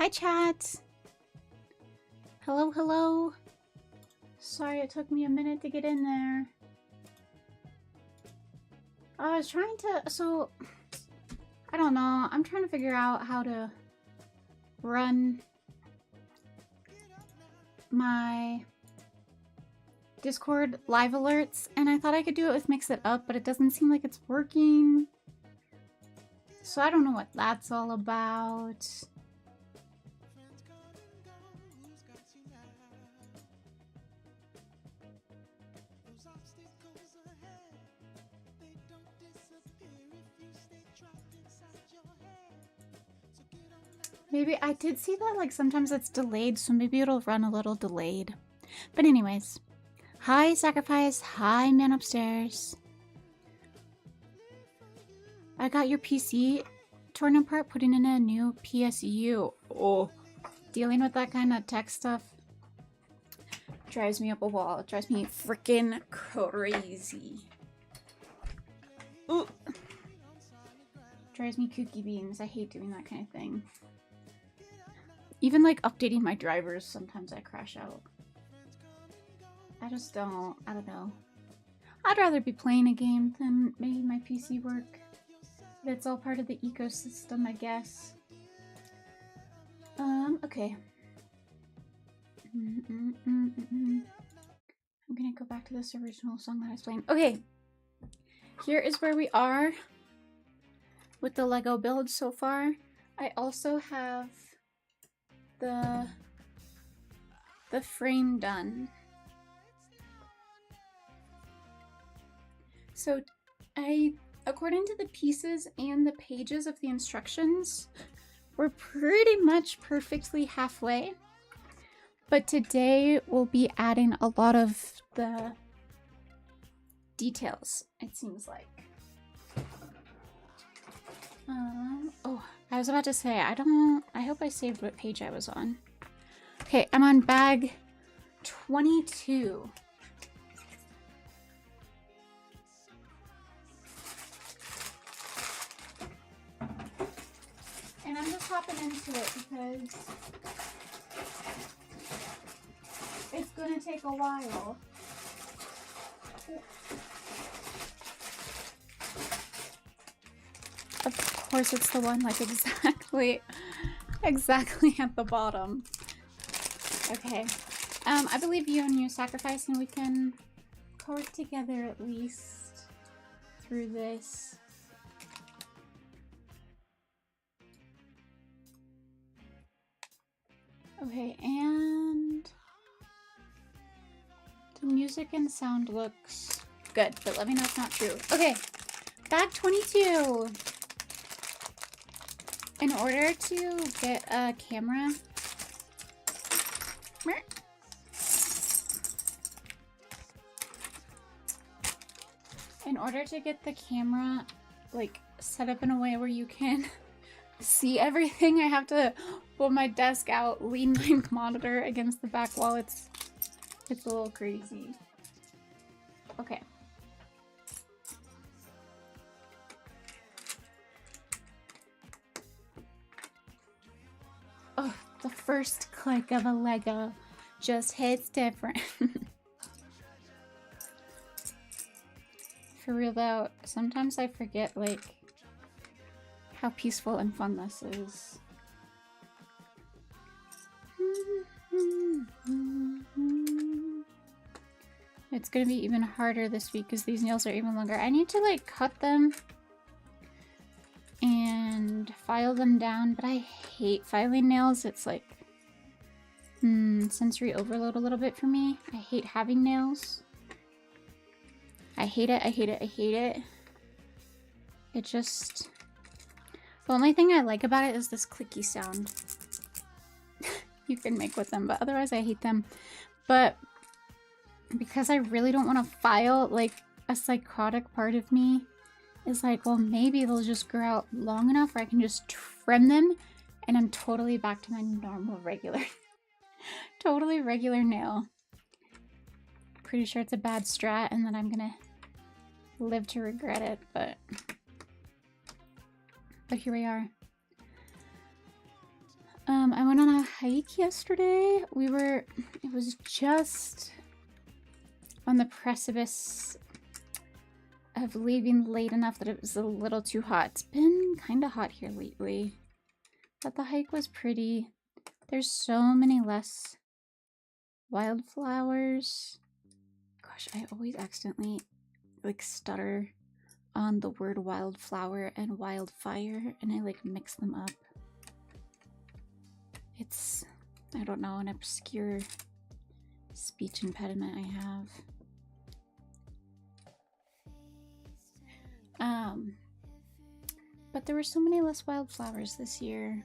Hi, chat. Hello, hello. Sorry it took me a minute to get in there. I was trying to, so, I don't know. I'm trying to figure out how to run my Discord live alerts, and I thought I could do it with Mix It Up, but it doesn't seem like it's working. So I don't know what that's all about. Maybe I did see that like sometimes it's delayed, so maybe it'll run a little delayed. But anyways, hi Sacrifice, hi Man Upstairs. I got your PC torn apart, putting in a new PSU. Oh, dealing with that kind of tech stuff drives me up a wall. It drives me freaking crazy. Ooh. Drives me kooky beans. I hate doing that kind of thing. Even like updating my drivers, sometimes I crash out. I just don't, I don't know. I'd rather be playing a game than making my PC work. But it's all part of the ecosystem, I guess. Okay. I'm gonna go back to this original song that I was playing. Okay. Here is where we are with the Lego build so far. I also have the frame done. So according to the pieces and the pages of the instructions, we're pretty much perfectly halfway. But today we'll be adding a lot of the details, it seems like. Oh, I was about to say, I hope I saved what page I was on. Okay, I'm on bag 22. And I'm just hopping into it because it's gonna take a while. Of course it's the one like exactly at the bottom. Okay. I believe you and you sacrifice and we can work together at least through this. Okay, and the music and sound looks good, but let me know if not true. Okay, bag 22. In order to get a camera, like set up in a way where you can see everything, I have to pull my desk out, lean my monitor against the back wall. It's a little crazy. Okay. Oh, the first click of a Lego just hits different. For real though, sometimes I forget like how peaceful and fun this is. It's gonna be even harder this week because these nails are even longer. I need to like cut them and file them down, but I hate filing nails. It's like sensory overload a little bit for me. I hate having nails. I hate it, I hate it, I hate it. It just... The only thing I like about it is this clicky sound you can make with them, but otherwise I hate them. But because I really don't want to file, like, a psychotic part of me is like, well, maybe they'll just grow out long enough where I can just trim them and I'm totally back to my normal, regular, totally regular nail. Pretty sure it's a bad strat and that I'm gonna live to regret it, but here we are. I went on a hike yesterday. It was just on the precipice of leaving late enough that it was a little too hot. It's been kind of hot here lately, but the hike was pretty. There's so many less wildflowers. Gosh, I always accidentally like stutter on the word wildflower and wildfire, and I like mix them up. It's, I don't know, an obscure speech impediment I have. But there were so many less wildflowers this year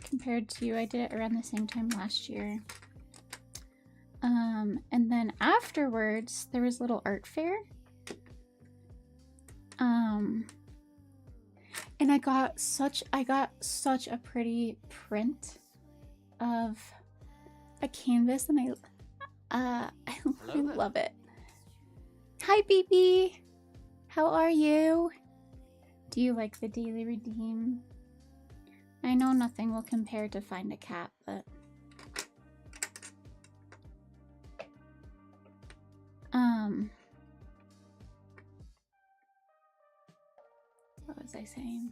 compared to, I did it around the same time last year. And then afterwards, there was a little art fair. And I got such a pretty print of a canvas, and I love it. Hi, BB. How are you? Do you like the daily redeem? I know nothing will compare to find a cat, but what was I saying?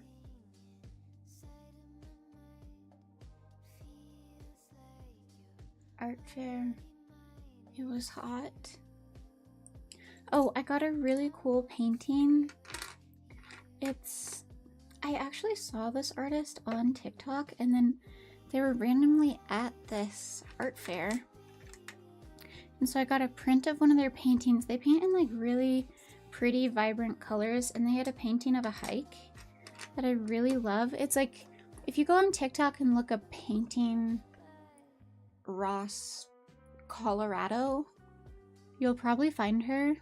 Art fair. It was hot. Oh, I got a really cool painting. I actually saw this artist on TikTok, and then they were randomly at this art fair. And so I got a print of one of their paintings. They paint in like really pretty, vibrant colors, and they had a painting of a hike that I really love. It's like, if you go on TikTok and look up painting Ross, Colorado, you'll probably find her.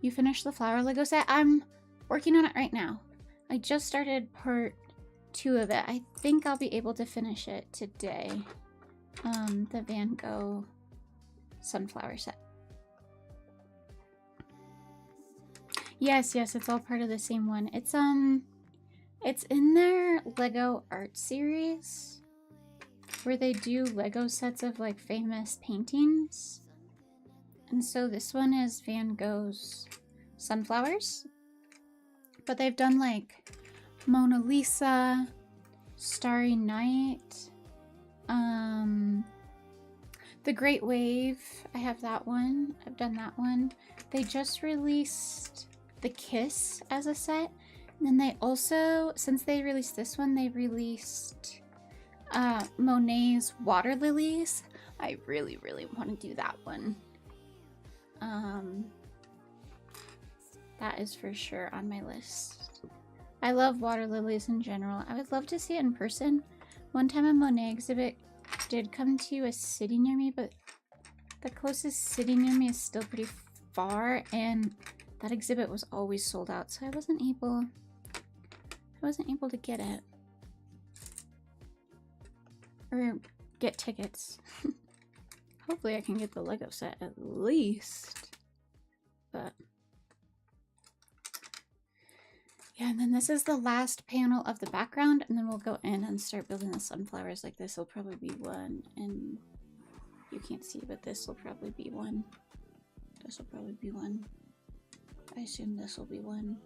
You finished the flower Lego set? I'm working on it right now. I just started part 2 of it. I think I'll be able to finish it today. The Van Gogh sunflower set. Yes, it's all part of the same one. It's in their Lego art series where they do Lego sets of like famous paintings. And so this one is Van Gogh's sunflowers. But they've done like Mona Lisa, Starry Night, The Great Wave. I have that one. I've done that one. They just released The Kiss as a set. And then they also, since they released this one, they released Monet's Water Lilies. I really, really want to do that one. That is for sure on my list. I love water lilies in general. I would love to see it in person. One time a Monet exhibit did come to a city near me, but the closest city near me is still pretty far, and that exhibit was always sold out, so I wasn't able to get it. Or get tickets. Hopefully I can get the Lego set at least. But yeah, and then this is the last panel of the background, and then we'll go in and start building the sunflowers. Like this will probably be one, and you can't see, but this will probably be one. This will probably be one. I assume this will be one.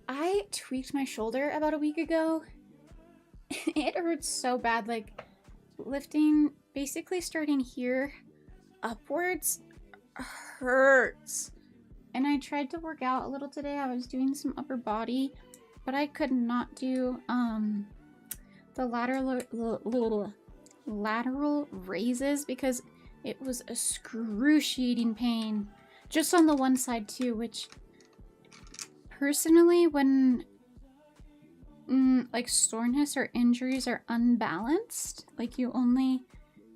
I tweaked my shoulder about a week ago. It hurts so bad, like lifting, basically starting here upwards hurts. And I tried to work out a little today. I was doing some upper body, but I could not do the lateral raises because it was excruciating pain just on the one side too, which personally, when like soreness or injuries are unbalanced, like you only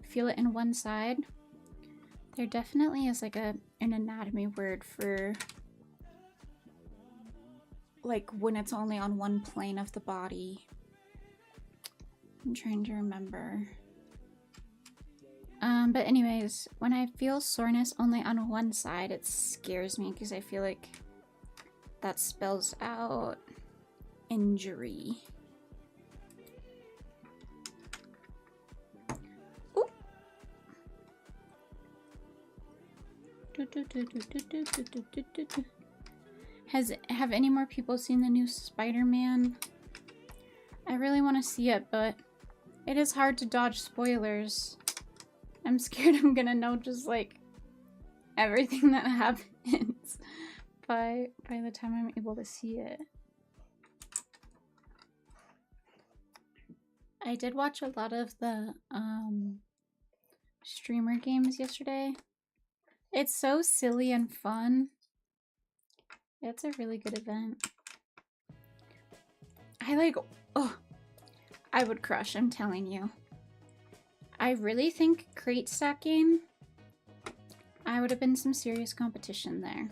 feel it in one side, there definitely is like an anatomy word for like when it's only on one plane of the body. I'm trying to remember. But anyways, when I feel soreness only on one side, it scares me because I feel like that spells out injury. Ooh. Have any more people seen the new Spider-Man? I really want to see it, but it is hard to dodge spoilers. I'm scared I'm gonna know just like everything that happens by the time I'm able to see it. I did watch a lot of the streamer games yesterday. It's so silly and fun. It's a really good event. I would crush, I'm telling you. I really think crate stacking, I would have been some serious competition there.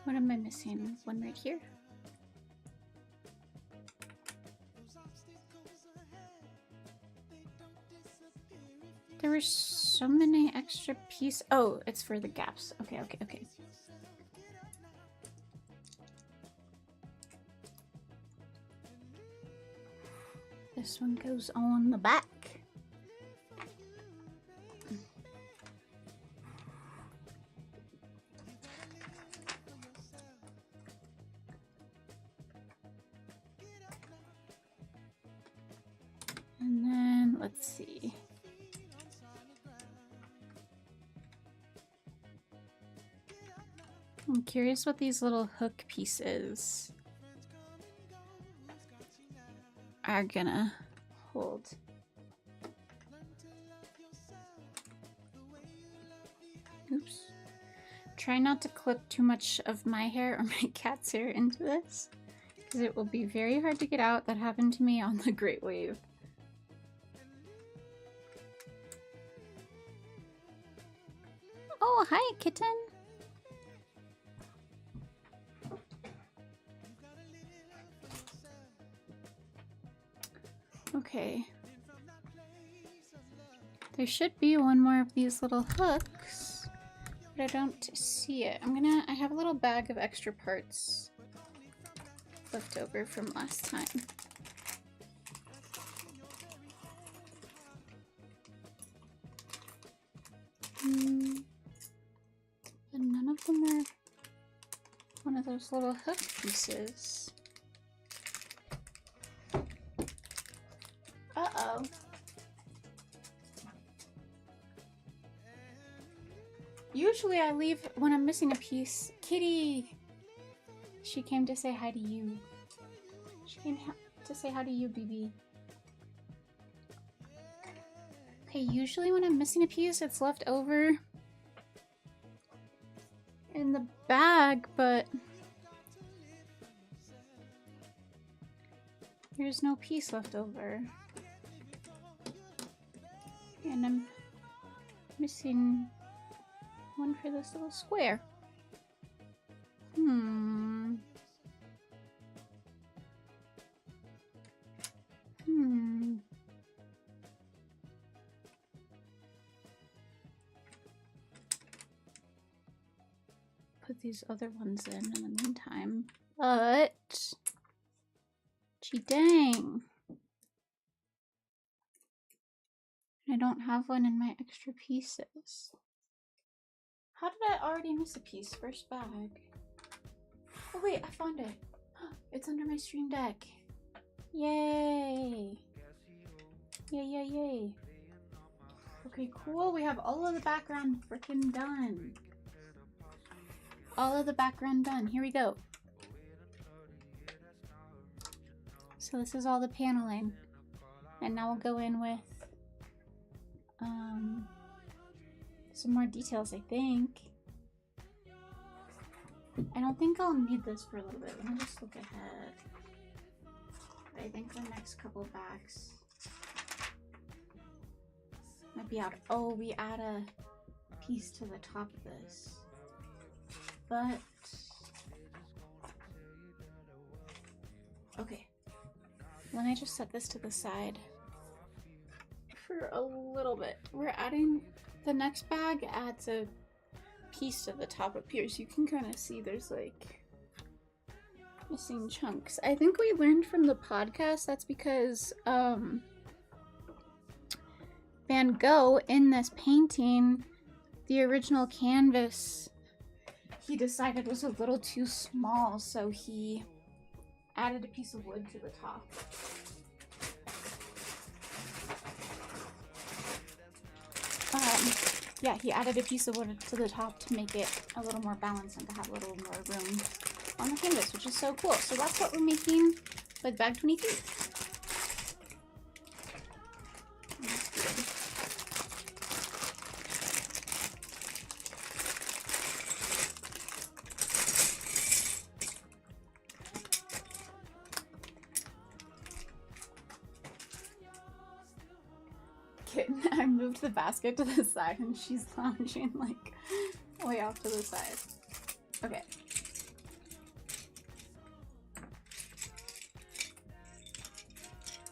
What am I missing? One right here. There were so many extra pieces. Oh, it's for the gaps. Okay. This one goes on the back. And then let's see. I'm curious what these little hook pieces are gonna hold. Oops. Try not to clip too much of my hair or my cat's hair into this, because it will be very hard to get out. That happened to me on the Great Wave. Oh, hi, kitten. Okay. There should be one more of these little hooks, but I don't see it. I have a little bag of extra parts left over from last time. And none of them are one of those little hook pieces. Uh-oh. Usually I leave when I'm missing a piece. Kitty! She came to say hi to you. She came to say hi to you, BB. Okay, usually when I'm missing a piece, it's left over in the bag, but there's no piece left over. And I'm missing one for this little square. Put these other ones in the meantime. But gee dang. I don't have one in my extra pieces. How did I already miss a piece? First bag. Oh wait, I found it. It's under my stream deck. Yay! Yay. Okay, cool. We have all of the background freaking done. All of the background done. Here we go. So this is all the paneling. And now we'll go in with some more details, I think. I don't think I'll need this for a little bit. Let me just look ahead. I think the next couple backs might be out. Oh, we add a piece to the top of this, but okay. Let me just set this to the side for a little bit. We're adding, the next bag adds a piece to the top up here, so you can kind of see there's like missing chunks. I think we learned from the podcast that's because Van Gogh, in this painting, the original canvas he decided was a little too small, so he added a piece of wood to the top. Yeah, he added a piece of wood to the top to make it a little more balanced and to have a little more room on the canvas, which is so cool. So that's what we're making with bag 23. I moved the basket to the side and she's lounging like way off to the side. Okay.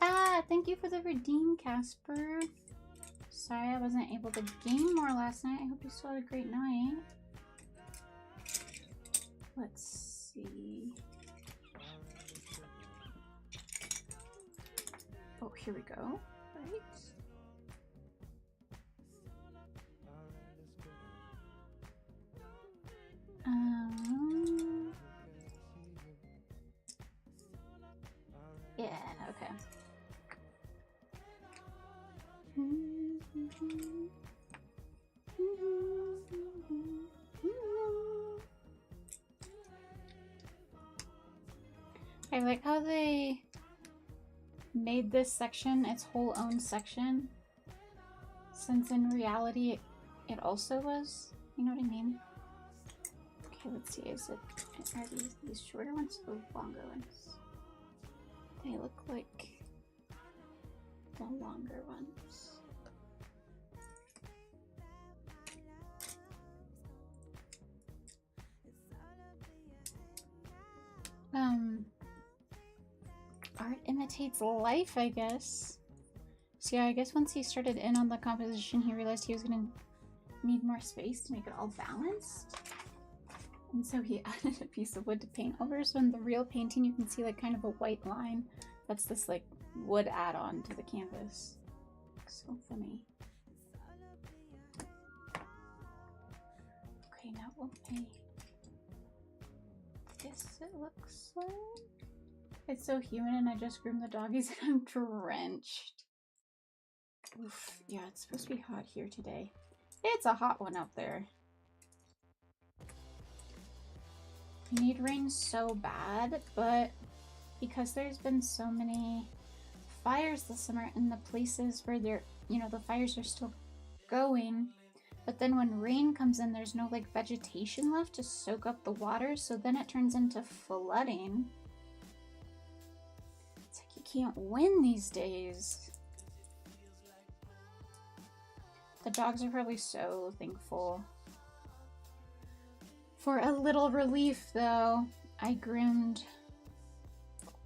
Ah, thank you for the redeem, Casper. Sorry I wasn't able to game more last night. I hope you still had a great night. Let's see. Oh, here we go. Right. Yeah, okay. I like how they made this section its whole own section, since in reality it also was, you know what I mean? Okay, let's see, are these shorter ones or longer ones? They look like the longer ones. Art imitates life, I guess. So yeah, I guess once he started in on the composition, he realized he was gonna need more space to make it all balanced. And so he added a piece of wood to paint over. So in the real painting, you can see like kind of a white line. That's this like wood add-on to the canvas. So funny. Okay, now we'll make this, it looks like. It's so humid and I just groomed the doggies and I'm drenched. Oof, yeah, it's supposed to be hot here today. It's a hot one out there. We need rain so bad, but because there's been so many fires this summer in the places where they're, you know, the fires are still going, but then when rain comes in, there's no like vegetation left to soak up the water, so then it turns into flooding. It's like you can't win these days. The dogs are probably so thankful for a little relief, though. I groomed,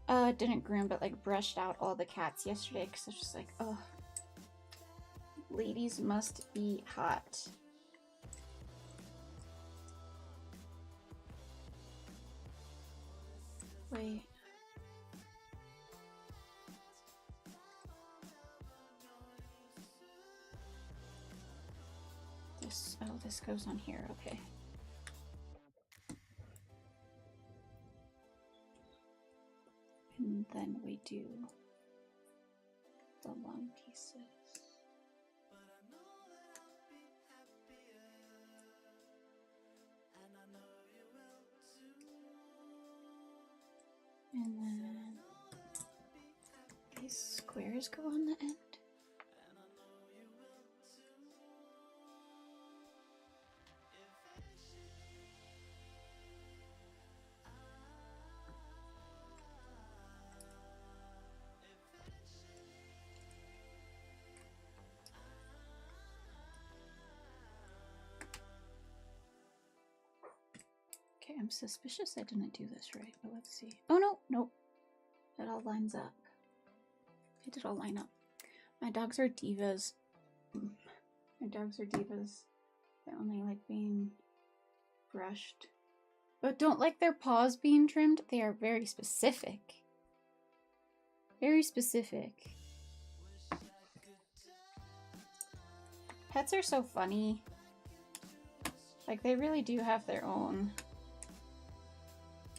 didn't groom, but like brushed out all the cats yesterday because I was just like, oh, ladies must be hot. Wait. This, oh, this goes on here, okay. And then we do the long pieces. And then these squares go on the end. Okay, I'm suspicious I didn't do this right, but let's see. Oh no, nope. It all lines up. It did all line up. My dogs are divas. My dogs are divas. They only like being brushed. But don't like their paws being trimmed. They are very specific. Very specific. Pets are so funny. Like, they really do have their own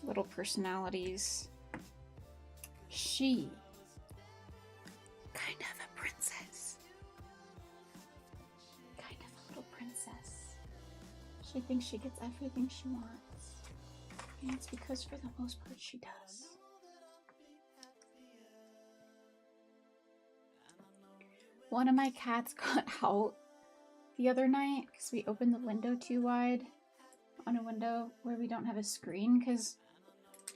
little personalities. She, kind of a princess. Kind of a little princess. She thinks she gets everything she wants. And it's because for the most part she does. One of my cats got out the other night because we opened the window too wide on a window where we don't have a screen, because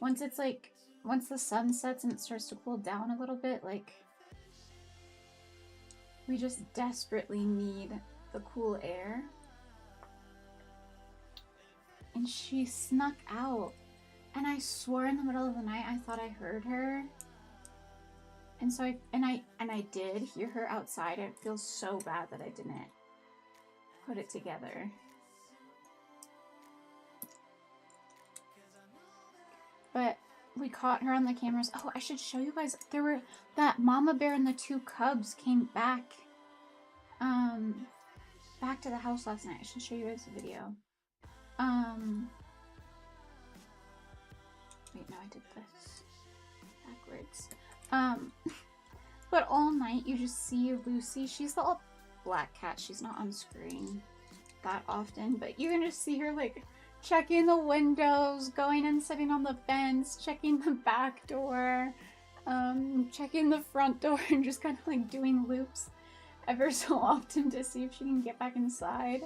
once the sun sets and it starts to cool down a little bit, like, we just desperately need the cool air. And she snuck out, and I swore in the middle of the night I thought I heard her. And so I did hear her outside. It feels so bad that I didn't put it together. But we caught her on the cameras. Oh, I should show you guys. There were that mama bear and the two cubs came back back to the house last night. I should show you guys the video. Wait, no, I did this backwards. But all night you just see Lucy. She's the all black cat. She's not on screen that often, but you're gonna see her like checking the windows, going and sitting on the fence, checking the back door, checking the front door, and just kind of like doing loops ever so often to see if she can get back inside.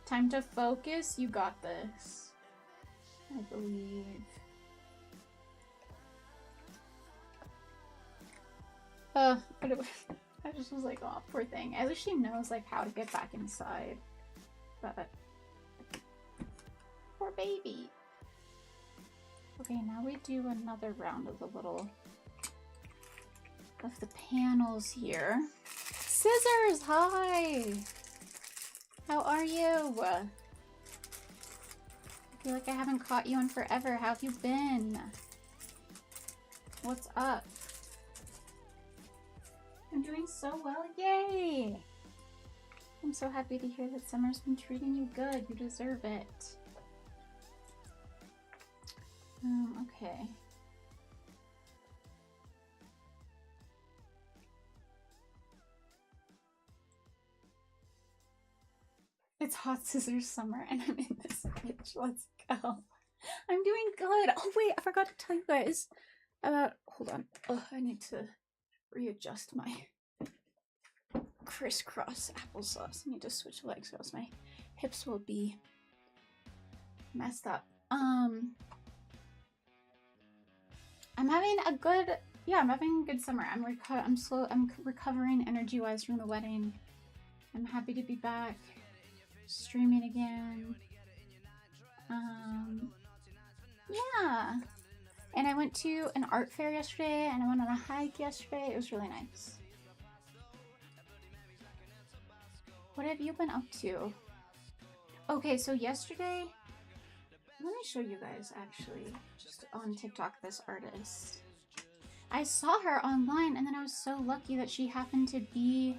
Time to focus. You got this. I believe. But it was, I just was like, oh, poor thing. At least she knows like how to get back inside. But poor baby. Okay, now we do another round of the panels here. Scissors, hi! How are you? I feel like I haven't caught you in forever. How have you been? What's up? I'm doing so well, yay! I'm so happy to hear that summer's been treating you good. You deserve it. Okay. It's hot scissors summer and I'm in this bitch. Let's go. I'm doing good. Oh wait, I forgot to tell you guys about, hold on. Oh, I need to readjust my crisscross applesauce. I need to switch legs or else my hips will be messed up. I'm having a good, I'm having a good summer. I'm recovering energy-wise from the wedding. I'm happy to be back streaming again. Yeah. And I went to an art fair yesterday, and I went on a hike yesterday. It was really nice. What have you been up to? Okay, so yesterday, let me show you guys actually, just on TikTok, this artist. I saw her online, and then I was so lucky that she happened to be,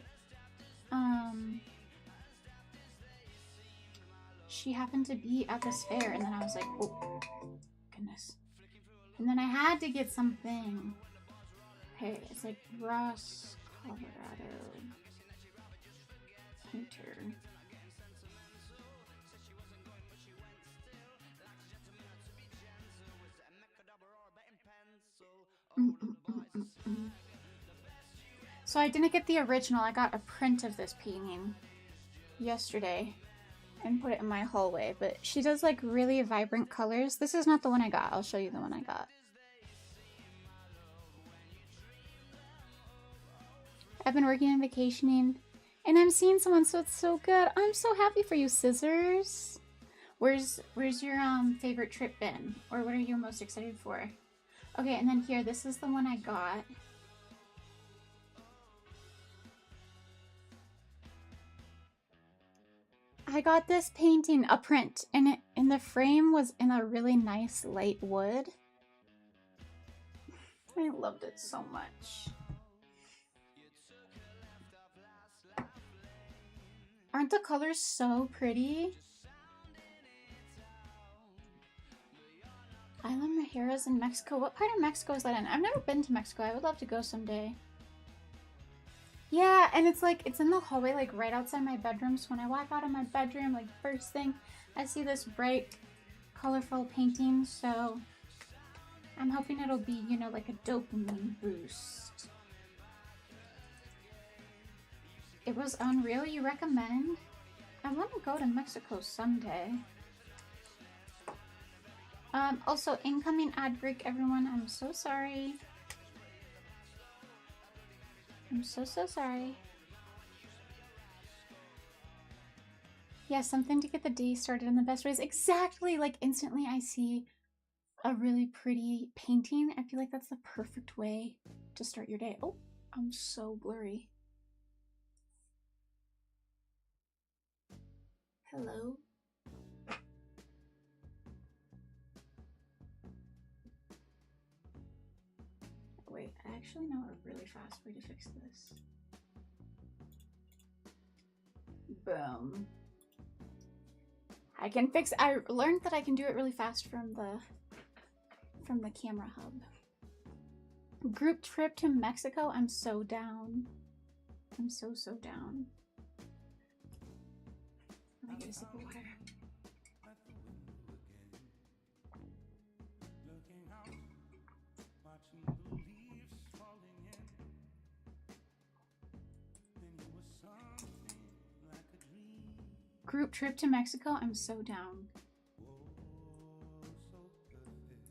at this fair, and then I was like, oh, goodness. And then I had to get something. Okay, it's like Ross, Colorado. Hunter. So I didn't get the original. I got a print of this painting yesterday and put it in my hallway, but she does like really vibrant colors. This is not the one I got. I'll show you the one I got. I've been working and vacationing And I'm seeing someone, so it's so good. I'm so happy for you, Scissors. Where's your favorite trip been? Or what are you most excited for? Okay, and then here, this is the one I got. I got this painting, a print, and the frame was in a really nice light wood. I loved it so much. Aren't the colors so pretty? Island Mujeres in Mexico. What part of Mexico is that in? I've never been to Mexico. I would love to go someday. Yeah, and it's like, it's in the hallway, like right outside my bedroom. So when I walk out of my bedroom, like first thing, I see this bright, colorful painting. So I'm hoping it'll be, you know, like a dopamine boost. It was unreal. You recommend? I want to go to Mexico someday. Also, incoming ad break, everyone. I'm so sorry. I'm so sorry. Yeah, something to get the day started in the best ways. Exactly! Like, instantly I see a really pretty painting. I feel like that's the perfect way to start your day. Oh, I'm so blurry. Hello? Wait, I actually know a really fast way to fix this. Boom. I learned that I can do it really fast from the camera hub. Group trip to Mexico? I'm so down. I'm so down. Let me get a sip of water. Group trip to Mexico? I'm so down.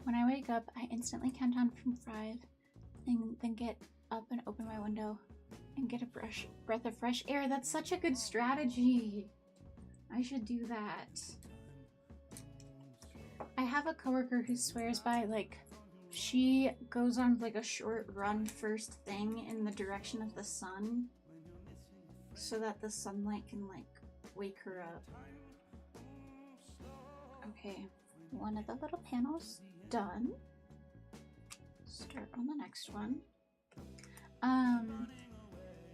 When I wake up, I instantly count down from 5 and then get up and open my window and get a breath of fresh air. That's such a good strategy. I should do that. I have a coworker who swears by, like, she goes on like a short run first thing in the direction of the sun so that the sunlight can like wake her up. Okay, one of the little panels done. Start on the next one.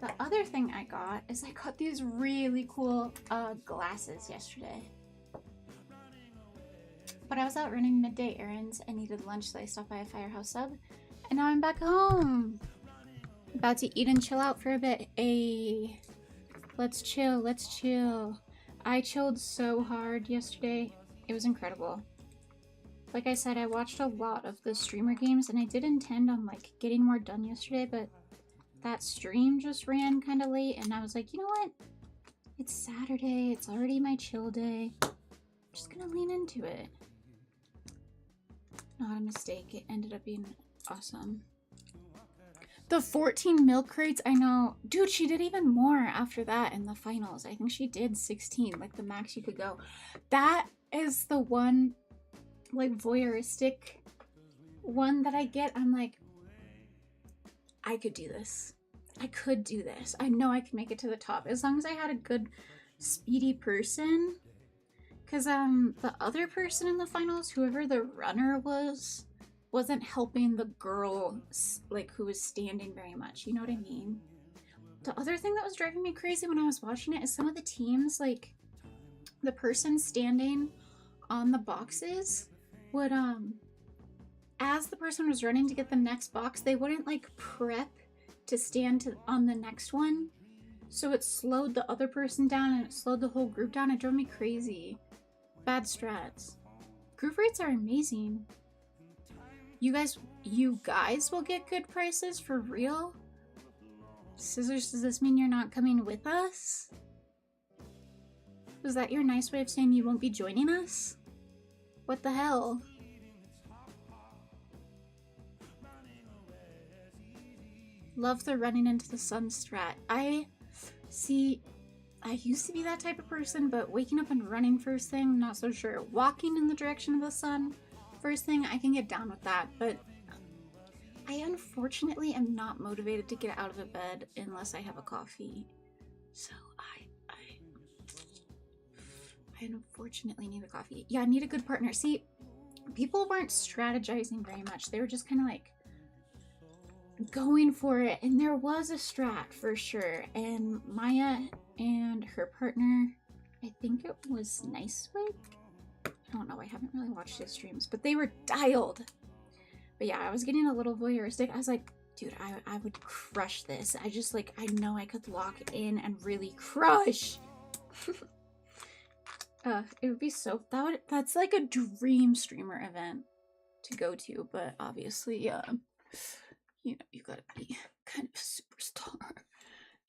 The other thing I got is I got these really cool glasses yesterday. But I was out running midday errands. I needed lunch, so I stopped by a Firehouse sub. And now I'm back home. About to eat and chill out for a bit. Hey, let's chill, let's chill. I chilled so hard yesterday. It was incredible. Like I said, I watched a lot of the streamer games, and I did intend on like getting more done yesterday, but that stream just ran kind of late, and I was like, you know what? It's Saturday. It's already my chill day. I'm just gonna lean into it. Not a mistake. It ended up being awesome. The 14 milk crates, I know. Dude, she did even more after that in the finals. I think she did 16, like the max you could go. That is the one, like, voyeuristic one that I get. I'm like, I could do this. I could do this. I know I could make it to the top as long as I had a good, speedy person. Because the other person in the finals, whoever the runner was, wasn't helping the girl, like, who was standing very much. You know what I mean? The other thing that was driving me crazy when I was watching it is some of the teams, like, the person standing on the boxes would, as the person was running to get the next box, they wouldn't, like, prep to stand on the next one. So it slowed the other person down and it slowed the whole group down. It drove me crazy. Bad strats. Group rates are amazing. You guys will get good prices for real? Scissors, does this mean you're not coming with us? Was that your nice way of saying you won't be joining us? What the hell? Love the running into the sun strat. I see, I used to be that type of person, but waking up and running first thing, not so sure. Walking in the direction of the sun first thing, I can get down with that, but I unfortunately am not motivated to get out of a bed unless I have a coffee. So I unfortunately need a coffee. Yeah, I need a good partner. See, people weren't strategizing very much. They were just kind of like going for it, and there was a strat for sure. And Maya and her partner, I think it was Nicewig. I don't know, I haven't really watched his streams, but they were dialed. But yeah, I was getting a little voyeuristic. I was like, dude, I would crush this. I just like, I know I could lock in and really crush. It would be so, that's like a dream streamer event to go to, but obviously, you know, you gotta be kind of a superstar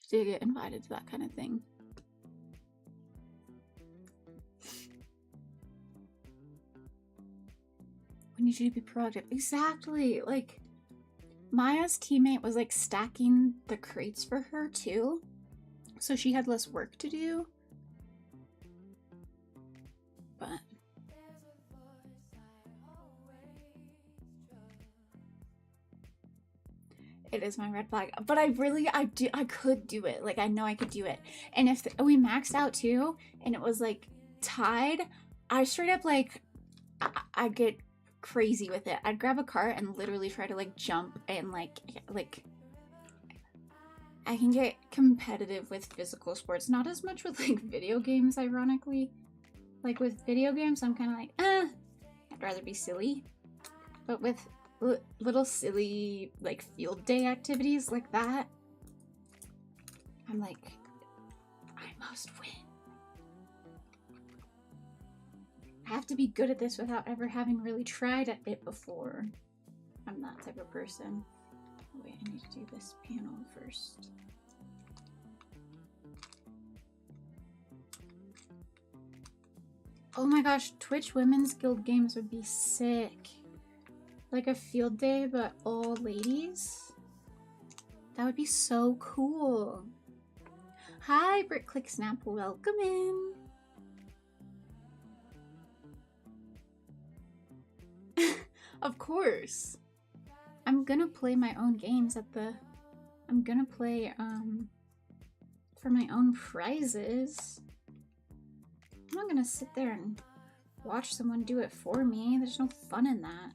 to get invited to that kind of thing. We need you to be proactive. Exactly. Like, Maya's teammate was like stacking the crates for her too, so she had less work to do. But it is my red flag. But I could do it. Like, I know I could do it. And if we maxed out too, and it was like tied, I straight up like, I get crazy with it. I'd grab a cart and literally try to like jump and like I can get competitive with physical sports. Not as much with like video games, ironically. Like with video games, I'm kind of like, I'd rather be silly. But with little silly like field day activities like that, I'm like, I must win. I have to be good at this without ever having really tried at it before. I'm that type of person. Wait, I need to do this panel first. Oh my gosh, Twitch Women's Guild games would be sick. Like a field day, but all ladies? That would be so cool. Hi, Brick Click Snap, welcome in. Of course. I'm gonna play my own games at the... I'm gonna play, for my own prizes. I'm not gonna sit there and watch someone do it for me. There's no fun in that.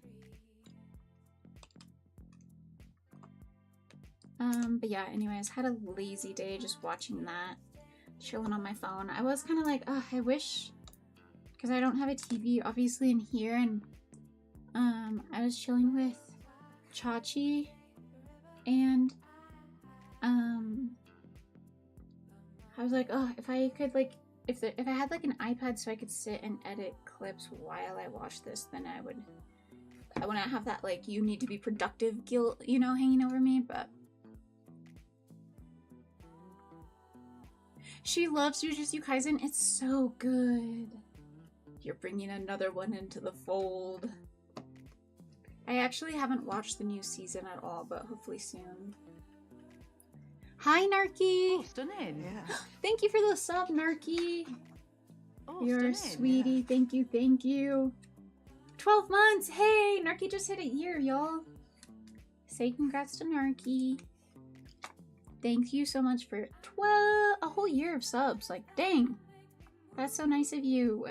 But yeah, anyways, had a lazy day just watching that. Chilling on my phone. I was kind of like, oh, I wish... Because I don't have a TV, obviously, in here, and I was chilling with Chachi, and I was like, oh, if I could like, if I had like an iPad so I could sit and edit clips while I watch this, then I wouldn't have that like, you need to be productive guilt, you know, hanging over me. But she loves Jujutsu Kaisen. It's so good. You're bringing another one into the fold. I actually haven't watched the new season at all, but hopefully soon. Hi, Narky! Oh, stunning. Yeah. Thank you for the sub, Narky. Oh, You're a stunning, sweetie. yeah. Thank you, thank you. 12 months! Hey! Narky just hit a year, y'all. Say congrats to Narky. Thank you so much for a whole year of subs. Like, dang. That's so nice of you.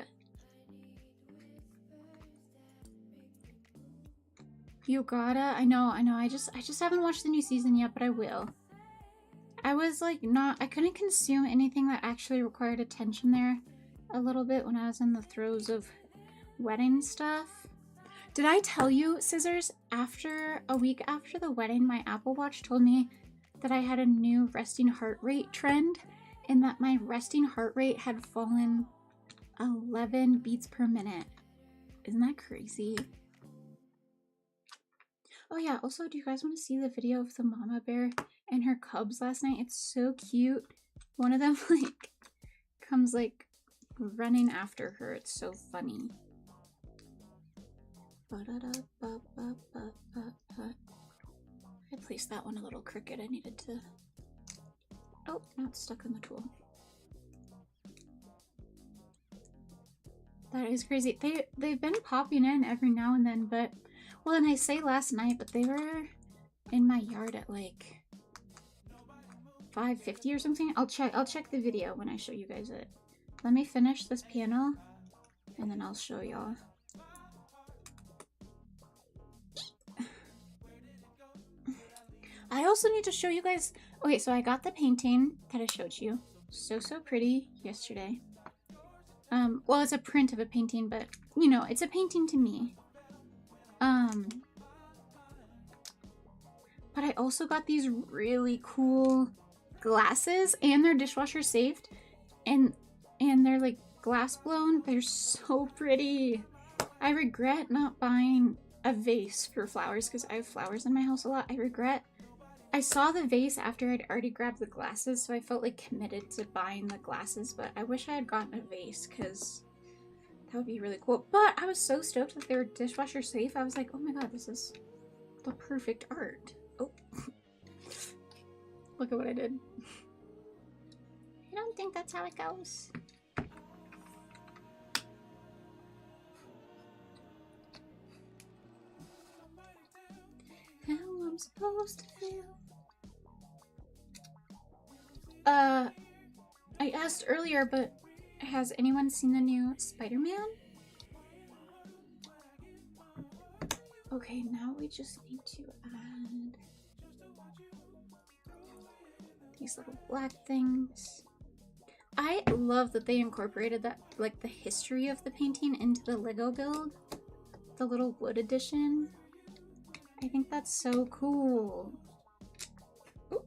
You gotta, I know, I just haven't watched the new season yet, but I will. I was like I couldn't consume anything that actually required attention there a little bit when I was in the throes of wedding stuff. Did I tell you, Scissors, after a week after the wedding, my Apple Watch told me that I had a new resting heart rate trend, and that my resting heart rate had fallen 11 beats per minute. Isn't that crazy? Oh yeah, also, do you guys want to see the video of the mama bear and her cubs last night? It's so cute. One of them, like, comes, like, running after her. It's so funny. I placed that one a little crooked. I needed to... Oh, now it's stuck on the tool. That is crazy. They've been popping in every now and then, but well, and I say last night, but they were in my yard at like 5:50 or something. I'll check the video when I show you guys it. Let me finish this panel and then I'll show y'all. I also need to show you guys. Okay, so I got the painting that I showed you. So pretty yesterday. Well, it's a print of a painting, but you know, it's a painting to me. But I also got these really cool glasses, and they're dishwasher safe, and they're like glass blown. They're so pretty. I regret not buying a vase for flowers because I have flowers in my house a lot. I saw the vase after I'd already grabbed the glasses, so I felt like committed to buying the glasses, but I wish I had gotten a vase because that would be really cool. But I was so stoked that they were dishwasher safe. I was like, oh my god, this is the perfect art. Oh. Look at what I did. I don't think that's how it goes. How I'm supposed to feel. I asked earlier, but has anyone seen the new Spider-Man? Okay, now we just need to add these little black things. I love that they incorporated that, like the history of the painting into the Lego build. The little wood edition. I think that's so cool. Ooh.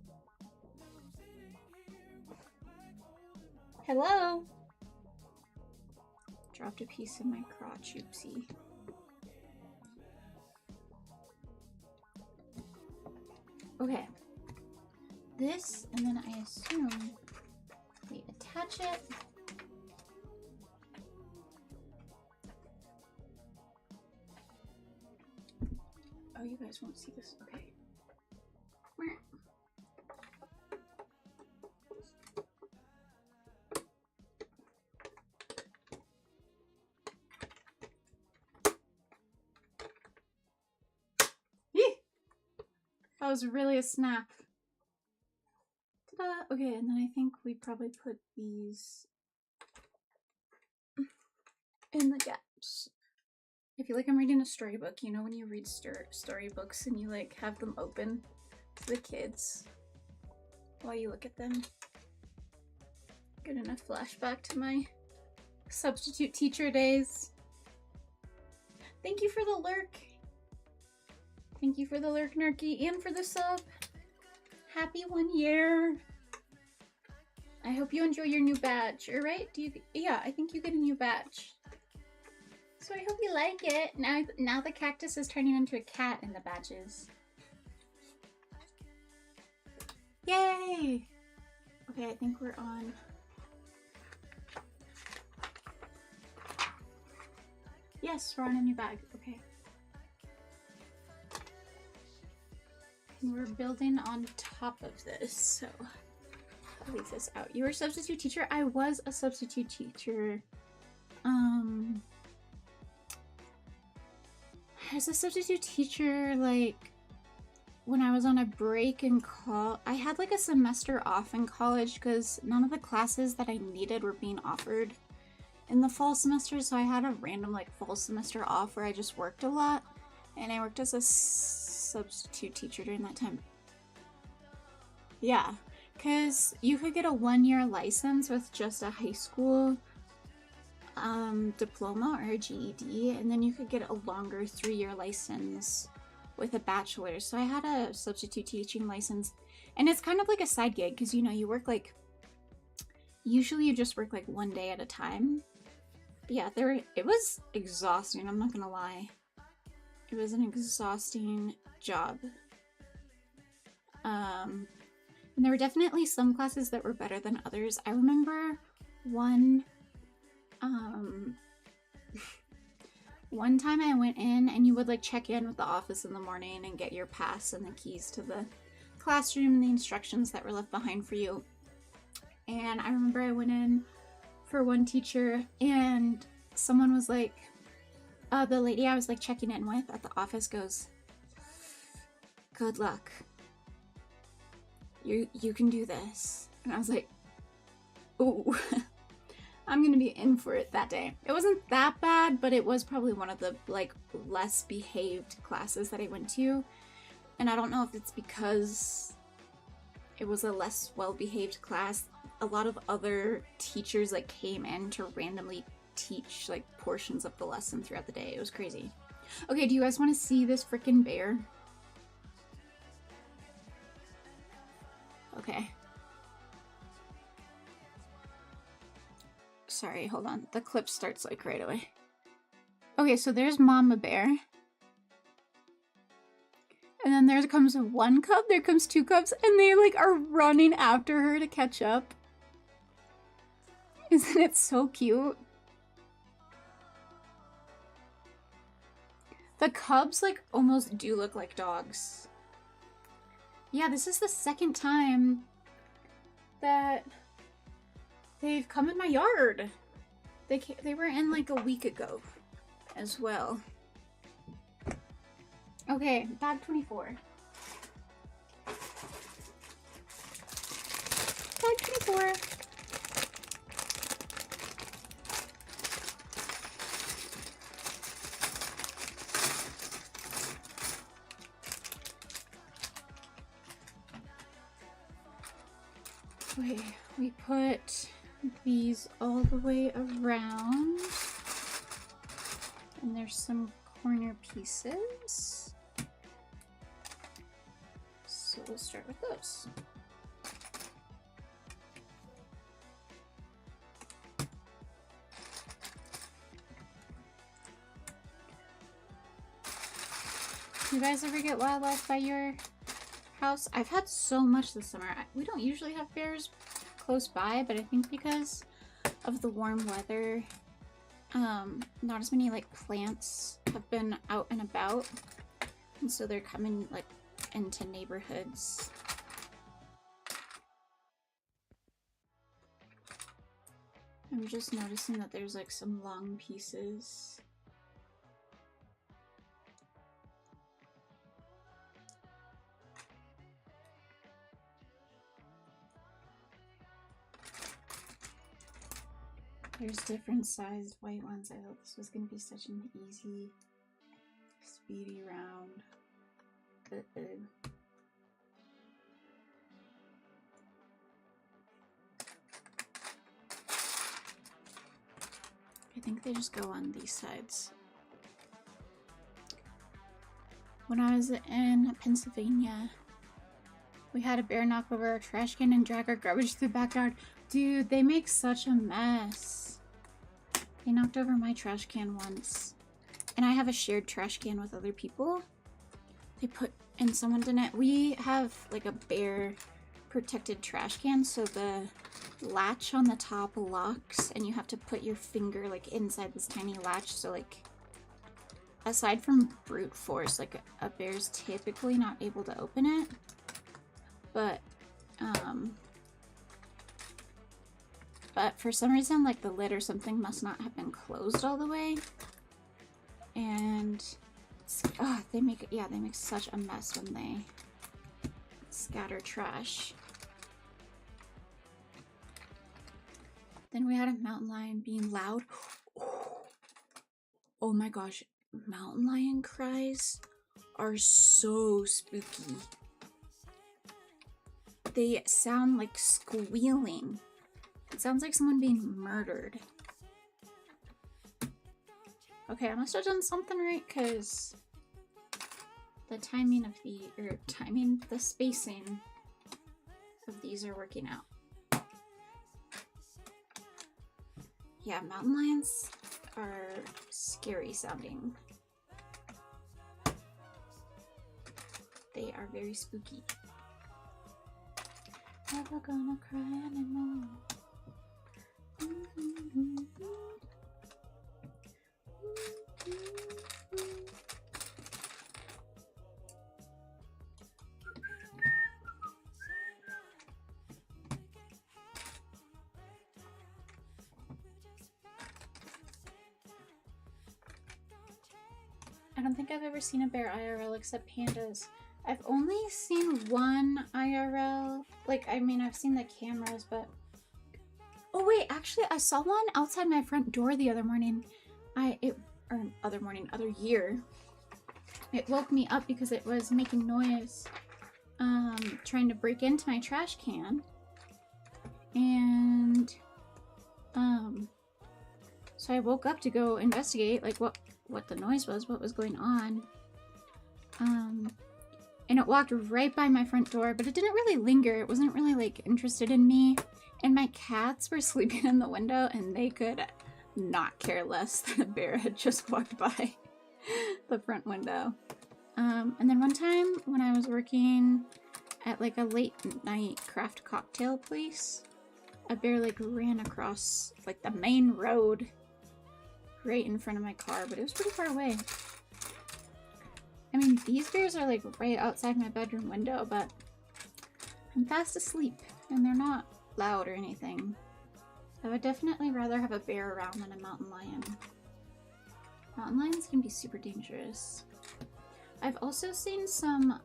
Hello? Dropped a piece in my crotch, oopsie. Okay. This, and then I assume we attach it. Oh, you guys won't see this. Okay. That was really a snap. Ta-da! Okay, and then I think we probably put these in the gaps. I feel like I'm reading a storybook. You know when you read storybooks and you like have them open to the kids while you look at them? Getting a flashback to my substitute teacher days. Thank you for the lurk. Thank you for the lurk, Nerky, and for the sub. Happy 1 year. I hope you enjoy your new badge. All right? Yeah, I think you get a new badge. So I hope you like it. Now the cactus is turning into a cat in the badges. Yay! Okay, I think we're on. Yes, we're on a new bag. Okay. And we're building on top of this, so I'll leave this out. You were a substitute teacher? I was a substitute teacher. I was a substitute teacher, like, when I was on a break in college. I had, like, a semester off in college because none of the classes that I needed were being offered in the fall semester, so I had a random, like, fall semester off where I just worked a lot, and I worked as a substitute teacher during that time. Yeah, because you could get a 1-year license with just a high school diploma or a GED, and then you could get a longer 3-year license with a bachelor's. So I had a substitute teaching license, and it's kind of like a side gig because, you know, you work like, usually you just work like 1 day at a time. But yeah, it was exhausting, I'm not gonna lie. It was an exhausting job. And there were definitely some classes that were better than others. I remember one time I went in and you would like check in with the office in the morning and get your pass and the keys to the classroom and the instructions that were left behind for you. And I remember I went in for one teacher and someone was like, the lady I was like checking in with at the office goes, "Good luck. You can do this." And I was like, "Ooh." I'm gonna be in for it that day. It wasn't that bad, but it was probably one of the like less behaved classes that I went to. And I don't know if it's because it was a less well-behaved class. A lot of other teachers like came in to randomly teach like portions of the lesson throughout the day. It was crazy. Okay, do you guys want to see this freaking bear? Okay. Sorry, hold on. The clip starts like right away. Okay, so there's Mama Bear. And then there comes one cub, there comes two cubs, and they like are running after her to catch up. Isn't it so cute? The cubs like almost do look like dogs. Yeah, this is the second time that they've come in my yard. They were in like a week ago as well. Okay, bag 24. Bag 24. Okay, we put these all the way around. And there's some corner pieces. So we'll start with those. You guys ever get wildlife by your house? I've had so much this summer. We don't usually have bears close by, but I think because of the warm weather, not as many like plants have been out and about, and so they're coming like into neighborhoods. I'm just noticing that there's like some long pieces. There's different sized white ones. I thought this was going to be such an easy, speedy round. I think they just go on these sides. When I was in Pennsylvania, we had a bear knock over our trash can and drag our garbage to the backyard. Dude, they make such a mess. They knocked over my trash can once. And I have a shared trash can with other people. They put, and someone didn't, we have like a bear protected trash can, so the latch on the top locks and you have to put your finger like inside this tiny latch. So like, aside from brute force, like a bear's typically not able to open it. But for some reason, like the lid or something must not have been closed all the way. And they make such a mess when they scatter trash. Then we had a mountain lion being loud. Oh my gosh, mountain lion cries are so spooky. They sound like squealing. It sounds like someone being murdered. Okay, I must have done something right, because the timing of the spacing of these are working out. Yeah, mountain lions are scary sounding. They are very spooky. Never gonna cry anymore. I don't think I've ever seen a bear IRL except pandas. I've only seen one IRL. Like, I mean, I've seen the cameras, but... Oh wait, actually I saw one outside my front door the other morning. Other year. It woke me up because it was making noise, trying to break into my trash can. And, so I woke up to go investigate, like, what the noise was, what was going on. And it walked right by my front door, but it didn't really linger. It wasn't really, like, interested in me. And my cats were sleeping in the window, and they could not care less that a bear had just walked by the front window. And then one time when I was working at, like, a late night craft cocktail place, a bear, like, ran across, like, the main road right in front of my car, but it was pretty far away. I mean, these bears are, like, right outside my bedroom window, but I'm fast asleep, and they're not loud or anything. I would definitely rather have a bear around than a mountain lion. Mountain lions can be super dangerous. I've also seen some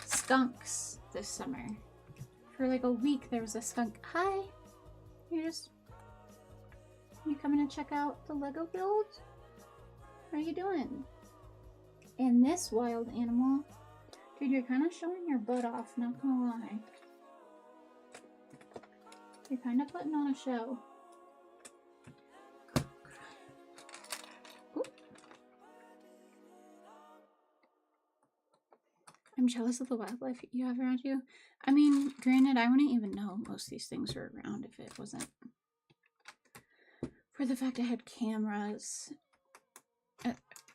skunks this summer. For like a week there was a skunk. Hi! You coming to check out the Lego build? How are you doing? And this wild animal, dude, you're kind of showing your butt off, not gonna lie. You're kind of putting on a show. Ooh. I'm jealous of the wildlife you have around you. I mean, granted, I wouldn't even know most of these things were around if it wasn't for the fact I had cameras.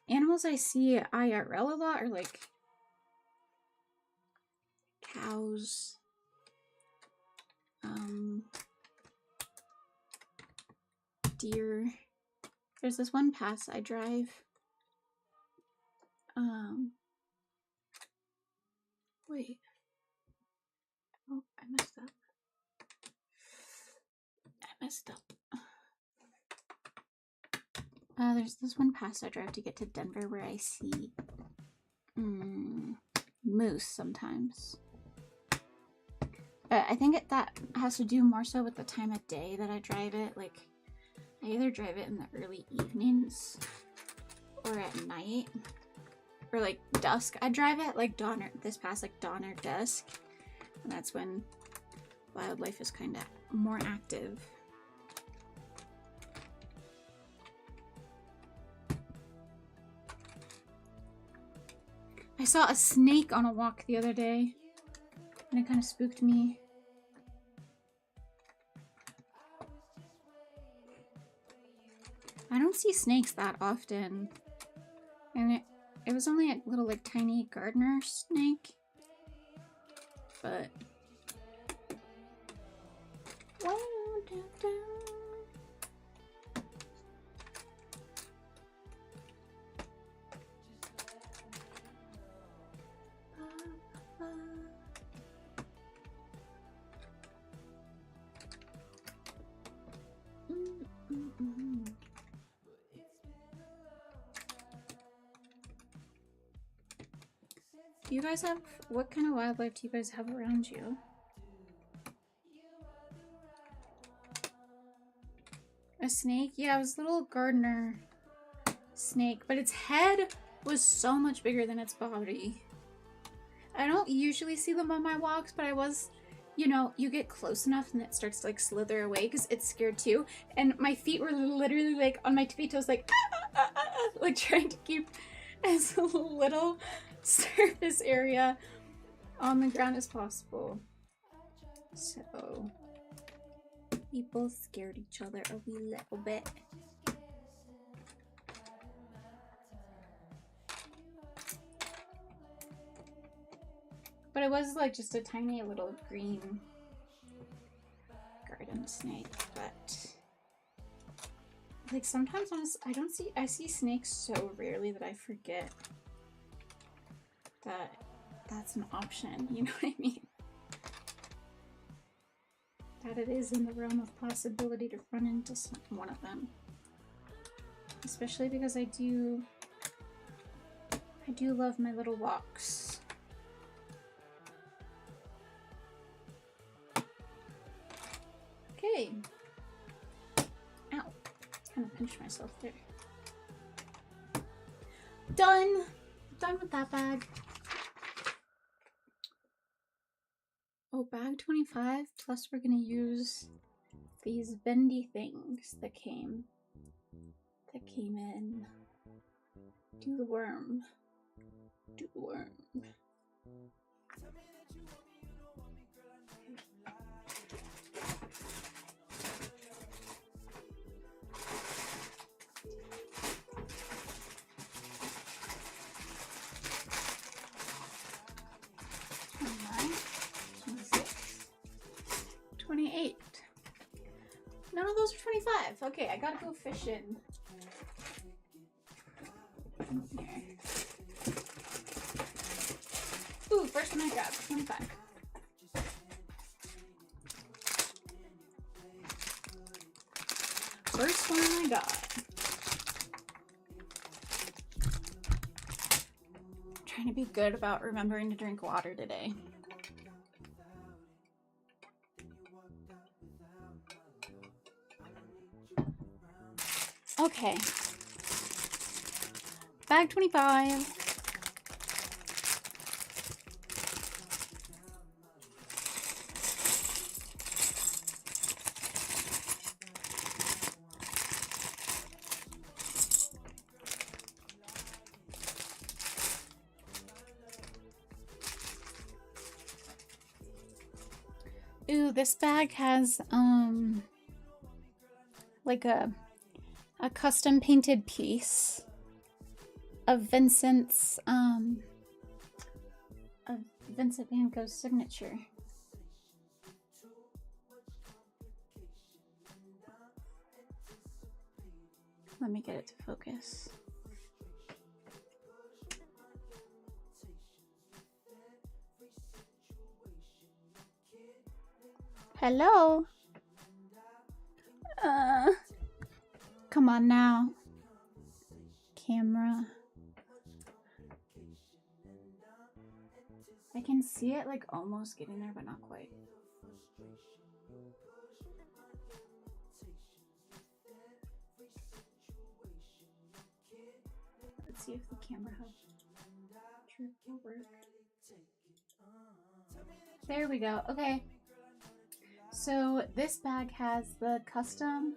Animals I see IRL a lot are like cows, deer. There's this one pass I drive. Wait. Oh, I messed up. There's this one pass I drive to get to Denver where I see moose sometimes. I think that has to do more so with the time of day that I drive it. Like, I either drive it in the early evenings or at night or like dusk. I drive it like dawn or this past like dawn or dusk, and that's when wildlife is kind of more active. I saw a snake on a walk the other day, and it kind of spooked me. I don't see snakes that often, and it was only a little like tiny gardener snake, but do you guys have, what kind of wildlife do you guys have around you? A snake? Yeah, it was a little gardener snake, but its head was so much bigger than its body. I don't usually see them on my walks, but I was, you know, you get close enough and it starts to like slither away because it's scared too. And my feet were literally like on my tippy toes, like, like trying to keep as little surface area on the ground as possible. So we both scared each other a wee little bit. But it was like just a tiny little green garden snake, but like sometimes I see snakes so rarely that I forget that that's an option, you know what I mean? That it is in the realm of possibility to run into one of them. Especially because I do I do love my little walks. Okay. Ow. Kind of pinched myself there. Done. Done with that bag. Oh, bag 25. Plus we're gonna use these bendy things that came in. Do the worm. Do the worm. Okay. 26, 28. None of those are 25. Okay, I gotta go fishing. Here. Ooh, first one I grabbed, 25. First one I got. I'm trying to be good about remembering to drink water today. Okay. Bag 25. Ooh, this bag has like a custom painted piece of Vincent's of Vincent van Gogh's signature. Let me get it to focus. Hello? Come on now. Camera. I can see it like almost getting there, but not quite. Let's see if the camera trick will work. There we go. Okay. So this bag has the custom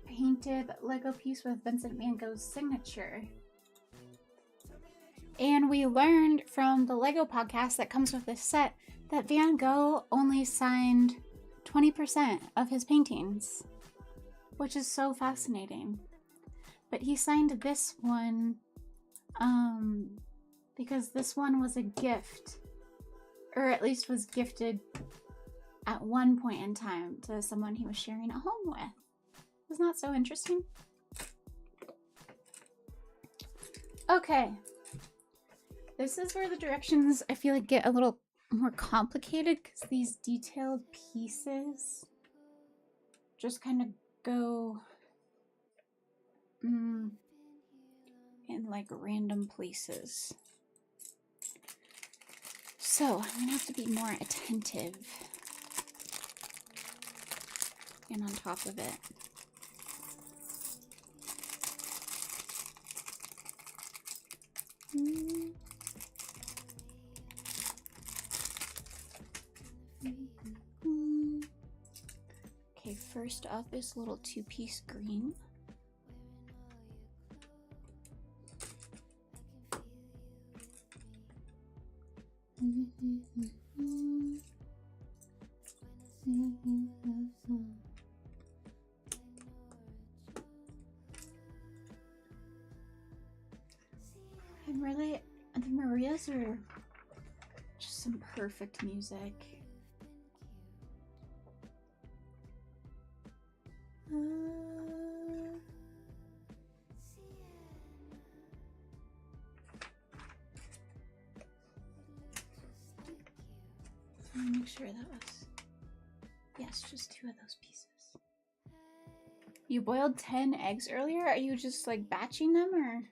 painted Lego piece with Vincent van Gogh's signature. And we learned from the Lego podcast that comes with this set that Van Gogh only signed 20% of his paintings, which is so fascinating. But he signed this one because this one was a gift, or at least was gifted at one point in time to someone he was sharing a home with. Isn't that so interesting? Okay. This is where the directions, I feel like, get a little more complicated because these detailed pieces just kind of go in like random places. So I'm gonna have to be more attentive and on top of it. Okay, first up is a little two-piece green. And really, the Marias are just some perfect music. Let me make sure that was, yes, just 2 of those pieces. You boiled 10 eggs earlier? Are you just like batching them or?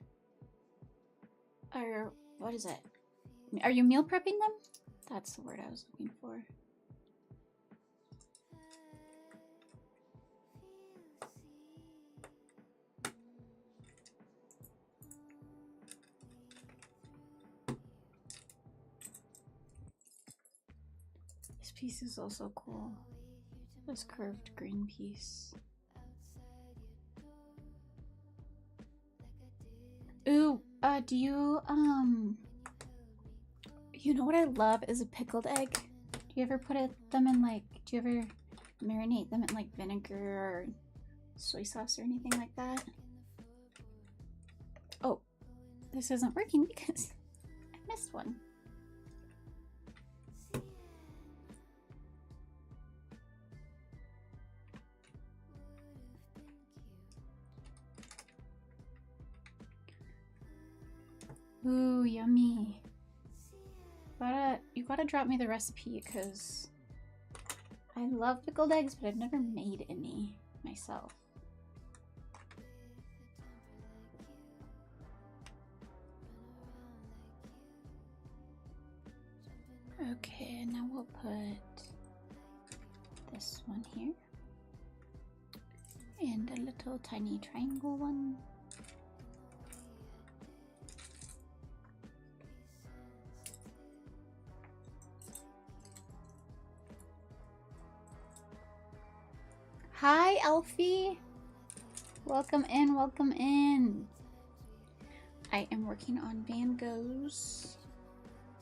Or what is it? Are you meal prepping them? That's the word I was looking for. This piece is also cool. This curved green piece. Ooh, do you, you know what I love is a pickled egg. Do you ever put them in like, do you ever marinate them in like vinegar or soy sauce or anything like that? Oh, this isn't working because I missed one. Ooh, yummy. You gotta drop me the recipe because I love pickled eggs, but I've never made any myself. Okay, now we'll put this one here. And a little tiny triangle one. Hi, Alfie. Welcome in, welcome in. I am working on Van Gogh's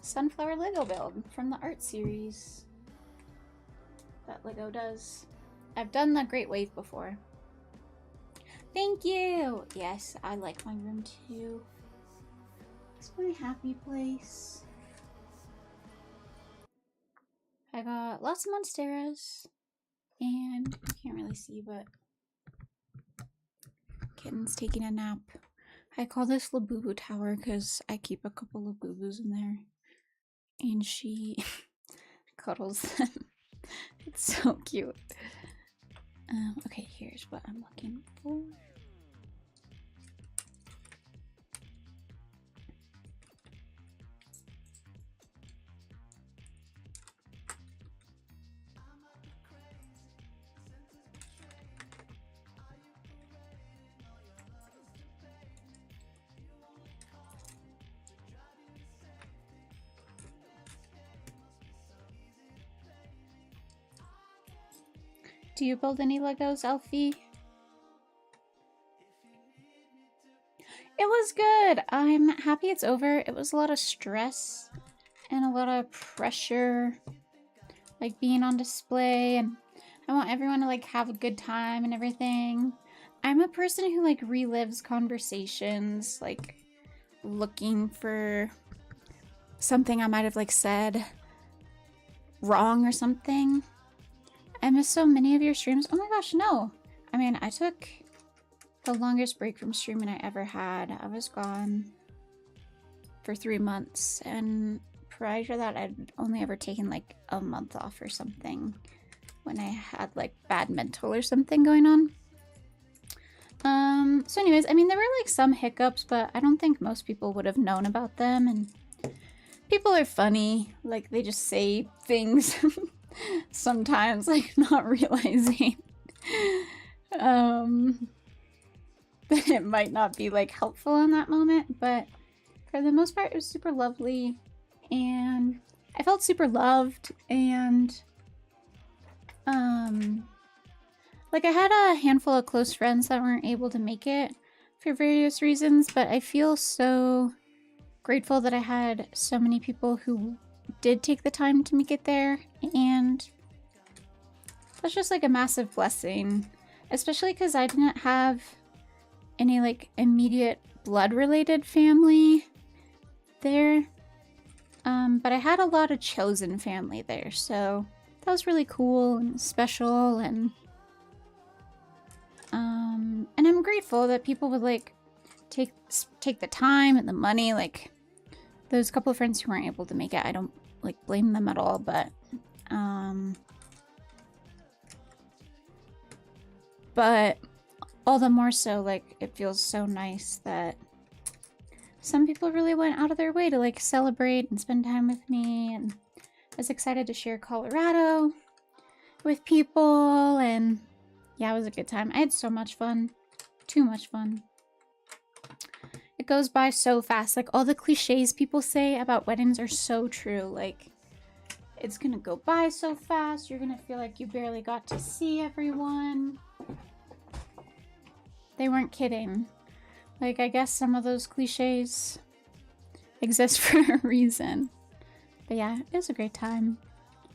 Sunflower Lego build from the art series that Lego does. I've done the Great Wave before. Thank you! Yes, I like my room too. It's my happy place. I got lots of monsteras. And you can't really see, but kitten's taking a nap. I call this Labubu Tower because I keep a couple of boo-boos in there. And she cuddles them. It's so cute. Okay, here's what I'm looking for. Do you build any Legos, Alfie? It was good. I'm happy it's over. It was a lot of stress and a lot of pressure, like being on display, and I want everyone to like have a good time and everything. I'm a person who like relives conversations, like looking for something I might have like said wrong or something. I missed so many of your streams. Oh my gosh, no. I mean, I took the longest break from streaming I ever had. I was gone for 3 months, and prior to that, I'd only ever taken like a month off or something when I had like bad mental or something going on. So anyways, I mean, there were like some hiccups, but I don't think most people would have known about them, and people are funny. Like, they just say things sometimes, like, not realizing that it might not be like helpful in that moment, but for the most part it was super lovely and I felt super loved, and like I had a handful of close friends that weren't able to make it for various reasons, but I feel so grateful that I had so many people who did take the time to make it there, and that's just like a massive blessing, especially because I didn't have any like immediate blood related family there, but I had a lot of chosen family there, so that was really cool and special, and I'm grateful that people would like take the time and the money. Like those couple of friends who weren't able to make it, I don't like blame them at all, but all the more so, like, it feels so nice that some people really went out of their way to like celebrate and spend time with me, and I was excited to share Colorado with people, and yeah, it was a good time. I had so much fun. Too much fun. It goes by so fast. Like, all the cliches people say about weddings are so true. Like, it's gonna go by so fast. You're gonna feel like you barely got to see everyone. They weren't kidding. Like, I guess some of those cliches exist for a reason. But yeah, it was a great time.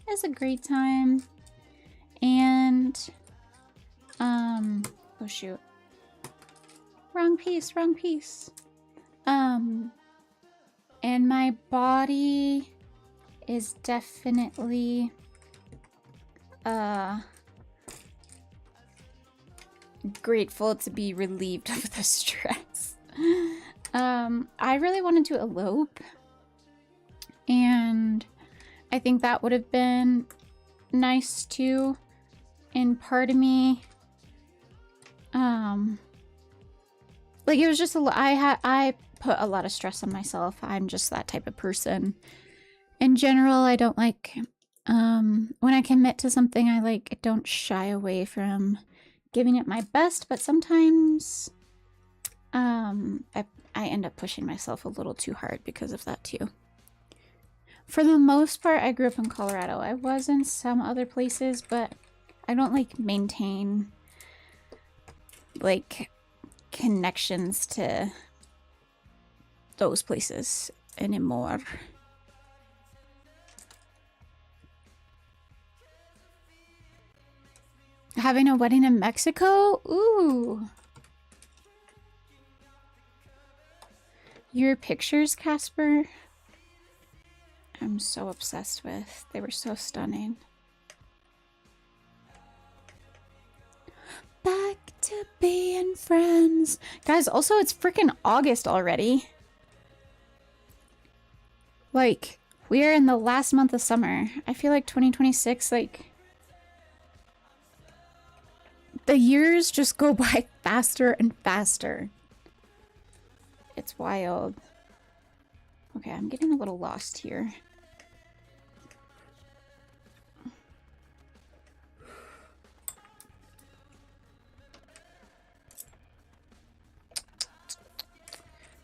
It was a great time. And, oh shoot. Wrong piece, wrong piece. And my body is definitely, grateful to be relieved of the stress. I really wanted to elope, and I think that would have been nice too. And part of me, like, it was just I put a lot of stress on myself. I'm just that type of person. In general, I don't like, when I commit to something, I don't shy away from giving it my best, but sometimes, I end up pushing myself a little too hard because of that too. For the most part, I grew up in Colorado. I was in some other places, but I don't like maintain like connections to those places anymore. Having a wedding in Mexico? Ooh. Your pictures, Casper? I'm so obsessed with. They were so stunning. Back to being friends. Guys, also, it's freaking August already. Like, we are in the last month of summer. I feel like 2026, like, the years just go by faster and faster. It's wild. Okay, I'm getting a little lost here.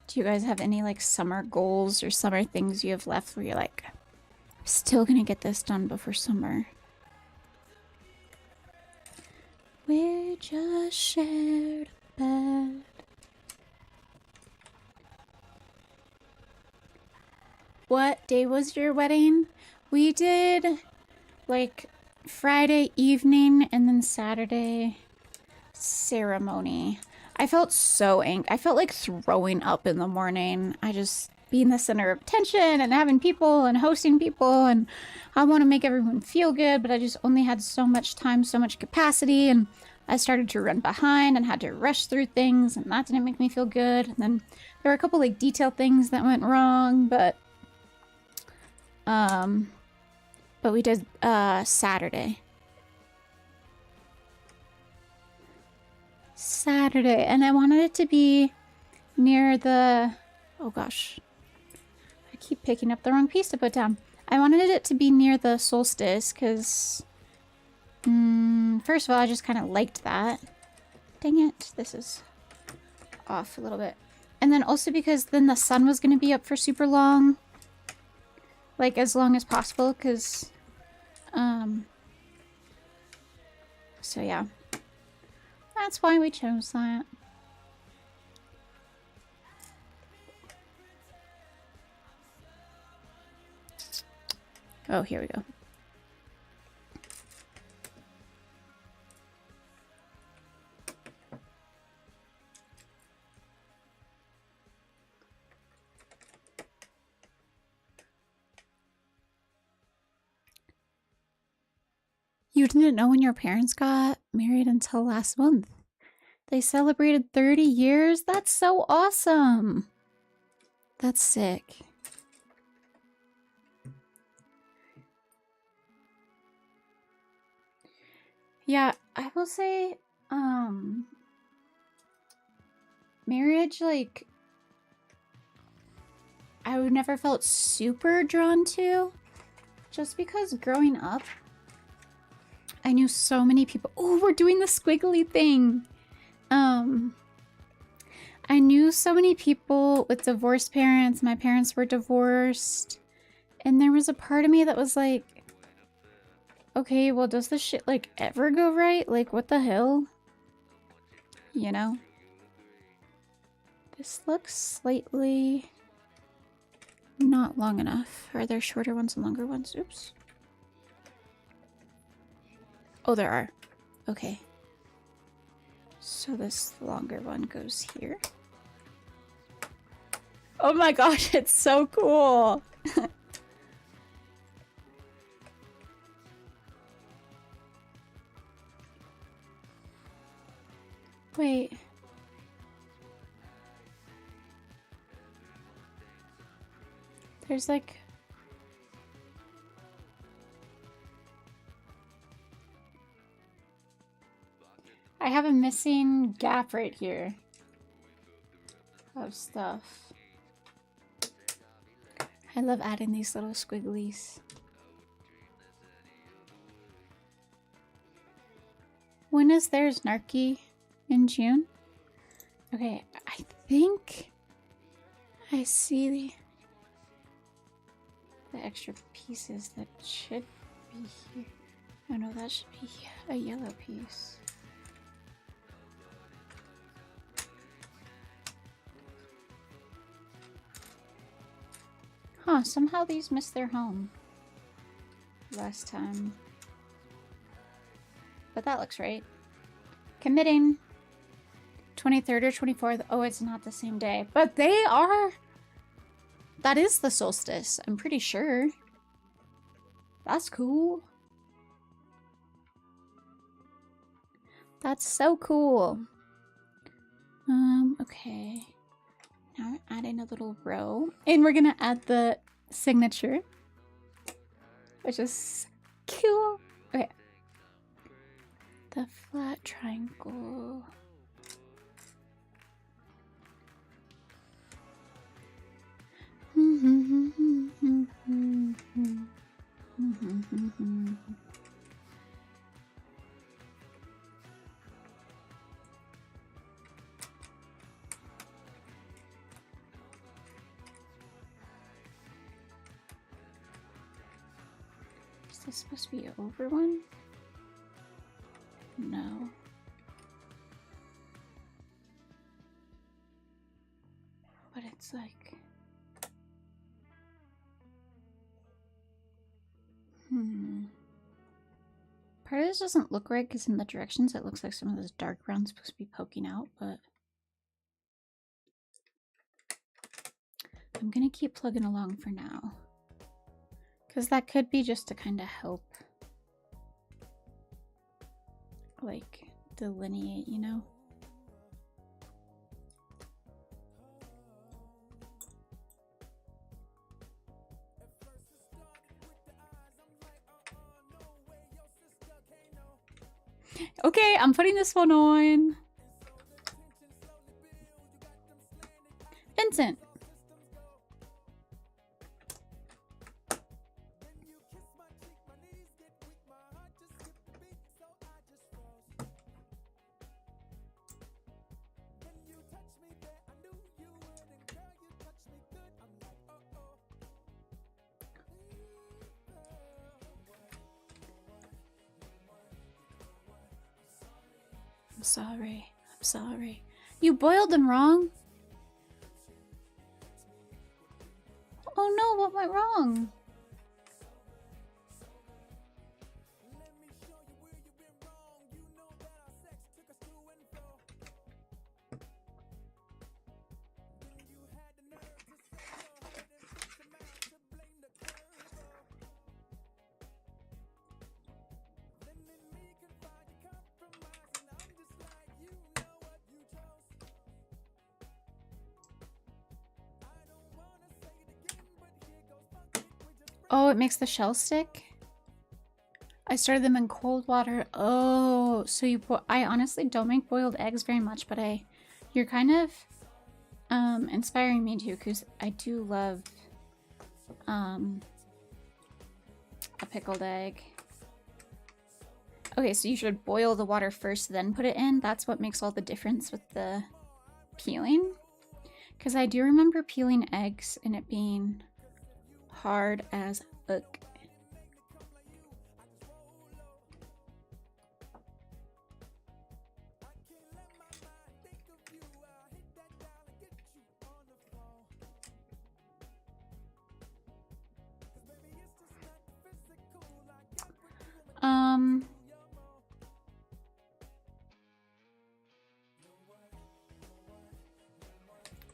Do you guys have any like summer goals or summer things you have left where you're like, I'm still gonna get this done before summer? We just shared a bed. What day was your wedding? We did like Friday evening and then Saturday ceremony. I felt so angry. I felt like throwing up in the morning. I just being the center of attention and having people and hosting people, and I want to make everyone feel good, but I just only had so much time, so much capacity, and I started to run behind and had to rush through things, and that didn't make me feel good. And then there were a couple like detail things that went wrong, but we did Saturday, and I wanted it to be near the, oh gosh, I keep picking up the wrong piece to put down. I wanted it to be near the solstice because, first of all, I just kind of liked that. Dang it, this is off a little bit. And then also because then the sun was going to be up for super long, like as long as possible, because, so yeah. That's why we chose that. Oh, here we go. You didn't know when your parents got married until last month. They celebrated 30 years? That's so awesome. That's sick. Yeah, I will say, marriage, like, I would never felt super drawn to, just because growing up, I knew so many people. Oh, we're doing the squiggly thing. I knew so many people with divorced parents. My parents were divorced. And there was a part of me that was like, okay, well, does this shit, like, ever go right? Like, what the hell? You know? This looks slightly not long enough. Are there shorter ones and longer ones? Oops. Oh, there are. Okay. So this longer one goes here. Oh my gosh, it's so cool! Wait. There's like... I have a missing gap right here of stuff. I love adding these little squigglies. When is theirs, Narky? In June? Okay, I think I see the extra pieces that should be here. Oh no, that should be a yellow piece. Huh, somehow these missed their home last time. But that looks right. Committing. 23rd or 24th. Oh, it's not the same day. But they are. That is the solstice, I'm pretty sure. That's cool. That's so cool. Okay. Now we're adding a little row. And we're gonna add the signature. Which is cool. Okay. The flat triangle. Is this supposed to be over one? No. But it's like... Part of this doesn't look right because in the directions it looks like some of this dark brown's supposed to be poking out, but... I'm gonna keep plugging along for now. Because that could be just to kind of help, like, delineate, you know? Okay, I'm putting this one on. Vincent. I'm sorry. I'm sorry. You boiled them wrong. Oh no, what went wrong? Oh, it makes the shell stick? I started them in cold water. Oh, so you I honestly don't make boiled eggs very much, but you're kind of inspiring me to, because I do love a pickled egg. Okay, so you should boil the water first, then put it in. That's what makes all the difference with the peeling. Because I do remember peeling eggs and it being hard as fuck.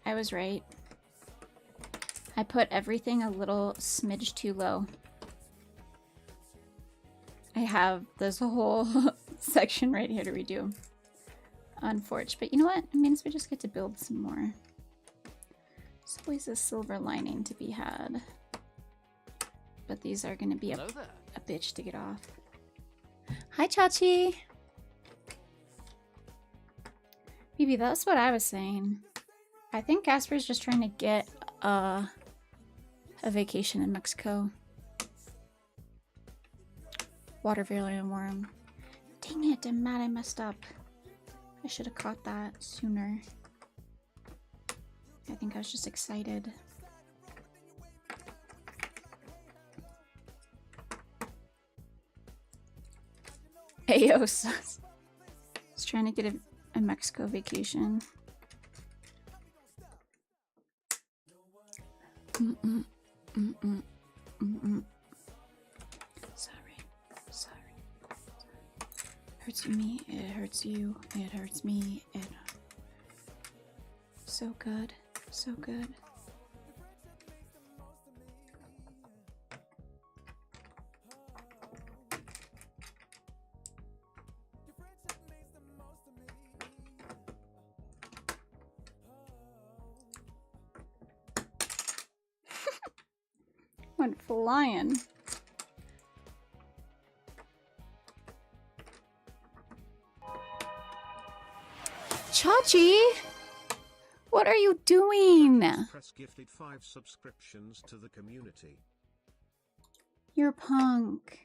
I was right. I put everything a little smidge too low. I have this whole section right here to redo. Unfortunate, but you know what? It means we just get to build some more. There's always a silver lining to be had. But these are going to be a bitch to get off. Hi, Chachi! Maybe that's what I was saying. I think Casper's just trying to get a vacation in Mexico. Watermelon worm. Dang it, I'm mad I messed up. I should have caught that sooner. I think I was just excited. Ayos. I was trying to get a Mexico vacation. Sorry. Hurts me, it hurts you, it hurts me, it... So good, so good. Went flying. Chachi! What are you doing? Press gifted 5 subscriptions to the community. You're punk.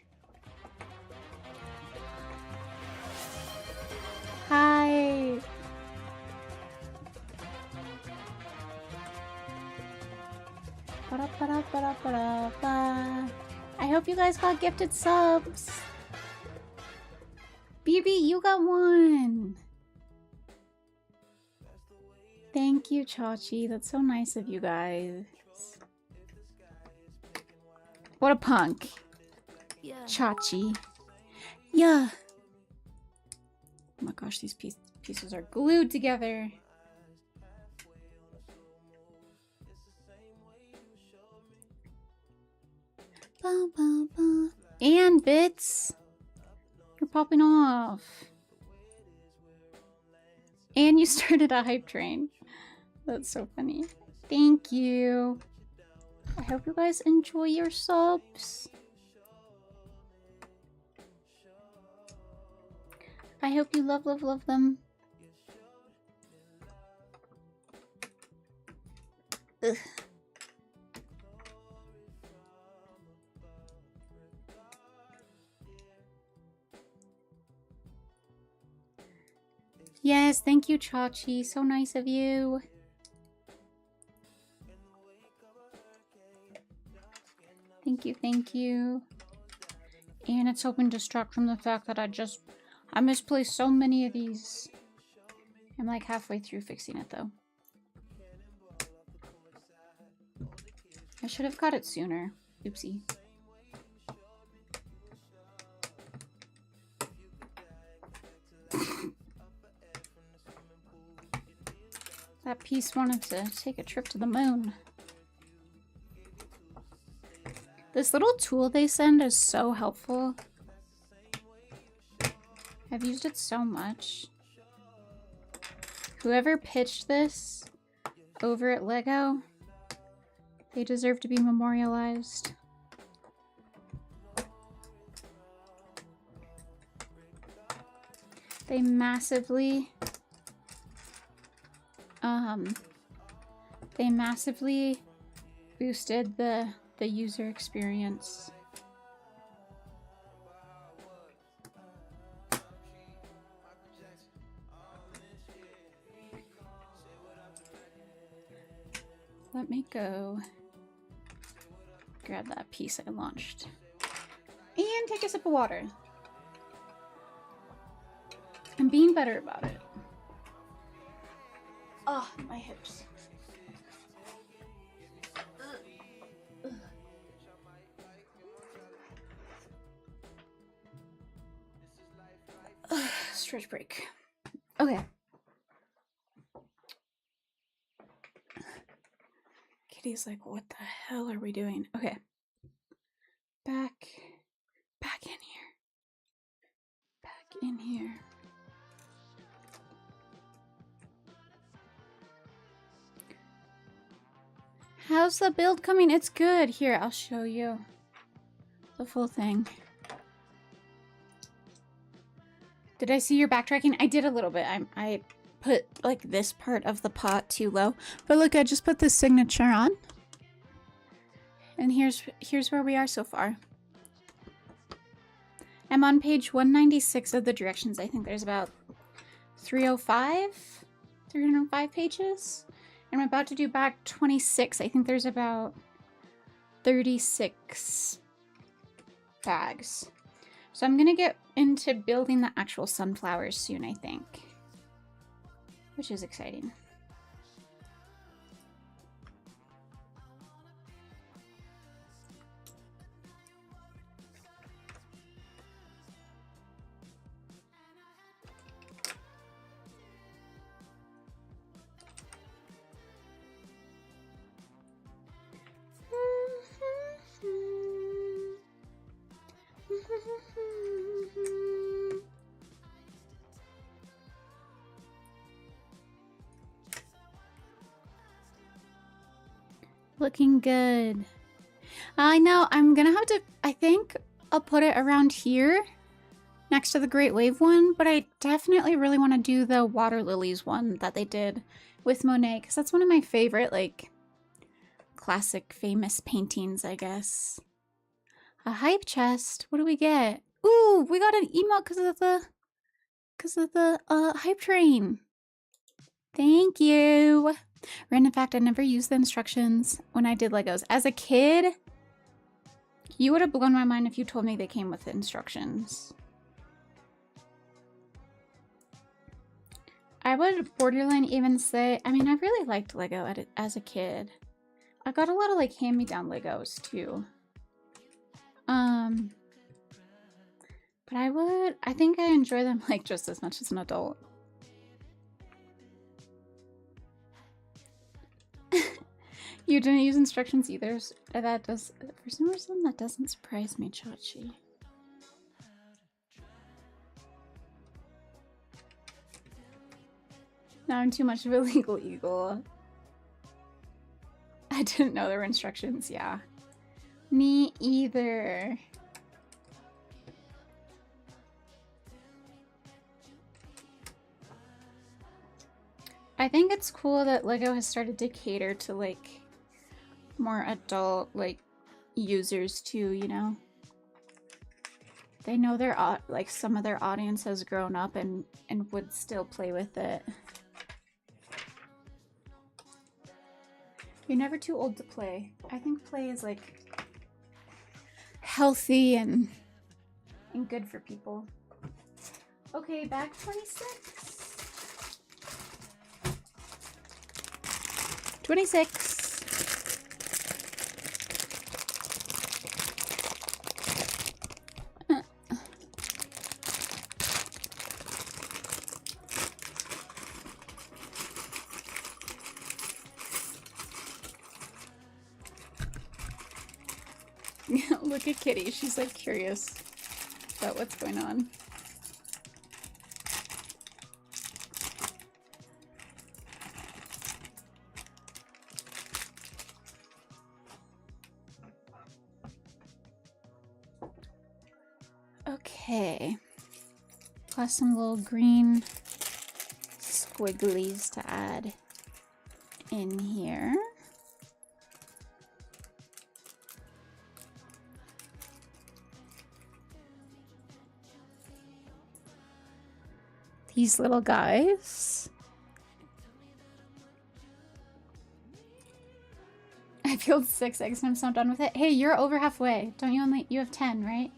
Hi. I hope you guys got gifted subs. BB, you got one. Thank you, Chachi. That's so nice of you guys. What a punk. Yeah. Chachi. Yeah. Oh my gosh, these pieces are glued together. Ba, ba, ba. And bits. You're popping off. And you started a hype train. That's so funny. Thank you. I hope you guys enjoy your subs. I hope you love them. Ugh. Yes, thank you, Chachi. So nice of you. Thank you. And it's hoping to distract from the fact that I misplaced so many of these. I'm like halfway through fixing it though. I should have caught it sooner. Oopsie. That piece wanted to take a trip to the moon. This little tool they send is so helpful. I've used it so much. Whoever pitched this over at Lego, they deserve to be memorialized. They massively They massively boosted the user experience. Let me go grab that piece I launched. And take a sip of water. I'm being better about it. Oh, my hips. Stretch break. Okay. Kitty's like, what the hell are we doing? Okay. Back in here. Back in here. How's the build coming? It's good. Here, I'll show you the full thing. Did I see your backtracking? I did a little bit. I put like this part of the pot too low. But look, I just put this signature on. And here's where we are so far. I'm on page 196 of the directions. I think there's about 305 pages. And I'm about to do back 26. I think there's about 36 bags. So I'm gonna get into building the actual sunflowers soon, I think. Which is exciting. Looking good. I know, I'm gonna have to, I think I'll put it around here next to the Great Wave one, but I definitely really want to do the Water Lilies one that they did with Monet, because that's one of my favorite, like, classic famous paintings, I guess. A hype chest. What do we get? Ooh, we got an emote because of the hype train. Thank you. Random fact, I never used the instructions when I did Legos. As a kid, you would have blown my mind if you told me they came with instructions. I would borderline even say, I mean, I really liked Lego as a kid. I got a lot of like hand-me-down Legos too. But I think I enjoy them like just as much as an adult. You didn't use instructions either. That does, for some reason, that doesn't surprise me, Chachi. Now I'm too much of a legal eagle. I didn't know there were instructions, yeah. Me either. I think it's cool that Lego has started to cater to like more adult like users too, you know? They know their like some of their audience has grown up and would still play with it. You're never too old to play. I think play is like healthy and good for people. Okay, back 26. 26. Look at Kitty. She's like curious about what's going on. Okay. Plus some little green squigglies to add in here. these little guys. I peeled 6 eggs and I'm so done with it. Hey, you're over halfway. Don't you you have 10, right?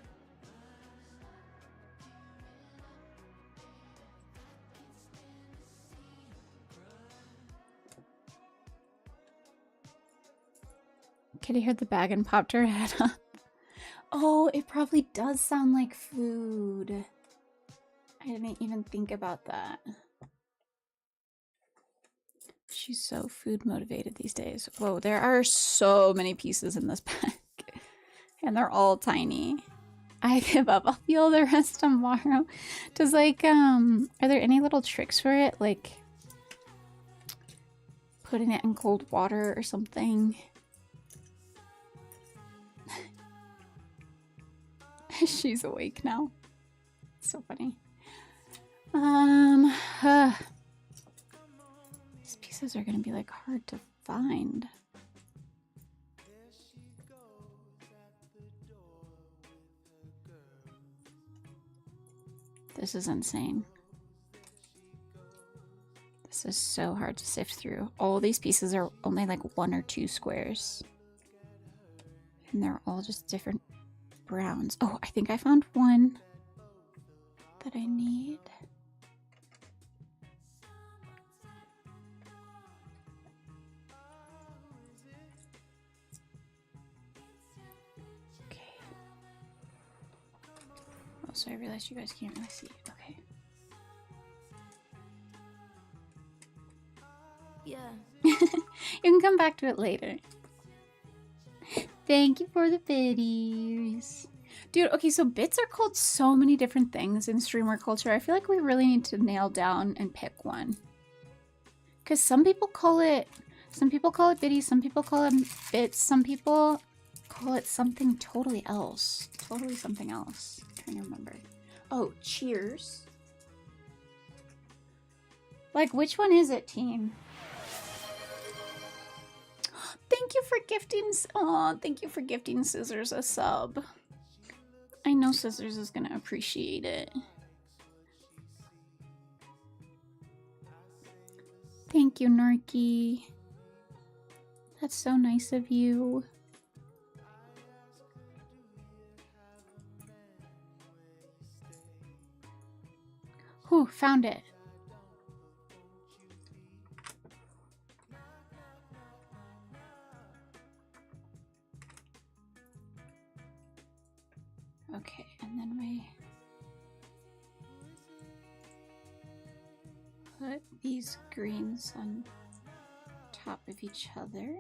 Kitty heard the bag and popped her head up. Oh, it probably does sound like food. I didn't even think about that. She's so food motivated these days. Whoa, there are so many pieces in this bag. And they're all tiny. I give up. I'll peel the rest tomorrow. Does like, are there any little tricks for it? Like putting it in cold water or something? She's awake now. So funny. These pieces are gonna be like hard to find. This is insane. This is so hard to sift through. All these pieces are only like 1 or 2 squares. And they're all just different browns. Oh, I think I found one that I need. Okay. Oh, so I realized you guys can't really see. Okay. Yeah. You can come back to it later. Thank you for the biddies. Dude, okay, so bits are called so many different things in streamer culture. I feel like we really need to nail down and pick one. Because some people call it biddies, some people call it bits, some people call it something totally else. Totally something else. I'm trying to remember. Oh, cheers. Like, which one is it, team? Thank you for gifting. Oh, thank you for gifting Scissors a sub. I know Scissors is gonna appreciate it. Thank you, Narky. That's so nice of you. Whew, found it. Okay, and then we put these greens on top of each other.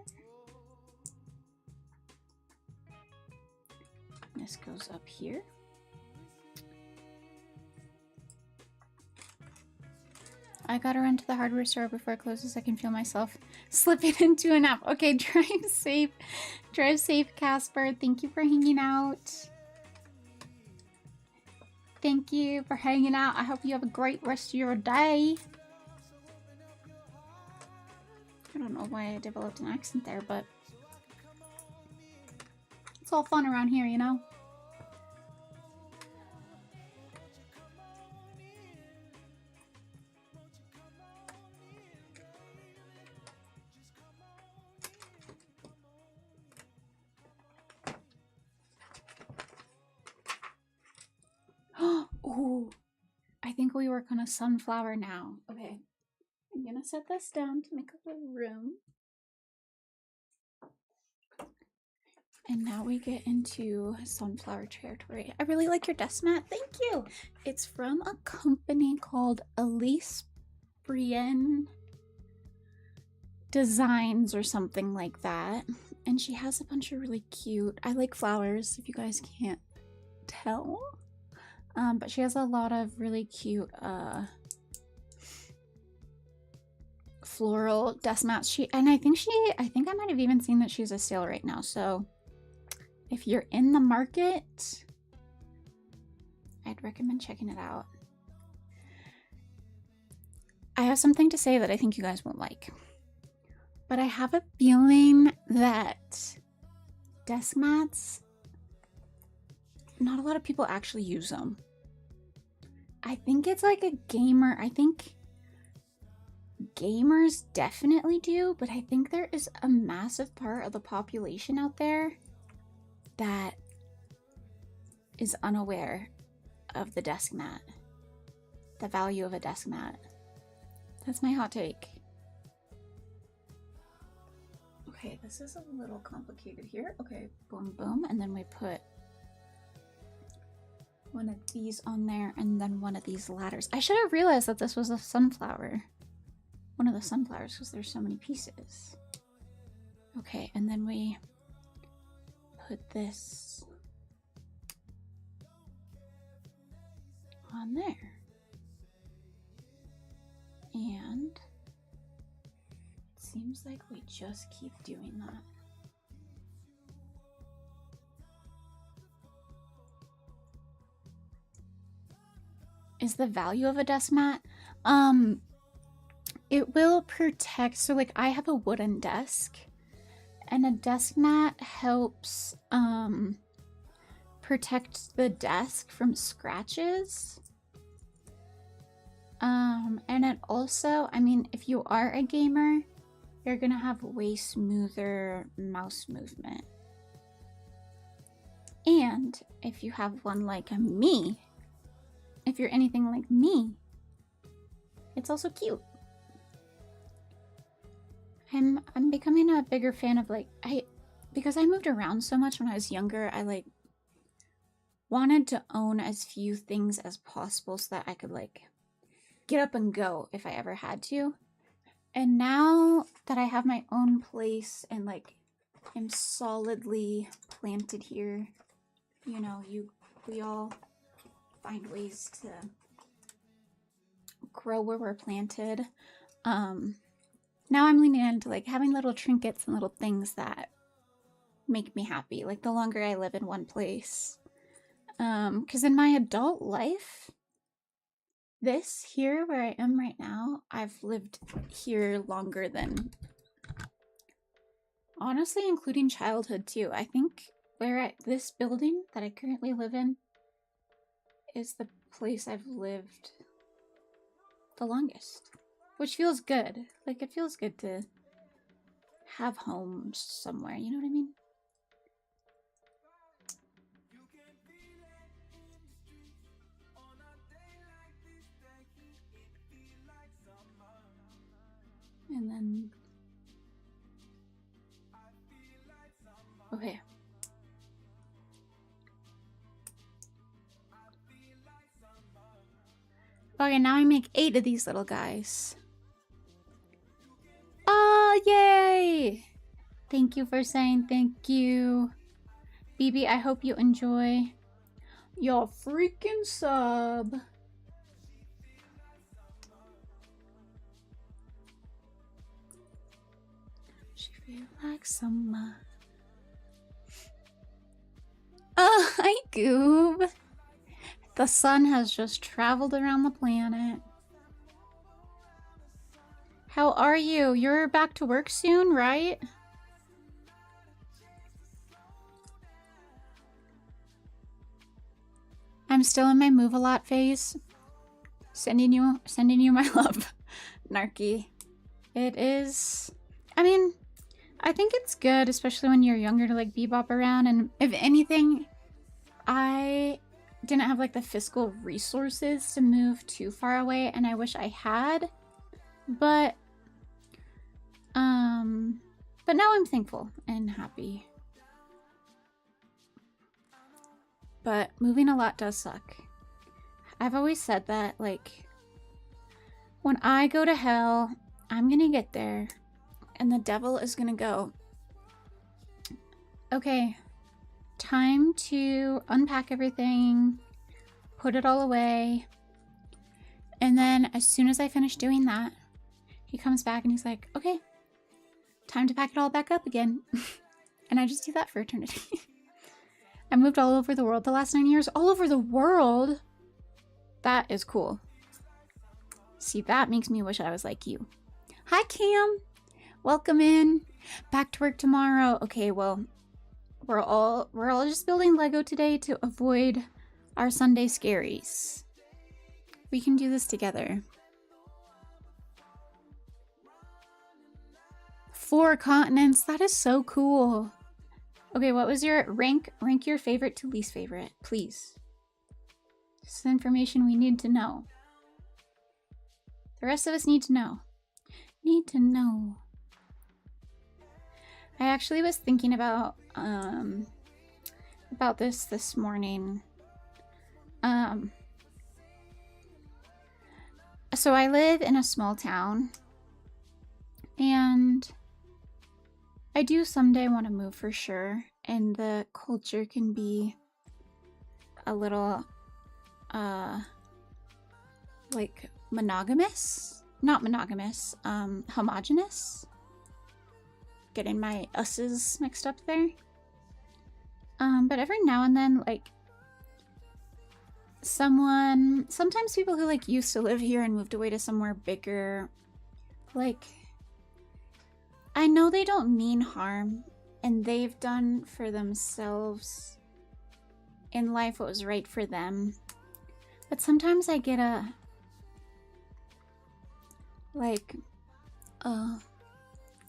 This goes up here. I gotta run to the hardware store before it closes. I can feel myself slipping into a nap. Okay, drive safe. Drive safe, Casper. Thank you for hanging out. Thank you for hanging out. I hope you have a great rest of your day. I don't know why I developed an accent there, but it's all fun around here, you know? Oh, I think we work on a sunflower now. Okay, I'm gonna set this down to make a little room. And now we get into sunflower territory. I really like your desk mat. Thank you. It's from a company called Elise Brienne Designs or something like that. And she has a bunch of really cute, I like flowers if you guys can't tell. But she has a lot of really cute floral desk mats. I think I might have even seen that she's a sale right now. So if you're in the market, I'd recommend checking it out. I have something to say that I think you guys won't like. But I have a feeling that desk mats, not a lot of people actually use them. I think it's like a gamer. I think gamers definitely do, but I think there is a massive part of the population out there that is unaware of the desk mat, the value of a desk mat. That's my hot take. Okay, this is a little complicated here. Okay, boom, boom, and then we put one of these on there and then one of these ladders. I should have realized that this was a sunflower. One of the sunflowers, because there's so many pieces. Okay, and then we put this on there. And it seems like we just keep doing that. Is the value of a desk mat? It will protect, so like I have a wooden desk and a desk mat helps protect the desk from scratches. And it also, I mean, if you are a gamer, you're gonna have way smoother mouse movement. And if you have one like me, if you're anything like me, it's also cute. I'm becoming a bigger fan of like, because I moved around so much when I was younger, I like wanted to own as few things as possible so that I could like get up and go if I ever had to. And now that I have my own place and like am solidly planted here, you know, we all find ways to grow where we're planted. Now I'm leaning into like having little trinkets and little things that make me happy. Like the longer I live in one place. Because in my adult life, this here where I am right now, I've lived here longer than, honestly, including childhood too. I think this building that I currently live in is the place I've lived the longest. Which feels good. Like, it feels good to have homes somewhere, you know what I mean? And then... okay. Okay, now I make 8 of these little guys. Oh, yay! Thank you for saying thank you. BB, I hope you enjoy your freaking sub. She feel like summer. Oh, hi, Goob. The sun has just traveled around the planet. How are you? You're back to work soon, right? I'm still in my move a lot phase. Sending you my love, Narky. It is, I mean, I think it's good, especially when you're younger, to like bebop around. And if anything, I didn't have like the fiscal resources to move too far away, and I wish I had. But now I'm thankful and happy. But moving a lot does suck. I've always said that, like, when I go to hell, I'm gonna get there, and the devil is gonna go, okay, time to unpack everything, put it all away. And then as soon as I finish doing that, he comes back and he's like, okay, time to pack it all back up again. And I just do that for eternity. I moved all over the world the last 9 years. All over the world? That is cool. See, that makes me wish I was like you. Hi, Cam. Welcome in. Back to work tomorrow. Okay, well, we're all just building Lego today to avoid our Sunday scaries. We can do this together. 4 continents. That is so cool. Okay, what was your rank your favorite to least favorite, please. This is information we need to know. The rest of us need to know. Need to know. I actually was thinking about this morning. So I live in a small town, and I do someday want to move for sure, and the culture can be a little like monogamous, not monogamous, homogenous. Getting my us's mixed up there. But every now and then, like, sometimes people who like used to live here and moved away to somewhere bigger, like, I know they don't mean harm, and they've done for themselves in life what was right for them. But sometimes I get a, like,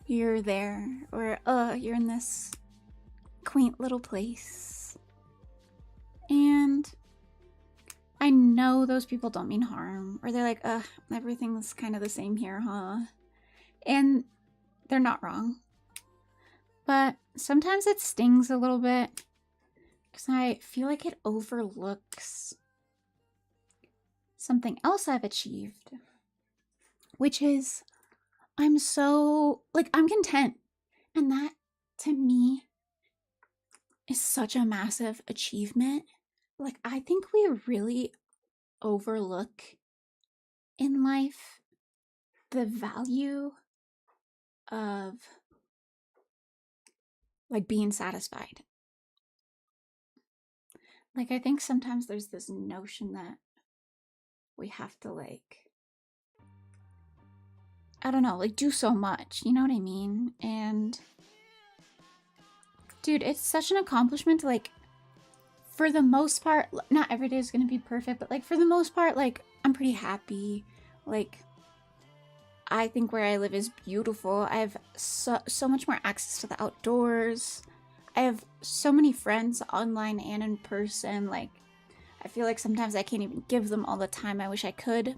you're there, or you're in this quaint little place. And I know those people don't mean harm, or they're like, everything's kind of the same here, huh? And they're not wrong. But sometimes it stings a little bit, because I feel like it overlooks something else I've achieved, which is I'm so, like, I'm content. And that, to me, is such a massive achievement. Like, I think we really overlook in life the value of, like, being satisfied. Like, I think sometimes there's this notion that we have to, like, I don't know, like, do so much, you know what I mean? And dude, it's such an accomplishment to, like, for the most part, not every day is gonna be perfect, but, like, for the most part, like, I'm pretty happy. Like, I think where I live is beautiful. I have so much more access to the outdoors. I have so many friends online and in person. Like, I feel like sometimes I can't even give them all the time I wish I could.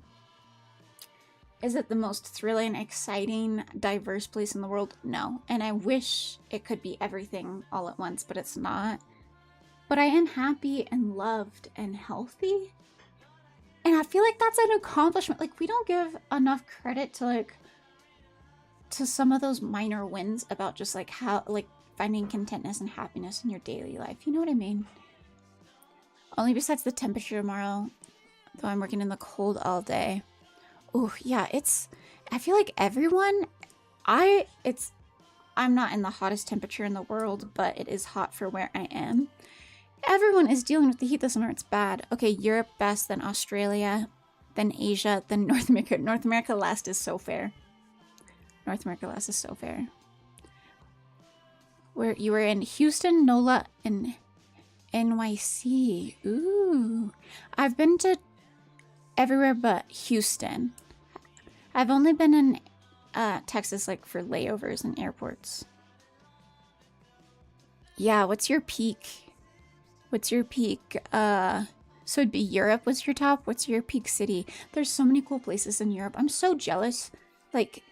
Is it the most thrilling, exciting, diverse place in the world? No. And I wish it could be everything all at once, but it's not. But I am happy and loved and healthy. And I feel like that's an accomplishment. Like, we don't give enough credit to, like, to some of those minor wins about just, like, how, like, finding contentness and happiness in your daily life. You know what I mean? Only besides the temperature tomorrow, though I'm working in the cold all day. Oh, yeah, I feel like everyone, I'm not in the hottest temperature in the world, but it is hot for where I am. Everyone is dealing with the heat this summer. It's bad. Okay, Europe best, then Australia, then Asia, then North America. North America last is so fair. North America last is so fair. Where you were in Houston, NOLA, and NYC. Ooh. I've been to everywhere but Houston. I've only been in Texas, like, for layovers and airports. Yeah, what's your peak? What's your peak? So it'd be Europe. What's your top? What's your peak city? There's so many cool places in Europe. I'm so jealous. Like,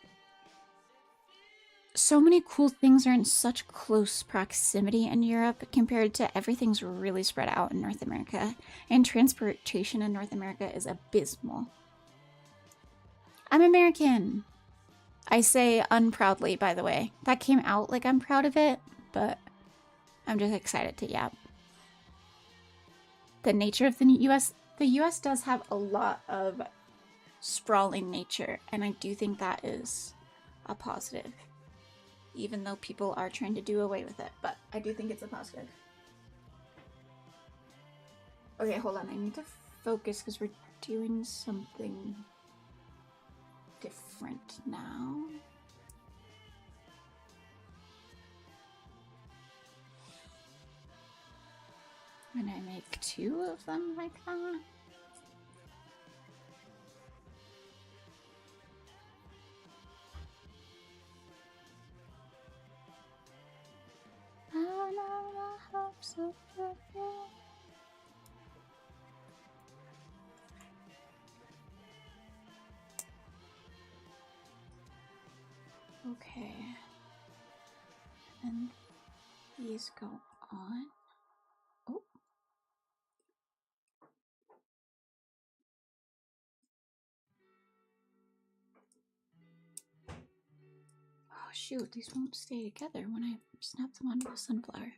so many cool things are in such close proximity in Europe compared to everything's really spread out in North America. And transportation in North America is abysmal. I'm American. I say unproudly, by the way. That came out like I'm proud of it, but I'm just excited to yap. The nature of the US does have a lot of sprawling nature, and I do think that is a positive. Even though people are trying to do away with it, but I do think it's a positive. Okay, hold on. I need to focus because we're doing something different now. And I make 2 of them like that. so beautiful. Okay. And these go on. Oh. Oh shoot, these won't stay together when I snap them onto the sunflower.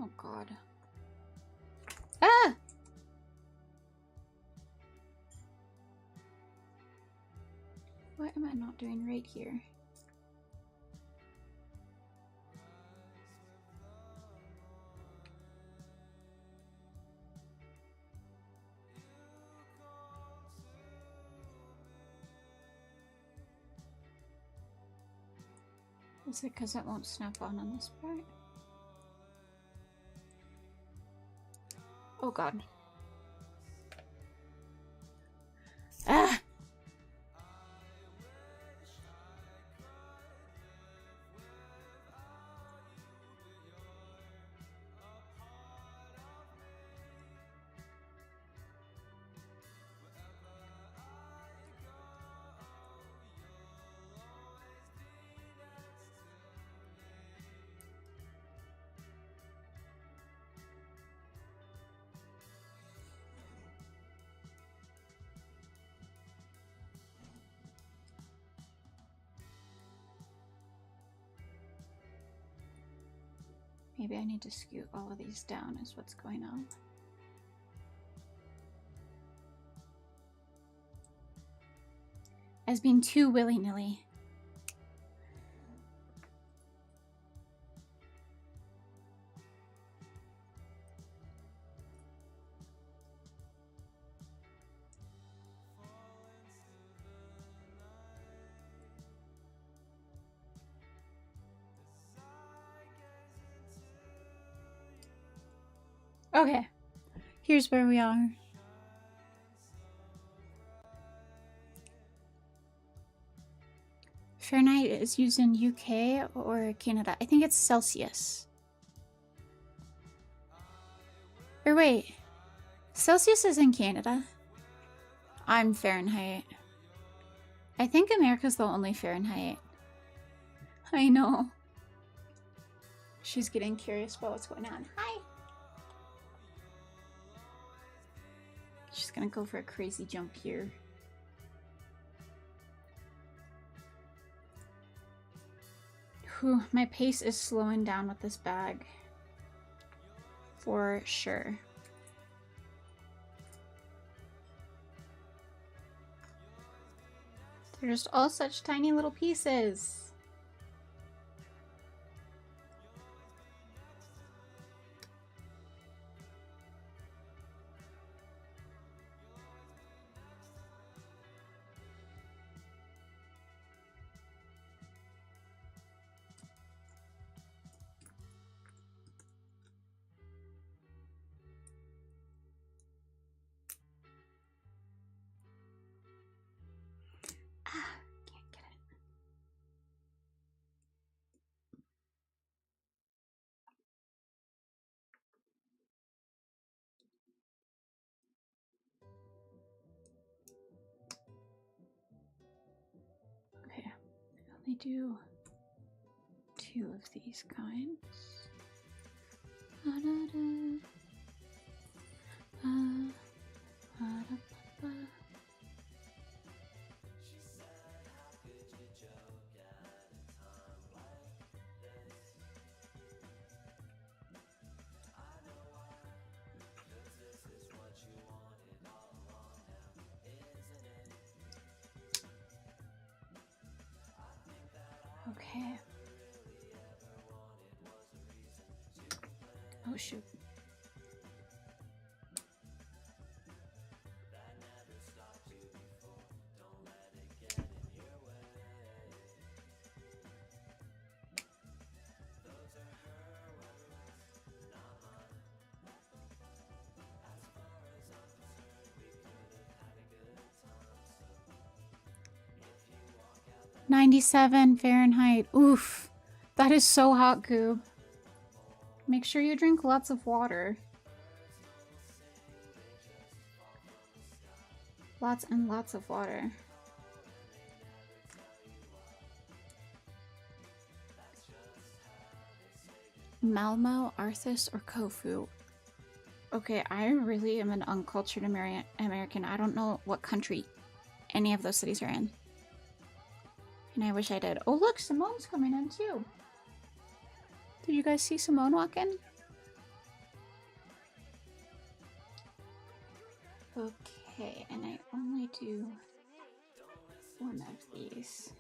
Oh god. Ah! What am I not doing right here? Is it because it won't snap on this part? Oh god. Ah! Maybe I need to scoot all of these down is what's going on. As being too willy-nilly. Okay, here's where we are. Fahrenheit is used in UK or Canada. I think it's Celsius. Or wait, Celsius is in Canada. I'm Fahrenheit. I think America's the only Fahrenheit. I know. She's getting curious about what's going on. Hi. She's gonna go for a crazy jump here. Whew, my pace is slowing down with this bag. For sure. They're just all such tiny little pieces. Okay, I only do 2 of these kinds. Okay. Oh shoot. 97 Fahrenheit. Oof. That is so hot, Goob. Make sure you drink lots of water. Lots and lots of water. Malmo, Arthas, or Kofu? Okay, I really am an uncultured American. I don't know what country any of those cities are in. And I wish I did. Oh look, Simone's coming in too. Did you guys see Simone walk in? Okay, and I only do one of these.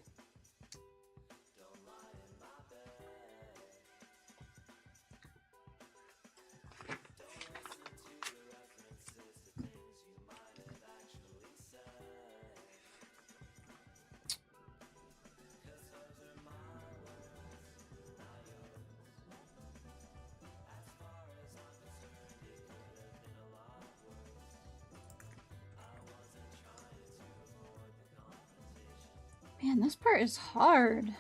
Man, this part is hard.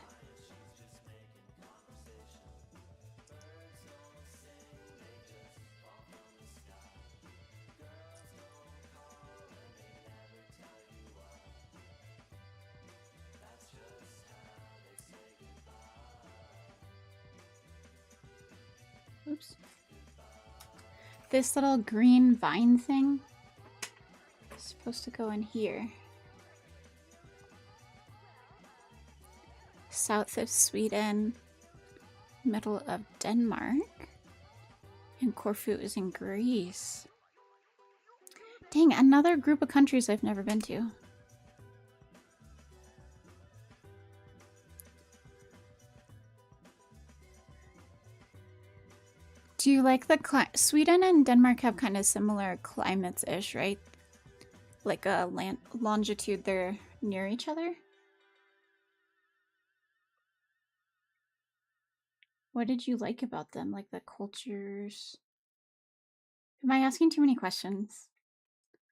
Oops. This little green vine thing is supposed to go in here. South of Sweden, middle of Denmark, and Corfu is in Greece. Dang, another group of countries I've never been to. Do you like the Sweden and Denmark have kind of similar climates-ish, right? Like a longitude, they're near each other? What did you like about them? Like the cultures? Am I asking too many questions?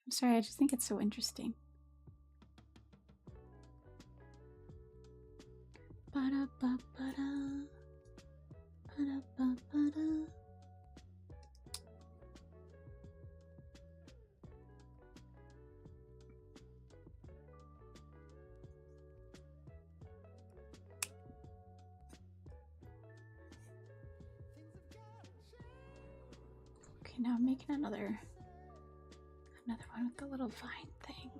I'm sorry, I just think it's so interesting. Ba-da-ba-ba-da. Ba-da-ba-ba-da. Okay, now I'm making another one with the little vine thing.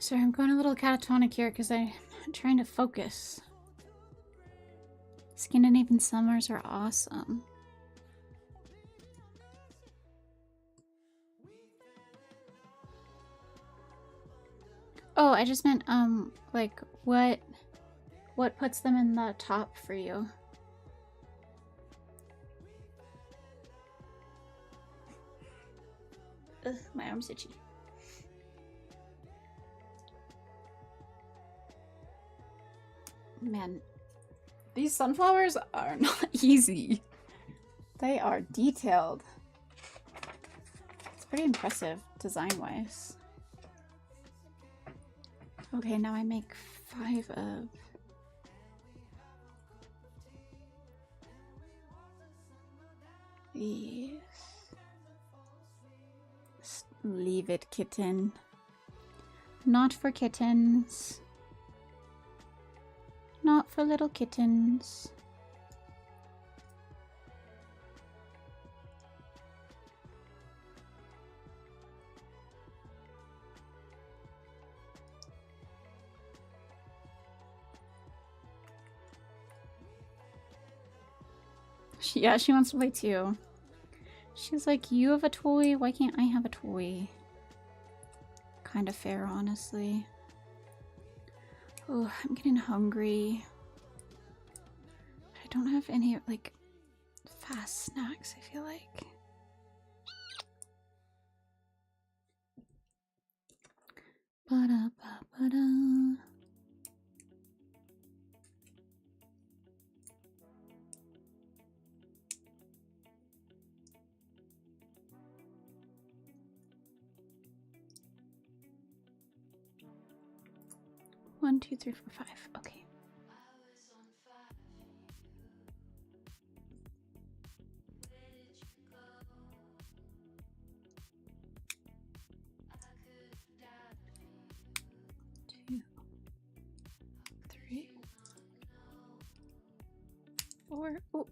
Sorry, I'm going a little catatonic here because I'm trying to focus. Scandinavian summers are awesome. Oh, I just meant, like, what puts them in the top for you? Ugh, my arm's itchy. Man, these sunflowers are not easy. They are detailed. It's pretty impressive design-wise. Okay, now I make 5 of these. Leave it, kitten. Not for kittens. Not for little kittens. Yeah, she wants to play too. She's like, you have a toy, why can't I have a toy? Kind of fair, honestly. Oh, I'm getting hungry. I don't have any, like, fast snacks, I feel like. Ba-da-ba-ba-da. One, two, three, four, five. Okay. Two, three, four. Oh.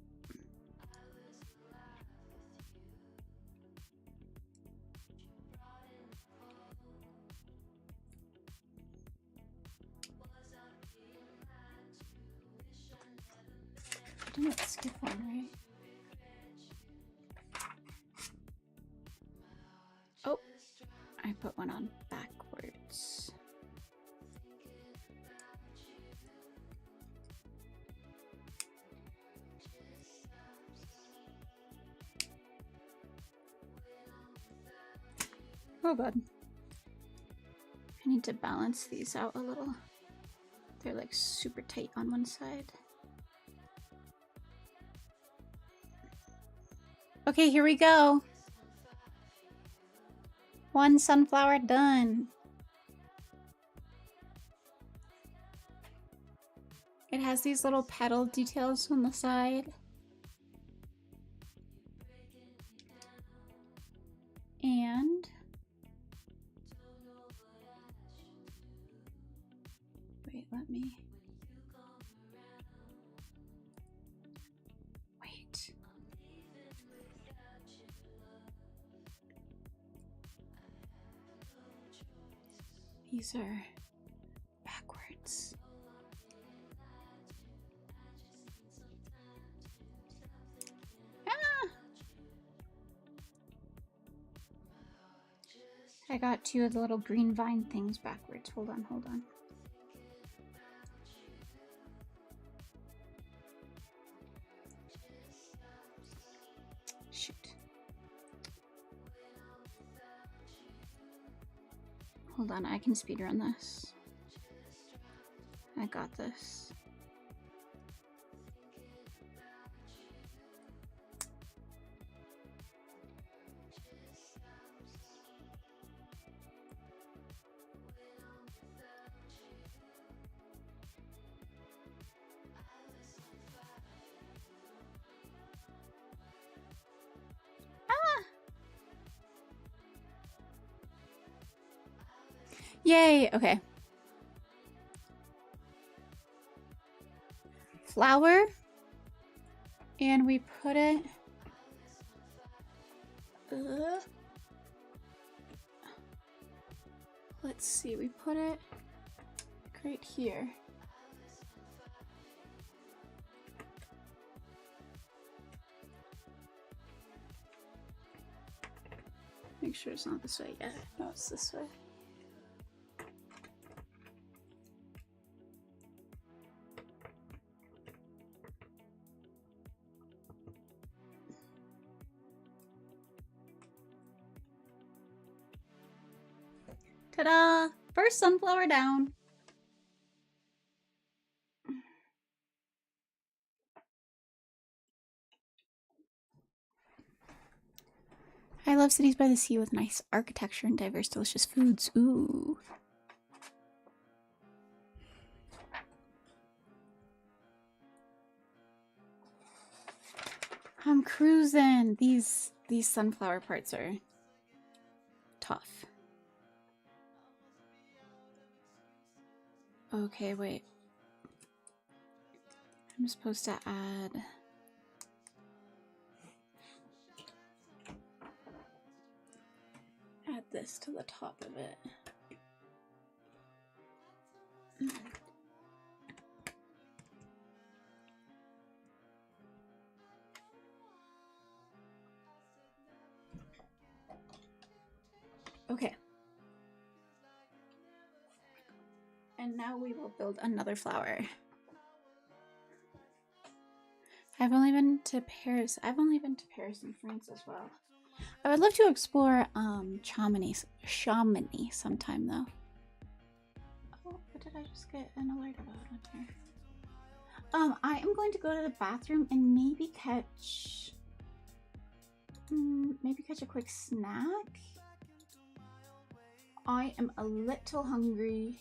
I didn't skip one, right? Oh, I put one on backwards. Oh, bud. I need to balance these out a little. They're like super tight on one side. Okay, here we go. One sunflower done. It has these little petal details on the side. And wait, let me wait. These are backwards. Ah! I got two of the little green vine things backwards. Hold on, hold on. Shoot. Hold on, I can speedrun this. I got this. Yay! Okay. Flour. And we put it... let's see, we put it right here. Make sure it's not this way. Yeah, no, it's this way. Ta-da! First sunflower down. I love cities by the sea with nice architecture and diverse delicious foods. Ooh. I'm cruising. These sunflower parts are tough. Okay, wait. I'm supposed to add... add this to the top of it. Okay. And now we will build another flower. I've only been to Paris. I've only been to Paris and France as well. I would love to explore Chamonix sometime though. Oh, what did I just get an alert about up here? I am going to go to the bathroom and maybe catch a quick snack. I am a little hungry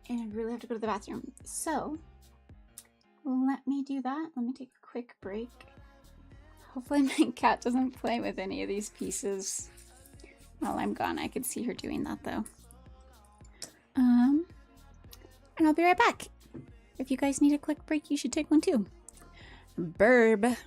and I really have to go to the bathroom. So let me do that. Let me take a quick break. Hopefully my cat doesn't play with any of these pieces while I'm gone. I could see her doing that though. And I'll be right back. If you guys need a quick break, you should take one too. Burb.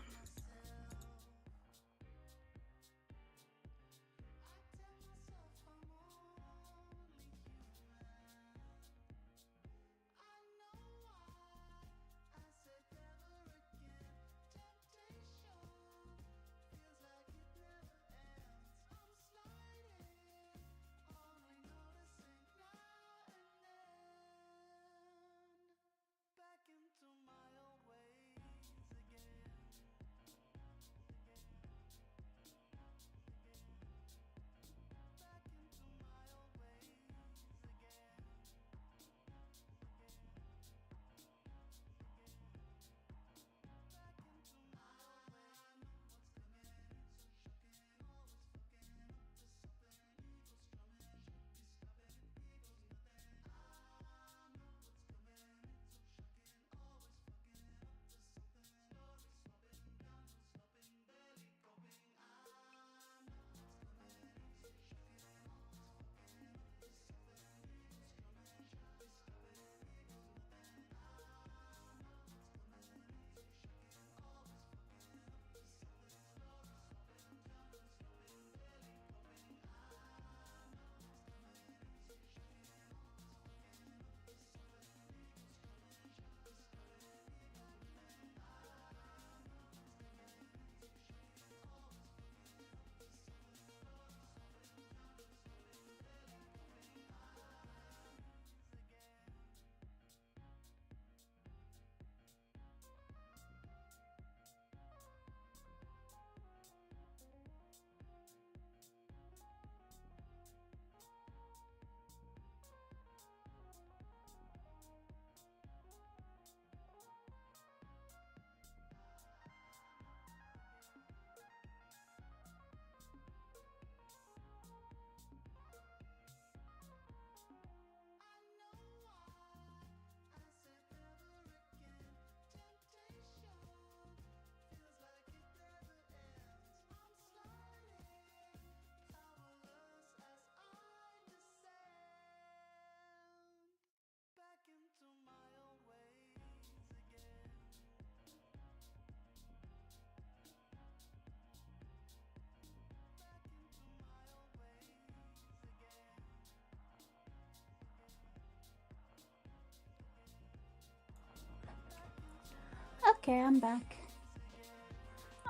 Okay, I'm back.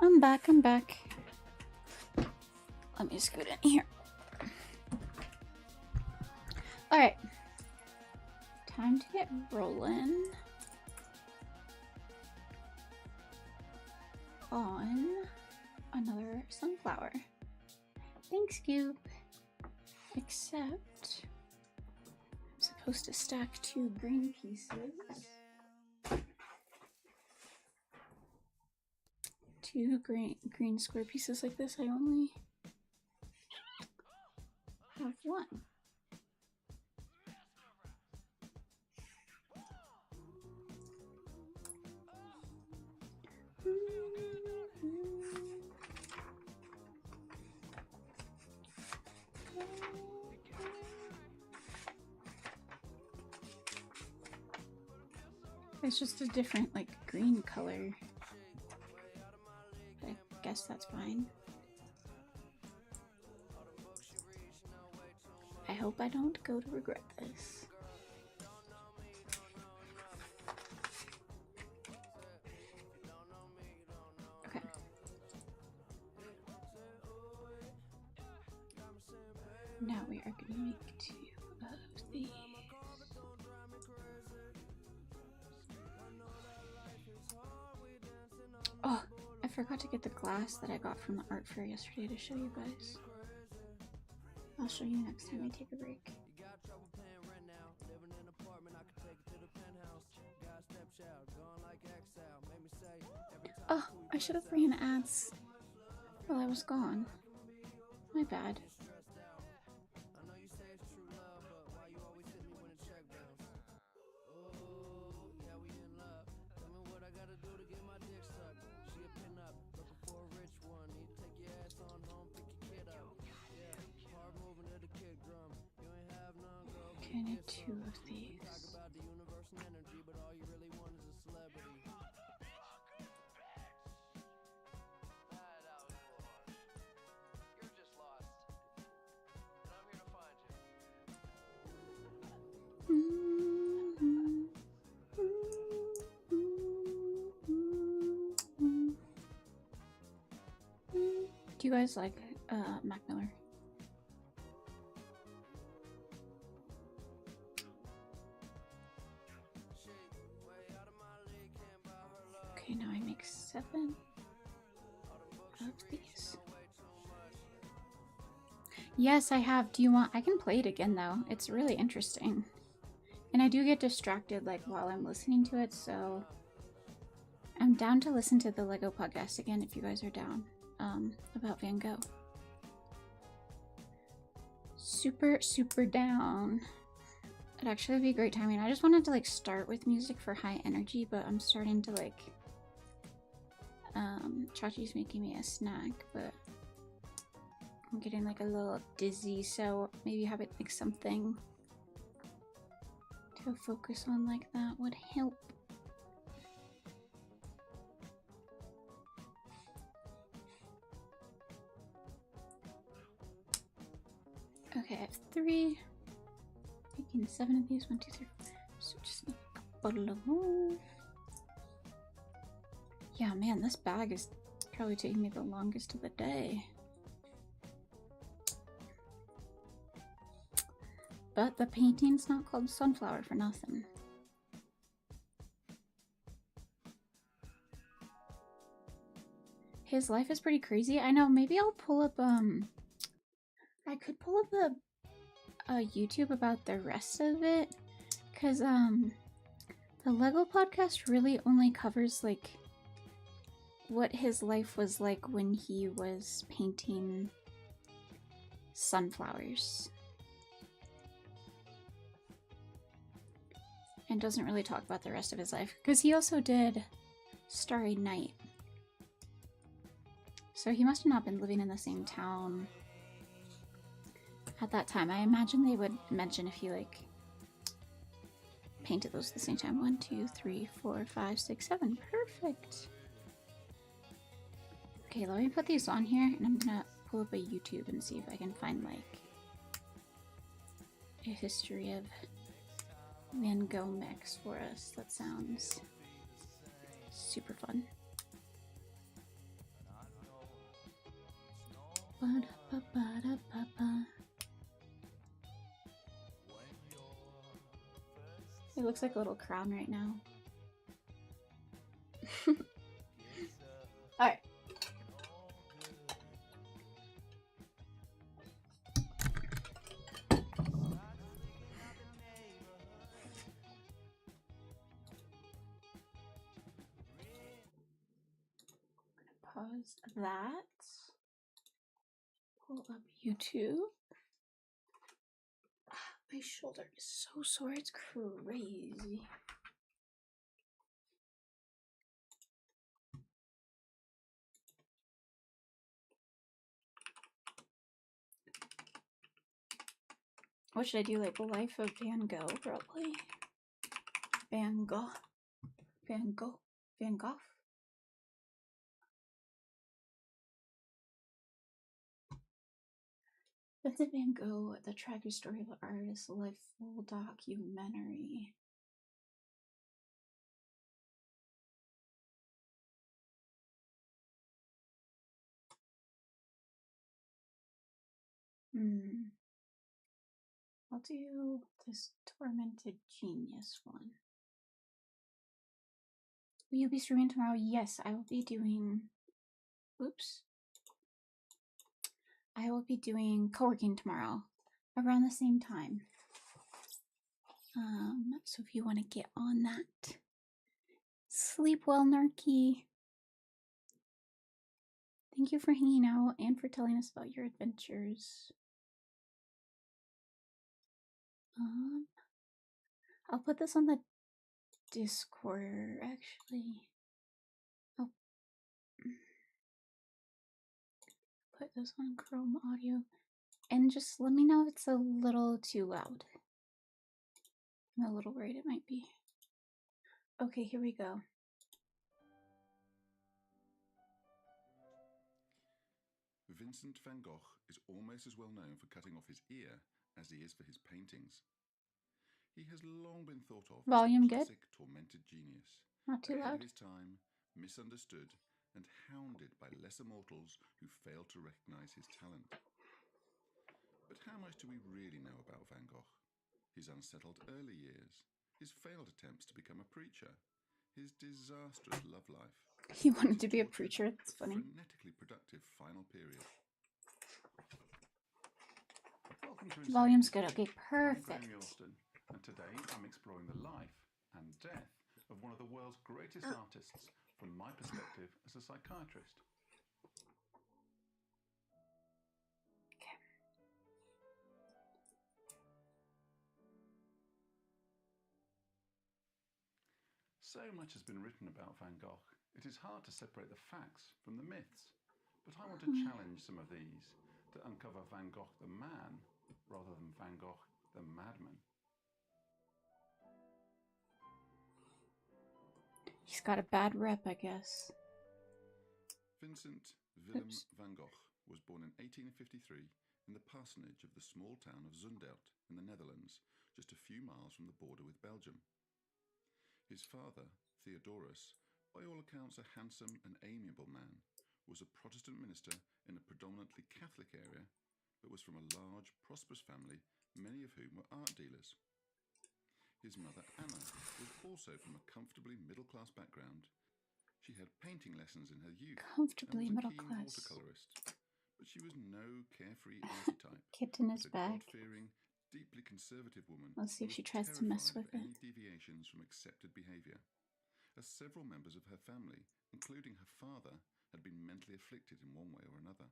I'm back. Let me scoot in here. Alright. Time to get rolling on another sunflower. Thanks, Goop. Except I'm supposed to stack 2 green pieces. 2 green square pieces like this. I only have 1. It's just a different, like, green color. But I guess that's fine. I hope I don't go to regret this. Okay. Now we are going to make 2 of these. Oh, I forgot to get the glass that I got from the art fair yesterday to show you guys. I'll show you next time I take a break. Oh, I should have ran ads while I was gone. My bad. Okay, I need 2 of these. Do you guys like Mac Miller? Okay, now I make 7 of these. Yes, I have. Do you want? I can play it again though. It's really interesting. And I do get distracted like while I'm listening to it, so I'm down to listen to the Lego podcast again if you guys are down. About Van Gogh. Super down. It'd actually be a great timing. I just wanted to like start with music for high energy, but I'm starting to like Chachi's making me a snack, but I'm getting like a little dizzy, so maybe having like something to focus on like that would help. Okay, I have 3. Making 7 of these. 1, 2, 3. So just make a bottle of more. Yeah, man, this bag is probably taking me the longest of the day. But the painting's not called Sunflower for nothing. His life is pretty crazy. I know, maybe I'll pull up, I could pull up a YouTube about the rest of it, because, the Lego podcast really only covers, like, what his life was like when he was painting sunflowers. And doesn't really talk about the rest of his life, because he also did Starry Night. So he must have not been living in the same town at that time. I imagine they would mention if he like painted those at the same time. 1, 2, 3, 4, 5, 6, 7. Perfect. Okay, let me put these on here, and I'm gonna pull up a YouTube and see if I can find like a history of Van Gogh mix for us. That sounds super fun. It looks like a little crown right now. Alright. Pause that. Pull up YouTube. My shoulder is so sore, it's crazy. What should I do? Like the life of Van Gogh, probably. Van Gogh. Van Gogh. Van Gogh. Vincent Van Gogh, the tragic story of the artist, life full documentary. I'll do this tormented genius one. Will you be streaming tomorrow? Yes, I will be doing. Oops. I will be doing co-working tomorrow around the same time. So if you want to get on that, sleep well, Narky. Thank you for hanging out and for telling us about your adventures. I'll put this on the Discord, actually. I'll put this on Chrome Audio. And just let me know if it's a little too loud. I'm a little worried it might be. Okay, here we go. Vincent van Gogh is almost as well known for cutting off his ear as he is for his paintings. He has long been thought of Volume as the good? classic tormented genius, Not too ahead loud. of his time, misunderstood, and hounded by lesser mortals who failed to recognize his talent. But how much do we really know about Van Gogh? His unsettled early years, his failed attempts to become a preacher, his disastrous love life. He wanted to be a preacher. That's funny. Frenetically productive final period. Welcome to Volume's Insanity. good. Okay, I'm Graham perfect. Youlston, and today I'm exploring the life and death of one of the world's greatest artists from my perspective as a psychiatrist. So much has been written about Van Gogh, it is hard to separate the facts from the myths. But I want to challenge some of these to uncover Van Gogh the man rather than Van Gogh the madman. He's got a bad rep, I guess. Vincent Willem Oops. van Gogh was born in 1853 in the parsonage of the small town of Zundert in the Netherlands, just a few miles from the border with Belgium. His father, Theodorus, by all accounts a handsome and amiable man, was a Protestant minister in a predominantly Catholic area, but was from a large, prosperous family, many of whom were art dealers. His mother, Anna, was also from a comfortably middle-class background. She had painting lessons in her youth Comfortably and was a middle keen class. watercolorist, but she was no carefree arty type. Kitten is but a back. God-fearing, deeply conservative woman. Let's see if who she was tries to mess terrified with of it. any deviations from accepted behavior, as several members of her family, including her father, had been mentally afflicted in one way or another.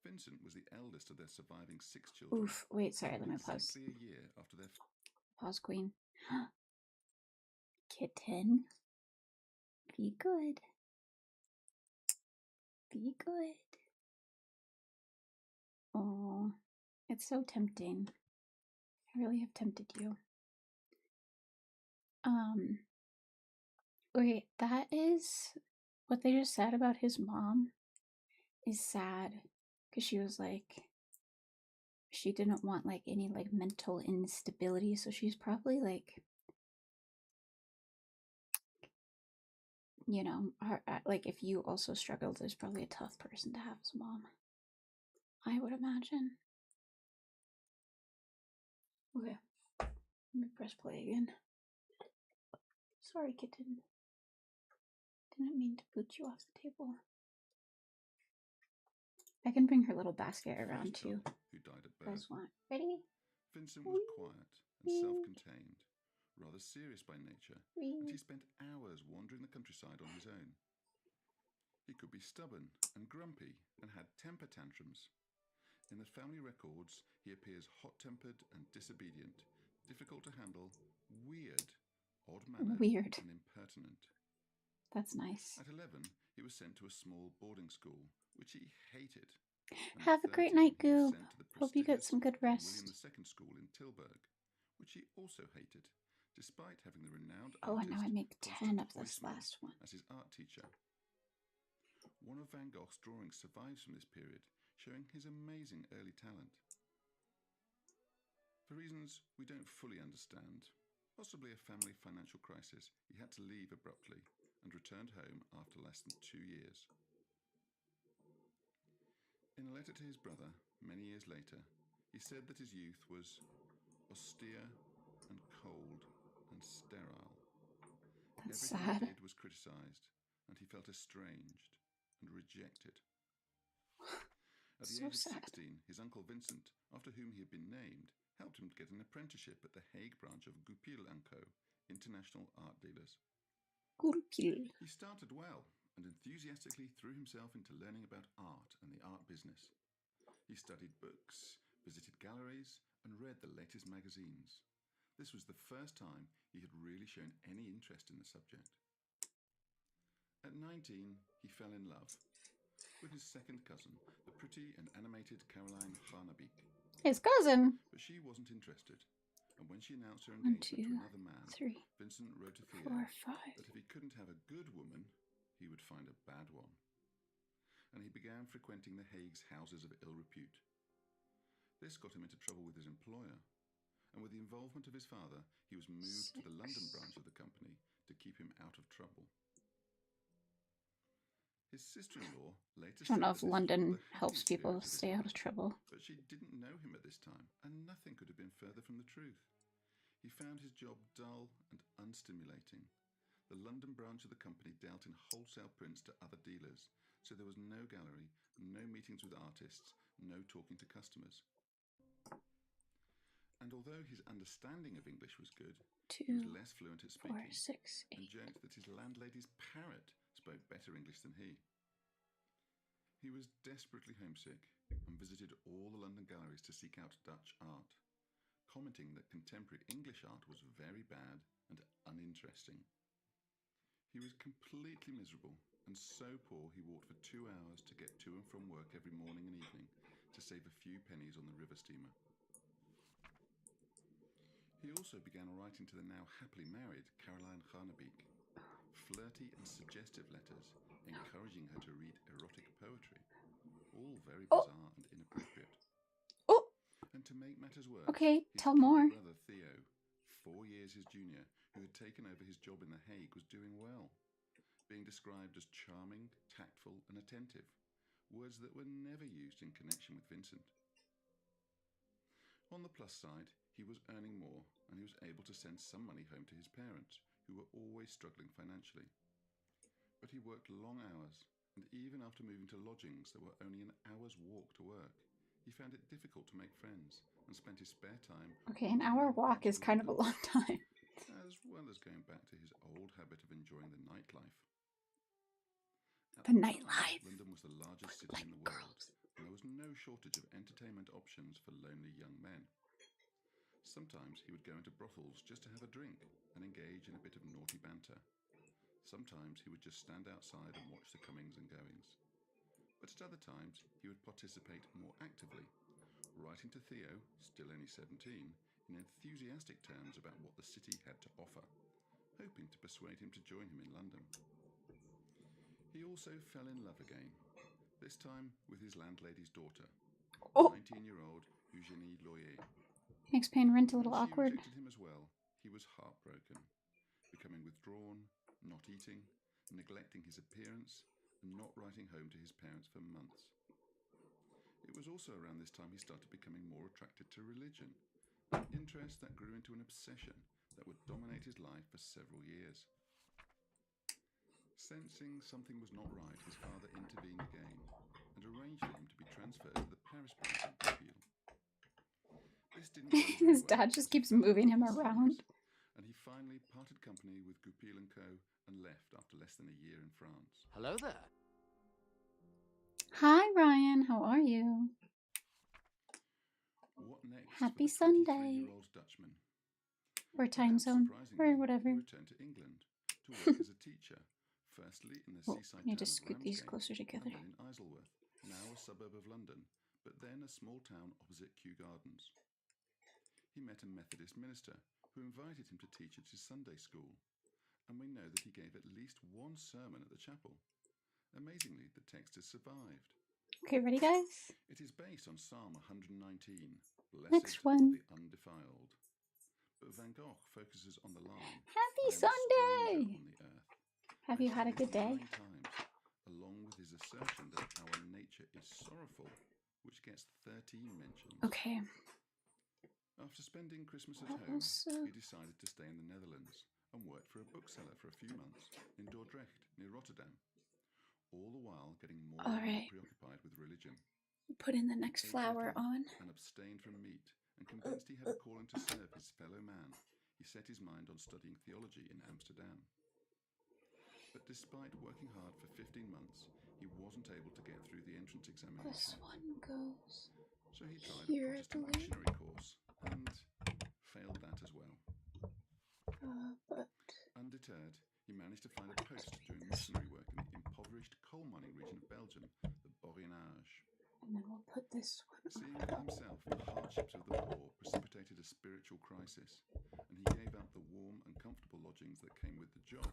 Vincent was the eldest of their surviving 6 children. Oof. Wait, sorry, let me pause. Exactly a year after their Pause, queen. Kitten. Be good. Be good. Oh, it's so tempting. I really have tempted you. Okay, that is what they just said about his mom is sad because she was like, she didn't want like any like mental instability, so she's probably like, you know, her, like if you also struggled, there's probably a tough person to have as a mom, I would imagine. Okay, let me press play again. Sorry, kitten. Didn't mean to boot you off the table. I can bring her little basket around first too. child, who died at You guys birth. want? Ready? Vincent was quiet and self-contained, rather serious by nature, and he spent hours wandering the countryside on his own. He could be stubborn and grumpy and had temper tantrums. In the family records, he appears hot-tempered and disobedient, difficult to handle, weird, odd-mannered, Weird. and impertinent. That's nice. At 11, he was sent to a small boarding school, which he hated. And Have at a great 13, night, he was Goo. sent to the Hope you get prestigious some good King rest. William II School in Tilburg, which he also hated, despite having the renowned Oh, and artist now I make 10 Constant of this Huysmans last one. as his art teacher. One of Van Gogh's drawings survives from this period, showing his amazing early talent. For reasons we don't fully understand, possibly a family financial crisis, he had to leave abruptly and returned home after less than 2 years. In a letter to his brother, many years later, He said that his youth was austere and cold and sterile. That's Everything sad. he did was criticised, and he felt estranged and rejected. At the So age of sad. 16, his uncle Vincent, after whom he had been named, helped him to get an apprenticeship at the Hague branch of Goupil & Co., international art dealers. Gulpil. He started well and enthusiastically threw himself into learning about art and the art business. He studied books, visited galleries, and read the latest magazines. This was the first time he had really shown any interest in the subject. At 19, he fell in love with his second cousin, the pretty and animated Caroline Harnabeek. His cousin. But she wasn't interested, and when she announced her 1, engagement 2, to another man, 3, Vincent wrote to Theo 4, 5. that if he couldn't have a good woman, he would find a bad one. And he began frequenting the Hague's houses of ill repute. This got him into trouble with his employer, and with the involvement of his father, he was moved to the London branch of the company to keep him out of trouble. His sister-in-law later I don't know said if that this London was one of the helps happiest people periods of his stay out of life, trouble. but she didn't know him at this time, and nothing could have been further from the truth. He found his job dull and unstimulating. The London branch of the company dealt in wholesale prints to other dealers, so there was no gallery, no meetings with artists, no talking to customers. And although his understanding of English was good, he was 2, less fluent at 4, speaking, 6, and 8. joked that his landlady's parrot spoke better English than he. He was desperately homesick and visited all the London galleries to seek out Dutch art, commenting that contemporary English art was very bad and uninteresting. He was completely miserable and so poor he walked for 2 hours to get to and from work every morning and evening to save a few pennies on the river steamer. He also began writing to the now happily married Caroline Harnabeek, flirty and suggestive letters encouraging her to read erotic poetry, all very bizarre and inappropriate. Oh, And to make matters worse, okay, his tell twin more. brother Theo, 4 years his junior, who had taken over his job in The Hague, was doing well, being described as charming, tactful and attentive, words that were never used in connection with Vincent. On the plus side, he was earning more, and he was able to send some money home to his parents, who were always struggling financially. But he worked long hours, and even after moving to lodgings that were only an hour's walk to work, he found it difficult to make friends and spent his spare time... Okay, an hour walk is kind of a long time. As well as going back to his old habit of enjoying the nightlife. At The time, nightlife. London was the largest city Like in the world, girls. and there was no shortage of entertainment options for lonely young men. Sometimes he would go into brothels just to have a drink and engage in a bit of naughty banter. Sometimes he would just stand outside and watch the comings and goings. But at other times he would participate more actively, writing to Theo, still only 17, in enthusiastic terms about what the city had to offer, hoping to persuade him to join him in London. He also fell in love again, this time with his landlady's daughter, 19-year-old Eugénie Loyer. Makes paying rent a When little she awkward. rejected him as well, he was heartbroken, becoming withdrawn, not eating, neglecting his appearance, and not writing home to his parents for months. It was also around this time he started becoming more attracted to religion, an interest that grew into an obsession that would dominate his life for several years. Sensing something was not right, his father intervened again and arranged for him to be transferred to the Paris branch of Goupil. This didn't go very His well, dad just as he keeps fell moving him into disease, around. and he finally parted company with Goupil & Co. and left after less than a year in France. Hello there. Hi, Ryan. How are you? What next Happy for the Sunday. 23-year-old Dutchman? Or time Perhaps zone. surprisingly, Or whatever. He returned to England to work as a teacher, firstly in the Well, seaside I need to town of scoot these Ramsgate, closer and together. then in Isleworth, now a suburb of London, but then a small town opposite Kew Gardens. He met a Methodist minister who invited him to teach at his Sunday school, and we know that he gave at least one sermon at the chapel. Amazingly, the text has survived. Okay, ready, guys? It is based on Psalm 119, Blessed Next are one. the undefiled. But Van Gogh focuses on the line, Happy "I am a stranger Sunday! on the earth." Have you had a good day? 9 times, along with his assertion that our nature is sorrowful, which gets 13 mentions. Okay. After spending Christmas at That home, was so- he decided to stay in the Netherlands and worked for a bookseller for a few months in Dordrecht, near Rotterdam, all the while getting more and more Alright. preoccupied with religion. Put in the next Ate flower little on. and abstained from meat, and convinced he had a calling to serve his fellow man, he set his mind on studying theology in Amsterdam. But despite working hard for 15 months, he wasn't able to get through the entrance This examination. one goes So he tried here, a I Protestant believe. missionary course and failed that as well. But Undeterred, he managed to find a post doing missionary work in the impoverished coal mining region of Belgium, the Borinage. and then we'll put this one Seeing on for top. himself the hardships of the poor precipitated a spiritual crisis, and he gave up the warm and comfortable lodgings that came with the job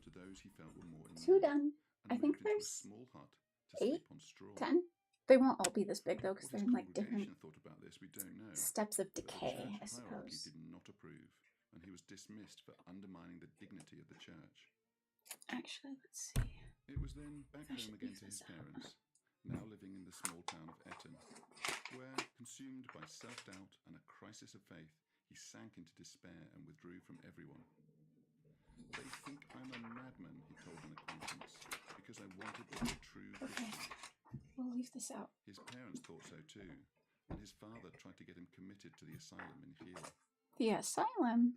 to those he felt were more in Two need, done. and I think moved into a there's small hut to 8, sleep on straw. 10. They won't all be this big though, because What they're his in like different congregation thought about this, we don't know. steps of But the decay, church I hierarchy suppose. did not approve, and he was dismissed for undermining the dignity of the church. Actually, let's see. It was then back I home should again leave to his this out. parents, now living in the small town of Etten, where, consumed by self-doubt and a crisis of faith, he sank into despair and withdrew from everyone. They think I'm a madman, he told an acquaintance, because I wanted to be a true Okay, Christian. we'll leave this out. His parents thought so too, and his father tried to get him committed to the asylum in Giel. The asylum.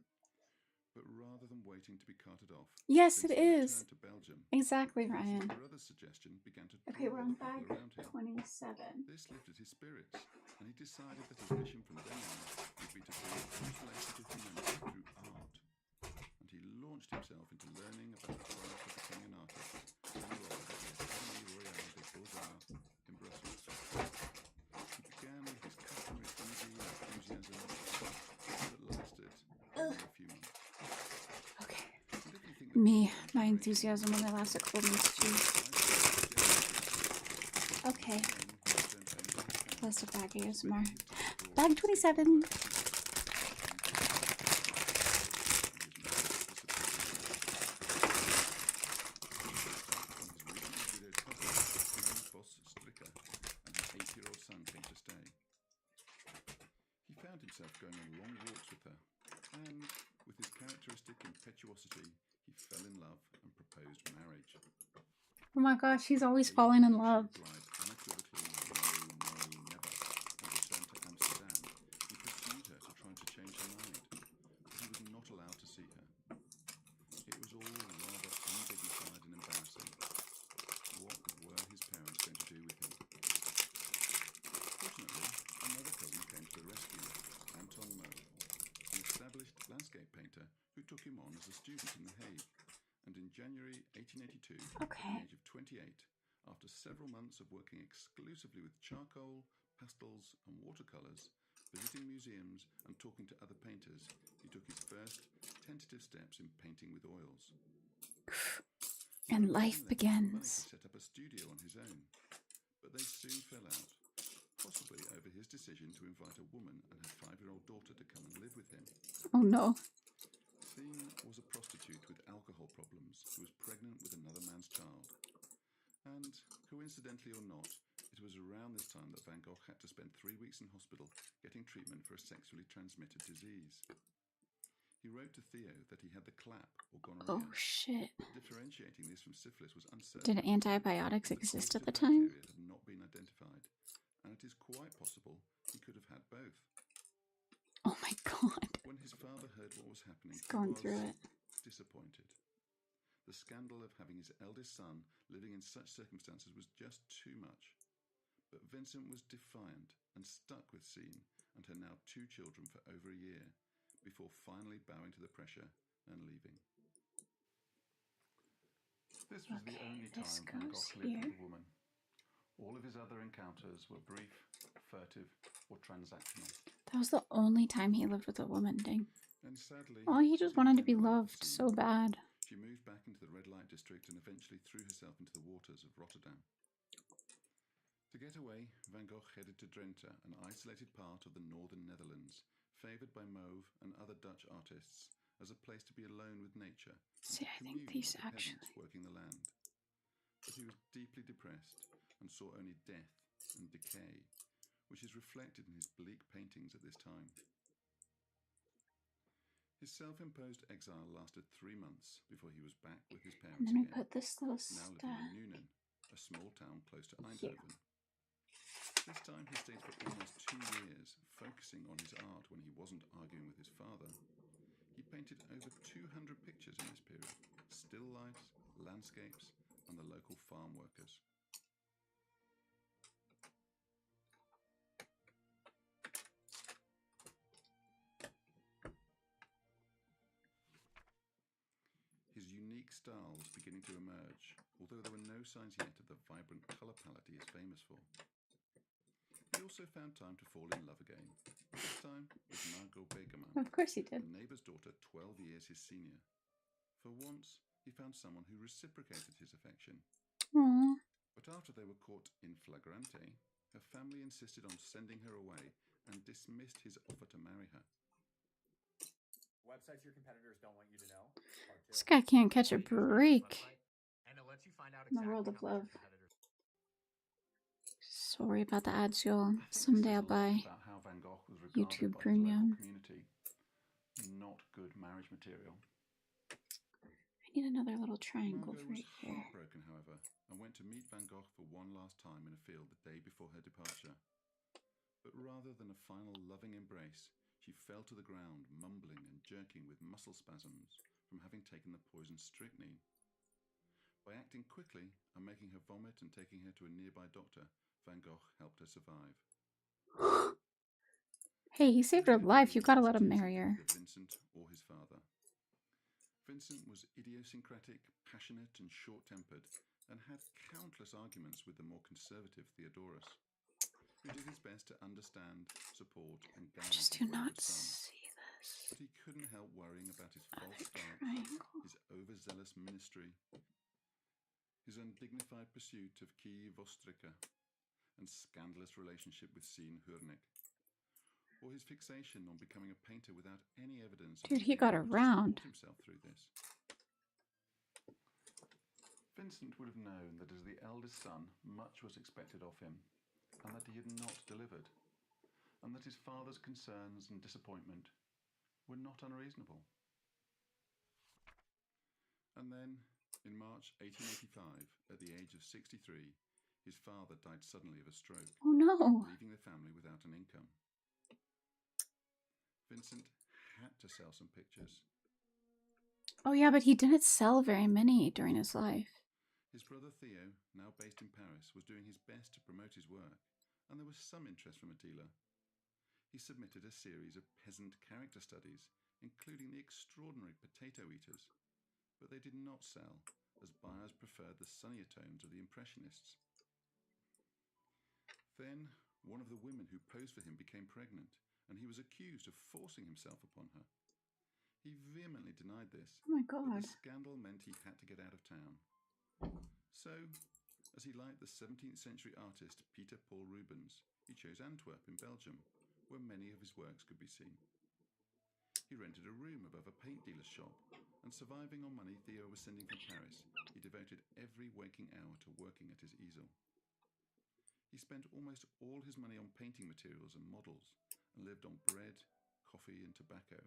But rather than waiting to be carted off, Yes, it Vincent is. returned to Belgium. Exactly, His Ryan. brother's suggestion began to Okay, we're draw on the people bag around him. 27. This lifted his spirits, and he decided that his mission from then on would be to bring consolation to humanity through art. And he launched himself into learning about the craft of becoming an artist and enrolled at the Académie Royale des Beaux-Arts in Brussels. He began with his customary energy and enthusiasm that lasted only a few months. Okay. And if you think that Me, Christian my inspiration enthusiasm only lasts a couple minutes too. Okay, that's a bag ASMR. Bag 27. He found himself going on long walks with her, and with his characteristic impetuosity, he fell in love and proposed marriage. Oh my gosh, he's always They falling in eventually love. replied unequivocally, no, never, and returned to Amsterdam. He pursued her to try to change her mind, but he was not allowed to see her. It was all rather undignified and embarrassing. What were his parents going to do with him? Fortunately, another cousin came to the rescue, Anton Mauve, an established landscape painter who took him on as a student in The Hague. And in January 1882, at the age of 28, after several months of working exclusively with charcoal, pastels and watercolours, visiting museums and talking to other painters, he took his first tentative steps in painting with oils. And life Money to begins. set up a studio on his own, but they soon fell out, possibly over his decision to invite a woman and her 5-year-old daughter to come and live with him. Oh no. Theme was a prostitute with alcohol problems who was pregnant with another man's child. And, coincidentally or not, it was around this time that Van Gogh had to spend 3 weeks in hospital getting treatment for a sexually transmitted disease. He wrote to Theo that he had the clap, or gonorrhea. Oh shit. But differentiating this from syphilis was uncertain. Did antibiotics as the exist at the causative time? bacteria had not been identified, and it is quite possible he could have had both. Oh my god. When his father heard what was happening, He's going he through was it. disappointed. The scandal of having his eldest son living in such circumstances was just too much. But Vincent was defiant and stuck with Sean and her now 2 children for over a year, before finally bowing to the pressure and leaving. This was the Okay, only this time Van goes Gogh lived here. with a woman. All of his other encounters were brief, furtive, or transactional. That was the only time he lived with a woman, dang. And sadly, Oh, he just it wanted to didn't be end well for loved so Sean. bad. She moved back into the red light district and eventually threw herself into the waters of Rotterdam. To get away, Van Gogh headed to Drenthe, an isolated part of the northern Netherlands, favoured by Mauve and other Dutch artists as a place to be alone with nature and See, to I commune think these with the peasants actually... working the land. But he was deeply depressed and saw only death and decay, which is reflected in his bleak paintings at this time. His self-imposed exile lasted 3 months before he was back with his parents And then we again, put this little now living stuff in Noonan, a small town close to here. Eindhoven. This time he stayed for almost 2 years, focusing on his art when he wasn't arguing with his father. He painted over 200 pictures in this period, still lifes, landscapes, and the local farm workers. His unique style was beginning to emerge, although there were no signs yet of the vibrant colour palette he is famous for. He also found time to fall in love again, this time with Margot Begeman, Of course he did. the neighbour's daughter 12 years his senior. For once, he found someone who reciprocated his affection. Aww. But after they were caught in flagrante, her family insisted on sending her away and dismissed his offer to marry her. Websites your competitors don't want you to know. This guy can't catch a break And it lets you find out in the exactly world how of much love. your competitors. Sorry about the ads, y'all. I think Someday this I'll says a lot buy about how Van Gogh was regarded YouTube by his Premium. local community. Not good marriage material. I need another little triangle Margot right was here. heartbroken, however, and went to meet Van Gogh for one last time in a field the day before her departure. But rather than a final loving embrace, she fell to the ground, mumbling and jerking with muscle spasms from having taken the poison strychnine. By acting quickly and making her vomit and taking her to a nearby doctor, Van Gogh helped her survive. Hey, he saved her life. You gotta let him marry her. Either Vincent or his father. Vincent was idiosyncratic, passionate and short-tempered, and had countless arguments with the more conservative Theodorus, who did his best to understand, support and guide Just his do not wayward son. see this. But he couldn't help worrying about his false start, Triangle. his overzealous ministry, his undignified pursuit of Key Vostrica, and scandalous relationship with Sien Hurnik, or his fixation on becoming a painter without any evidence of Dude, his he being got able to around. support himself through this. Vincent would have known that as the eldest son, much was expected of him, and that he had not delivered, and that his father's concerns and disappointment were not unreasonable. And then, in March 1885, at the age of 63, his father died suddenly of a stroke, Oh no. leaving the family without an income. Vincent had to sell some pictures. Oh yeah, but he didn't sell very many during his life. His brother Theo, now based in Paris, was doing his best to promote his work, and there was some interest from a dealer. He submitted a series of peasant character studies, including the extraordinary potato eaters, but they did not sell, as buyers preferred the sunnier tones of the Impressionists. Then, one of the women who posed for him became pregnant, and he was accused of forcing himself upon her. He vehemently denied this, Oh my but god. the scandal meant he had to get out of town. So, as he liked the 17th century artist Peter Paul Rubens, he chose Antwerp in Belgium, where many of his works could be seen. He rented a room above a paint dealer's shop, and surviving on money Theo was sending from Paris, he devoted every waking hour to working at his easel. He spent almost all his money on painting materials and models, and lived on bread, coffee and tobacco,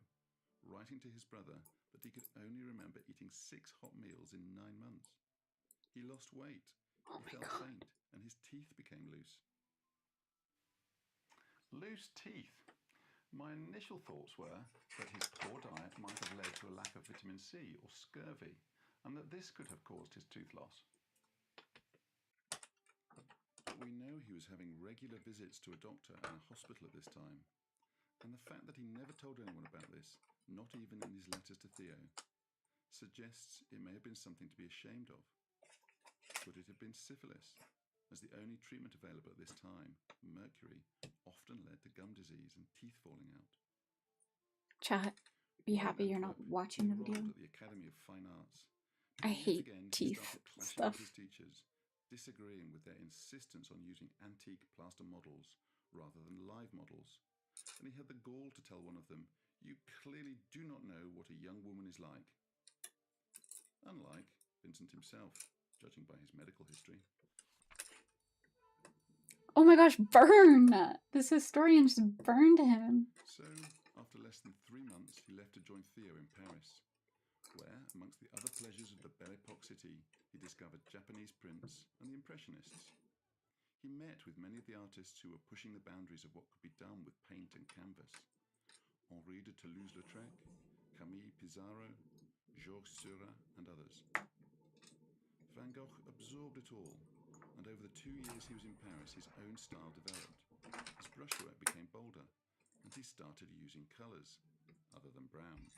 writing to his brother that he could only remember eating 6 hot meals in 9 months. He lost weight, he felt faint, and his teeth became loose. Loose teeth. My initial thoughts were that his poor diet might have led to a lack of vitamin C or scurvy, and that this could have caused his tooth loss. We know he was having regular visits to a doctor and a hospital at this time, and the fact that he never told anyone about this, not even in his letters to Theo, suggests it may have been something to be ashamed of. Could it have been syphilis, as the only treatment available at this time, mercury, often led to gum disease and teeth falling out? Chat, be While in happy you're not Antwerp, watching the he video. enrolled at the Academy of Fine Arts. I But yet hate again, he teeth started clashing stuff. with his teachers, disagreeing with their insistence on using antique plaster models rather than live models. And he had the gall to tell one of them, "You clearly do not know what a young woman is like." Unlike Vincent himself, judging by his medical history. Oh my gosh, burn! This historian just burned him. So, after after less than 3 months, he left to join Theo in Paris, where, amongst the other pleasures of the Belle Epoque city, he discovered Japanese prints and the Impressionists. He met with many of the artists who were pushing the boundaries of what could be done with paint and canvas. Henri de Toulouse-Lautrec, Camille Pissarro, Georges Seurat, and others. Van Gogh absorbed it all, and over the 2 years he was in Paris, his own style developed. His brushwork became bolder, and he started using colours, other than brown.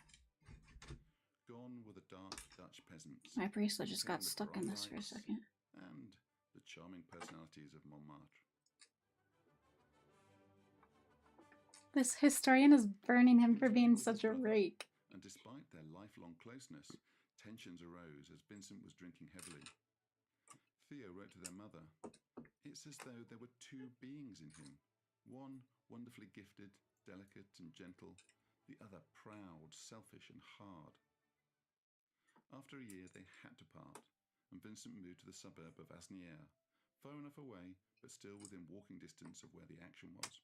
Gone were the dark Dutch peasants. My bracelet just got containing the stuck in bright this for a lights second. And the charming personalities of Montmartre. This historian is burning him He for was being living with such his a brother, rake. And despite their lifelong closeness, tensions arose as Vincent was drinking heavily. Theo wrote to their mother, "It's as though there were two beings in him, one wonderfully gifted, delicate and gentle, the other proud, selfish and hard." After a year they had to part, and Vincent moved to the suburb of Asnières, far enough away but still within walking distance of where the action was.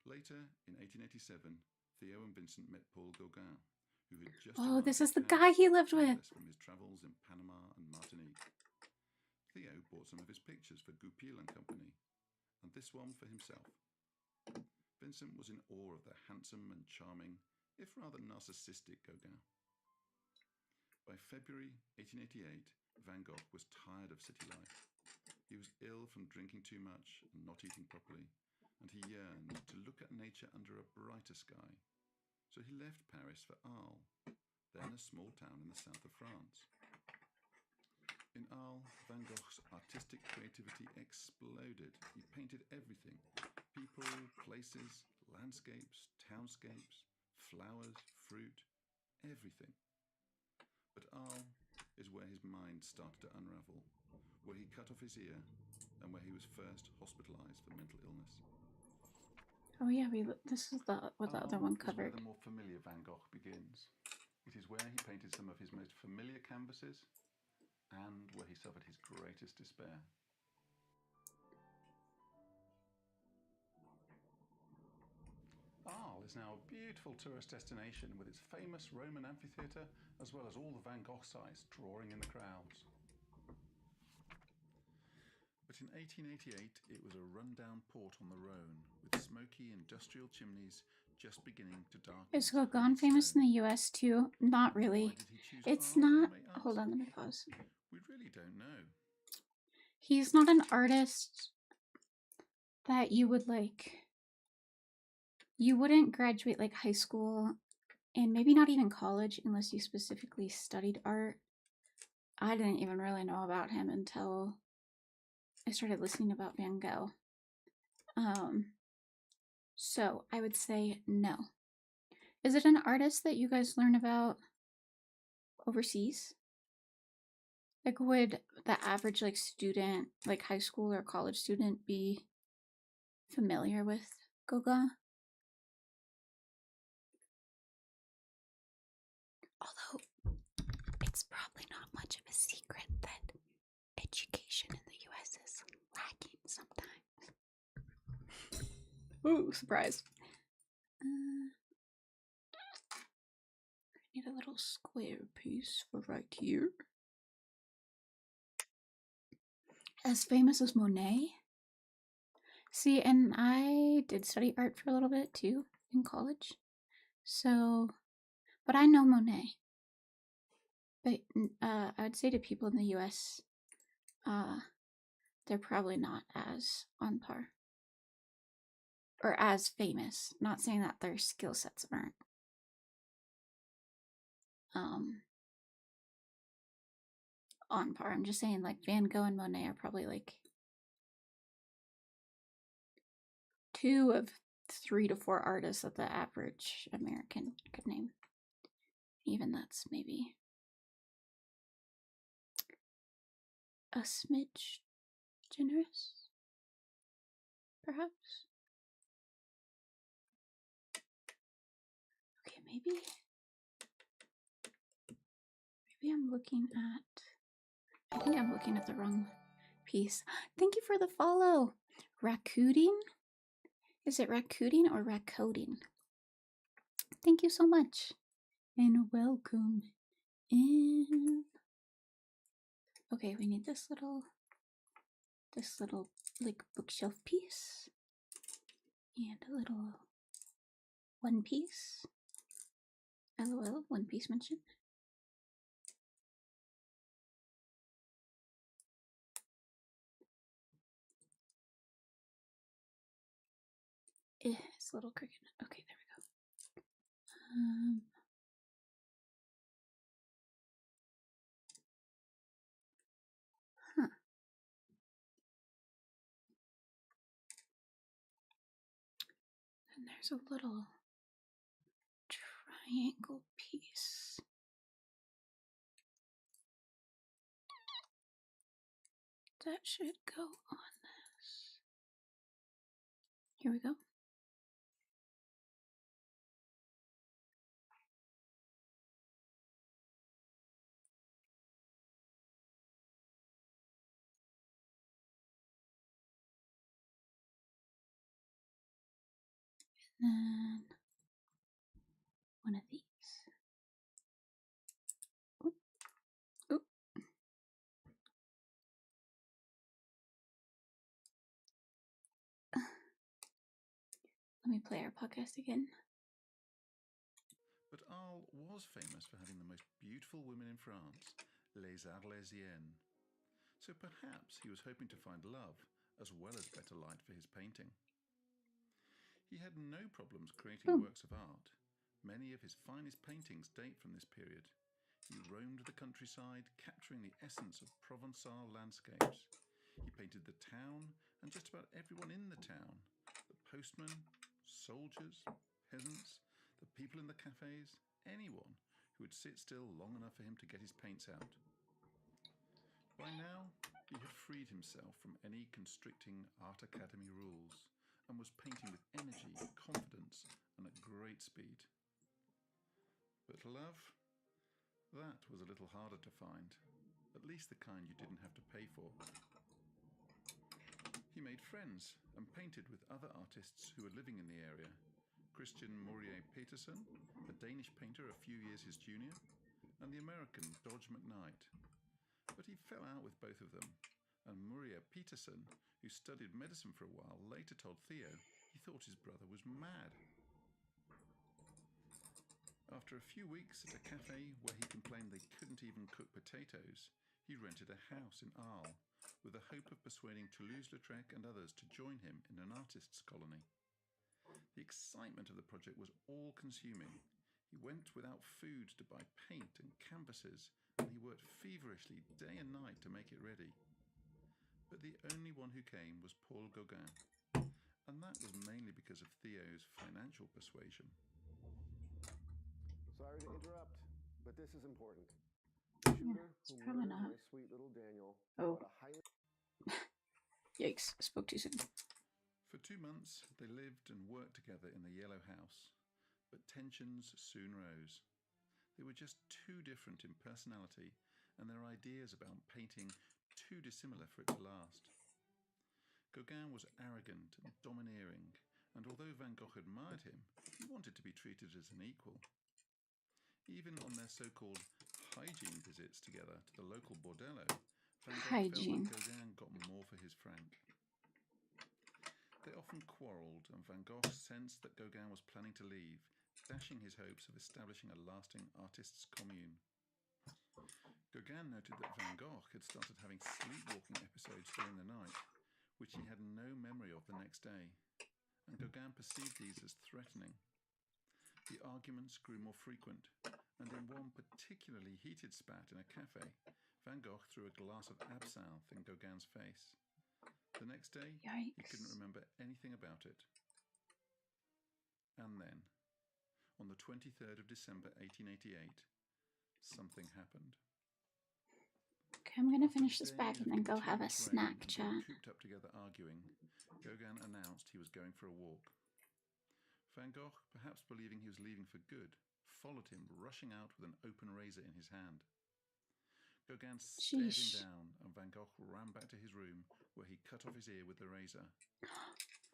Later, in 1887, Theo and Vincent met Paul Gauguin, who had just Oh, this arrived is the in guy Paris, he lived with. penniless from his travels in Panama and Martinique. Theo bought some of his pictures for Goupil and Company, and this one for himself. Vincent was in awe of the handsome and charming, if rather narcissistic Gauguin. By February 1888, Van Gogh was tired of city life. He was ill from drinking too much and not eating properly, and he yearned to look at nature under a brighter sky. So he left Paris for Arles, then a small town in the south of France. In Arles, Van Gogh's artistic creativity exploded. He painted everything: people, places, landscapes, townscapes, flowers, fruit, everything. But Arles is where his mind started to unravel, where he cut off his ear, and where he was first hospitalized for mental illness. Oh yeah, this is what the other one Arles is where covered. the more familiar Van Gogh begins. It is where he painted some of his most familiar canvases and where he suffered his greatest despair. Arles is now a beautiful tourist destination with its famous Roman amphitheatre as well as all the Van Gogh sites drawing in the crowds. But in 1888 it was a rundown port on the Rhone with smoky industrial chimneys just beginning to darken. Is Gauguin famous in the US too? Not really. It's not. Hold on, let me pause. We really don't know. He's not an artist that you would like. You wouldn't graduate like high school and maybe not even college unless you specifically studied art. I didn't even really know about him until I started listening about Van Gogh. So I would say no. Is it an artist that you guys learn about overseas? Like, would the average like student, like high school or college student, be familiar with Gauguin? Although it's probably not much of a secret that education in the US is lacking sometimes. Ooh, surprise. I need a little square piece for right here. As famous as Monet? See, and I did study art for a little bit too in college. So, but I know Monet. But I would say to people in the US, they're probably not as on par. Or as famous. Not saying that their skill sets aren't. On par. I'm just saying like Van Gogh and Monet are probably like 2 of 3 to 4 artists that the average American could name. Even that's maybe a smidge generous, perhaps. Okay, maybe I'm looking at, I think I'm looking at the wrong piece. Thank you for the follow. Raccooding? Is it raccooding or raccoding? Thank you so much. And welcome in. Okay, we need this little like bookshelf piece. And a little one piece. LOL, One Piece mention. It's a little crooked. Okay, there we go. Huh. And there's a little triangle piece. That should go on this. Here we go. And then one of these. Oop. Oop. Let me play our podcast again. But Arles was famous for having the most beautiful women in France, les Arlésiennes. So perhaps he was hoping to find love as well as better light for his painting. He had no problems creating works of art. Many of his finest paintings date from this period. He roamed the countryside, capturing the essence of Provençal landscapes. He painted the town and just about everyone in the town. The postmen, soldiers, peasants, the people in the cafes, anyone who would sit still long enough for him to get his paints out. By now, he had freed himself from any constricting Art Academy rules and was painting with energy, confidence, and at great speed. But love? That was a little harder to find, at least the kind you didn't have to pay for. He made friends and painted with other artists who were living in the area. Christian Morier Peterson, a Danish painter a few years his junior, and the American Dodge McKnight. But he fell out with both of them, and Morier Peterson, who studied medicine for a while, later told Theo he thought his brother was mad. After a few weeks at a cafe where he complained they couldn't even cook potatoes, he rented a house in Arles with the hope of persuading Toulouse-Lautrec and others to join him in an artists' colony. The excitement of the project was all-consuming. He went without food to buy paint and canvases, and he worked feverishly day and night to make it ready. But the only one who came was Paul Gauguin, and that was mainly because of Theo's financial persuasion. Sorry to interrupt, but this is important. The shooter who probably murdered not. my sweet little Daniel Oh. brought a highly... Yikes, spoke too soon. For 2 months, they lived and worked together in the yellow house, but tensions soon rose. They were just too different in personality, and their ideas about painting too dissimilar for it to last. Gauguin was arrogant and domineering, and although Van Gogh admired him, he wanted to be treated as an equal. Even on their so-called hygiene visits together to the local bordello, Van Gogh felt like Gauguin got more for his franc. They often quarrelled, and Van Gogh sensed that Gauguin was planning to leave, dashing his hopes of establishing a lasting artists' commune. Gauguin noted that Van Gogh had started having sleepwalking episodes during the night, which he had no memory of the next day, and Gauguin perceived these as threatening. The arguments grew more frequent, and in one particularly heated spat in a cafe, Van Gogh threw a glass of absinthe in Gauguin's face. The next day, Yikes. he couldn't remember anything about it. And then, on the 23rd of December 1888, something happened. Okay, I'm gonna After finish this days back and of then go have a continuous snack rain and being chat. cooped up together arguing, Gauguin announced he was going for a walk. Van Gogh, perhaps believing he was leaving for good, followed him, rushing out with an open razor in his hand. Gauguin stared him down, and Van Gogh ran back to his room, where he cut off his ear with the razor.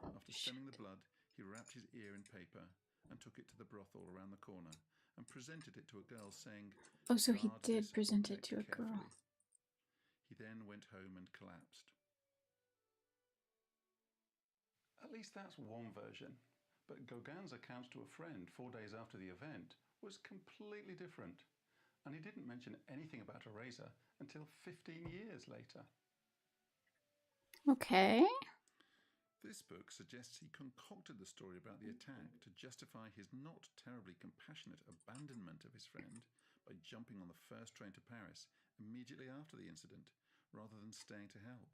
After stemming the blood, he wrapped his ear in paper and took it to the brothel around the corner and presented it to a girl, saying, Oh, so he "Guard did this present it object to a girl. carefully." He then went home and collapsed. At least that's one version. But Gauguin's account to a friend 4 days after the event was completely different. And he didn't mention anything about a razor until 15 years later. Okay. This book suggests he concocted the story about the attack to justify his not terribly compassionate abandonment of his friend by jumping on the first train to Paris immediately after the incident, rather than staying to help.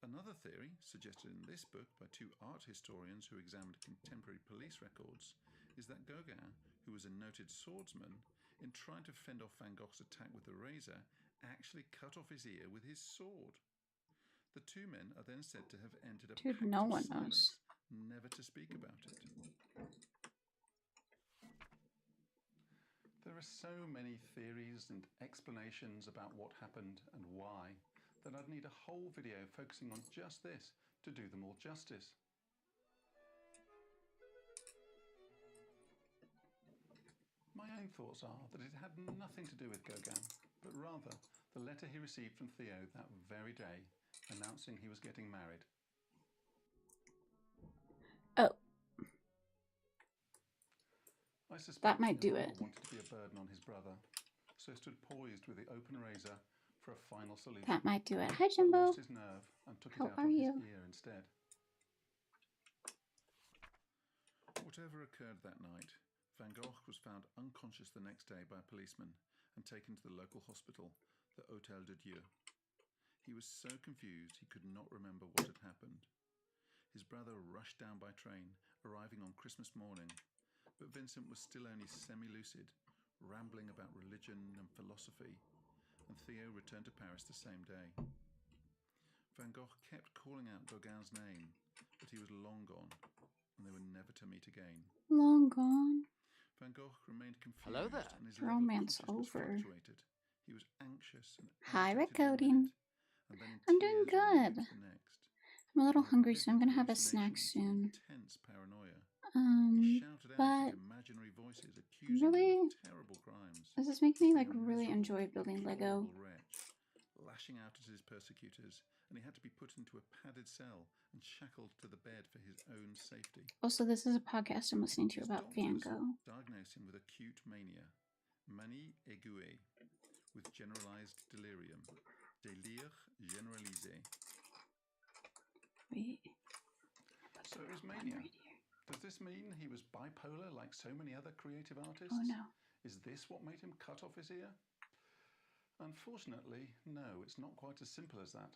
Another theory, suggested in this book by two art historians who examined contemporary police records, is that Gauguin, who was a noted swordsman, in trying to fend off Van Gogh's attack with the razor, actually cut off his ear with his sword. The two men are then said to have entered a Dude, pact no of one silence, knows. never to speak about it. There are so many theories and explanations about what happened and why that I'd need a whole video focusing on just this to do them all justice. My own thoughts are that it had nothing to do with Gauguin, but rather the letter he received from Theo that very day announcing he was getting married. Oh, I suspect that might do Theo it. wanted to be a burden on his brother, so stood poised with the open razor for a final solution. That might do it. Hi, But Jimbo. lost his nerve and took How it out are of you? his ear instead. Whatever occurred that night, Van Gogh was found unconscious the next day by a policeman and taken to the local hospital, the Hôtel de Dieu. He was so confused he could not remember what had happened. His brother rushed down by train, arriving on Christmas morning, but Vincent was still only semi-lucid, rambling about religion and philosophy, and Theo returned to Paris the same day. Van Gogh kept calling out Gauguin's name, but he was long gone, and they were never to meet again. Long gone. Van Gogh remained confused, Hello there. and his Romance level of consciousness over. fluctuated. He was anxious and Hi, agitated Recoding. one minute, and then in I'm doing tears one good. minute the next. I'm a little He had hungry, so I'm vivid gonna have a snack hallucinations and soon. intense paranoia. He shouted out But at imaginary voices accusing him really, of terrible crimes. this is making me like Being a really miserable, enjoy building Lego. deplorable wretch, lashing out at his persecutors, and he had to be put into a padded cell and shackled to the bed for his own safety. Also, this is a podcast I'm listening to His about Van doctors Gogh. diagnosed him with acute mania, manie aiguë, with generalized delirium, délire généralisé. Wait. So it was mania. Does this mean he was bipolar like so many other creative artists? Oh no. Is this what made him cut off his ear? Unfortunately, no, it's not quite as simple as that.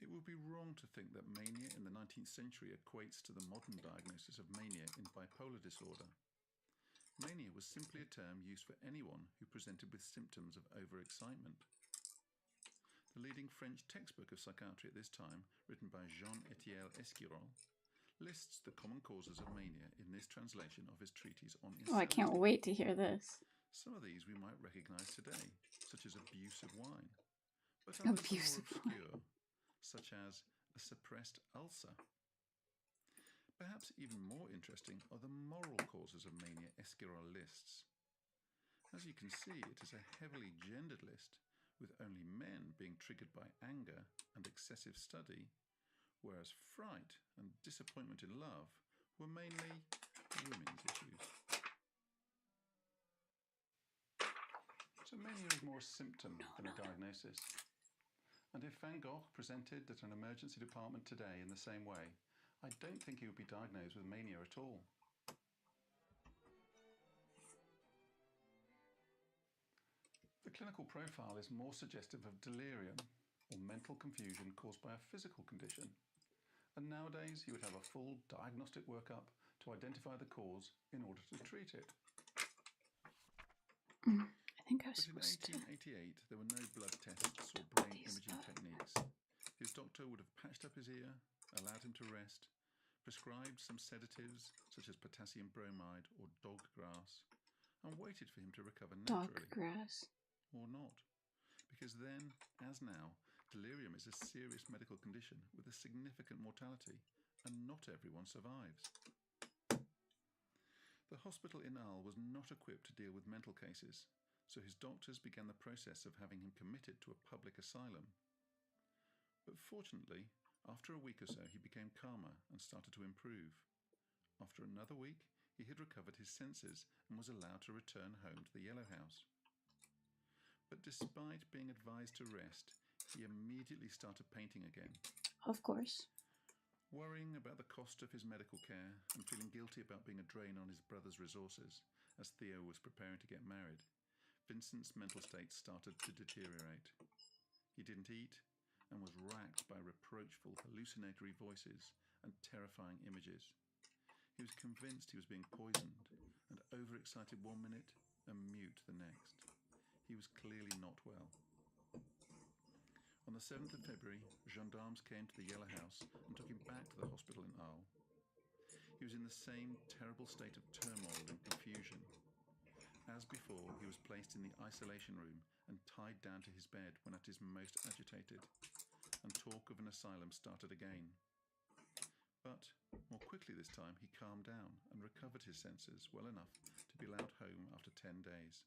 It would be wrong to think that mania in the 19th century equates to the modern diagnosis of mania in bipolar disorder. Mania was simply a term used for anyone who presented with symptoms of overexcitement. The leading French textbook of psychiatry at this time, written by Jean-Étienne Esquirol, lists the common causes of mania in this translation of his treatise on insanity. Oh, I can't wait to hear this. Some of these we might recognize today, such as abuse of wine, but others Abuse are of more obscure, such as a suppressed ulcer. Perhaps even more interesting are the moral causes of mania Esquirol lists. As you can see, it is a heavily gendered list, with only men being triggered by anger and excessive study, whereas fright and disappointment in love were mainly women's issues. So mania is more a symptom than a diagnosis. And if Van Gogh presented at an emergency department today in the same way, I don't think he would be diagnosed with mania at all. The clinical profile is more suggestive of delirium or mental confusion caused by a physical condition. And nowadays you would have a full diagnostic workup to identify the cause in order to treat it. I think I was But in supposed to. 1888, there were no blood tests or brain imaging techniques. His doctor would have patched up his ear, allowed him to rest, prescribed some sedatives such as potassium bromide or dog grass, and waited for him to recover Dog naturally. grass. Or not. Because then, as now, delirium is a serious medical condition with a significant mortality and not everyone survives. The hospital in Arles was not equipped to deal with mental cases, so his doctors began the process of having him committed to a public asylum. But fortunately, after a week or so, he became calmer and started to improve. After another week, he had recovered his senses and was allowed to return home to the Yellow House. But despite being advised to rest, he immediately started painting again. Of course. Worrying about the cost of his medical care and feeling guilty about being a drain on his brother's resources, as Theo was preparing to get married, Vincent's mental state started to deteriorate. He didn't eat and was racked by reproachful, hallucinatory voices and terrifying images. He was convinced he was being poisoned and overexcited one minute and mute the next. He was clearly not well. On the 7th of February, gendarmes came to the Yellow House and took him back to the hospital in Arles. He was in the same terrible state of turmoil and confusion. As before, he was placed in the isolation room and tied down to his bed when at his most agitated, and talk of an asylum started again. But more quickly this time, he calmed down and recovered his senses well enough to be allowed home after 10 days.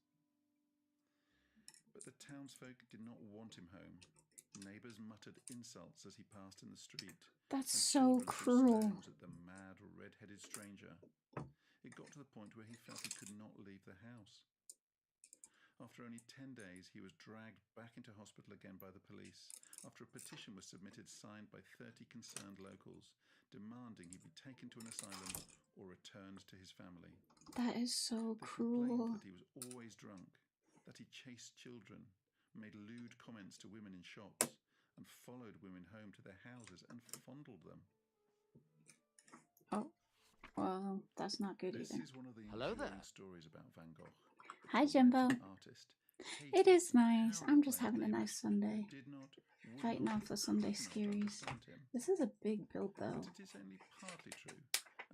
But the townsfolk did not want him home. Neighbours muttered insults as he passed in the street. That's and so children threw cruel. stones at the mad, red-headed stranger. It got to the point where he felt he could not leave the house. After only 10 days, he was dragged back into hospital again by the police, after a petition was submitted signed by 30 concerned locals, demanding he be taken to an asylum or returned to his family. That is so They cruel. complained that he was always drunk, that he chased children, made lewd comments to women in shops, and followed women home to their houses and fondled them. Oh, well, that's not good This either. is one of the Hello there. enduring stories about Van Gogh. the Hi, tormented Jimbo. Artist, It hated is and nice. cowed I'm the just players having a they nice rescued who Sunday. did not, would Fighting not, off the Sunday could not scaries. understand him. This is a big build, though. But it is only partly true,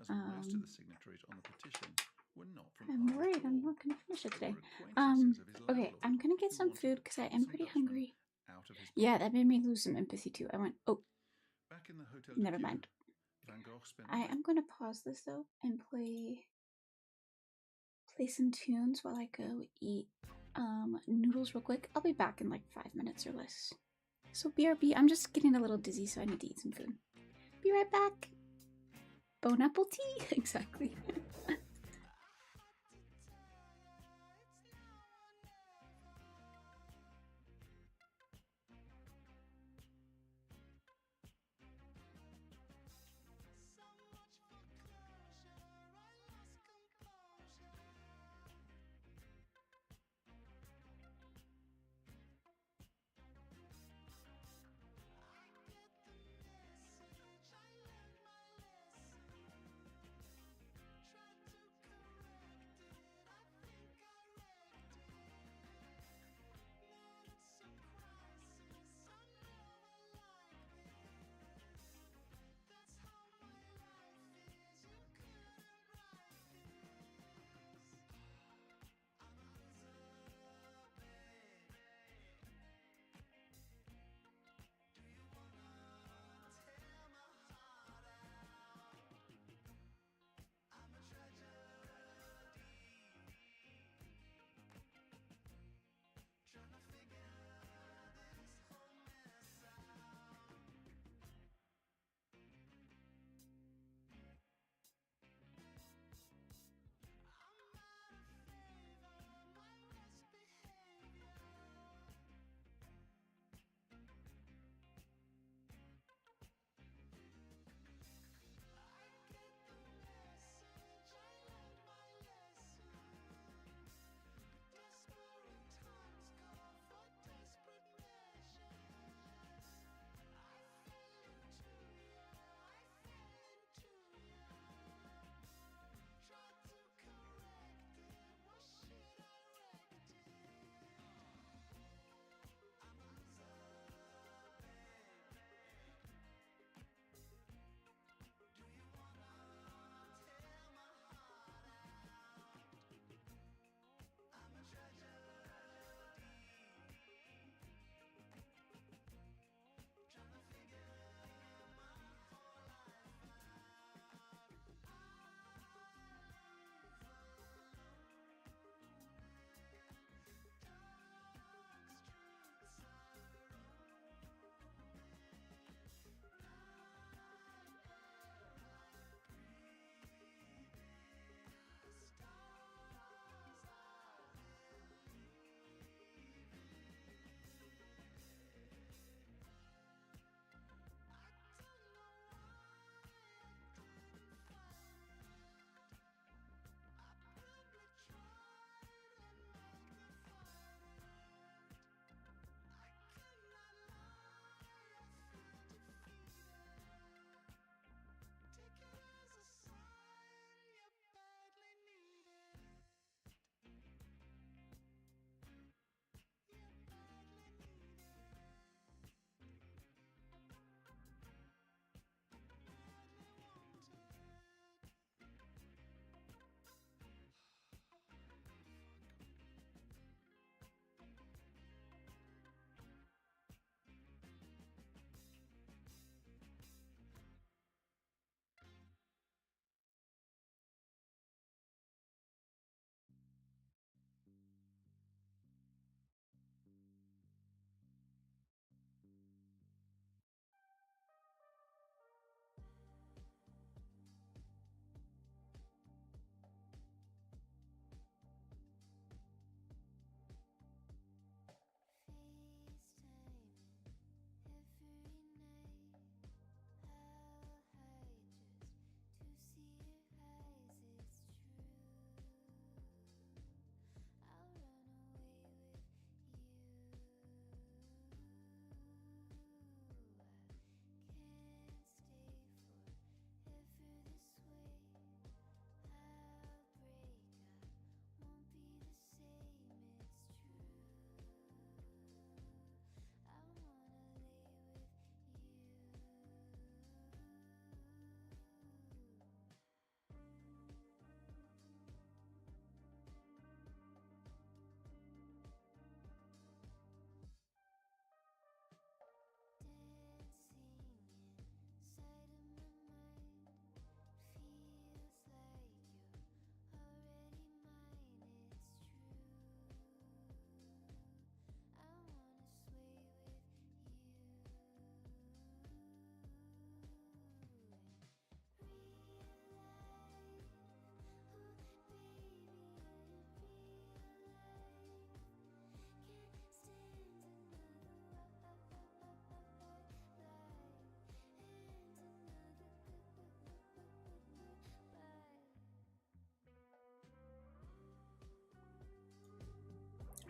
as most of the signatories on the petition were not from I'm Arles worried at I'm all. not going to finish it They today. were acquaintances of his Okay, landlord, I'm going to get who some wanted food the because I am handsome pretty Dutchman hungry. out of his Yeah, pocket. that made me lose some empathy, too. I went, oh, Back in the Hotel never de Dieu, mind. Van Gogh spent I am going to pause this, though, and play some tunes while I go eat noodles real quick. I'll be back in like 5 minutes or less. So BRB, I'm just getting a little dizzy, so I need to eat some food. Be right back. Bon appetit. Exactly.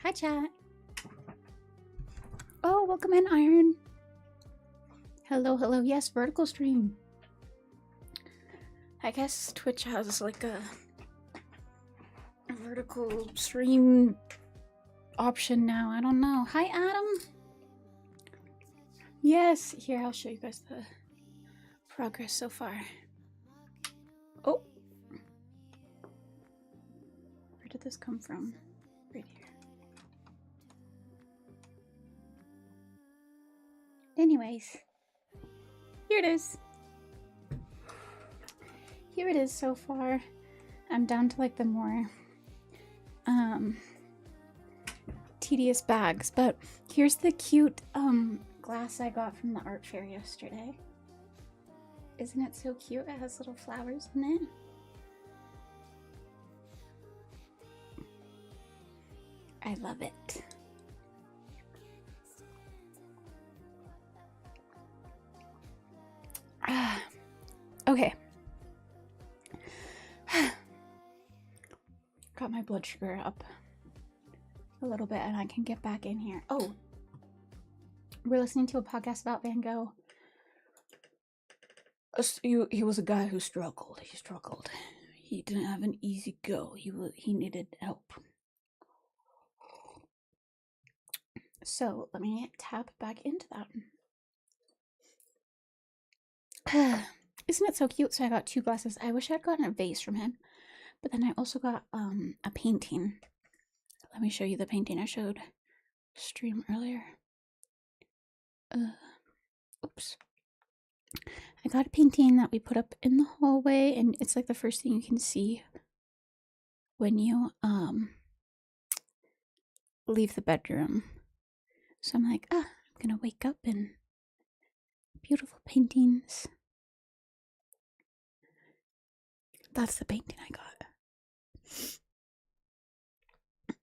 Hi, chat. Oh, welcome in, Iron. Hello, hello. Yes, vertical stream. I guess Twitch has like a vertical stream option now. I don't know. Hi, Adam. Yes, here, I'll show you guys the progress so far. Oh. Where did this come from? Right here. Anyways, here it is. Here it is so far. I'm down to like the more tedious bags, but here's the cute glass I got from the art fair yesterday. Isn't it so cute? It has little flowers in it. I love it. Okay. Got my blood sugar up a little bit and I can get back in here. Oh, we're listening to a podcast about Van Gogh. He was a guy who struggled. He struggled. He didn't have an easy go. He needed help. So let me tap back into that. Isn't it so cute? So I got 2 glasses. I wish I'd gotten a vase from him. But then I also got a painting. Let me show you the painting I showed stream earlier. Oops. I got a painting that we put up in the hallway, and it's like the first thing you can see when you leave the bedroom. So I'm like, I'm gonna wake up and beautiful paintings. That's the painting I got.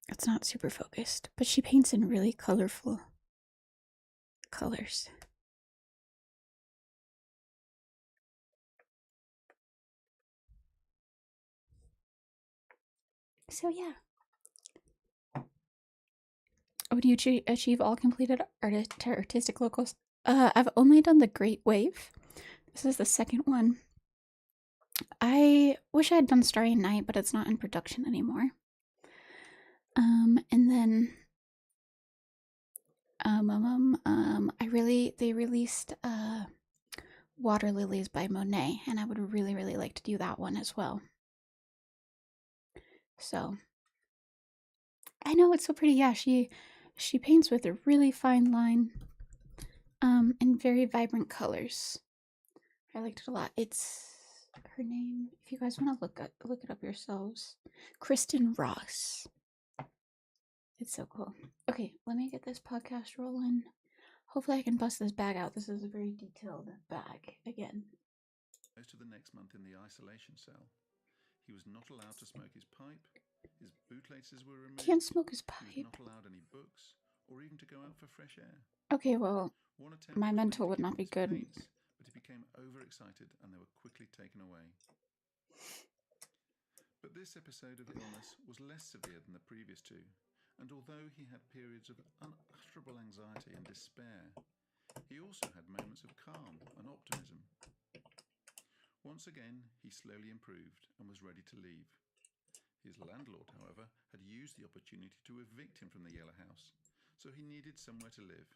It's not super focused, but she paints in really colorful colors. So yeah. Would you achieve all completed artistic locals? I've only done the Great Wave. This is the second one. I wish I had done Starry Night, but it's not in production anymore. And then they released Water Lilies by Monet, and I would really, really like to do that one as well. So I know it's so pretty. Yeah, she paints with a really fine line, and very vibrant colors. I liked it a lot. It's her name. If you guys want to look it up yourselves, Kristen Ross. It's so cool. Okay, let me get this podcast rolling. Hopefully I can bust this bag out. This is a very detailed bag again. Most of the next month in the isolation cell. He was not allowed to smoke his pipe. His bootlaces were removed. Can't smoke his pipe. He was not allowed any books or even to go out for fresh air. Okay, well, my mental would not be good. Paints, but he became overexcited and they were quickly taken away. But this episode of illness was less severe than the previous 2. And although he had periods of unutterable anxiety and despair, he also had moments of calm and optimism. Once again, he slowly improved and was ready to leave. His landlord, however, had used the opportunity to evict him from the Yellow House, so he needed somewhere to live.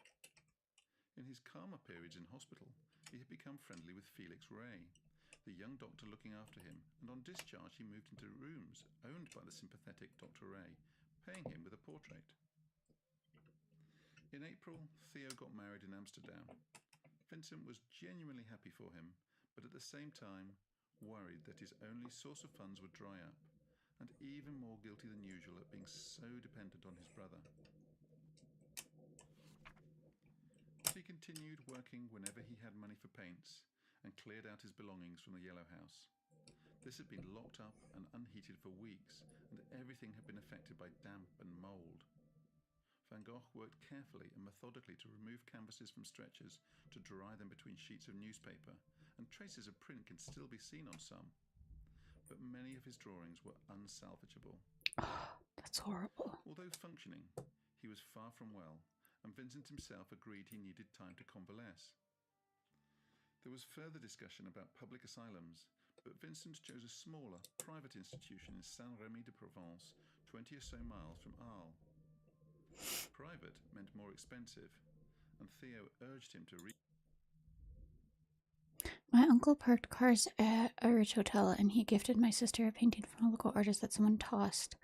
In his calmer periods in hospital, he had become friendly with Felix Ray, the young doctor looking after him, and on discharge he moved into rooms owned by the sympathetic Dr. Ray, paying him with a portrait. In April, Theo got married in Amsterdam. Vincent was genuinely happy for him, but at the same time worried that his only source of funds would dry up, and even more guilty than usual at being so dependent on his brother. But he continued working whenever he had money for paints, and cleared out his belongings from the Yellow House. This had been locked up and unheated for weeks, and everything had been affected by damp and mould. Van Gogh worked carefully and methodically to remove canvases from stretchers to dry them between sheets of newspaper, and traces of print can still be seen on some. But many of his drawings were unsalvageable. That's horrible. Although functioning, he was far from well, and Vincent himself agreed he needed time to convalesce. There was further discussion about public asylums, but Vincent chose a smaller, private institution in Saint-Rémy-de-Provence, 20 or so miles from Arles. Private meant more expensive, and Theo urged him to My uncle parked cars at a rich hotel, and he gifted my sister a painting from a local artist that someone tossed.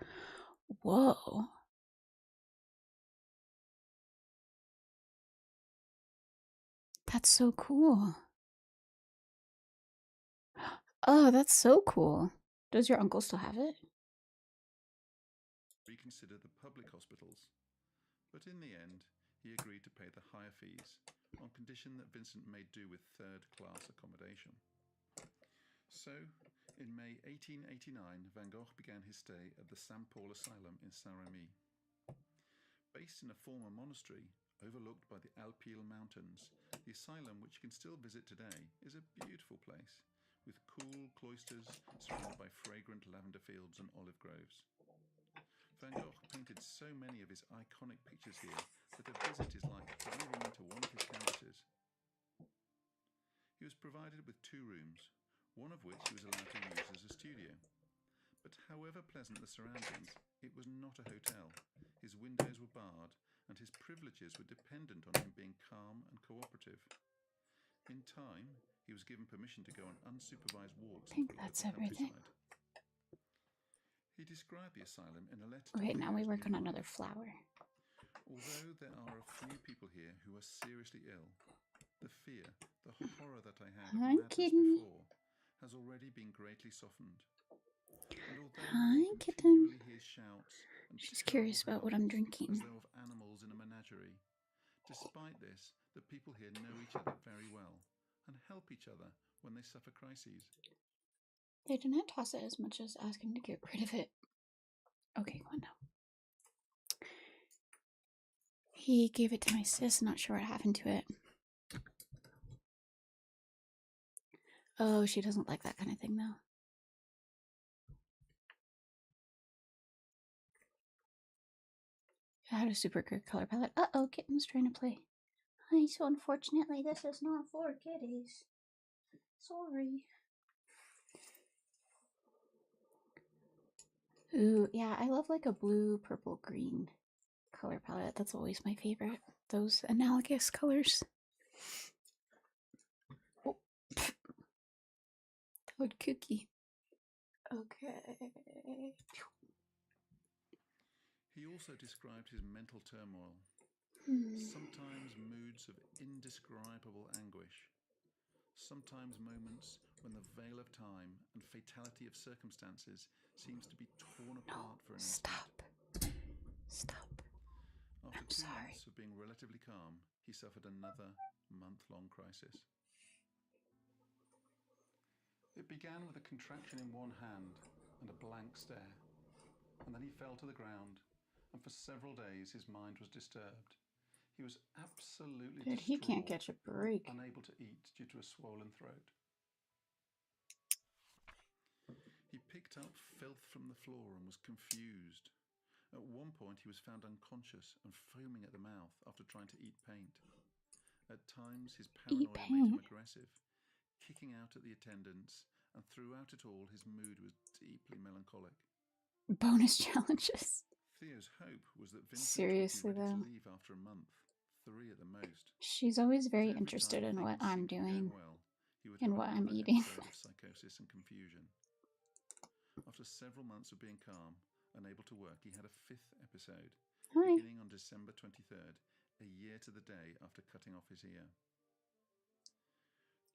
Whoa. That's so cool. Oh, that's so cool. Does your uncle still have it? reconsider the public hospitals, but in the end, he agreed to pay the higher fees on condition that Vincent made do with third-class accommodation. So, in May 1889, Van Gogh began his stay at the St. Paul Asylum in Saint-Rémy. Based in a former monastery overlooked by the Alpilles Mountains, the asylum, which you can still visit today, is a beautiful place, with cool cloisters surrounded by fragrant lavender fields and olive groves. Van Gogh painted so many of his iconic pictures here that a visit is like diving into one of his canvases. He was provided with 2 rooms, one of which he was allowed to use as a studio. But however pleasant the surroundings, it was not a hotel. His windows were barred, and his privileges were dependent on him being calm and cooperative. In time, he was given permission to go on unsupervised walks I think into the that's local everything. countryside. He described the asylum in a letter Okay, to now we Theo's work new on wife. another flower. Although there are a few people here who are seriously ill, the fear, the horror that I had of Hi, madness kitty. before has already been greatly softened. And although Hi, you kitten. continually hear shouts and She's terrible curious about what I'm howls, drinking. as though of animals in a menagerie, despite this, the people here know each other very well and help each other when they suffer crises. They didn't toss it as much as ask him to get rid of it. Okay, go on now. He gave it to my sis, not sure what happened to it. Oh, she doesn't like that kind of thing, though. I had a super good color palette. Uh-oh, kitten's trying to play. Hi, so unfortunately, this is not for kitties. Sorry. Ooh, yeah, I love like a blue, purple, green color palette. That's always my favorite. Those analogous colors. Oh. Toad cookie. Okay. He also described his mental turmoil, sometimes moods of indescribable anguish, sometimes moments when the veil of time and fatality of circumstances seems to be torn apart for an instant. Stop. After I'm 2 sorry. months of being relatively calm, he suffered another month-long crisis. It began with a contraction in one hand and a blank stare, and then he fell to the ground, and for several days his mind was disturbed. He was absolutely Dude, he can't distraught, catch a break. unable to eat due to a swollen throat. He picked up filth from the floor and was confused. At one point, he was found unconscious and foaming at the mouth after trying to eat paint. At times, his paranoia made him aggressive, kicking out at the attendants, and throughout it all, his mood was deeply melancholic. Bonus challenges. Theo's hope was that Vincent Seriously, would be ready though. to leave after a month, 3 at the most. She's always very But every interested time in what things I'm seemed to be doing going well, he would and have what I'm another eating. episode of psychosis and confusion. After several months of being calm, unable to work, he had a 5th episode, Hi. beginning on December 23rd, a year to the day after cutting off his ear.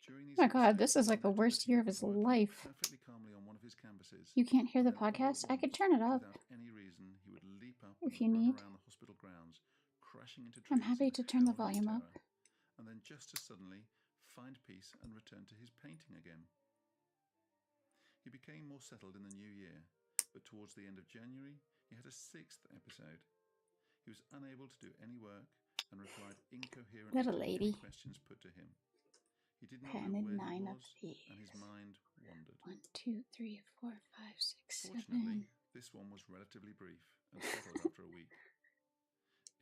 During these Oh my god, episodes, this is he like the noted worst that he year would of his be working life. perfectly calmly on one of his canvases. You can't hear and the then all at podcast? I could once, turn it up without any reason, he would leap up if and you run need. around the hospital grounds, crashing into trees I'm happy and to turn the howling in volume up. terror, and then just as suddenly find peace and return to his painting again. He became more settled in the new year, but towards the end of January, he had a 6th episode. He was unable to do any work and replied incoherently Little to lady. any questions put to him. He did not Okay, I know need where 9 he of was, these. and his mind wandered. 1, 2, 3, 4, 5, 6, Fortunately, 7. This one was relatively brief and settled after a week.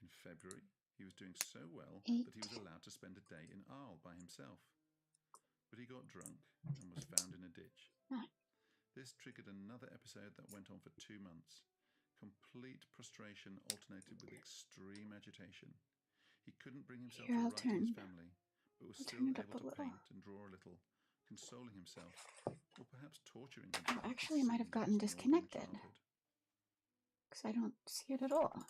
In February, he was doing so well that he was allowed to spend a day in Arles by himself. But he got drunk and was found in a ditch. This triggered another episode that went on for 2 months. Complete prostration alternated with extreme agitation. He couldn't bring himself Here, to I'll write to his turn- family, but was I'll still turn it up able a to little. paint and draw a little, consoling himself, or perhaps torturing himself. Oh, with actually, I might have scenes of gotten his northern disconnected. childhood. Because I don't see it at all.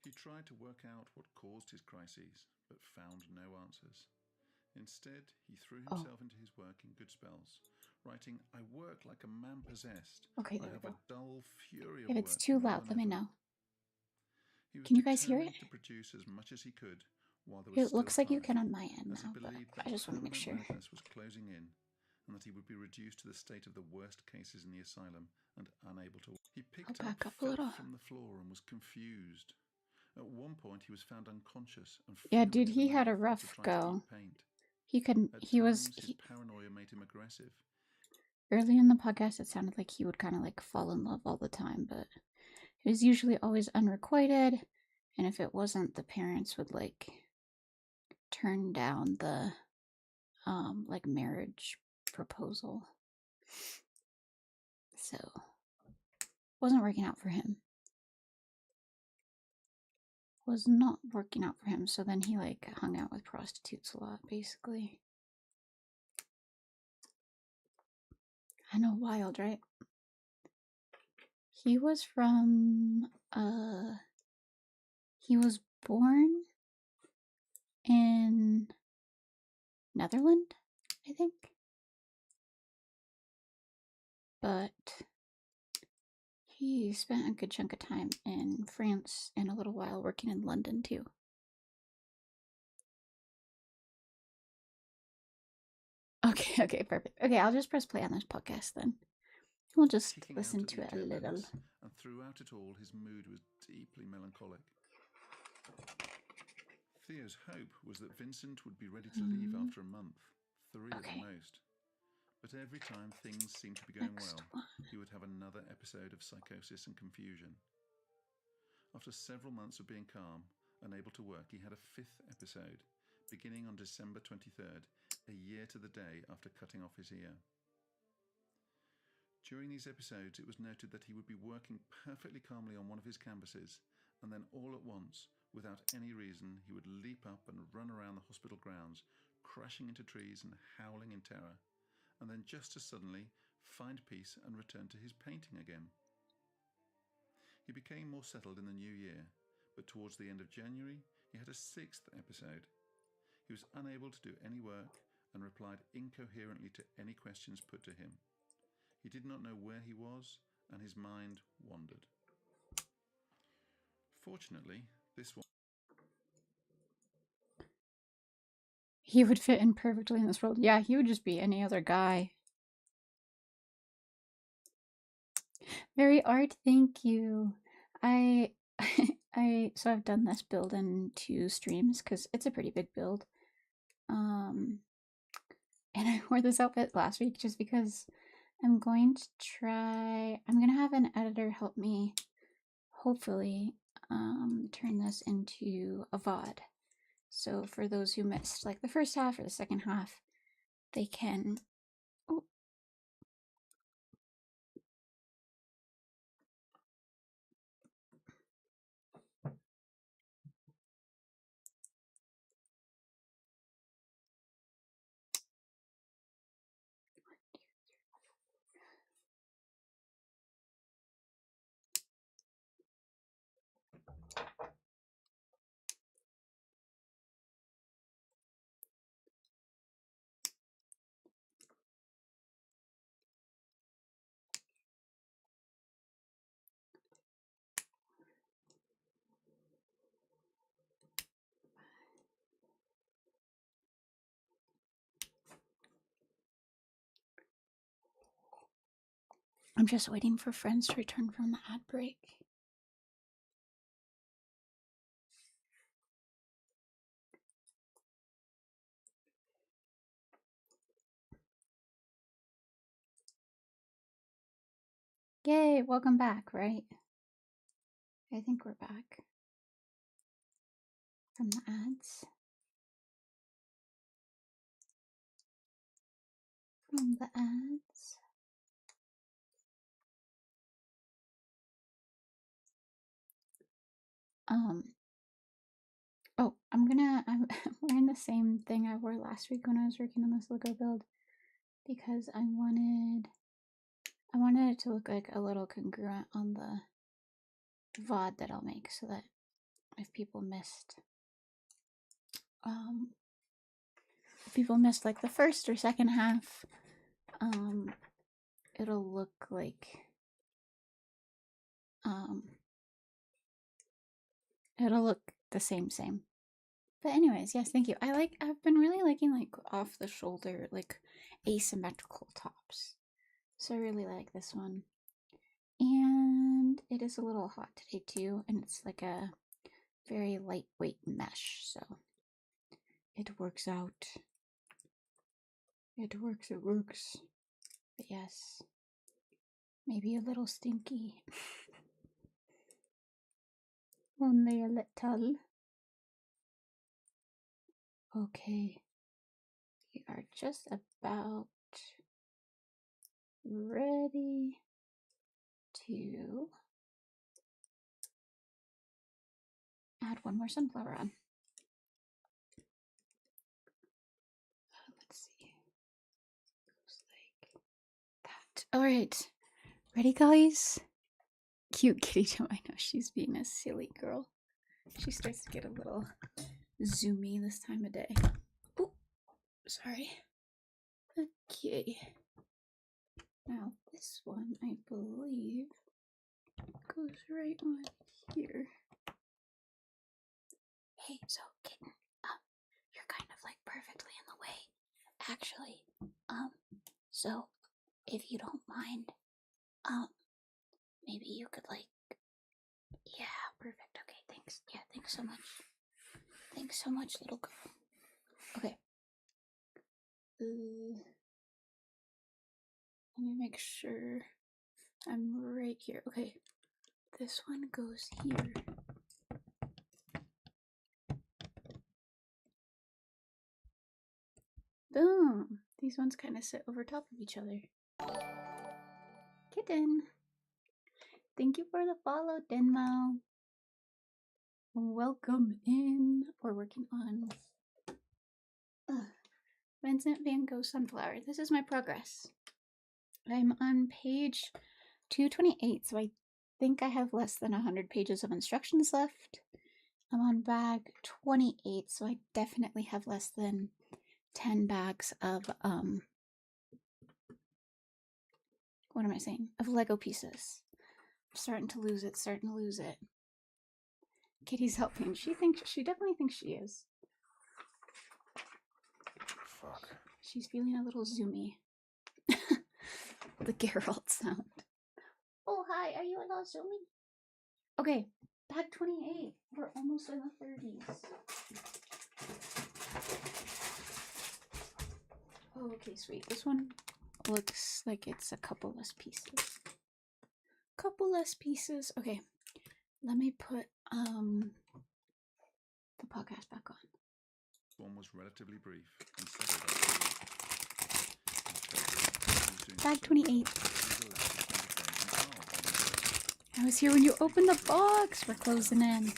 He tried to work out what caused his crises, but found no answers. Instead, he threw himself into his work in good spells, writing, "I work like a man possessed. Okay, I there we have go. a dull fury of If work it's too more loud, than let me ever." know. He was Can you guys hear it? determined to produce as much as he could while there was It still looks like you time, can on my end as he now, but believed that I just want to make permanent sure. madness was closing in, and that he would be reduced to the state of the worst cases in the asylum and unable to. He picked I'll back up a filth little. from the floor and was confused. At one point, he was found unconscious and Yeah, foaming dude, at the he had a mouth rough after trying to go. eat paint. He couldn't. At He was. times, his paranoia made him aggressive. Early in the podcast, it sounded like he would kind of like fall in love all the time, but it was usually always unrequited. And if it wasn't, the parents would like turn down the like marriage proposal. So wasn't working out for him. Was not working out for him. So then he like hung out with prostitutes a lot, basically. I know, wild, right? He was from he was born in Netherlands, I think. But he spent a good chunk of time in France and a little while working in London too. Okay, perfect. Okay, I'll just press play on this podcast then. We'll just Kicking listen out to at it the a little. agendas, and throughout it all, his mood was deeply melancholic. Theo's hope was that Vincent would be ready to leave after a month, 3 at the most. But every time things seemed to be going well, he would have another episode of psychosis and confusion. After several months of being calm, unable to work, he had a 5th episode, beginning on December 23rd, a year to the day after cutting off his ear. During these episodes, it was noted that he would be working perfectly calmly on one of his canvases, and then all at once, without any reason, he would leap up and run around the hospital grounds, crashing into trees and howling in terror, and then just as suddenly find peace and return to his painting again. He became more settled in the new year, but towards the end of January, he had a 6th episode. He was unable to do any work and replied incoherently to any questions put to him. He did not know where he was, and his mind wandered. Fortunately, this one... He would fit in perfectly in this world. Yeah, he would just be any other guy. Very art, thank you. So I've done this build in 2 streams because it's a pretty big build. And I wore this outfit last week just because I'm going to have an editor help me hopefully turn this into a VOD. So for those who missed like the first half or the second half, they can... Oh. I'm just waiting for friends to return from the ad break. Yay, welcome back, right? I think we're back from the ads. From the ads. Oh, I'm wearing the same thing I wore last week when I was working on this Lego build because I wanted it to look like a little congruent on the VOD that I'll make, so that if people missed like the first or second half, it'll look like it'll look the same. But anyways, yes, thank you. I've been really liking like off the shoulder, like asymmetrical tops. So I really like this one. And it is a little hot today too, and it's like a very lightweight mesh, so it works out. It works. But yes, maybe a little stinky. Only a little. Okay. We are just about ready to add one more sunflower on. Let's see. Looks like that. Alright. Ready, guys? Cute kitty Joe. I know she's being a silly girl. She starts to get a little zoomy this time of day. Oh, sorry. Okay. Now this one, I believe, goes right on here. Hey, so kitten, you're kind of like perfectly in the way, actually. So if you don't mind, maybe you could like, yeah, perfect. Okay, thanks. Yeah, thanks so much. Thanks so much, little girl. Okay. Let me make sure I'm right here. Okay, this one goes here. Boom! These ones kind of sit over top of each other. Kitten! Thank you for the follow, Denmo. Welcome in. We're working on Vincent Van Gogh Sunflower. This is my progress. I'm on page 228, so I think I have less than 100 pages of instructions left. I'm on bag 28, so I definitely have less than 10 bags of, what am I saying? Of Lego pieces. I'm starting to lose it. Kitty's helping. She definitely thinks she is. Fuck. She's feeling a little zoomy. The Geralt sound. Oh, hi. Are you a little zoomy? Okay, bag 28. We're almost in the 30s. Oh, okay, sweet. This one looks like it's a couple less pieces. Okay, let me put the podcast back on. One was relatively brief and settled Bag 28. I was here when you opened the box. We're closing in.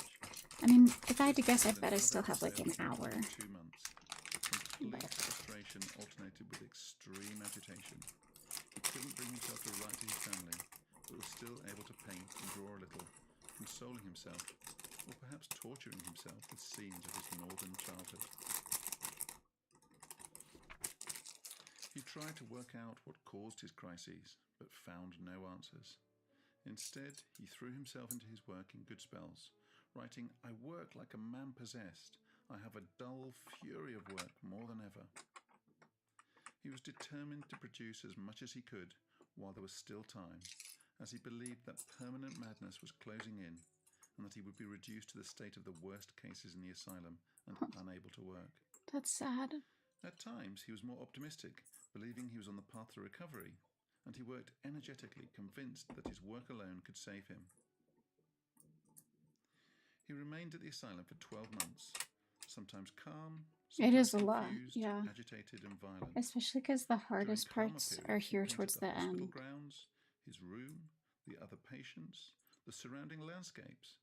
I mean, if I had to guess, I bet I still have like an hour. 2 months. Complete frustration alternated with extreme agitation. He couldn't bring himself to write to his family, but was still able to paint and draw a little, consoling himself, or perhaps torturing himself with scenes of his northern childhood. He tried to work out what caused his crises, but found no answers. Instead, he threw himself into his work in good spells, writing, "I work like a man possessed. I have a dull fury of work more than ever." He was determined to produce as much as he could while there was still time, as he believed that permanent madness was closing in and that he would be reduced to the state of the worst cases in the asylum and unable to work. That's sad. At times, he was more optimistic, believing he was on the path to recovery. and he worked energetically, convinced that his work alone could save him. He remained at the asylum for 12 months, sometimes calm, It is sometimes a lot, confused, yeah. agitated and violent. Especially because the hardest During calmer parts are periods, he here painted towards the hospital end. grounds, his room, the other patients, the surrounding landscapes.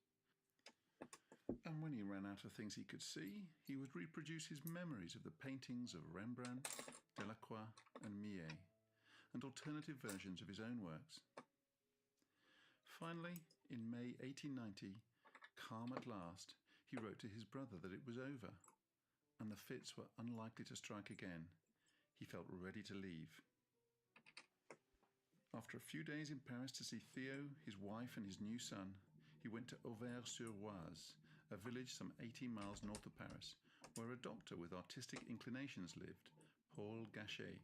And when he ran out of things he could see, he would reproduce his memories of the paintings of Rembrandt, Delacroix, and Millet, and alternative versions of his own works. Finally, in May 1890, calm at last, he wrote to his brother that it was over, and the fits were unlikely to strike again. He felt ready to leave. After a few days in Paris to see Theo, his wife, and his new son, he went to Auvers-sur-Oise, a village some 18 miles north of Paris, where a doctor with artistic inclinations lived, Paul Gachet.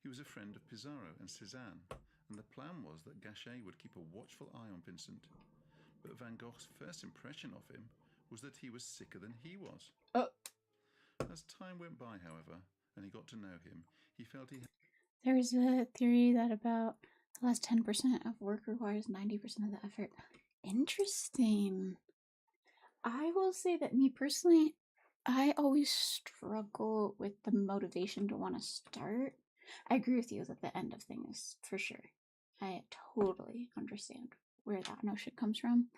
He was a friend of Pissarro and Cézanne, and the plan was that Gachet would keep a watchful eye on Vincent. But Van Gogh's first impression of him was that he was sicker than he was. As time went by, however, and he got to know him, he felt he had... There's a theory that about the last 10% of work requires 90% of the effort. Interesting. I will say that me personally, I always struggle with the motivation to want to start. I agree with you that the end of things, for sure. I totally understand where that notion comes from.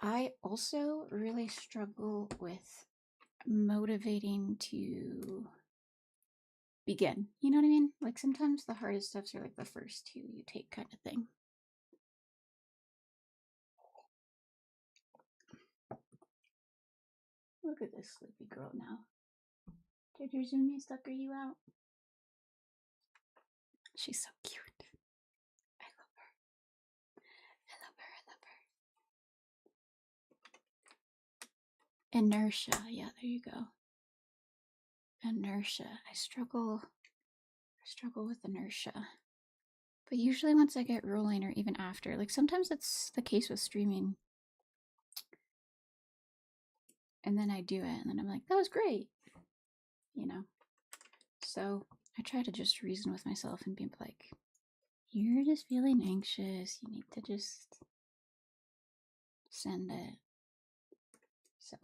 I also really struggle with motivating to begin. You know what I mean? Like sometimes the hardest steps are like the first two you take kind of thing. Look at this sleepy girl now. Did your Zoomy sucker you out? She's so cute. I love her. I love her. I love her. Inertia. Yeah, there you go. Inertia. I struggle with inertia. But usually once I get rolling or even after, like sometimes it's the case with streaming. And then I do it and then I'm like, that was great. You know? So I try to just reason with myself and be like, you're just feeling anxious. You need to just send it. So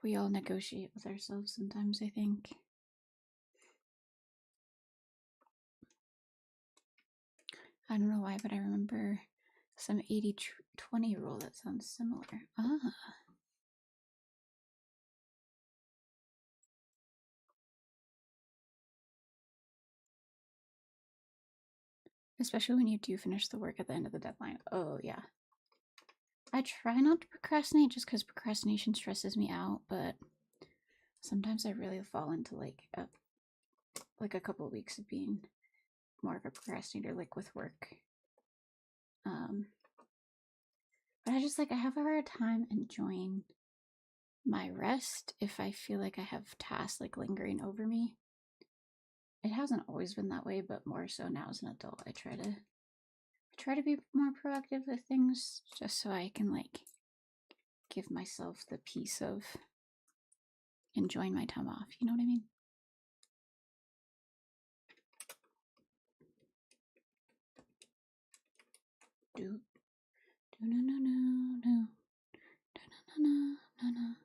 we all negotiate with ourselves sometimes, I think. I don't know why, but I remember some 80-20 rule that sounds similar. Especially when you do finish the work at the end of the deadline. Oh, yeah. I try not to procrastinate just because procrastination stresses me out, but sometimes I really fall into like a couple of weeks of being more of a procrastinator, like with work. But I have a hard time enjoying my rest if I feel like I have tasks like lingering over me. It hasn't always been that way, but more so now as an adult. I try to be more proactive with things just so I can like give myself the peace of enjoying my time off. You know what I mean? Do no no no no no no no no.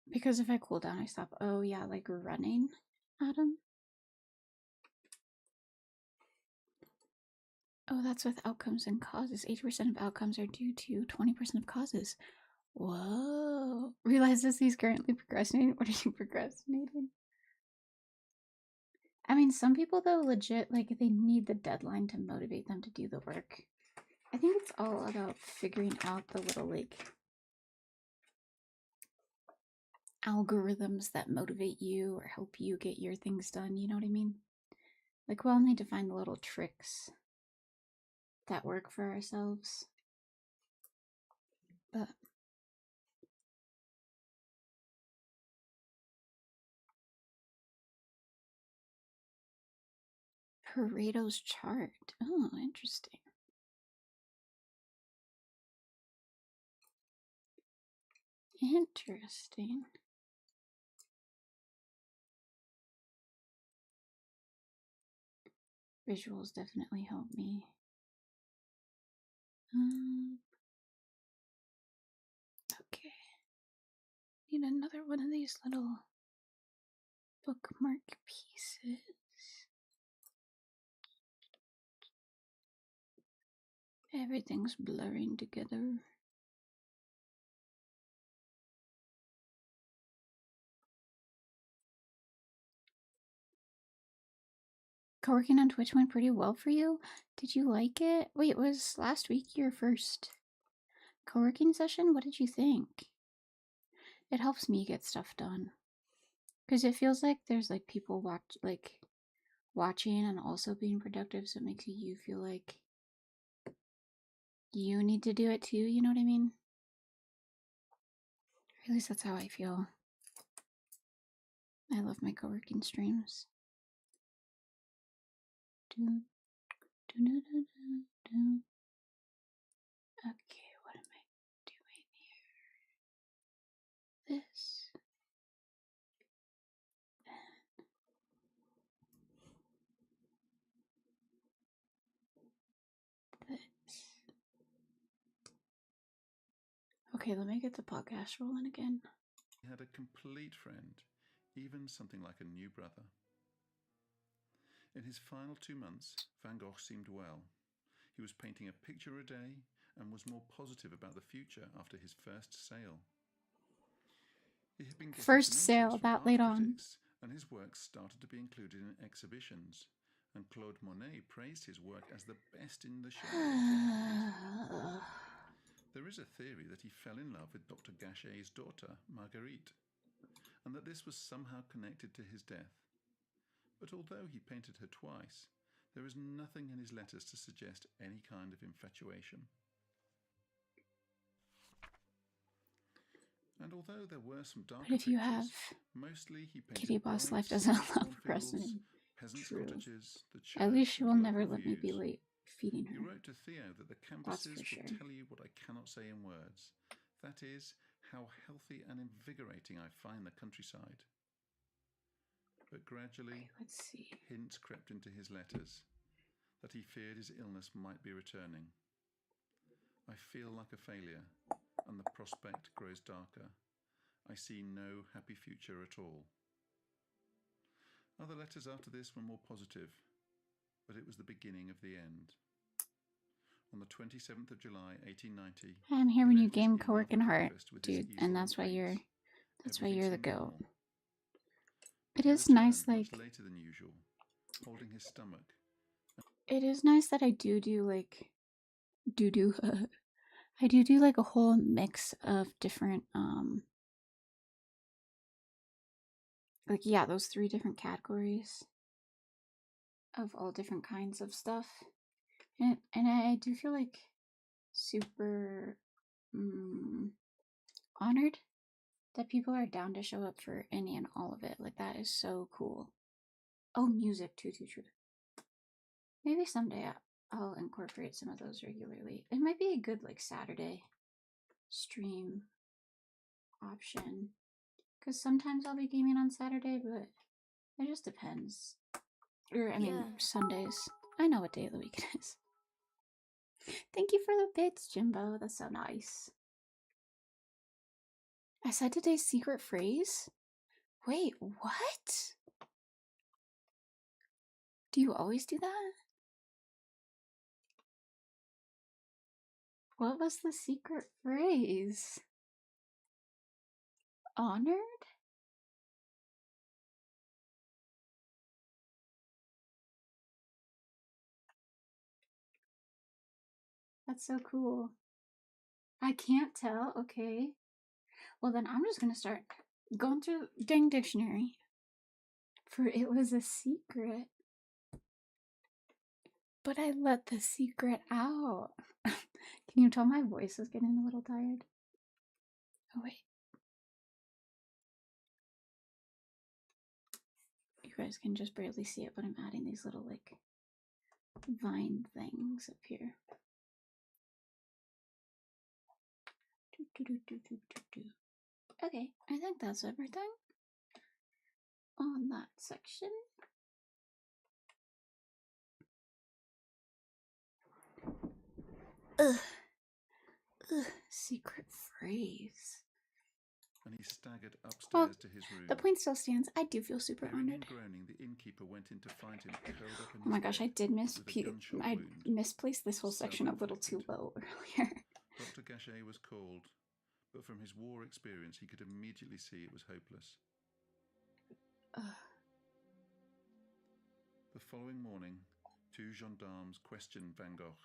Because if I cool down, I stop. Oh yeah, like running, Adam. Oh, that's with outcomes and causes. 80% of outcomes are due to 20% of causes. Whoa. Realizes he's currently procrastinating. What are you procrastinating? I mean, some people, though, legit, like, they need the deadline to motivate them to do the work. I think it's all about figuring out the little, like, algorithms that motivate you or help you get your things done. You know what I mean? Like, we all need to find the little tricks that work for ourselves. But Pareto's chart. Oh, interesting. Interesting. Visuals definitely help me. Okay. Need another one of these little bookmark pieces. Everything's blurring together. Co-working on Twitch went pretty well for you. Did you like it? Wait, was last week your first co-working session? What did you think? It helps me get stuff done. Because it feels like there's like people watching and also being productive, so it makes you feel like you need to do it too, you know what I mean? Or at least that's how I feel. I love my co-working streams. Okay, what am I doing here? This. This. Okay, let me get the podcast rolling again. He had a complete friend, even something like a new brother. In his final 2 months, Van Gogh seemed well. He was painting a picture a day and was more positive about the future after his first sale. He had been getting First some sale, interest from that art late on. critics, and his works started to be included in exhibitions. And Claude Monet praised his work as the best in the show. There is a theory that he fell in love with Dr. Gachet's daughter, Marguerite, and that this was somehow connected to his death. But although he painted her twice, there is nothing in his letters to suggest any kind of infatuation. And although there were some darker But if you pictures, have mostly he painted Kitty Boss bright, Life doesn't sunny allow for cornfields, precedent. peasants' True. cottages, the church, At least she will and never local let me be views. late feeding He her. wrote to Theo that the That's canvases for sure. will tell you what I cannot say in words. That is, how healthy and invigorating I find the countryside. But gradually, Okay, let's see. hints crept into his letters that he feared his illness might be returning. I feel like a failure, and the prospect grows darker. I see no happy future at all. Other letters after this were more positive, but it was the beginning of the end. On the 27th of July, 1890, I'm here he when you left his game inn co-working after hard, breakfast with his dude, easel and that's why paints. you're the Everything seemed goat. normal. It He is nice, returned like much later than usual, holding his stomach. it is nice that I do like I do like a whole mix of different like yeah, those 3 different categories of all different kinds of stuff. And I do feel like super honored that people are down to show up for any and all of it. Like that is so cool. Oh, music too, true. Maybe someday I'll incorporate some of those regularly. It might be a good like Saturday stream option. Because sometimes I'll be gaming on Saturday, but it just depends. Or, I mean, Sundays. I know what day of the week it is. Thank you for the bits, Jimbo. That's so nice. I said today's secret phrase? Wait, what? Do you always do that? What was the secret phrase? Honored? That's so cool. I can't tell. Okay. Well, then I'm just gonna start going through the dang dictionary. For it was a secret. But I let the secret out. Can you tell my voice is getting a little tired? Oh, wait. You guys can just barely see it, but I'm adding these little, like, vine things up here. Okay, I think that's everything on that section. Ugh. Ugh. Secret phrase. And he staggered upstairs Well, to his room. the point still stands. I do feel super Hearing him honored. groaning, the innkeeper went in to find him curled up in Oh my his gosh, bed I did with a gunshot I wound. misplaced this whole section a little too low earlier. Dr. Gachet was called, but from his war experience, he could immediately see it was hopeless. The following morning, 2 gendarmes questioned Van Gogh,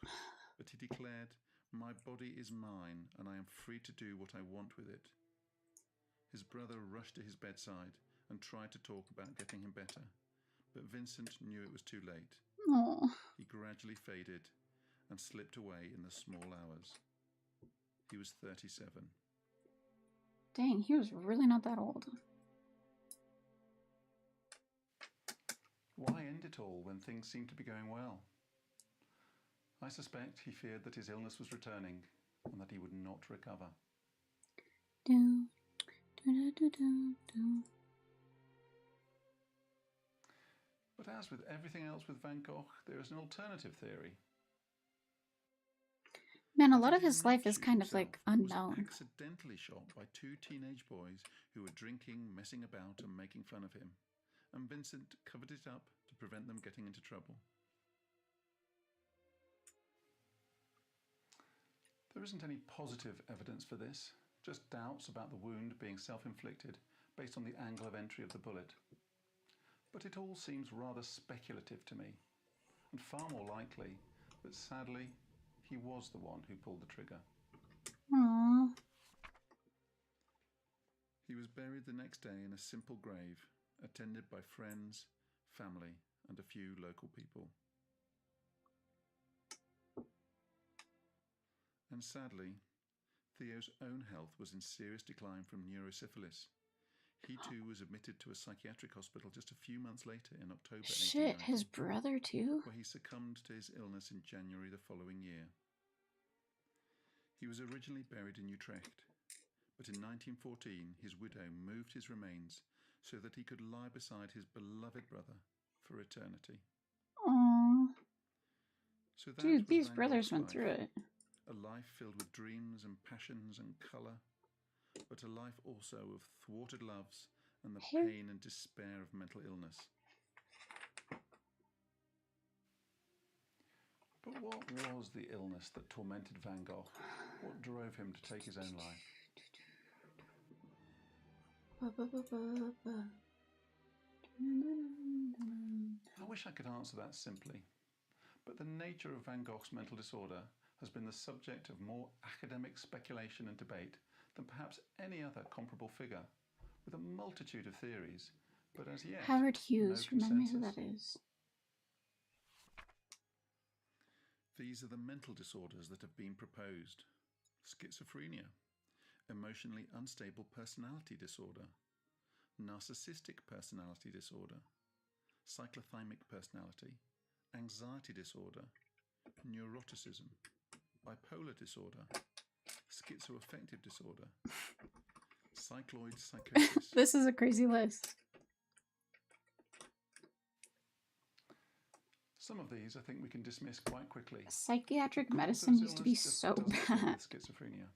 but he declared, "My body is mine, and I am free to do what I want with it." His brother rushed to his bedside and tried to talk about getting him better, but Vincent knew it was too late. Oh. He gradually faded and slipped away in the small hours. He was 37. Dang, he was really not that old. Why end it all when things seemed to be going well? I suspect he feared that his illness was returning and that he would not recover. Do, do, do, do, do. But as with everything else with Van Gogh, there is an alternative theory. Man, a That lot he of did his not life is shoot kind of himself, like but was unknown. accidentally shot by 2 teenage boys who were drinking, messing about, and making fun of him, and Vincent covered it up to prevent them getting into trouble. There isn't any positive evidence for this, just doubts about the wound being self-inflicted based on the angle of entry of the bullet. But it all seems rather speculative to me, and far more likely that sadly he was the one who pulled the trigger. Aww. He was buried the next day in a simple grave, attended by friends, family, and a few local people. And sadly, Theo's own health was in serious decline from neurosyphilis. He too was admitted to a psychiatric hospital just a few months later in October Shit, 1890, his brother too? where he succumbed to his illness in January the following year. He was originally buried in Utrecht, but in 1914 his widow moved his remains so that he could lie beside his beloved brother for eternity. Aww. So that Dude, was these Van brothers Gogh's went life. through it. A life filled with dreams and passions and colour, but a life also of thwarted loves and the Here. pain and despair of mental illness. But what was the illness that tormented Van Gogh? What drove him to take his own life? I wish I could answer that simply, but the nature of Van Gogh's mental disorder has been the subject of more academic speculation and debate than perhaps any other comparable figure, with a multitude of theories, but as yet Howard Hughes, no remind me who consensus. that is. These are the mental disorders that have been proposed: schizophrenia, emotionally unstable personality disorder, narcissistic personality disorder, cyclothymic personality, anxiety disorder, neuroticism, bipolar disorder, schizoaffective disorder, cycloid psychosis. This is a crazy list. Some of these I think we can dismiss quite quickly. Psychiatric medicine used to be so bad. With schizophrenia.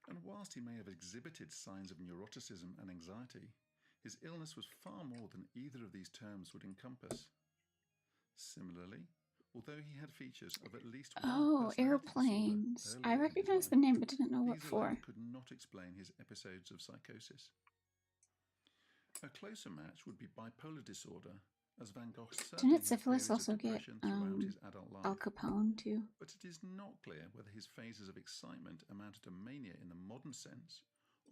And whilst he may have exhibited signs of neuroticism and anxiety, his illness was far more than either of these terms would encompass. Similarly, although he had features of at least one Oh, personality airplanes. disorder I earlier in his recognized the life, name but didn't know what these for. alone could not explain his episodes of psychosis. A closer match would be bipolar disorder, as Van Gogh certainly Didn't had syphilis periods also of get depression throughout his adult life. Al Capone too? But it is not clear whether his phases of excitement amounted to mania in the modern sense,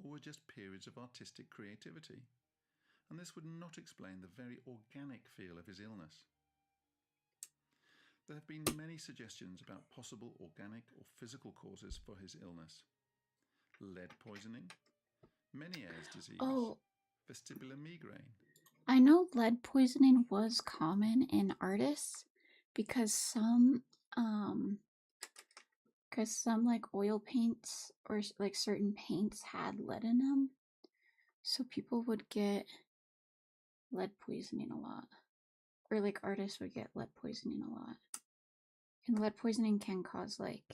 or were just periods of artistic creativity. And this would not explain the very organic feel of his illness. There have been many suggestions about possible organic or physical causes for his illness: lead poisoning, Meniere's disease, Oh, vestibular migraine. I know lead poisoning was common in artists because some because some like oil paints or like certain paints had lead in them, so people would get lead poisoning a lot, or like artists would get lead poisoning a lot. And lead poisoning can cause like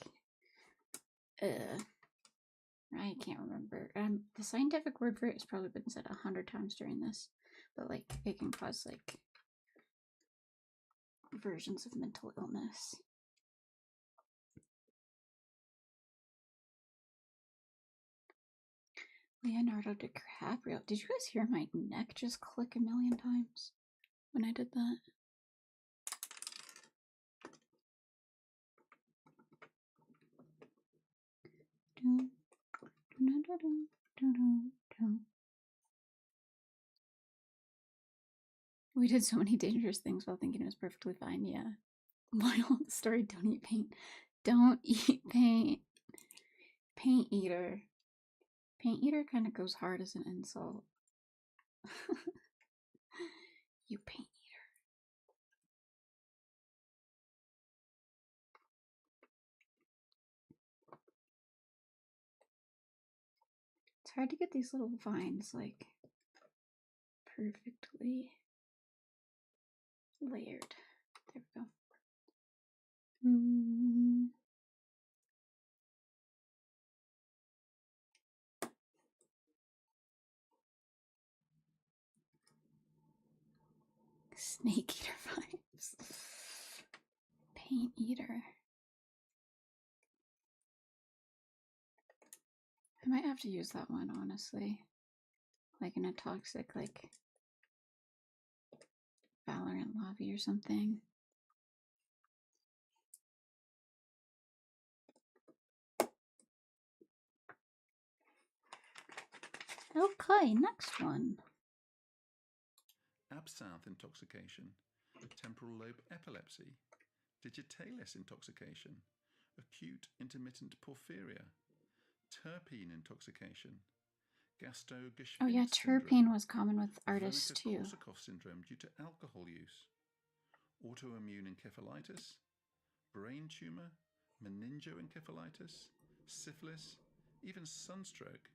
I can't remember. The scientific word for it has probably been said 100 times during this, but like it can cause like versions of mental illness. Leonardo DiCaprio. Did you guys hear my neck just click a million times when I did that? We did so many dangerous things while thinking it was perfectly fine. Yeah. Moral of the story: don't eat paint. Don't eat paint. Paint eater. Paint eater kind of goes hard as an insult. You paint eater. It's hard to get these little vines like perfectly layered. There we go. Snake eater vibes. Paint eater. I might have to use that one, honestly. Like in a toxic, like Valorant lobby or something. Okay, next one. Absinthe intoxication, temporal lobe epilepsy, digitalis intoxication, acute intermittent porphyria, terpene intoxication, Gasto-Geschwindt Oh yeah, syndrome, terpene was common with artists too. Wernicke-Korsakoff syndrome due to alcohol use, autoimmune encephalitis, brain tumor, meningoencephalitis, syphilis, even sunstroke.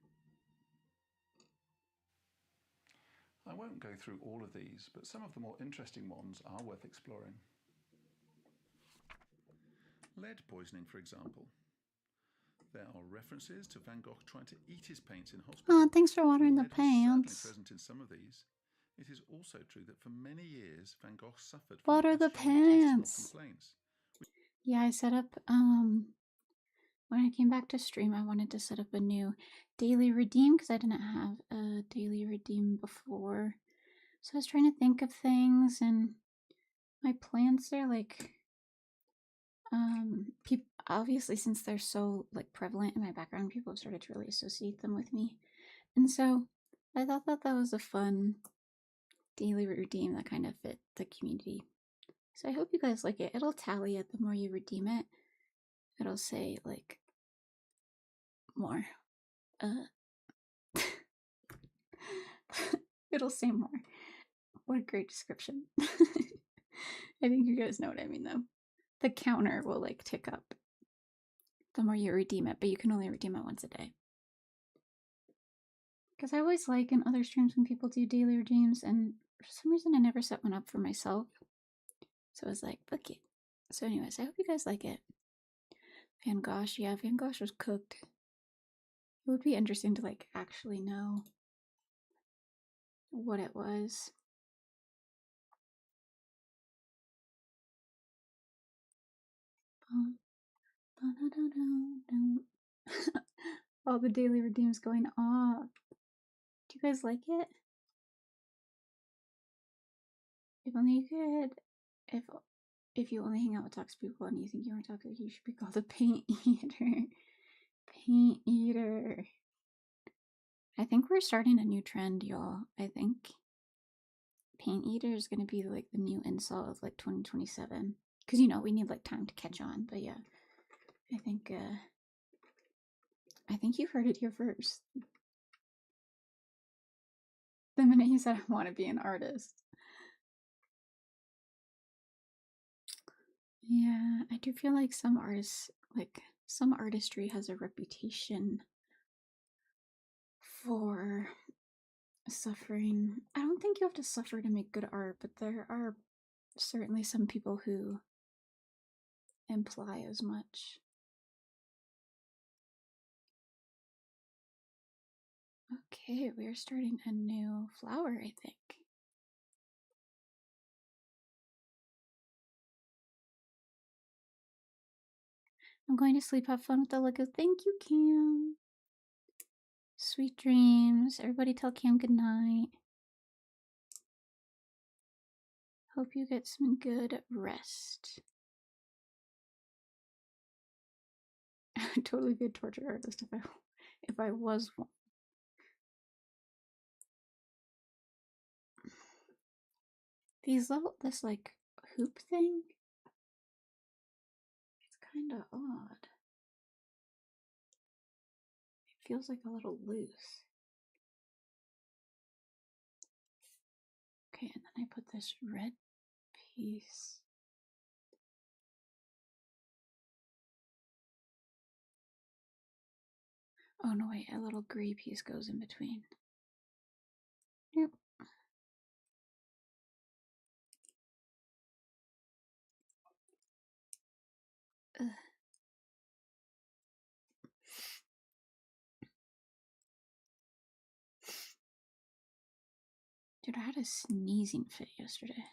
I won't go through all of these, but some of the more interesting ones are worth exploring. Lead poisoning, for example. There are references to Van Gogh trying to eat his paints in hospital. Oh, thanks for watering the Lead was certainly plants. present in some of these. It is also true that for many years Van Gogh suffered from Water the gastrointestinal plants. complaints. Yeah, I set up when I came back to stream, I wanted to set up a new daily redeem because I didn't have a daily redeem before. So I was trying to think of things, and my plants are like obviously, since they're so like prevalent in my background, people have started to really associate them with me. And so I thought that that was a fun daily redeem that kind of fit the community. So I hope you guys like it. It'll tally it the more you redeem it. It'll say like more. It'll say more. What a great description. I think you guys know what I mean though. The counter will like tick up the more you redeem it, but you can only redeem it once a day. Because I always like in other streams when people do daily redeems, and for some reason I never set one up for myself. So I was like, fuck it. So anyways, I hope you guys like it. Van Gogh, yeah, Van Gogh was cooked. It would be interesting to like actually know what it was. All the daily redeems going off. Do you guys like it? If only you could. If you only hang out with toxic people and you think you aren't toxic, you should be called a paint eater. Paint eater. I think we're starting a new trend, y'all. I think paint eater is gonna be like the new insult of like 2027. Because you know we need like time to catch on. But yeah, I think you heard it here first. The minute he said I want to be an artist. Yeah, I do feel like some artists like Some artistry has a reputation for suffering. I don't think you have to suffer to make good art, but there are certainly some people who imply as much. Okay, we are starting a new flower, I think. I'm going to sleep. Have fun with the Lego. Thank you, Cam. Sweet dreams. Everybody tell Cam good night. Hope you get some good rest. I'd totally be a tortured artist if I was one. This like hoop thing, it's kind of odd. It feels like a little loose. Okay, and then I put this red piece. Oh no, wait, a little gray piece goes in between. Yep. Ugh. Dude, I had a sneezing fit yesterday.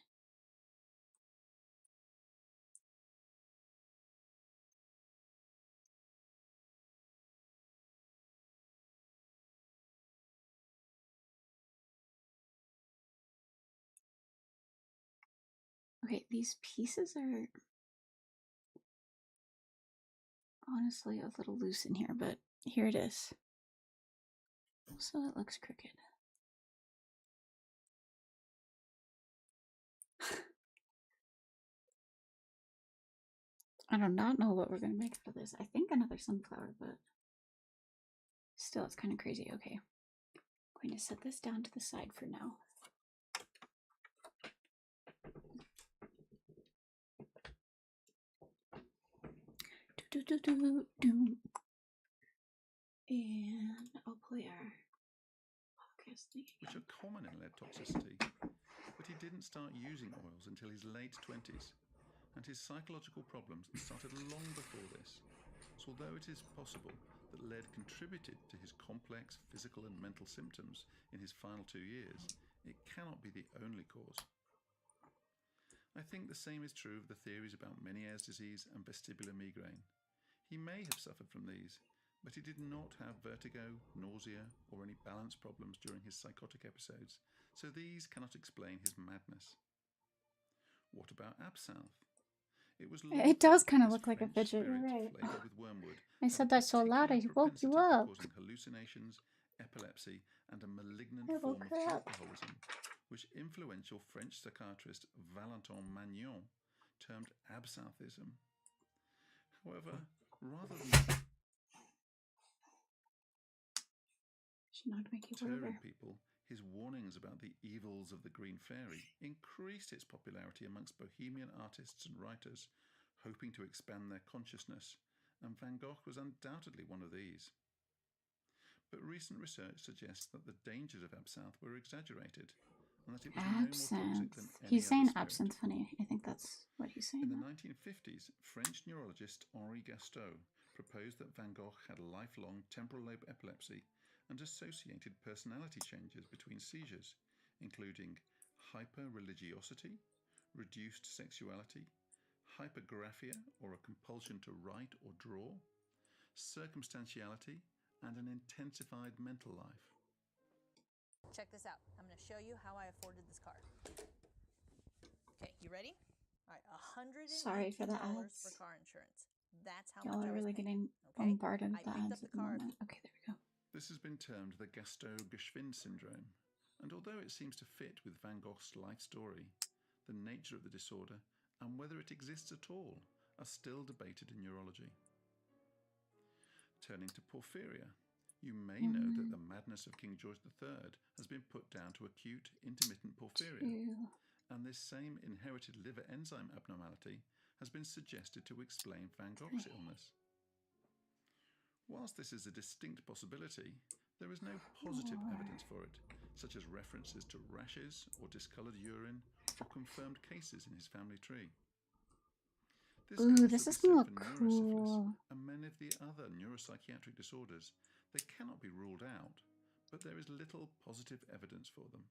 Okay, these pieces are honestly a little loose in here, but here it is. So it looks crooked. I do not know what we're going to make out of this. I think another sunflower, but still, it's kind of crazy. Okay. I'm going to set this down to the side for now. And I'll play our podcast thing again. Which are common in lead toxicity. But he didn't start using oils until his late 20s, and his psychological problems started long before this. So although it is possible that lead contributed to his complex physical and mental symptoms in his final 2 years, it cannot be the only cause. I think the same is true of the theories about Meniere's disease and vestibular migraine. He may have suffered from these, but he did not have vertigo, nausea, or any balance problems during his psychotic episodes, so these cannot explain his madness. What about absinthe? It does kind of look like a fidget, you're right. With wormwood, I said that so loud, I woke you up. causing hallucinations, epilepsy, and a malignant I form woke of her up. alcoholism, which influential French psychiatrist Valentin Magnon termed absinthism. However, rather than should not make you deterring people, his warnings about the evils of the Green Fairy increased its popularity amongst bohemian artists and writers, hoping to expand their consciousness, and Van Gogh was undoubtedly one of these. But recent research suggests that the dangers of absinthe were exaggerated, and that it was no more toxic than any He's saying other spirit. absinthe funny. I think that's what he's saying. In the 1950s, French neurologist Henri Gastaut proposed that Van Gogh had lifelong temporal lobe epilepsy and associated personality changes between seizures, including hyper-religiosity, reduced sexuality, hypergraphia or a compulsion to write or draw, circumstantiality, and an intensified mental life. Check this out. I'm going to show you how I afforded this car. Okay, you ready? All right, $180 Sorry for the ads. for car insurance. That's how Y'all much I are was really paying. getting bombarded with I the picked ads up the at the car. moment. Okay, there we go. This has been termed the Gastaut-Geschwind syndrome, and although it seems to fit with Van Gogh's life story, the nature of the disorder and whether it exists at all are still debated in neurology. Turning to porphyria, you may know that the madness of King George III has been put down to acute intermittent porphyria, and this same inherited liver enzyme abnormality has been suggested to explain Van Gogh's illness. Whilst this is a distinct possibility, there is no positive evidence for it, such as references to rashes or discoloured urine or confirmed cases in his family tree. This Ooh, can this also is be gonna said look for neurosyphilis cool. and many of the other neuropsychiatric disorders. They cannot be ruled out, but there is little positive evidence for them.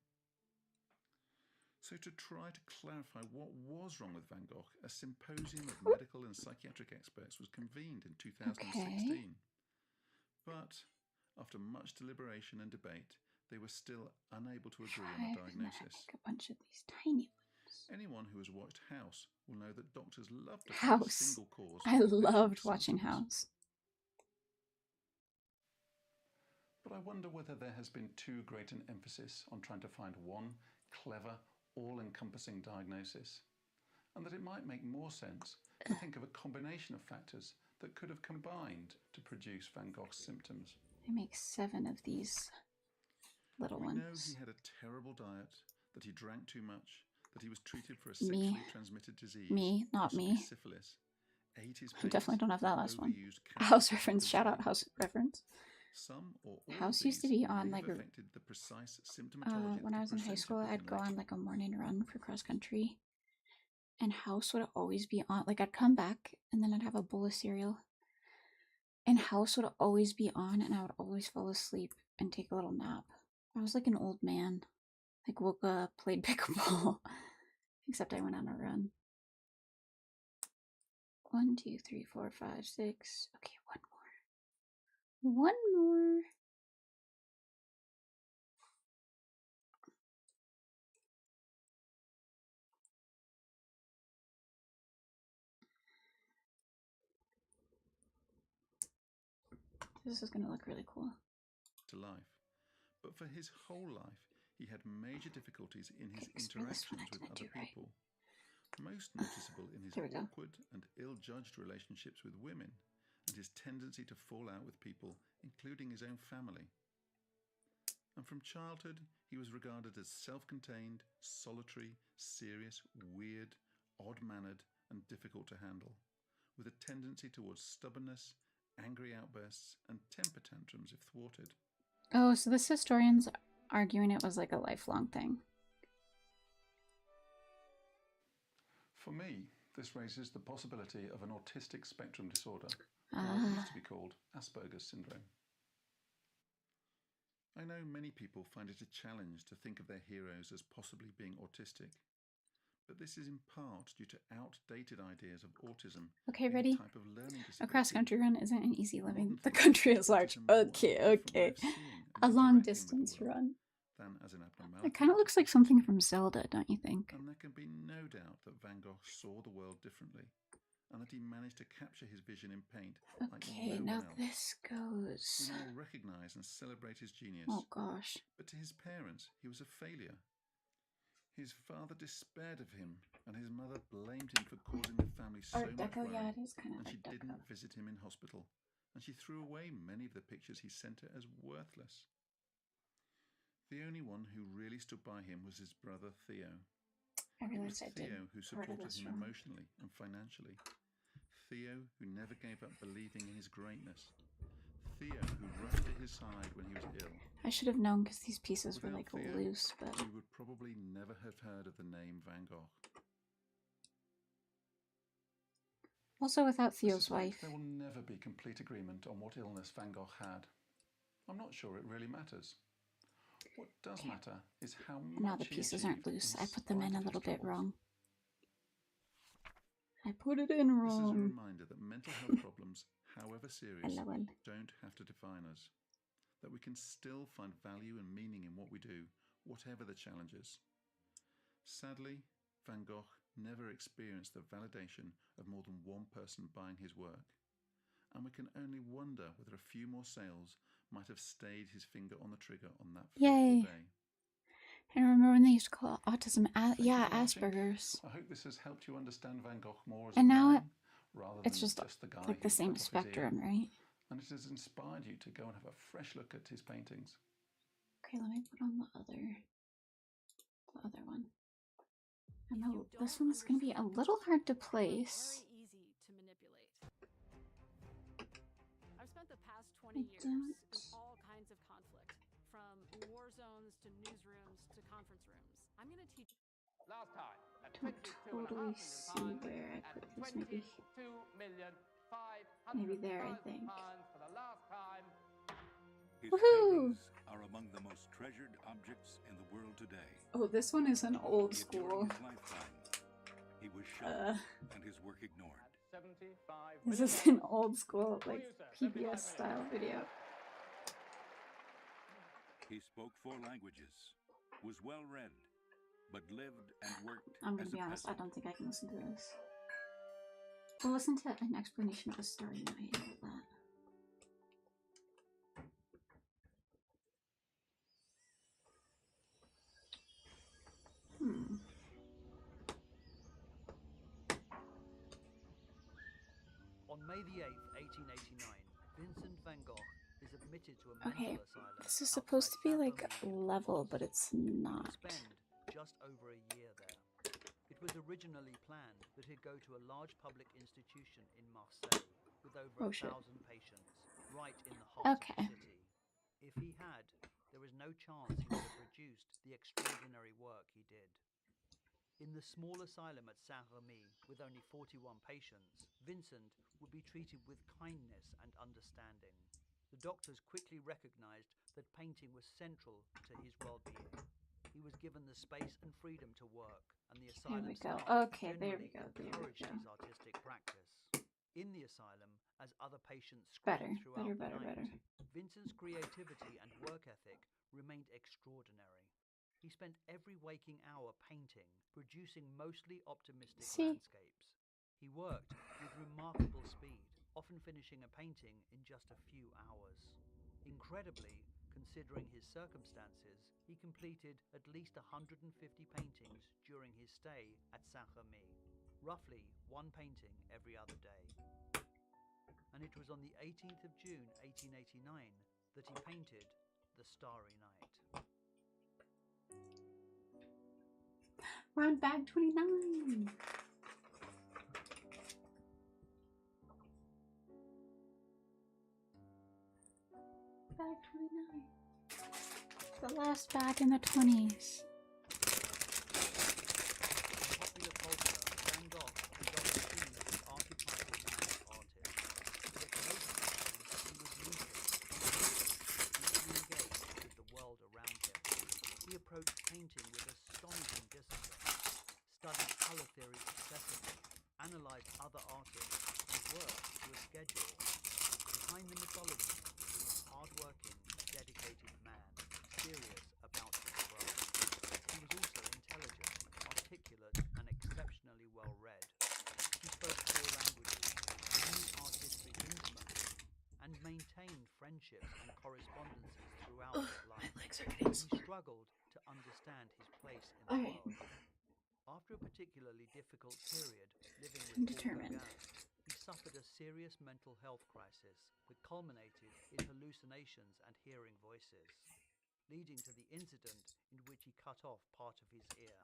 So to try to clarify what was wrong with Van Gogh, a symposium of medical and psychiatric experts was convened in 2016. Okay. But after much deliberation and debate, they were still unable to agree on a I'm gonna diagnosis. make a bunch of these tiny ones. Anyone who has watched House will know that doctors love to find a House. single cause. I for a loved patient's watching symptoms. House. But I wonder whether there has been too great an emphasis on trying to find one clever, all-encompassing diagnosis, and that it might make more sense to think of a combination of factors that could have combined to produce Van Gogh's symptoms. I make 7 of these little We ones. know he had a terrible diet, that he drank too much, that he was treated for a Me. sexually transmitted disease, Me, not possibly me. syphilis, ate his I paint, definitely don't have that last one. overused House chemicals reference. Shout out House reference. Some or all House of used to these be on may like have a affected the precise symptomatology when that I he was in high presented school, with I'd in go later. on like a morning run for cross country, and House would always be on. Like I'd come back and then I'd have a bowl of cereal, and House would always be on, and I would always fall asleep and take a little nap. I was like an old man. Like woke up, played pickleball, except I went on a run. 1, 2, 3, 4, 5, 6. Okay, one more. One more. This is gonna look really cool. To life. But for his whole life, he had major difficulties in his Okay, 'cause for this one interactions I with didn't other do right. people. Most noticeable in his There we go. awkward and ill-judged relationships with women, and his tendency to fall out with people, including his own family. And from childhood, he was regarded as self-contained, solitary, serious, weird, odd-mannered, and difficult to handle, with a tendency towards stubbornness, angry outbursts, and temper tantrums if thwarted. Oh, so this historian's arguing it was like a lifelong thing. For me, this raises the possibility of an autistic spectrum disorder, or what used to be called Asperger's syndrome. I know many people find it a challenge to think of their heroes as possibly being autistic, but this is in part due to outdated ideas of autism Okay, being ready? a type of learning A disability. cross-country run isn't an easy living. Modern The thinking country is shows large. it is a much Okay, different way okay. of seeing A and long interacting with the distance world run. than as an It abnormality. kind of looks like something from Zelda, don't you think? And there can be no doubt that Van Gogh saw the world differently, and that he managed to capture his vision in paint like Okay, no now one else. this We goes. now recognise and celebrate his genius, Oh gosh. but to his parents he was a failure. His father despaired of him, and his mother blamed him for causing the family so Art much Deco, worry, yeah, it is kind of and she Art Deco. didn't visit him in hospital, and she threw away many of the pictures he sent her as worthless. The only one who really stood by him was his brother Theo. I It was realized I did Theo who part of supported this him wrong. emotionally and financially. Theo who never gave up believing in his greatness. Theo who rushed to his side when he was ill. I should have known because these pieces were Without like Theo, loose, but we would probably never have heard of the name Van Gogh. also without I Theo's suspect wife. there will never be complete agreement on what illness Van Gogh had. I'm not sure it really matters. What does matter is how much Now the he pieces aren't achieved loose. in I put them in spite a of his little bit troubles. wrong. I put it in This is a wrong. reminder that mental health problems, however serious, LOL. don't have to define us. That we can still find value and meaning in what we do, whatever the challenges. Sadly, Van Gogh never experienced the validation of more than one person buying his work, and we can only wonder whether a few more sales might have stayed his finger on the trigger on that fateful Yay. day. I remember when they used to call autism, Thank you yeah, for watching. Asperger's. I hope this has helped you understand Van Gogh more as And a now man, rather It's than just the guy like the who same cut off his ear. spectrum, right? And it has inspired you to go and have a fresh look at his paintings. Okay, let me put on the other one. I know this one's gonna be a little hard to place. Very easy to manipulate. I've spent the past 20 years don't. in all kinds of conflict, from war zones to newsrooms to conference rooms. I'm going to teach. Last time, at Don't 22.5 totally million see pounds where I and put this. Maybe 22,500,000 there, I think. pounds for the last time. His Woohoo! paintings are among the most treasured objects in the world today. Oh, this one is an old Yet school. during his lifetime, he was shot and his work ignored. At 75 This million is an dollars. old school, For like you, sir, PBS 75 style video. He spoke 4 languages, was well read, but lived and worked I'm gonna as be a honest, I peasant. don't think I can listen to this. We'll listen to an explanation of the Starry Night and all that. On May the 8th, 1889, Vincent van Gogh is admitted to a Okay, mental asylum. this is supposed to be like Saint-Denis. level, but it's He not. would spend just over a year there. It was originally planned that he'd go to a large public institution in Marseille with over Oh, shit. 1,000 patients, right in the heart Okay. of the city. If he had, there is no chance he would have produced the extraordinary work he did. In the small asylum at Saint-Remy, with only 41 patients, Vincent would be treated with kindness and understanding. The doctors quickly recognized that painting was central to his well-being. He was given the space and freedom to work, and the There asylum we go. staff Okay, there we generally go. There we encouraged go. his artistic practice. In the asylum, as other patients Better, screamed throughout better, the better, night, better. Vincent's creativity and work ethic remained extraordinary. He spent every waking hour painting, producing mostly optimistic See? landscapes. He worked with remarkable speed, often finishing a painting in just a few hours. Incredibly, considering his circumstances, he completed at least 150 paintings during his stay at Saint-Remy, roughly one painting every other day. And it was on the 18th of June 1889 that he painted The Starry Night. We're on bag 29. Bag 29. The last bag in the 20s. In popular culture, Van Gogh is often seen as the archetypal mad artist. Yet most times he was lucid, deeply engaged with the world around him. He approached painting with astonishing discipline, studied colour theory obsessively, analysed other artists, and worked to a schedule. Behind the mythology was a hard-working, dedicated man, serious about his work. He was also intelligent, articulate, and exceptionally well-read. He spoke 4 languages, knew art history intimately, and maintained friendships and correspondences throughout his life. My legs are getting He sore. struggled to understand his place in the Alright. world. After a particularly difficult period living I'm with determined. gogh, he suffered a serious mental health crisis that culminated in hallucinations and hearing voices, leading to the incident in which he cut off part of his ear.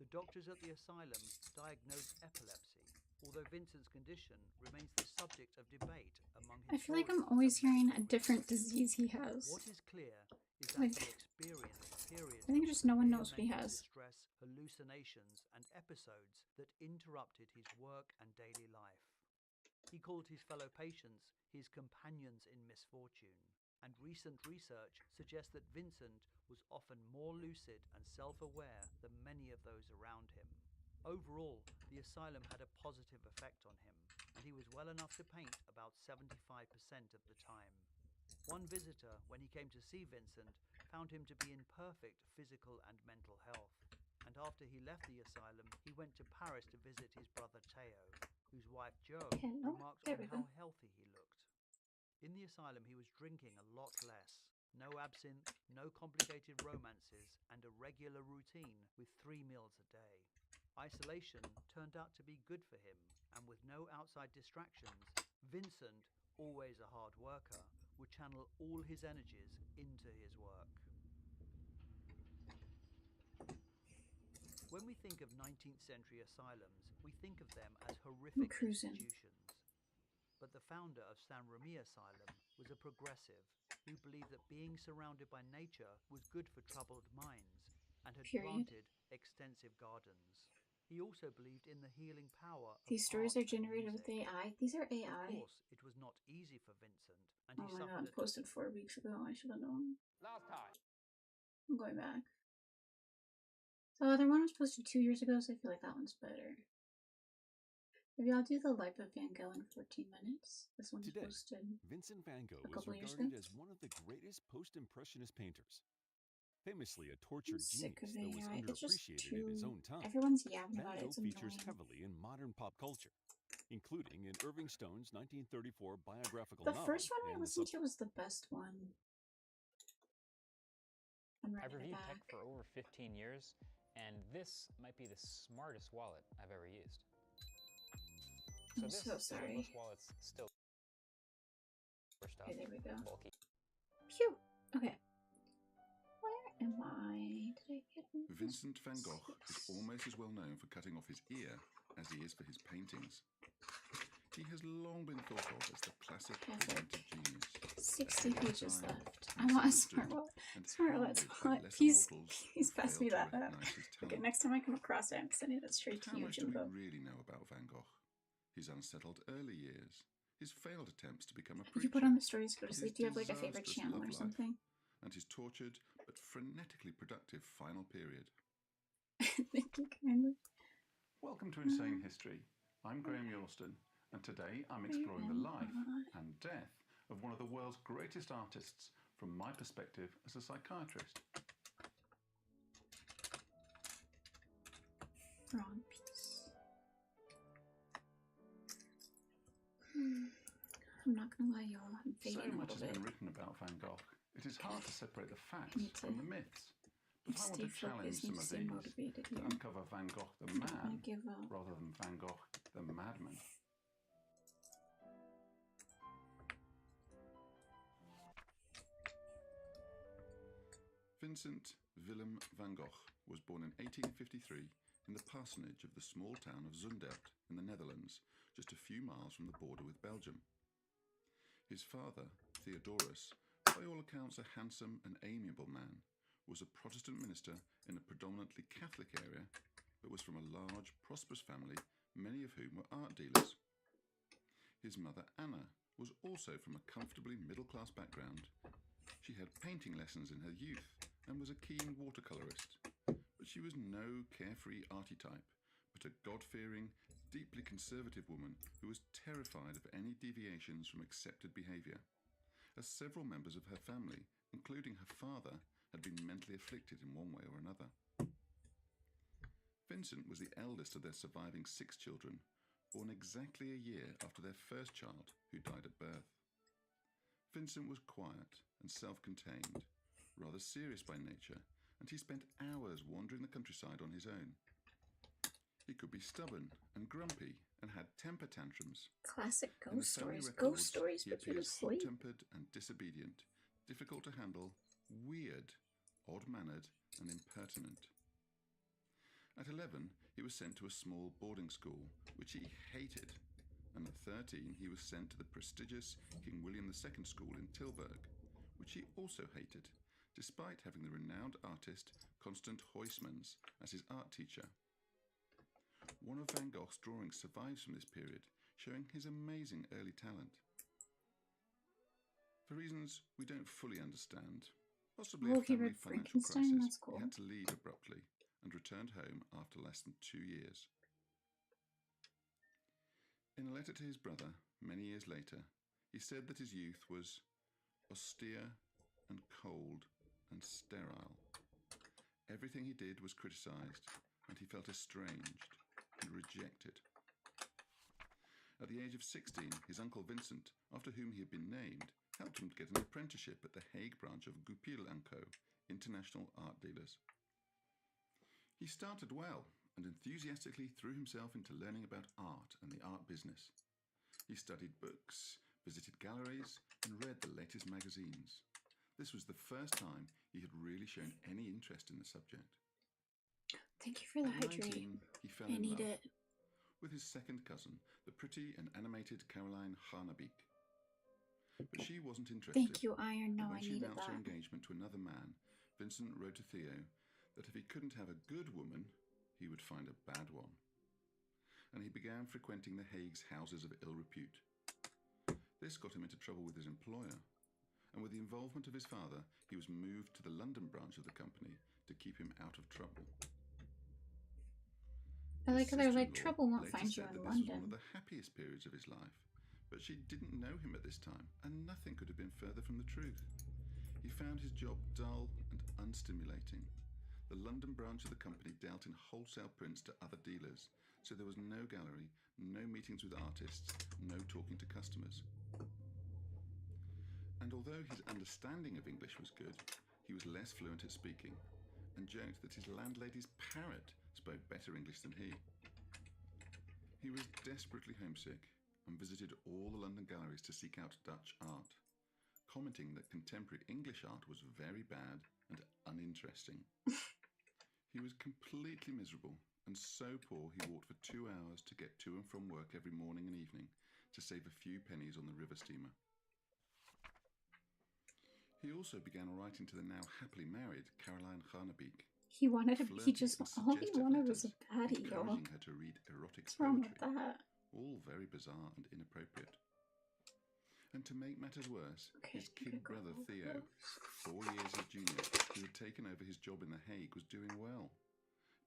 The doctors at the asylum diagnosed epilepsy, although Vincent's condition remains the subject of debate among I feel like I'm historians always and hearing a medical different researchers. disease he has. What is clear is that Like, he experienced periods I think of just no one severe knows what he mental has. distress, hallucinations, and episodes that interrupted his work and daily life. He called his fellow patients his companions in misfortune, and recent research suggests that Vincent was often more lucid and self-aware than many of those around him. Overall, the asylum had a positive effect on him, and he was well enough to paint about 75% of the time. One visitor, when he came to see Vincent, found him to be in perfect physical and mental health, and after he left the asylum, he went to Paris to visit his brother Theo, whose wife Jo Hello? remarked There on we how go. healthy he looked. In the asylum, he was drinking a lot less. No absinthe, no complicated romances, and a regular routine with 3 meals a day. Isolation turned out to be good for him, and with no outside distractions, Vincent, always a hard worker, would channel all his energies into his work. When we think of 19th century asylums, we think of them as horrific cruising. institutions. but the founder of San Remi Asylum was a progressive who believed that being surrounded by nature was good for troubled minds and had Period. planted extensive gardens. He also believed in the healing power of These stories art are generated and with music. AI. These are Of AI. course, it was not easy for Vincent, and Oh he my god, suffered posted 4 weeks ago. I should have known. Last time. I'm going back. The other one was posted 2 years ago, so I feel like that one's better. Maybe I'll do the life of Van Gogh in 14 minutes. This one's Today, posted Vincent van Gogh a is couple years regarded ago. as one of the greatest post-impressionist painters. Famously a I'm tortured sick genius of that was AI. It's just underappreciated in his too... own time, Everyone's yapping Van about it. Gogh It's features annoying. heavily in modern pop culture, including in Irving Stone's 1934 biographical The novel first one I and the listened to was the best one. I'm I've running it reviewed back. tech for over 15 years, and this might be the smartest wallet I've ever used. So I'm this so is where sorry. most wallets still store stuff, Okay, there we go. bulky. Phew! Okay. Where am I? Did I get all this? Vincent van Gogh is almost as well known for cutting off his ear as he is for his paintings. He has long been thought of as the classic pigmented genius. 60 pages time, left. I want a smart wallet. Smart wallet's hot. Please pass me that up. Okay, next time I come across it, I'm sending it straight to How you, much do we Jimbo. really know about Van Gogh? His unsettled early years, his failed attempts to become a You preacher, put on the stories, go to his sleep. Do you have like a favorite disastrous channel love or life, something? and his tortured but frenetically productive final period. Thank you kindly. Welcome to Insane History. I'm Graham Yorston, and today I'm exploring the life and death of one of the world's greatest artists from my perspective as a psychiatrist. Wrong piece. I'm not gonna lie, y'all. I'm So fading a much little has bit. been written about Van Gogh. It is hard to separate the facts Need to from the myths. But I want stay to challenge focused, need some to of stay these motivated to here. uncover Van Gogh the I'm not gonna man give up. rather than Van Gogh the madman. Vincent Willem van Gogh was born in 1853 in the parsonage of the small town of Zundert in the Netherlands, just a few miles from the border with Belgium. His father, Theodorus, by all accounts a handsome and amiable man, was a Protestant minister in a predominantly Catholic area, but was from a large, prosperous family, many of whom were art dealers. His mother, Anna, was also from a comfortably middle-class background. She had painting lessons in her youth and was a keen watercolourist, but she was no carefree arty type, but a God-fearing, deeply conservative woman who was terrified of any deviations from accepted behaviour, as several members of her family, including her father, had been mentally afflicted in one way or another. Vincent was the eldest of their surviving 6 children, born exactly a year after their first child, who died at birth. Vincent was quiet and self-contained, rather serious by nature, and he spent hours wandering the countryside on his own. He could be stubborn and grumpy and had temper tantrums. Classic In the ghost family stories. records, Ghost stories he put you to appears sleep. hot-tempered and disobedient, difficult to handle, weird, odd-mannered, and impertinent. At 11, he was sent to a small boarding school, which he hated, and at 13 he was sent to the prestigious King William II School in Tilburg, which he also hated, despite having the renowned artist Constant Huysmans as his art teacher. One of Van Gogh's drawings survives from this period, showing his amazing early talent. For reasons we don't fully understand, possibly Oh, a he family read financial Frankenstein? crisis, That's cool. he had to leave abruptly and returned home after less than 2 years. In a letter to his brother, many years later, he said that his youth was austere and cold and sterile. Everything he did was criticised, and he felt estranged and rejected. At the age of 16, his uncle Vincent, after whom he had been named, helped him to get an apprenticeship at the Hague branch of Goupil & Co., international art dealers. He started well and enthusiastically threw himself into learning about art and the art business. He studied books, visited galleries, and read the latest magazines. This was the first time he had really shown any interest in the subject. Thank you for the At hydrate. 19, he fell I in need love. it. with his second cousin, the pretty and animated Caroline Harnabeek. But she wasn't interested. Thank you, Iron. No, When I she needed announced her that. engagement to another man, Vincent wrote to Theo that if he couldn't have a good woman, he would find a bad one. And he began frequenting the Hague's houses of ill repute. This got him into trouble with his employer, and with the involvement of his father, he was moved to the London branch of the company to keep him out of trouble. I like how they're like, Sister-in-law trouble won't later find you said in that this was one London. of the happiest periods of his life, but she didn't know him at this time, and nothing could have been further from the truth. He found his job dull and unstimulating. The London branch of the company dealt in wholesale prints to other dealers, so there was no gallery, no meetings with artists, no talking to customers. And although his understanding of English was good, he was less fluent at speaking, and joked that his landlady's parrot spoke better English than he. He was desperately homesick and visited all the London galleries to seek out Dutch art, commenting that contemporary English art was very bad and uninteresting. He was completely miserable and so poor he walked for 2 hours to get to and from work every morning and evening to save a few pennies on the river steamer. He also began writing to the now happily married Caroline Harnabeek. He wanted to. He Flirty just and all he suggestive wanted was a letters, baddie, y'all. encouraging her to read erotic What's wrong with poetry, that? all very bizarre and inappropriate. And to make matters worse, his kid brother Theo, 4 years his junior, who had taken over his job in The Hague, was doing well,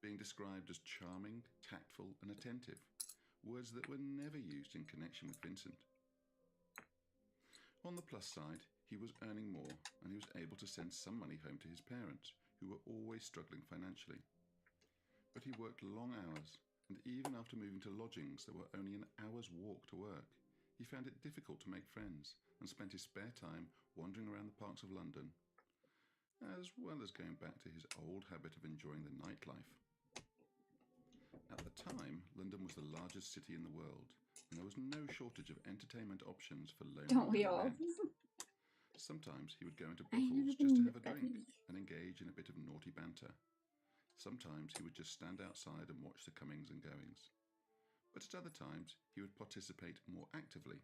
being described as charming, tactful, and attentive, words that were never used in connection with Vincent. On the plus side, he was earning more, and he was able to send some money home to his parents, who were always struggling financially. But he worked long hours, and even after moving to lodgings that were only an hour's walk to work, he found it difficult to make friends and spent his spare time wandering around the parks of London, as well as going back to his old habit of enjoying the nightlife. At the time, London was the largest city in the world, and there was no shortage of entertainment options for lonely Don't we all? men. Sometimes he would go into I brothels never just to knew have a that. drink and engage in a bit of naughty banter. Sometimes he would just stand outside and watch the comings and goings. But at other times he would participate more actively,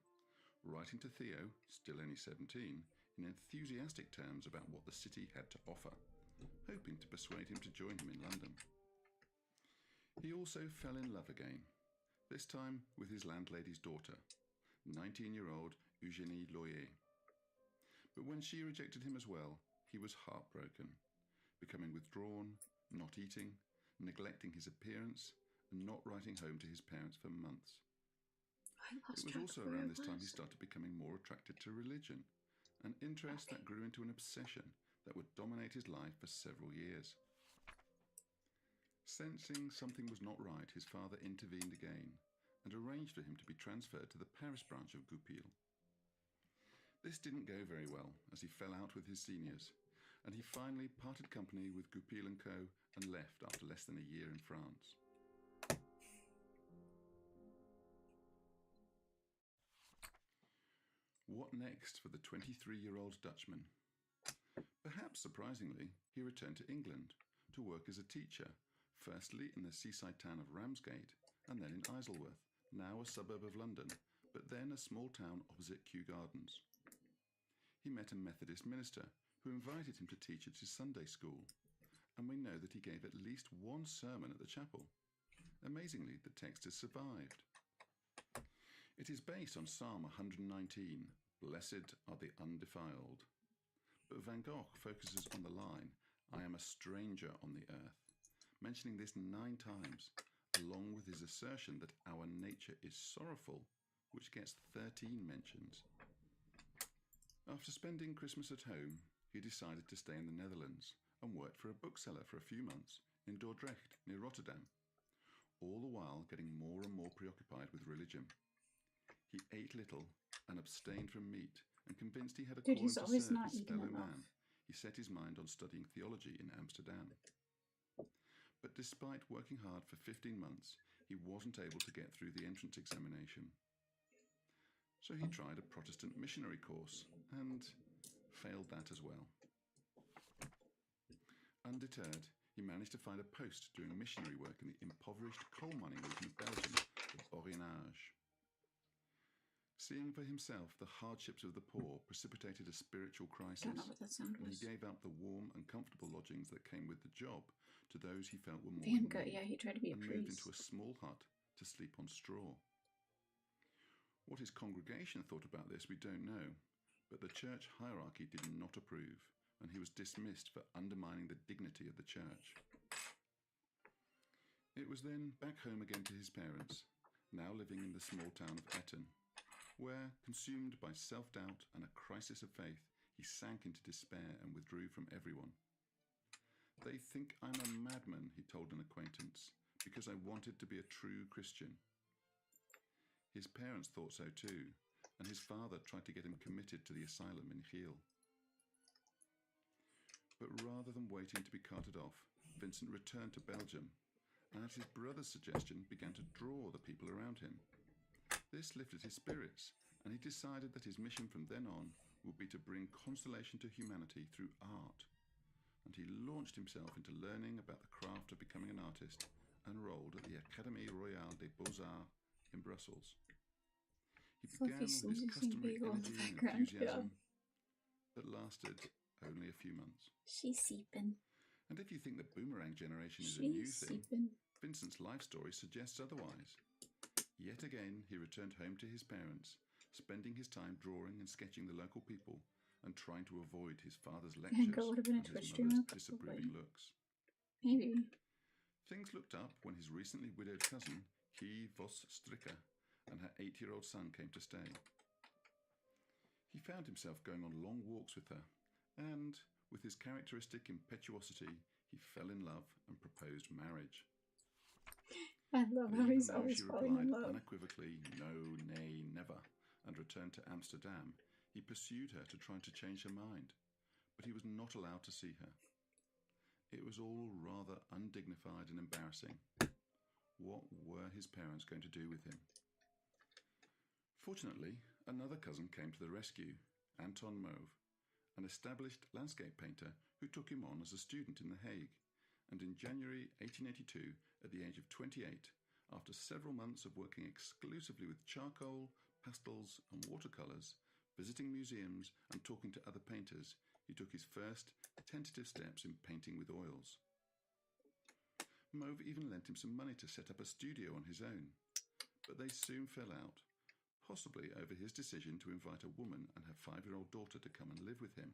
writing to Theo, still only 17, in enthusiastic terms about what the city had to offer, hoping to persuade him to join him in London. He also fell in love again, this time with his landlady's daughter, 19-year-old Eugénie Loyer. But when she rejected him as well, he was heartbroken, becoming withdrawn, not eating, neglecting his appearance, and not writing home to his parents for months. It was also around this time he started becoming more attracted to religion, an interest that grew into an obsession that would dominate his life for several years. Sensing something was not right, his father intervened again and arranged for him to be transferred to the Paris branch of Goupil. This didn't go very well, as he fell out with his seniors, and he finally parted company with Goupil & Co. and left after less than a year in France. What next for the 23-year-old Dutchman? Perhaps surprisingly, he returned to England to work as a teacher, firstly in the seaside town of Ramsgate, and then in Isleworth, now a suburb of London, but then a small town opposite Kew Gardens. He met a Methodist minister who invited him to teach at his Sunday school, and we know that he gave at least one sermon at the chapel. Amazingly, the text has survived. It is based on Psalm 119, "Blessed are the undefiled." But Van Gogh focuses on the line, "I am a stranger on the earth," mentioning this 9 times, along with his assertion that our nature is sorrowful, which gets 13 mentions. After spending Christmas at home, he decided to stay in the Netherlands and worked for a bookseller for a few months in Dordrecht, near Rotterdam, all the while getting more and more preoccupied with religion. He ate little and abstained from meat, and convinced he had a calling Dude, he's to always serve not his eating fellow enough. man, he set his mind on studying theology in Amsterdam. But despite working hard for 15 months, he wasn't able to get through the entrance examination. So he tried a Protestant missionary course and failed that as well. Undeterred, he managed to find a post doing missionary work in the impoverished coal mining region of Belgium of Orinage. Seeing for himself the hardships of the poor precipitated a spiritual crisis, Don't know what that sound and he was. gave up the warm and comfortable lodgings that came with the job to those he felt were more Van in Gogh, need, yeah, he tried to be a and moved into priest. a small hut to sleep on straw. What his congregation thought about this we don't know, but the church hierarchy did not approve, and he was dismissed for undermining the dignity of the church. It was then back home again to his parents, now living in the small town of Etten, where, consumed by self-doubt and a crisis of faith, he sank into despair and withdrew from everyone. "They think I'm a madman," he told an acquaintance, "because I wanted to be a true Christian." His parents thought so too, and his father tried to get him committed to the asylum in Giel. But rather than waiting to be carted off, Vincent returned to Belgium, and at his brother's suggestion began to draw the people around him. This lifted his spirits, and he decided that his mission from then on would be to bring consolation to humanity through art. And he launched himself into learning about the craft of becoming an artist, and enrolled at the Académie Royale des Beaux-Arts in Brussels. He began with his customary energy and enthusiasm, but lasted only a few months. She's seeping. And if you think the boomerang generation is a new thing, Vincent's life story suggests otherwise. Yet again, he returned home to his parents, spending his time drawing and sketching the local people, and trying to avoid his father's lectures and his mother's disapproving looks. Maybe. Things looked up when his recently widowed cousin, Guy Vos Stricker, and her 8-year-old son came to stay. He found himself going on long walks with her, and, with his characteristic impetuosity, he fell in love and proposed marriage. I love how he's always she falling in replied love. unequivocally, "No, nay, never," and returned to Amsterdam, he pursued her to try to change her mind, but he was not allowed to see her. It was all rather undignified and embarrassing. What were his parents going to do with him? Fortunately, another cousin came to the rescue, Anton Mauve, an established landscape painter who took him on as a student in The Hague, and in January 1882, at the age of 28, after several months of working exclusively with charcoal, pastels and watercolours, visiting museums and talking to other painters, he took his first tentative steps in painting with oils. Mauve even lent him some money to set up a studio on his own, but they soon fell out, possibly over his decision to invite a woman and her 5-year-old daughter to come and live with him.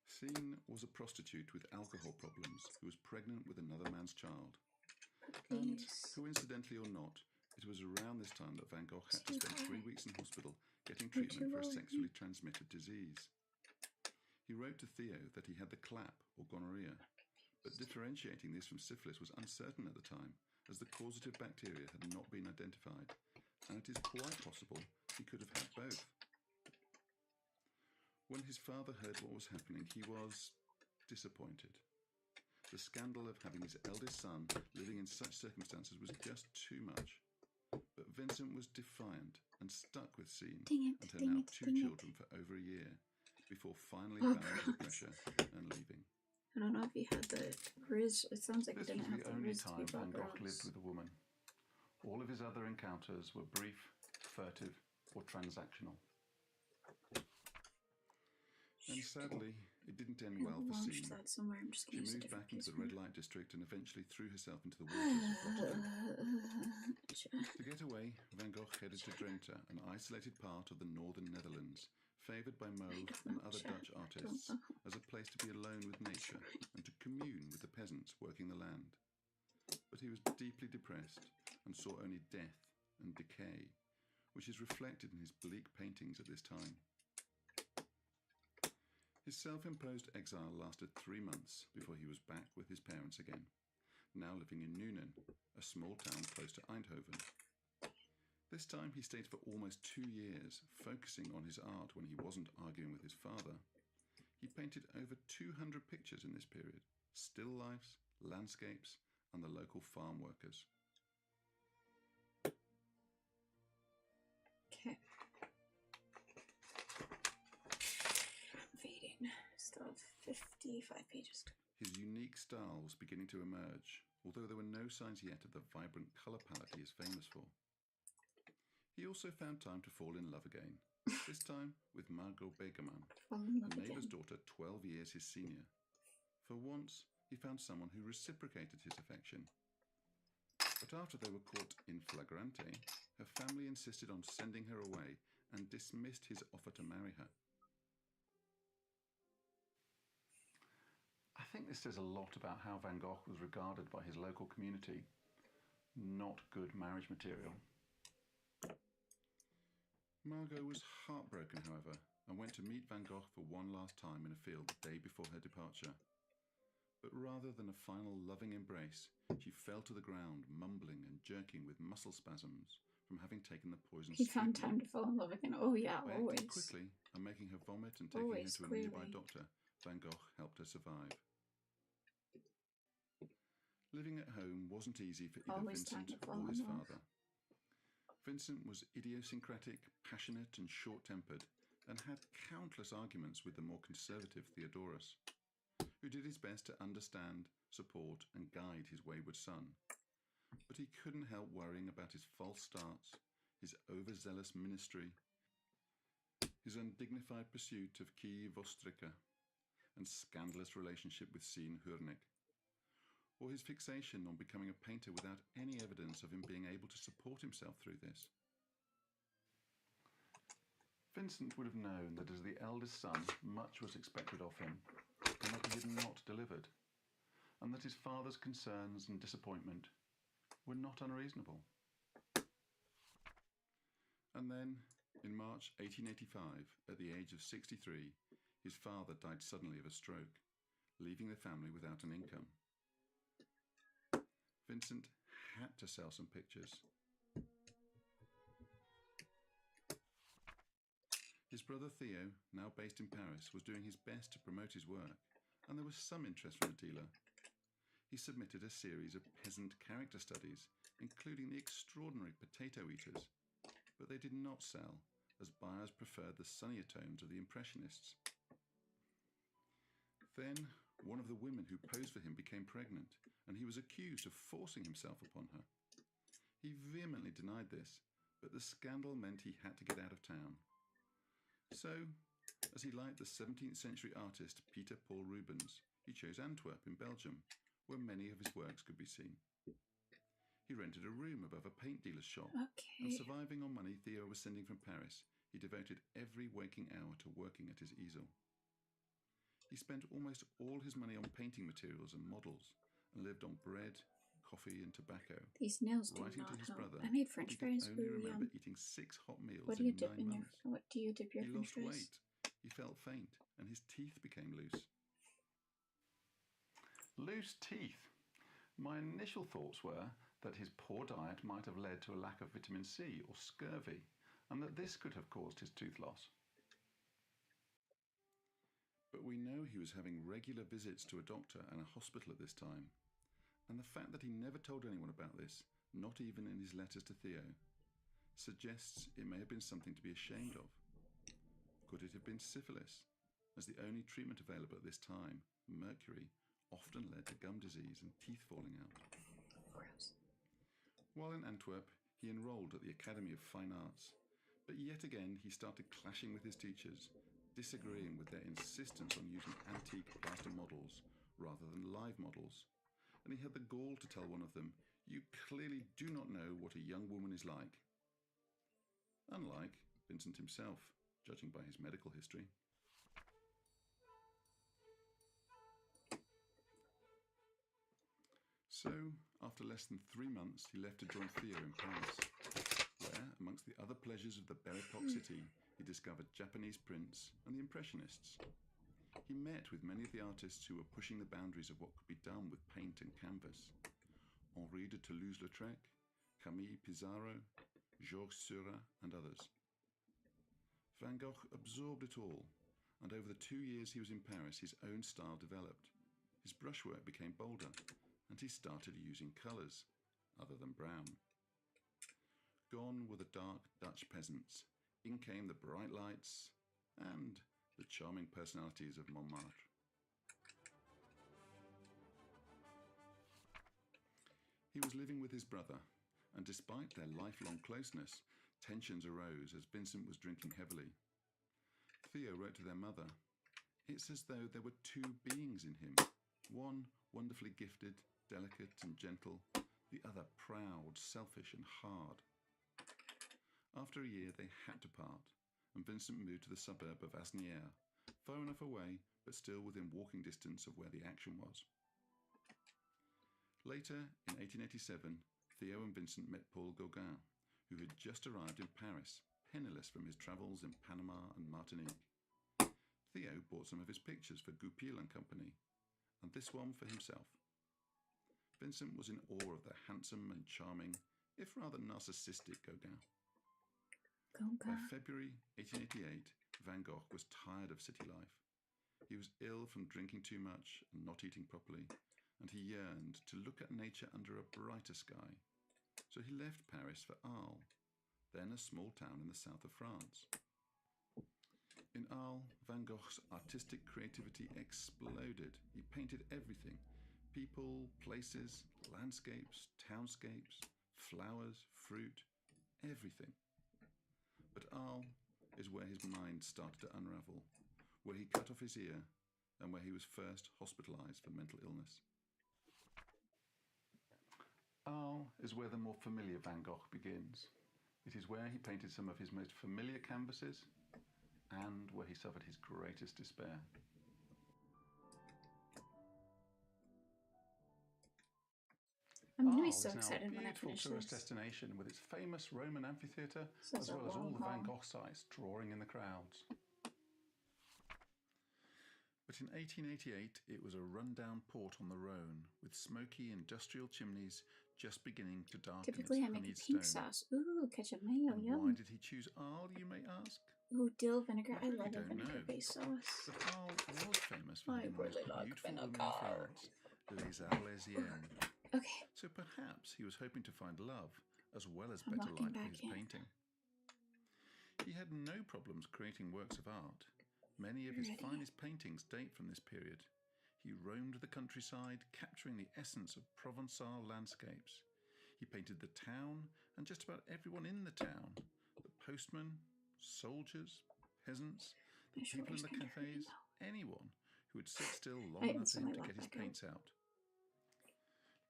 Seen was a prostitute with alcohol problems who was pregnant with another man's child. And, coincidentally or not, it was around this time that Van Gogh had to spend 3 weeks in hospital getting treatment for a sexually transmitted disease. He wrote to Theo that he had the clap, or gonorrhea, but differentiating this from syphilis was uncertain at the time, as the causative bacteria had not been identified, and it is quite possible he could have had both. When his father heard what was happening, he was disappointed. The scandal of having his eldest son living in such circumstances was just too much. But Vincent was defiant and stuck with Sean and her now 2 children for over a year, before finally bowing to the pressure and leaving. I don't know if he had the riz. It sounds like he This was didn't have the the only riz to time be Van Gogh brought lived with a woman. All of his other encounters were brief, furtive, or transactional. And sadly, it didn't end well for launched Sean. that somewhere. I'm just She gonna use a moved different back into the piece red light district and eventually threw herself into the waters of Rotterdam. To get away, Van Gogh headed to Drenthe, an isolated part of the northern Netherlands, favoured by Mauve and other Dutch artists as a place to be alone with nature and to commune with the peasants working the land. But he was deeply depressed and saw only death and decay, which is reflected in his bleak paintings at this time. His self-imposed exile lasted 3 months before he was back with his parents again, now living in Nuenen, a small town close to Eindhoven. This time he stayed for almost 2 years, focusing on his art when he wasn't arguing with his father. He painted over 200 pictures in this period, still lifes, landscapes, and the local farm workers. Okay. Fading. Still have 55 pages. His unique style was beginning to emerge, although there were no signs yet of the vibrant colour palette he is famous for. He also found time to fall in love again, this time with Margot Begemann, a neighbour's daughter 12 years his senior. For once, he found someone who reciprocated his affection. But after they were caught in flagrante, her family insisted on sending her away and dismissed his offer to marry her. I think this says a lot about how Van Gogh was regarded by his local community. Not good marriage material. Margot was heartbroken, however, and went to meet Van Gogh for one last time in a field the day before her departure. But rather than a final loving embrace, she fell to the ground, mumbling and jerking with muscle spasms from having taken the poison. He found time to fall in love again. Oh yeah, by always. acting quickly and making her vomit and taking Always, her to a nearby doctor, Van Gogh helped her survive. Living at home wasn't easy for either Vincent or his father. Vincent was idiosyncratic, passionate and short-tempered, and had countless arguments with the more conservative Theodorus, who did his best to understand, support and guide his wayward son. But he couldn't help worrying about his false starts, his overzealous ministry, his undignified pursuit of Kiev Ostrika, and scandalous relationship with Sien Hurnik, or his fixation on becoming a painter without any evidence of him being able to support himself through this. Vincent would have known that as the eldest son, much was expected of him, and that he had not delivered, and that his father's concerns and disappointment were not unreasonable. And then, in March 1885, at the age of 63, his father died suddenly of a stroke, leaving the family without an income. Vincent had to sell some pictures. His brother Theo, now based in Paris, was doing his best to promote his work, and there was some interest from the dealer. He submitted a series of peasant character studies, including the extraordinary potato eaters, but they did not sell, as buyers preferred the sunnier tones of the Impressionists. Then, one of the women who posed for him became pregnant, and he was accused of forcing himself upon her. He vehemently denied this, but the scandal meant he had to get out of town. So, as he liked the 17th century artist Peter Paul Rubens, he chose Antwerp in Belgium, where many of his works could be seen. He rented a room above a paint dealer's shop, and surviving on money Theo was sending from Paris, he devoted every waking hour to working at his easel. He spent almost all his money on painting materials and models, and lived on bread, coffee and tobacco. These nails do Writing not to his help. brother, I made French he could fries only for remember eating 6 hot meals What do you in dip 9 in your? months. What do you dip your He French lost fries? weight, he felt faint, and his teeth became loose. Loose teeth. My initial thoughts were that his poor diet might have led to a lack of vitamin C or scurvy, and that this could have caused his tooth loss. But we know he was having regular visits to a doctor and a hospital at this time, and the fact that he never told anyone about this, not even in his letters to Theo, suggests it may have been something to be ashamed of. Could it have been syphilis, as the only treatment available at this time, mercury, often led to gum disease and teeth falling out? Gross. While in Antwerp, he enrolled at the Academy of Fine Arts, but yet again he started clashing with his teachers, disagreeing with their insistence on using antique plaster models rather than live models, and he had the gall to tell one of them, "You clearly do not know what a young woman is like." Unlike Vincent himself, judging by his medical history. So, after less than 3 months, he left to join Theo in Paris, where, amongst the other pleasures of the Belle Epoque city, he discovered Japanese prints and the Impressionists. He met with many of the artists who were pushing the boundaries of what could be done with paint and canvas. Henri de Toulouse-Lautrec, Camille Pissarro, Georges Seurat, and others. Van Gogh absorbed it all, and over the 2 years he was in Paris, his own style developed. His brushwork became bolder, and he started using colours, other than brown. Gone were the dark Dutch peasants. In came the bright lights and the charming personalities of Montmartre. He was living with his brother, and despite their lifelong closeness, tensions arose as Vincent was drinking heavily. Theo wrote to their mother, "It's as though there were two beings in him, one wonderfully gifted, delicate and gentle, the other proud, selfish and hard." After a year they had to part, and Vincent moved to the suburb of Asnières, far enough away but still within walking distance of where the action was. Later, in 1887, Theo and Vincent met Paul Gauguin, who had just arrived in Paris, penniless from his travels in Panama and Martinique. Theo bought some of his pictures for Goupil and Company, and this one for himself. Vincent was in awe of the handsome and charming, if rather narcissistic Gauguin. By February 1888, Van Gogh was tired of city life. He was ill from drinking too much and not eating properly, and he yearned to look at nature under a brighter sky. So he left Paris for Arles, then a small town in the south of France. In Arles, Van Gogh's artistic creativity exploded. He painted everything: people, places, landscapes, townscapes, flowers, fruit, everything. But Arles is where his mind started to unravel, where he cut off his ear, and where he was first hospitalized for mental illness. Arles is where the more familiar Van Gogh begins. It is where he painted some of his most familiar canvases, and where he suffered his greatest despair. I'm gonna be Arles so is now excited a when I beautiful finish tourist this. destination with its famous Roman amphitheatre, This is as a well as all long the Van haul. Gogh sites drawing in the crowds. But in 1888, it was a run-down port on the Rhone, with smoky industrial chimneys just beginning to darken Typically, its I make a honeyed pink stone. sauce. Ooh, ketchup mayo, And yum. why did he choose Arles, you may ask? Ooh, dill vinegar. We I really love a don't know. vinegar-based sauce. But Arles was famous for I having the really most like beautiful women in vinegar. France, les Arlésiennes. Okay, So perhaps he was hoping to find love as well as I'm better locking light for back his in. painting. He had no problems creating works of art. Many of his Ready. finest paintings date from this period. He roamed the countryside, capturing the essence of Provençal landscapes. He painted the town and just about everyone in the town: the postman, soldiers, peasants, the My people in shoulder's the kinda hurting cafes, anyone who would sit still long I enough for him instantly to locked get his back out. paints out.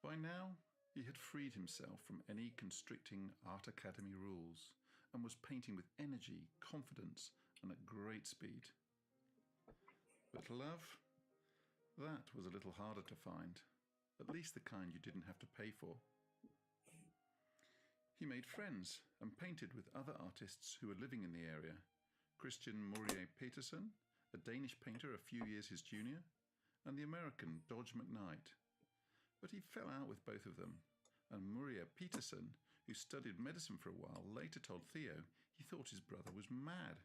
By now, he had freed himself from any constricting art academy rules and was painting with energy, confidence, and at great speed. But love? That was a little harder to find, at least the kind you didn't have to pay for. He made friends and painted with other artists who were living in the area: Christian Morier Peterson, a Danish painter a few years his junior, and the American Dodge McKnight. But he fell out with both of them, and Morier Peterson, who studied medicine for a while, later told Theo he thought his brother was mad.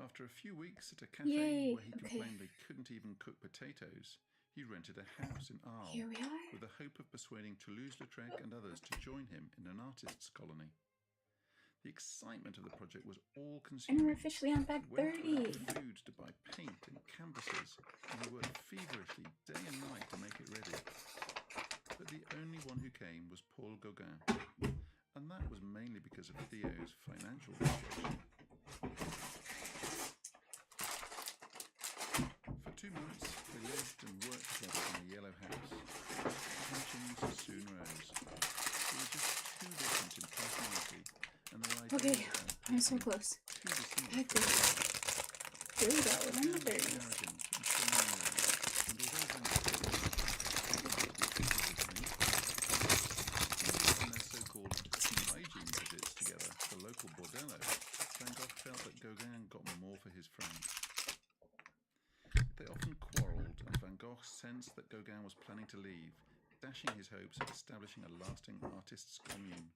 After a few weeks at a cafe Yay, where he okay. complained they couldn't even cook potatoes, he rented a house in Arles Here we are. with the hope of persuading Toulouse-Lautrec and others to join him in an artists' colony. The excitement of the project was And all-consuming. we're officially on back He went 30. without food to buy paint and canvases, and he worked feverishly day and night to make it ready. But the only one who came was Paul Gauguin, and that was mainly because of Theo's financial situation. For 2 months, they lived and worked together in a yellow house. Tensions soon rose. They were just too different in personality, and their ideas Okay, about I'm so painting close. too dissimilar. Back there. Here we go. Gauguin Number was 30. arrogant and ceremonial, and although Van Gogh wanted to be treated with me, on their so-called hygiene visits together to the local bordello, Van Gogh felt that Gauguin got more for his friend. They often quarrelled, and Van Gogh sensed that Gauguin was planning to leave, dashing his hopes of establishing a lasting artists' commune.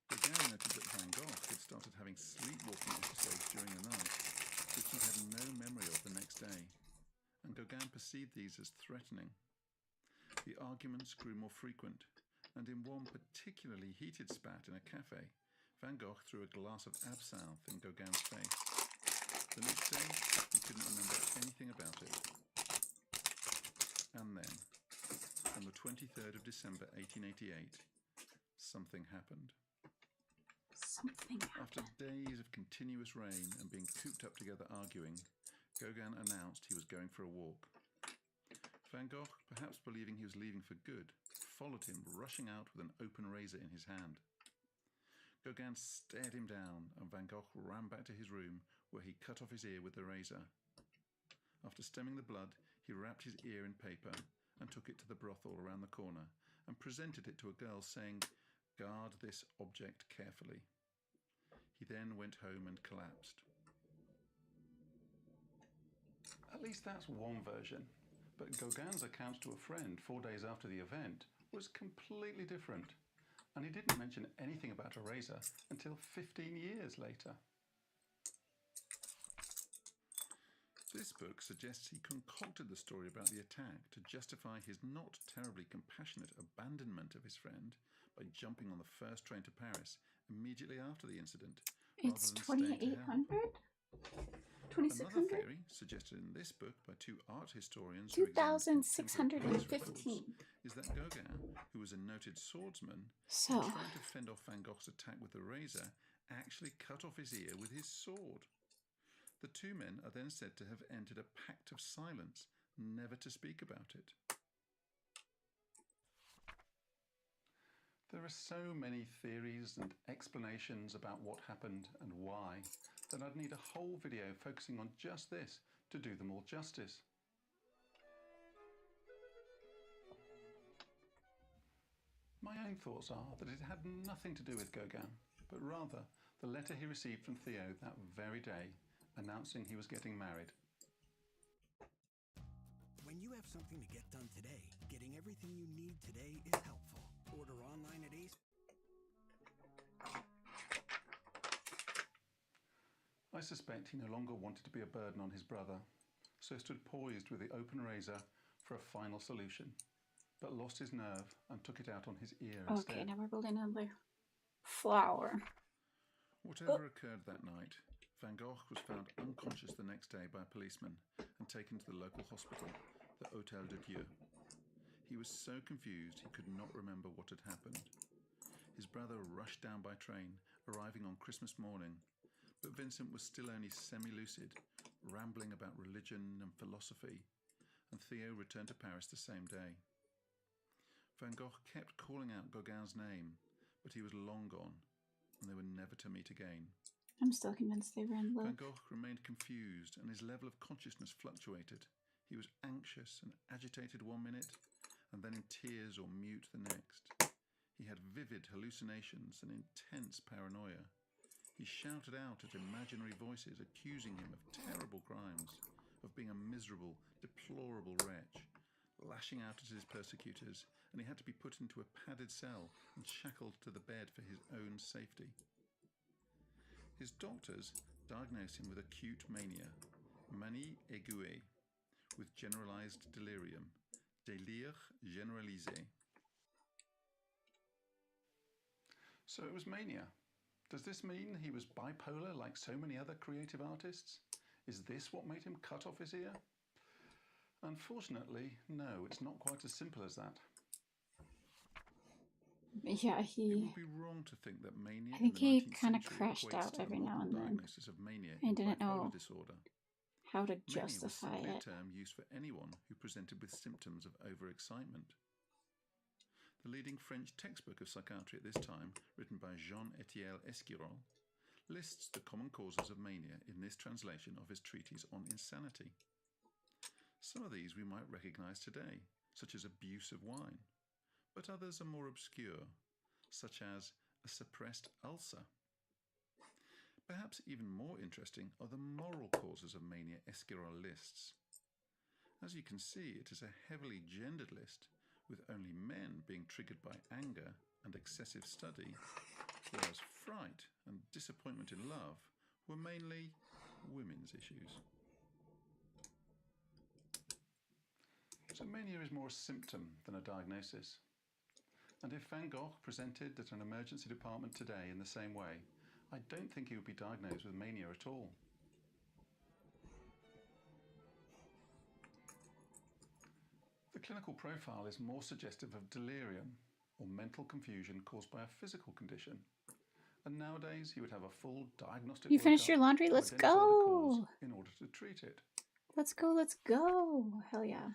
Gauguin noted that Van Gogh had started having sleepwalking episodes during the night, which he had no memory of the next day, and Gauguin perceived these as threatening. The arguments grew more frequent, and in one particularly heated spat in a cafe, Van Gogh threw a glass of absinthe in Gauguin's face. The next day, he couldn't remember anything about it. And then, On the 23rd of December 1888, something happened. Something After happened. days of continuous rain and being cooped up together arguing, Gauguin announced he was going for a walk. Van Gogh, perhaps believing he was leaving for good, followed him, rushing out with an open razor in his hand. Gauguin stared him down, and Van Gogh ran back to his room, where he cut off his ear with the razor. After stemming the blood, he wrapped his ear in paper and took it to the brothel around the corner and presented it to a girl, saying, "Guard this object carefully." He then went home and collapsed. At least that's one version. But Gauguin's account to a friend 4 days after the event was completely different. And he didn't mention anything about a razor until 15 years later. This book suggests he concocted the story about the attack to justify his not terribly compassionate abandonment of his friend by jumping on the first train to Paris immediately after the incident. It's rather than staying to help. 2800? Another 2600? theory, suggested in this book by two art historians who examined contemporary police records, 2615. is that Gauguin, who was a noted swordsman, So, trying to fend off Van Gogh's attack with the razor, actually cut off his ear with his sword. The two men are then said to have entered a pact of silence, never to speak about it. There are so many theories and explanations about what happened and why that I'd need a whole video focusing on just this to do them all justice. My own thoughts are that it had nothing to do with Gauguin, but rather the letter he received from Theo that very day announcing he was getting married. When you have something to get done today, getting everything you need today is helpful. Order online at Ace. I suspect he no longer wanted to be a burden on his brother, so stood poised with the open razor for a final solution, but lost his nerve and took it out on his ear instead. okay, now we're building another flower. Whatever occurred that night, Van Gogh was found unconscious the next day by a policeman and taken to the local hospital, the Hôtel de Dieu. He was so confused he could not remember what had happened. His brother rushed down by train, arriving on Christmas morning, but Vincent was still only semi-lucid, rambling about religion and philosophy, and Theo returned to Paris the same day. Van Gogh kept calling out Gauguin's name, but he was long gone, and they were never to meet again. I'm still convinced they ran low. Van Gogh remained confused, and his level of consciousness fluctuated. He was anxious and agitated one minute, and then in tears or mute the next. He had vivid hallucinations and intense paranoia. He shouted out at imaginary voices accusing him of terrible crimes, of being a miserable, deplorable wretch, lashing out at his persecutors, and he had to be put into a padded cell and shackled to the bed for his own safety. His doctors diagnosed him with acute mania, manie aiguë, with generalized delirium, délire généralisé. So it was mania. Does this mean he was bipolar like so many other creative artists? Is this what made him cut off his ear? Unfortunately, no, it's not quite as simple as that. Yeah, It he... would be wrong to think that mania I think in the he 19th kind of century crashed equates out to the every now modern and then. diagnosis of mania I in didn't bipolar know disorder. how to Mania was justify simply a it. term used for anyone who presented with symptoms of overexcitement. The leading French textbook of psychiatry at this time, written by Jean-Étienne Esquirol, lists the common causes of mania in this translation of his treatise on insanity. Some of these we might recognize today, such as abuse of wine, but others are more obscure, such as a suppressed ulcer. Perhaps even more interesting are the moral causes of mania Esquirol lists. As you can see, it is a heavily gendered list, with only men being triggered by anger and excessive study, whereas fright and disappointment in love were mainly women's issues. So mania is more a symptom than a diagnosis. And if Van Gogh presented at an emergency department today in the same way, I don't think he would be diagnosed with mania at all. The clinical profile is more suggestive of delirium or mental confusion caused by a physical condition. And nowadays, he would have a full diagnostic You finished workup your laundry? to Let's identify the cause go! in order to treat it. Let's go, let's go! Hell yeah.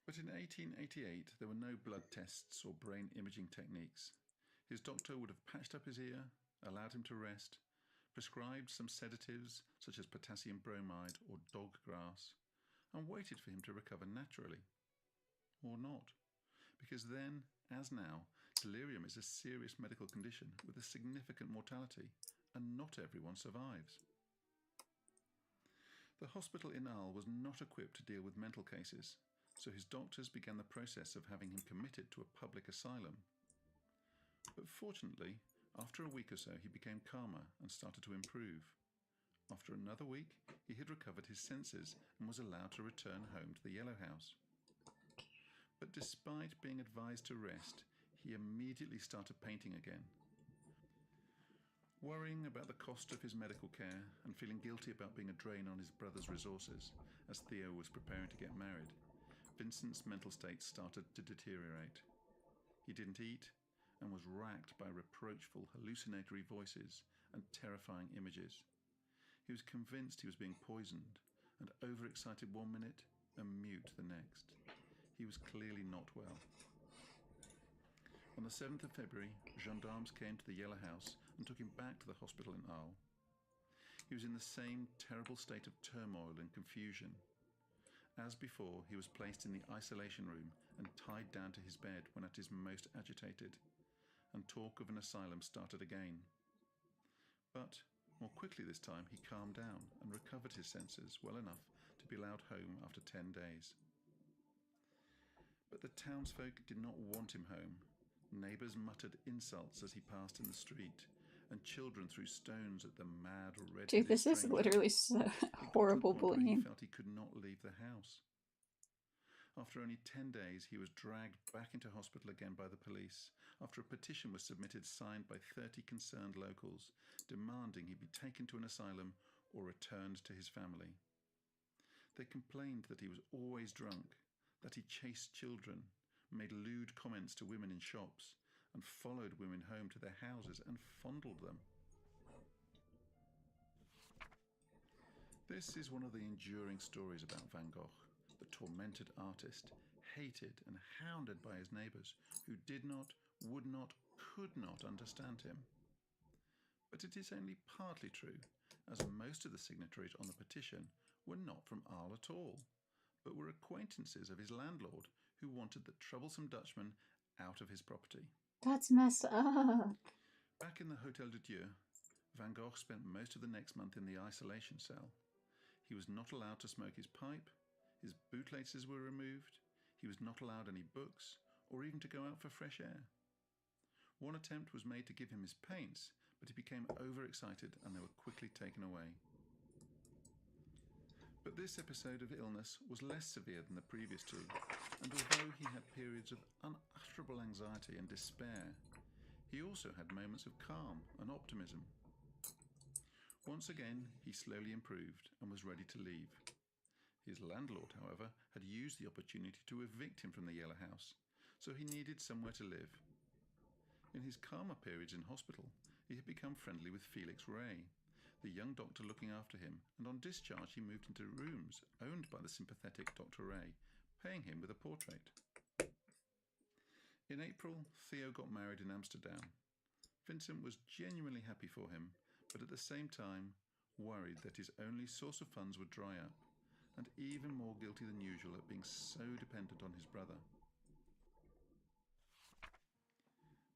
But in 1888, there were no blood tests or brain imaging techniques. His doctor would have patched up his ear, allowed him to rest, prescribed some sedatives such as potassium bromide or dog grass, and waited for him to recover naturally. Or not. Because then, as now, delirium is a serious medical condition with a significant mortality, and not everyone survives. The hospital in Arles was not equipped to deal with mental cases, so his doctors began the process of having him committed to a public asylum. But fortunately, after a week or so, he became calmer and started to improve. After another week, he had recovered his senses and was allowed to return home to the Yellow House. But despite being advised to rest, he immediately started painting again. Worrying about the cost of his medical care and feeling guilty about being a drain on his brother's resources, as Theo was preparing to get married, Vincent's mental state started to deteriorate. He didn't eat and was racked by reproachful, hallucinatory voices and terrifying images. He was convinced he was being poisoned and overexcited one minute and mute the next. He was clearly not well. On the 7th of February, gendarmes came to the Yellow House and took him back to the hospital in Arles. He was in the same terrible state of turmoil and confusion. As before, he was placed in the isolation room and tied down to his bed when at his most agitated, and talk of an asylum started again. But more quickly this time, he calmed down and recovered his senses well enough to be allowed home after 10 days. But the townsfolk did not want him home. Neighbours muttered insults as he passed in the street, and children threw stones at the mad, red-headed Dude, this is literally so horrible bullying. He felt he could not leave the house. After only 10 days, he was dragged back into hospital again by the police, after a petition was submitted signed by 30 concerned locals, demanding he be taken to an asylum or returned to his family. They complained that he was always drunk, that he chased children, made lewd comments to women in shops, and followed women home to their houses and fondled them. This is one of the enduring stories about Van Gogh, the tormented artist, hated and hounded by his neighbours, who did not, would not, could not understand him. But it is only partly true, as most of the signatories on the petition were not from Arles at all, but were acquaintances of his landlord who wanted the troublesome Dutchman out of his property. That's messed up. Back in the Hôtel de Dieu, Van Gogh spent most of the next month in the isolation cell. He was not allowed to smoke his pipe, his bootlaces were removed, he was not allowed any books, or even to go out for fresh air. One attempt was made to give him his paints, but he became overexcited and they were quickly taken away. But this episode of illness was less severe than the previous two, and although he had periods of unutterable anxiety and despair, he also had moments of calm and optimism. Once again, he slowly improved and was ready to leave. His landlord, however, had used the opportunity to evict him from the Yellow House, so he needed somewhere to live. In his calmer periods in hospital, he had become friendly with Felix Ray, the young doctor looking after him, and on discharge he moved into rooms owned by the sympathetic Dr. Ray, paying him with a portrait. In April, Theo got married in Amsterdam. Vincent was genuinely happy for him, but at the same time worried that his only source of funds would dry up, and even more guilty than usual at being so dependent on his brother.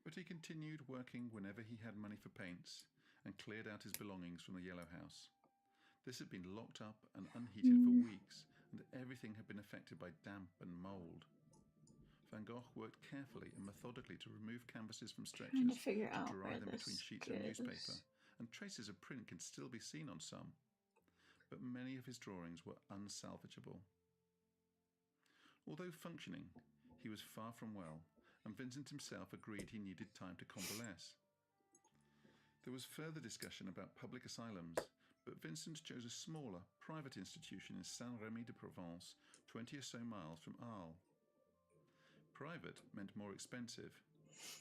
But he continued working whenever he had money for paints, and cleared out his belongings from the Yellow House. This had been locked up and unheated for weeks, and everything had been affected by damp and mould. Van Gogh worked carefully and methodically to remove canvases from stretchers, to dry them between sheets of newspaper, and traces of print can still be seen on some. But many of his drawings were unsalvageable. Although functioning, he was far from well, and Vincent himself agreed he needed time to convalesce. There was further discussion about public asylums, but Vincent chose a smaller, private institution in Saint-Rémy-de-Provence, 20 or so miles from Arles. private meant more expensive,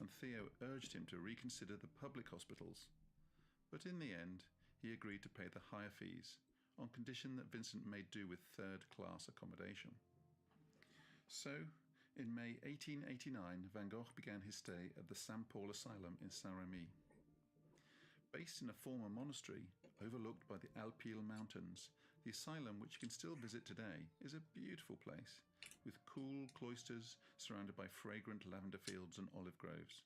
and Theo urged him to reconsider the public hospitals. But in the end, he agreed to pay the higher fees, on condition that Vincent made do with third-class accommodation. So, in May 1889, Van Gogh began his stay at the St. Paul Asylum in Saint-Rémy. Based in a former monastery overlooked by the Alpilles Mountains, the asylum, which you can still visit today, is a beautiful place, with cool cloisters surrounded by fragrant lavender fields and olive groves.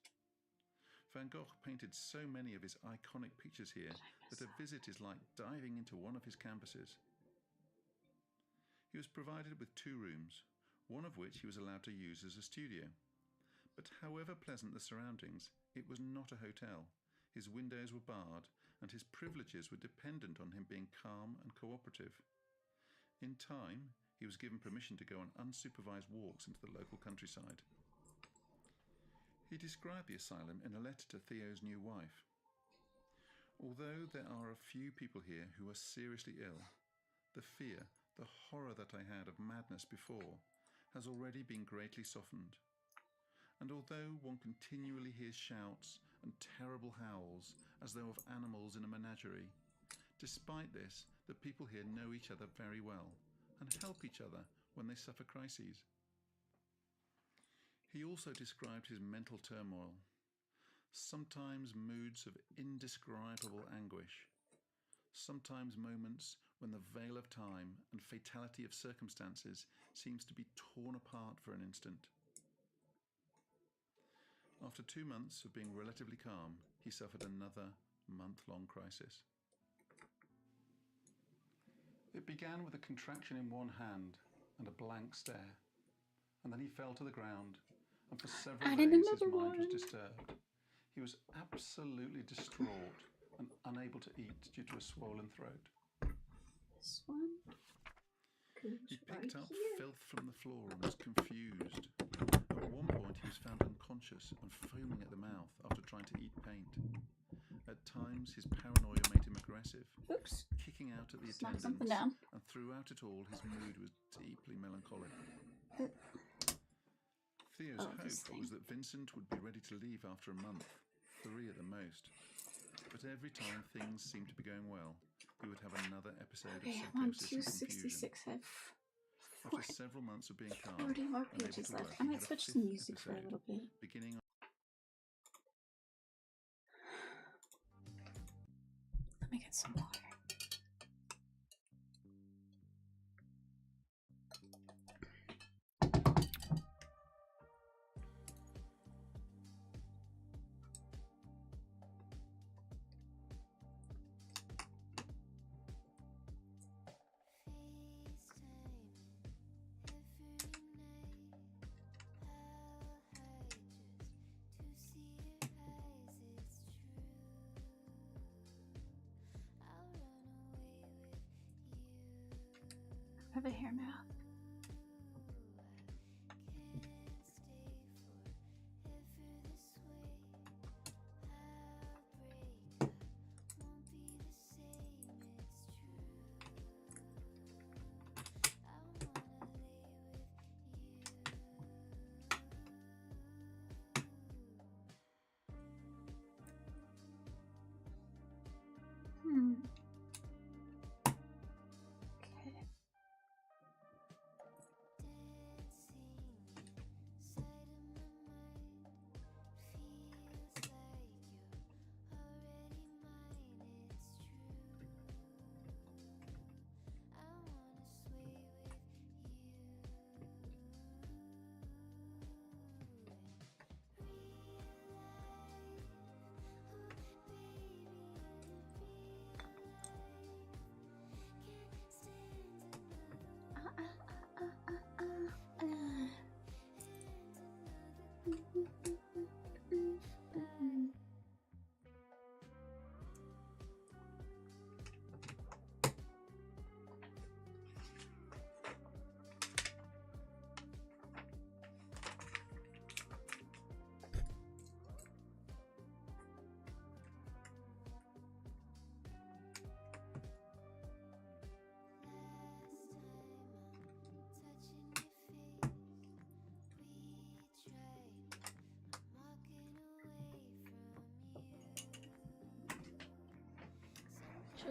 Van Gogh painted so many of his iconic pictures here that a visit is like diving into one of his canvases. He was provided with 2 rooms, one of which he was allowed to use as a studio. But however pleasant the surroundings, it was not a hotel. His windows were barred, and his privileges were dependent on him being calm and cooperative. In time, he was given permission to go on unsupervised walks into the local countryside. He described the asylum in a letter to Theo's new wife. Although there are a few people here who are seriously ill, the fear, the horror that I had of madness before, has already been greatly softened. And although one continually hears shouts and terrible howls as though of animals in a menagerie, despite this, the people here know each other very well and help each other when they suffer crises. He also described his mental turmoil, sometimes moods of indescribable anguish, sometimes moments when the veil of time and fatality of circumstances seems to be torn apart for an instant. After 2 months of being relatively calm, he suffered another month-long crisis. It began with a contraction in one hand and a blank stare, and then he fell to the ground, and for several days his mind was disturbed. He was absolutely distraught and unable to eat due to a swollen throat. This one? He picked up filth from the floor and was confused. At one point he was found unconscious and foaming at the mouth after trying to eat paint. At times his paranoia made him aggressive, kicking out at the attendants, and throughout it all his mood was deeply melancholic. Theo's hope was that Vincent would be ready to leave after a month, 3 at the most. But every time things seemed to be going well, he would have another episode of psychosis and confusion. After several months of being calm and able to work, I might switch the music for a little bit. Beginning Let me get some water. I have a hair mouth.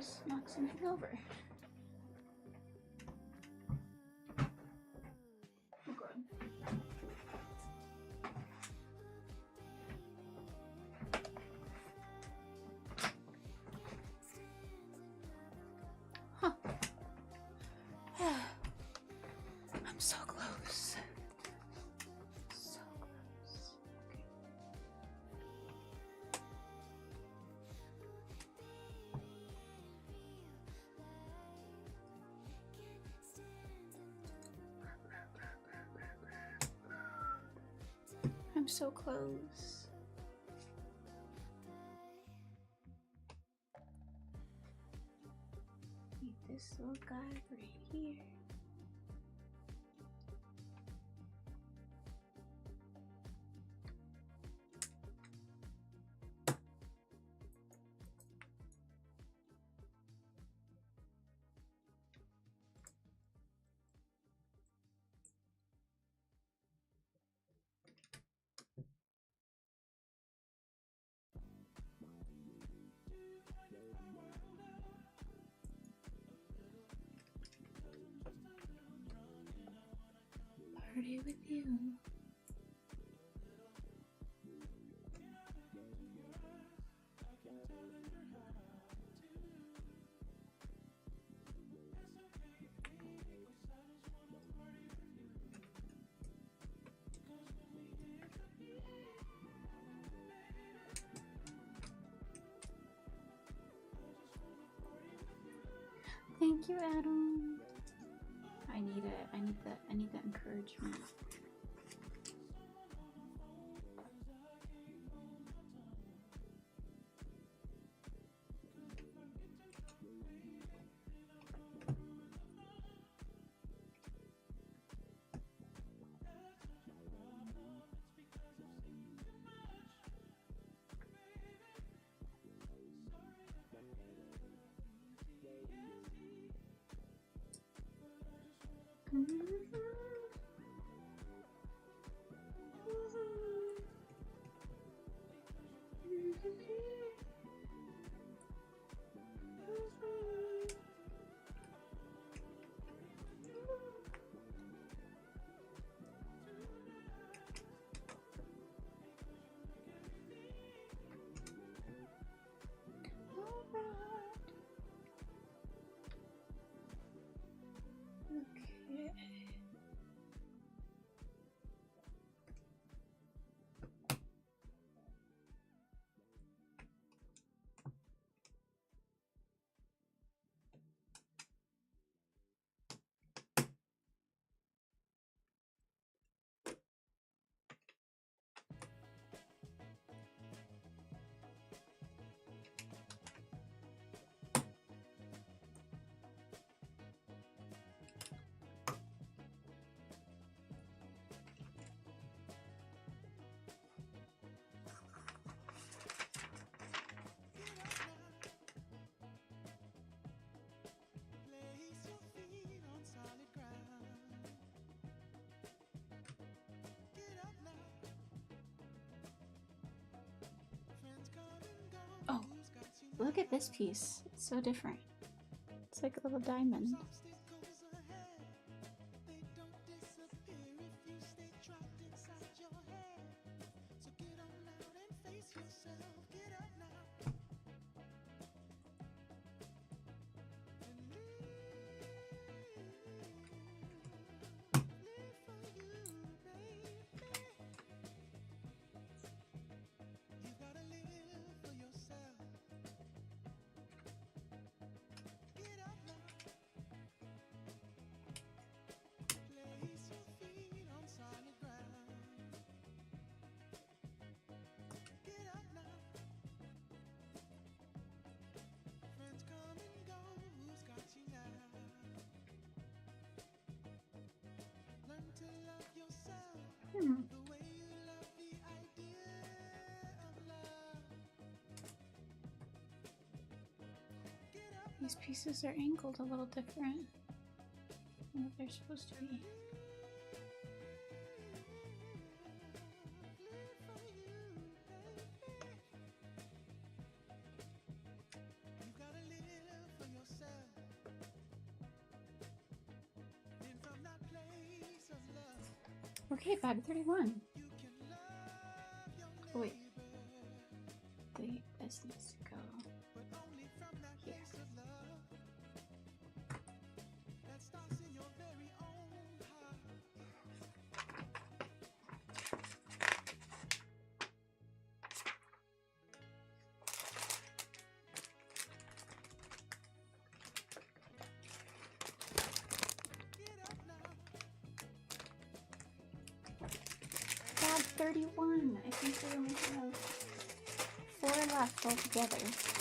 just knock something over. Oh god. Huh. I'm so close. So close. I'm so close. Need this little guy right here. Party with you. Thank you, Adam. I need it. I need that encouragement. Okay. Oh, look at this piece. It's so different. It's like a little diamond. These pieces are angled a little different than what they're supposed to be. Okay, bag 31. Oh, wait. Wait, this needs to go here. Bag 31. I think we only have 4 left altogether.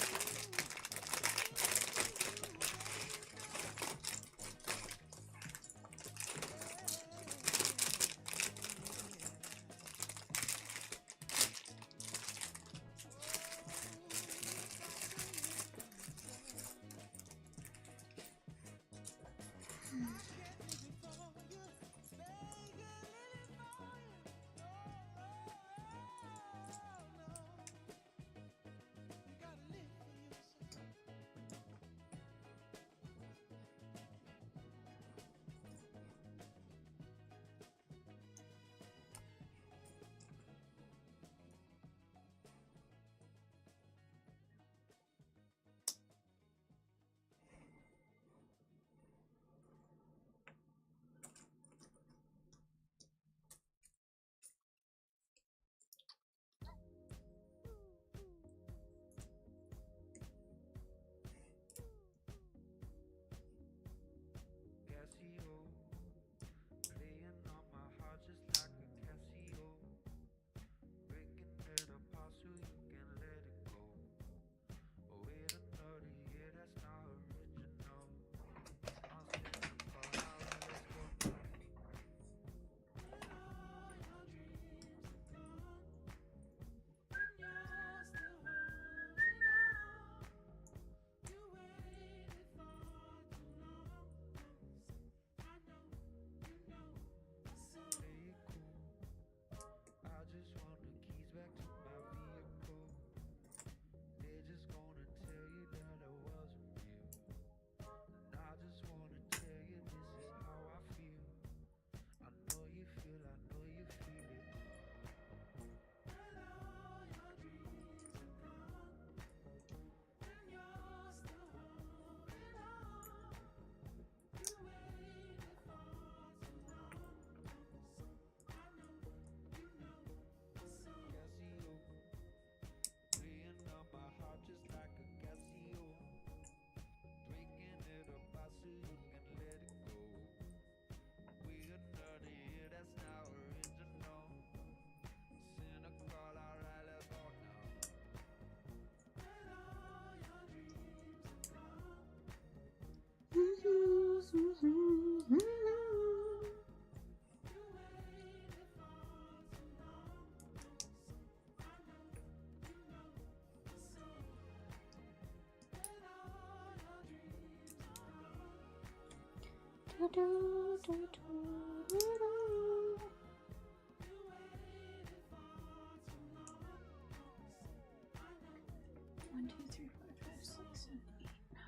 One, two, three, four, five, six, 7, 8, 9.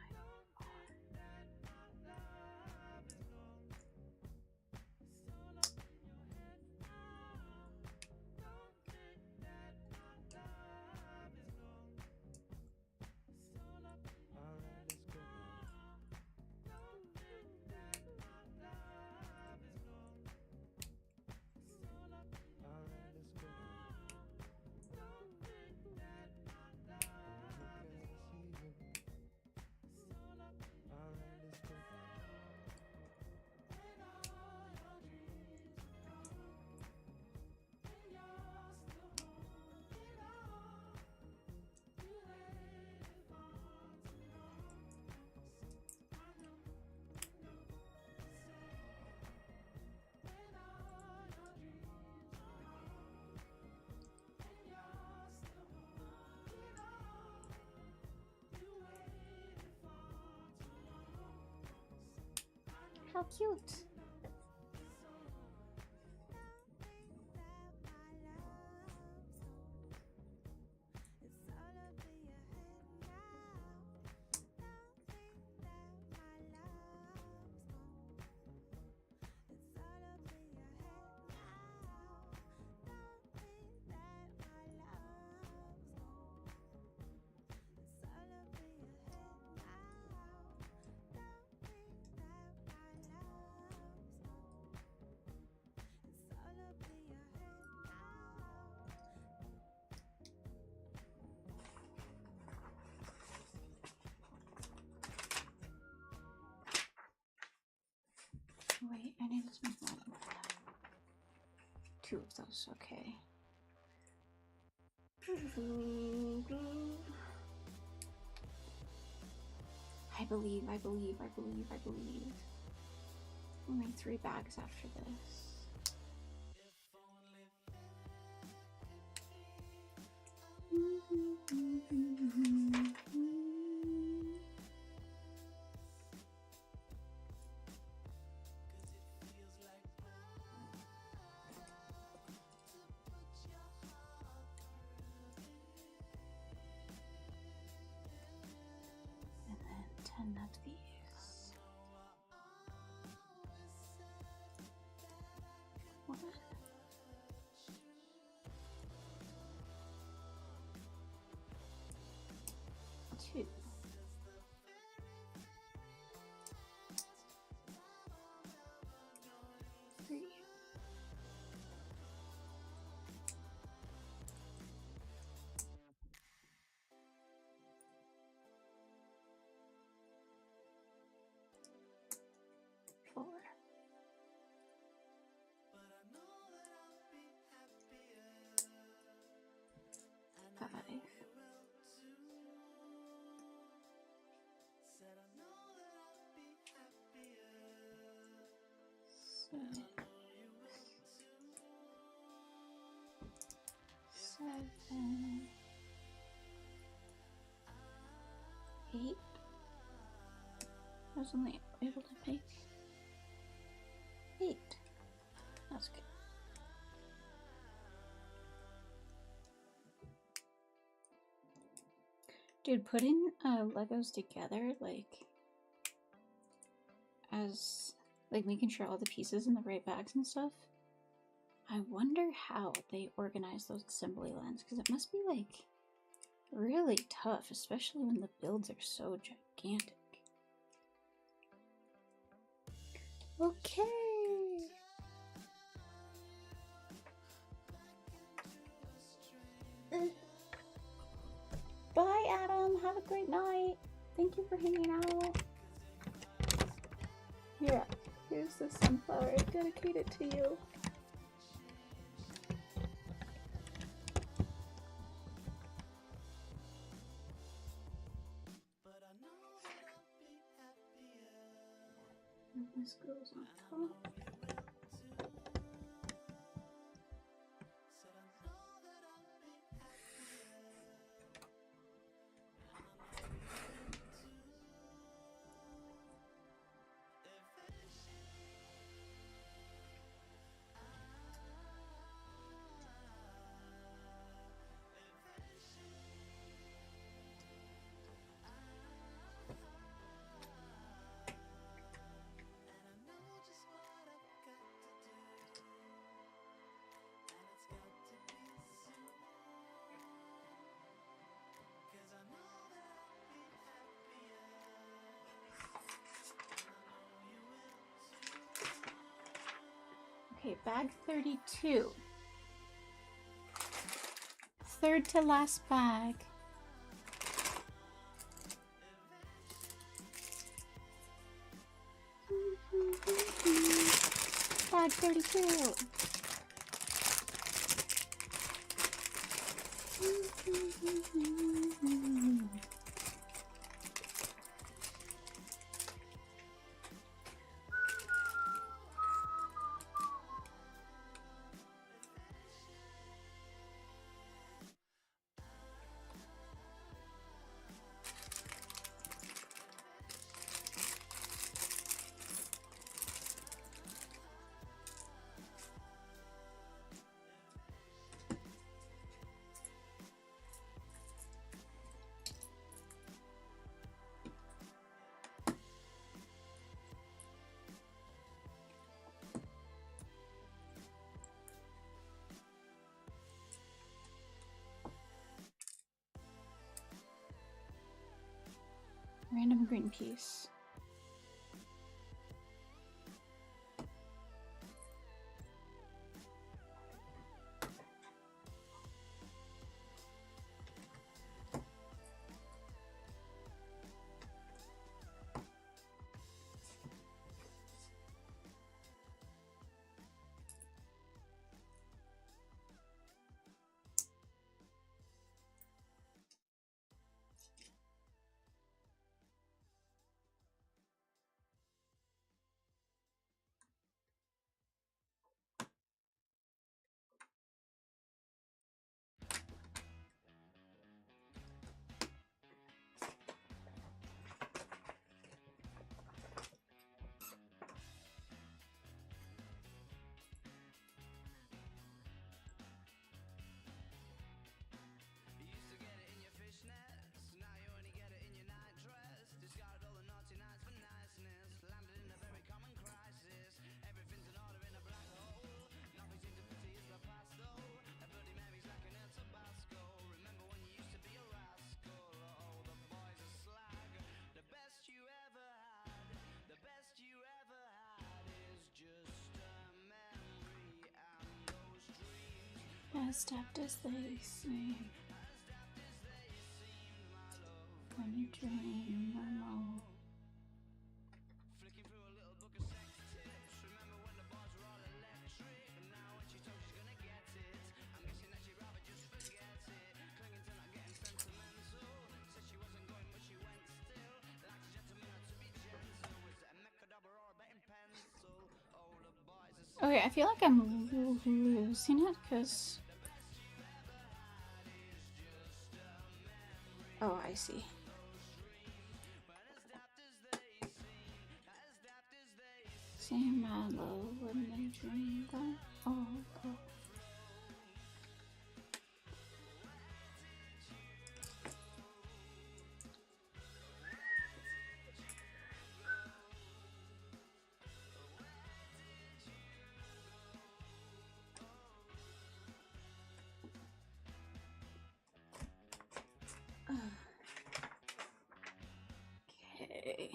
How cute! Wait, I need to make more than that. 2 of those, okay. I believe. Only 3 bags after this. And then 10 of these. One. 2. 3. 4. 5. 6. 7. 8. I was only able to make 8. That's good. Dude, putting Legos together, like, as, like, making sure all the pieces in the right bags and stuff, I wonder how they organize those assembly lines, because it must be, like, really tough, especially when the builds are so gigantic. Okay. Bye, Adam. Have a great night. Thank you for hanging out. Here, here's the sunflower. I dedicate it to you. And this goes on top. Okay, bag 32. Third to last bag. Bag 32. Random green piece. As deft as they seem. When you dream, I'm all. Okay, I feel like I'm losing it because. Oh, I see. Sing my love when they dream that all go. Okay.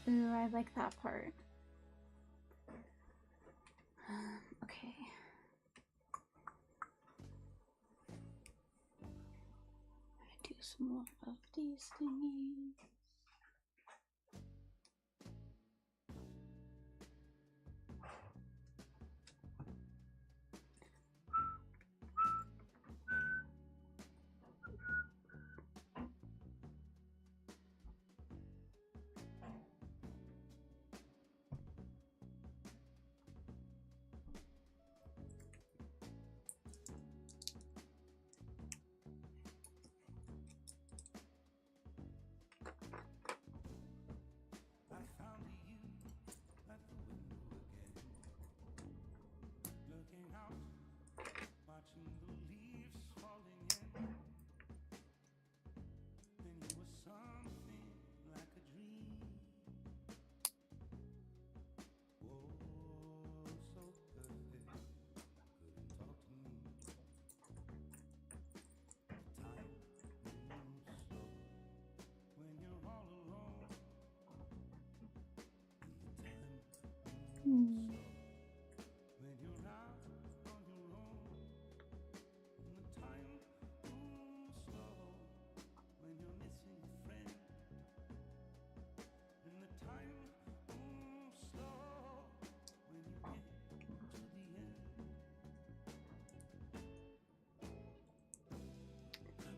Ooh, I like that part. Okay. I do some more of these thingies.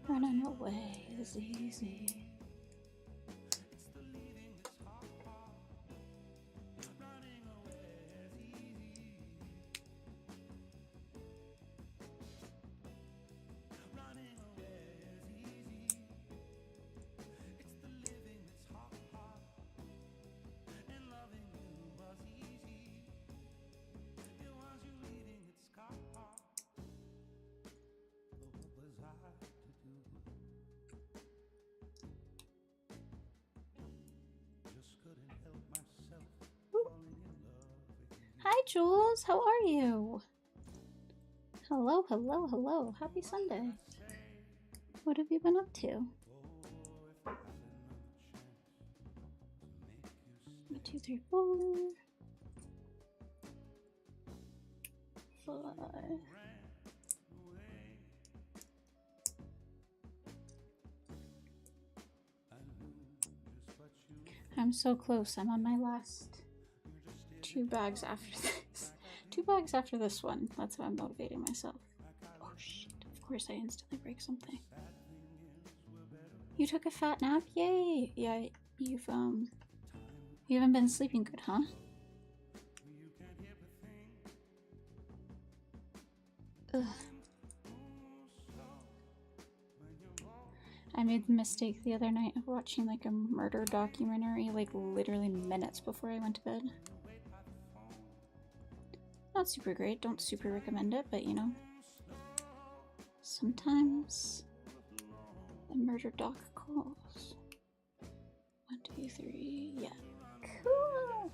Running away is easy. Hi Jules, how are you? Hello, hello, hello. Happy Sunday. What have you been up to? 1, 2, 3, 4, 5. I'm so close. I'm on my last 2 bags after this. 2 bags after this one. That's how I'm motivating myself. Oh shit. Of course I instantly break something. You took a fat nap? Yay! Yeah, you haven't been sleeping good, huh? Ugh. I made the mistake the other night of watching like a murder documentary, like literally minutes before I went to bed. Not super great, don't super recommend it, but you know, sometimes the murder doc calls. 1, 2, 3, yeah. Cool!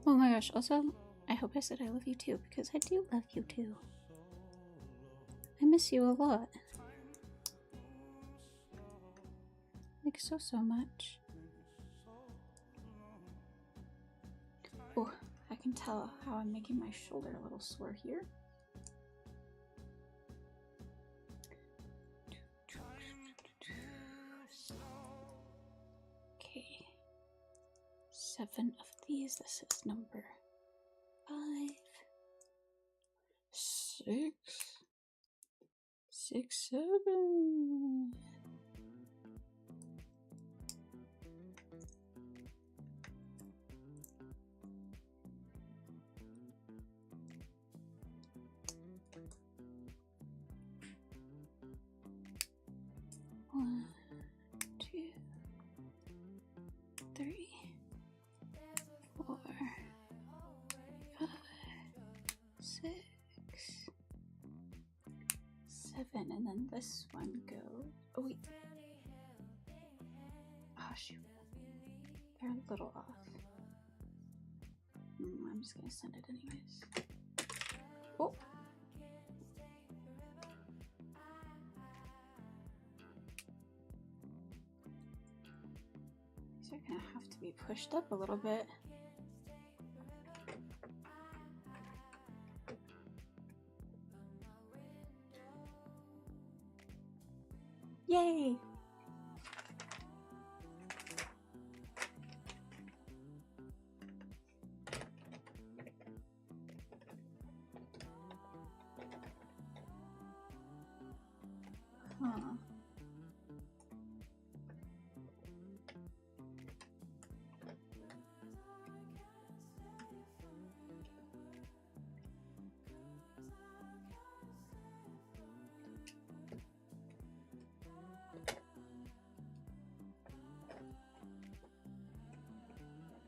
Oh my gosh, also, I hope I said I love you too, because I do love you too. I miss you a lot. Like so much. Oh, I can tell how I'm making my shoulder a little sore here. Okay. 7 of these. This is number 5. 6. 6, 7. One, 2, 3, 4, 5, 6, 7, and then this one goes. Oh wait. Oh shoot. They're a little off. I'm just gonna send it anyways. Oh. These are gonna have to be pushed up a little bit. Yay! Huh.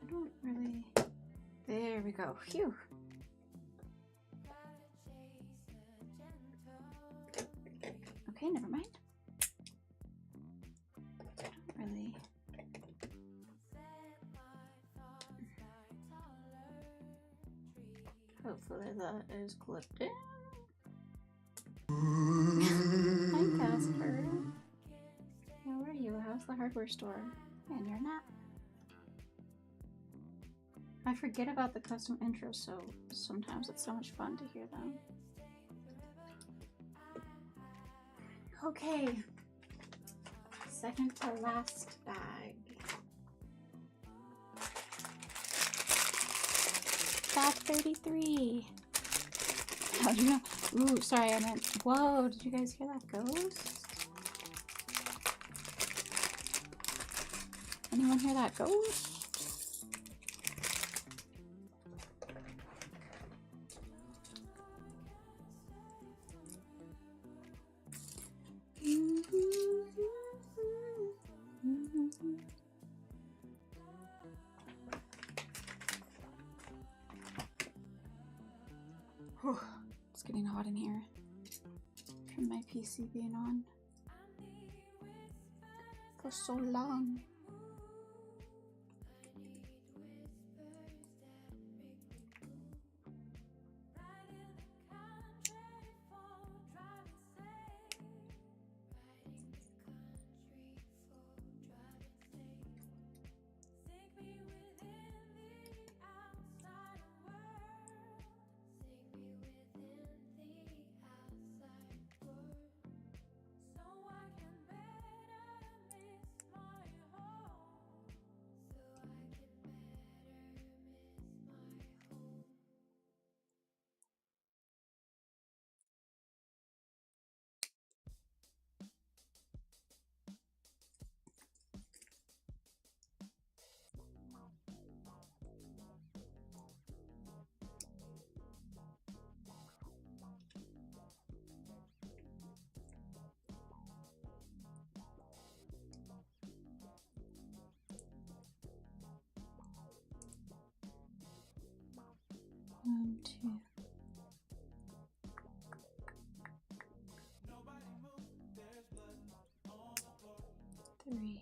I don't really... There we go. Phew. Okay, never mind. I don't really... Hopefully that is clipped in. Hi, Casper. How are you? How's the hardware store? And your nap? I forget about the custom intros, so sometimes it's so much fun to hear them. Okay. Second to last bag. 533. How'd you know? Ooh, sorry, I meant. Whoa, did you guys hear that ghost? Anyone hear that ghost? It's getting hot in here from my PC being on for so long. 1, 2. Three.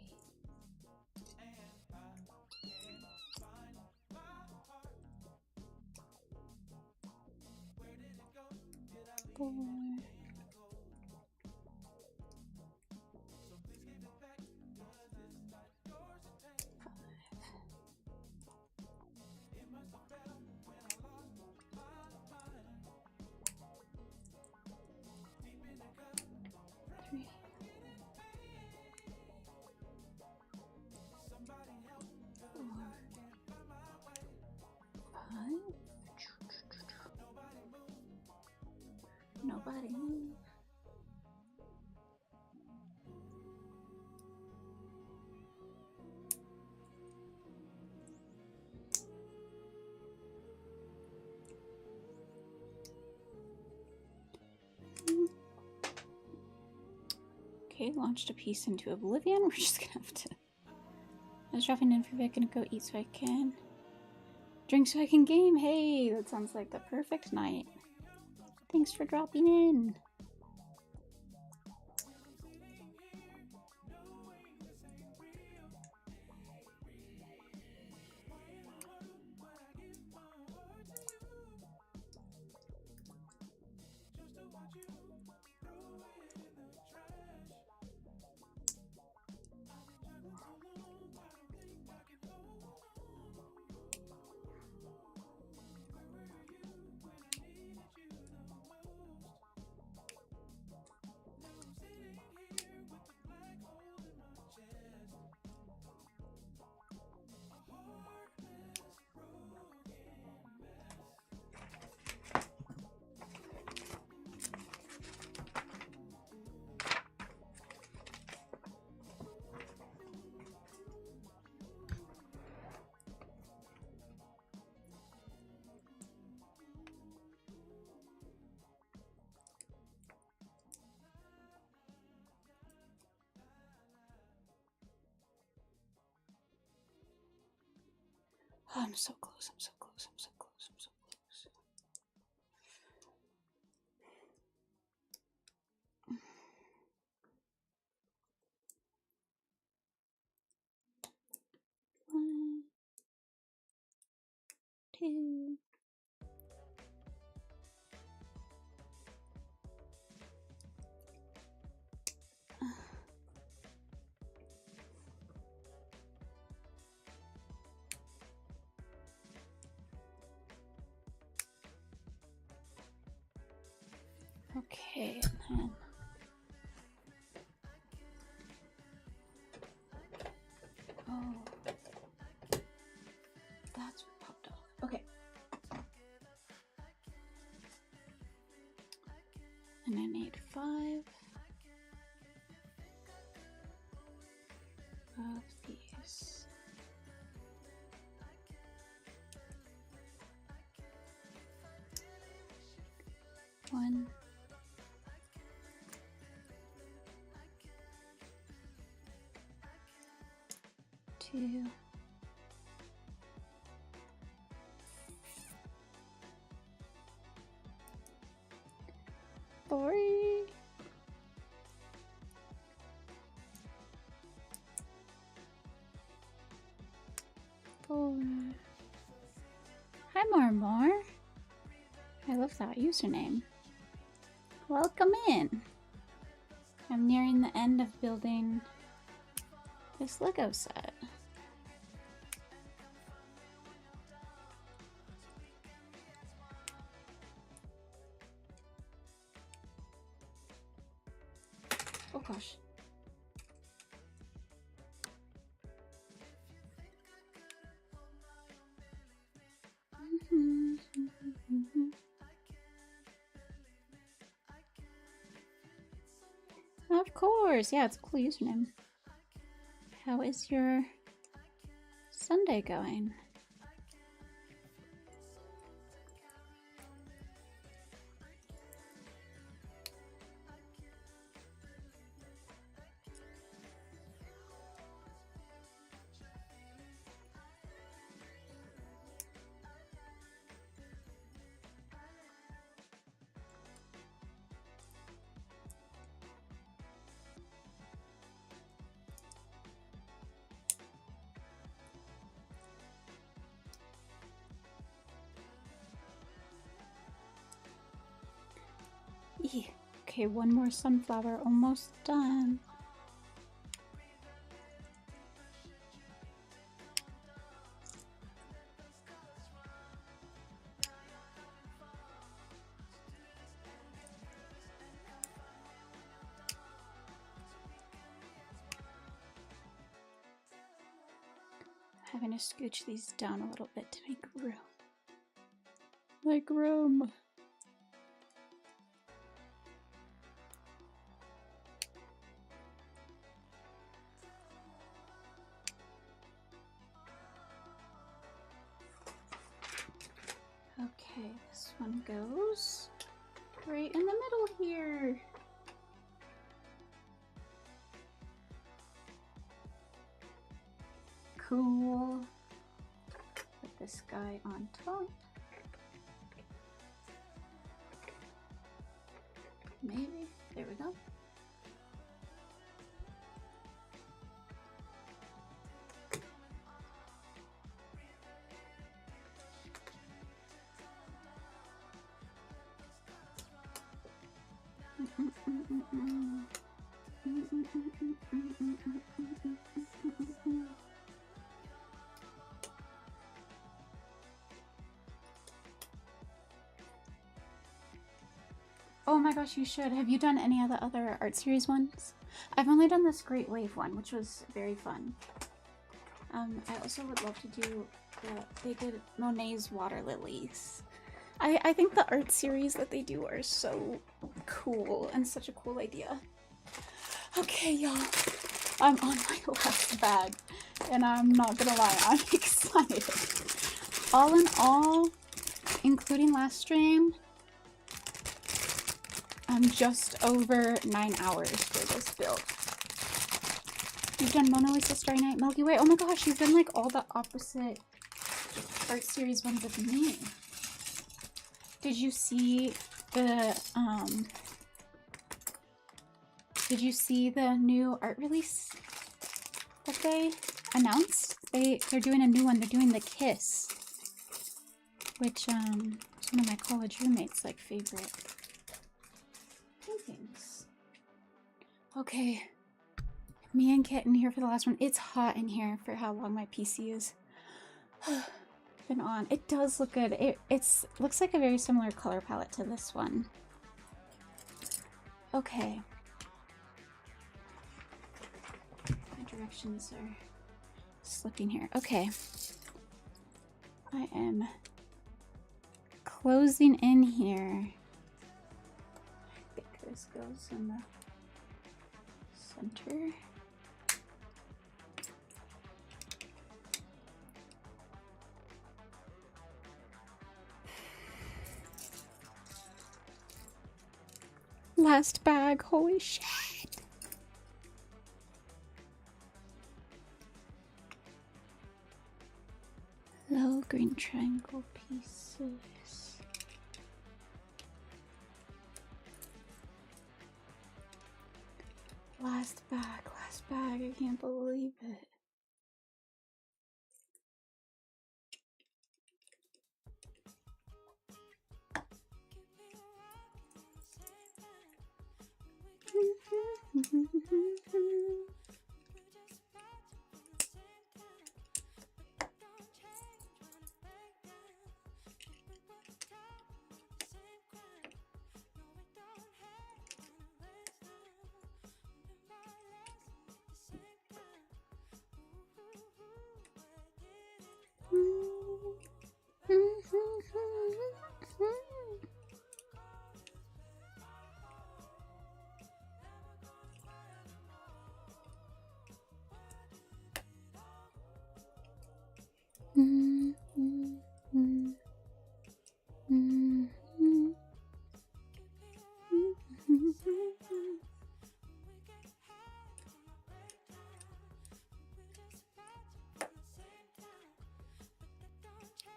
4. 3. 4. 5. Nobody move. Okay, launched a piece into oblivion. We're just gonna have to. I was dropping in for a bit, gonna go eat so I can. Drink so I can game. Hey, that sounds like the perfect night. Thanks for dropping in. Oh, I'm so close, I'm so close, I'm so close, I'm so close. One, 2. Okay, and then oh, that's what popped off. Okay. And I need 5 of these. One, 2, 3. Four. Hi, Marmor. I love that username. Welcome in. I'm nearing the end of building this Lego set. Oh gosh. Of course, yeah, it's a cool username. How is your Sunday going? Yay! Okay, one more sunflower, almost done. Having to scooch these down a little bit to make room. Make room. Okay, this one goes right in the middle here. Cool. Put this guy on top. Maybe. There we go. Oh my gosh, you should. Have you done any of the other art series ones? I've only done this Great Wave one, which was very fun. I also would love to do they did Monet's Water Lilies. I think the art series that they do are so cool and such a cool idea. Okay, y'all. I'm on my last bag, and I'm not gonna lie, I'm excited. All in all, including last stream, I'm just over 9 hours for this build. You've done Mona Lisa, Starry Night, Milky Way. Oh my gosh, you've done like all the opposite art series ones of me. Did you see the new art release that they announced? They're doing a new one. They're doing The Kiss, which is one of my college roommates' like favorite paintings. Okay, me and Kitten here for the last one. It's hot in here for how long my PC is been on. It does look good. It's looks like a very similar color palette to this one. Okay. My directions are slipping here. Okay. I am closing in here. I think this goes in the center. Last bag, holy shit. Little green triangle pieces. Last bag, I can't believe it.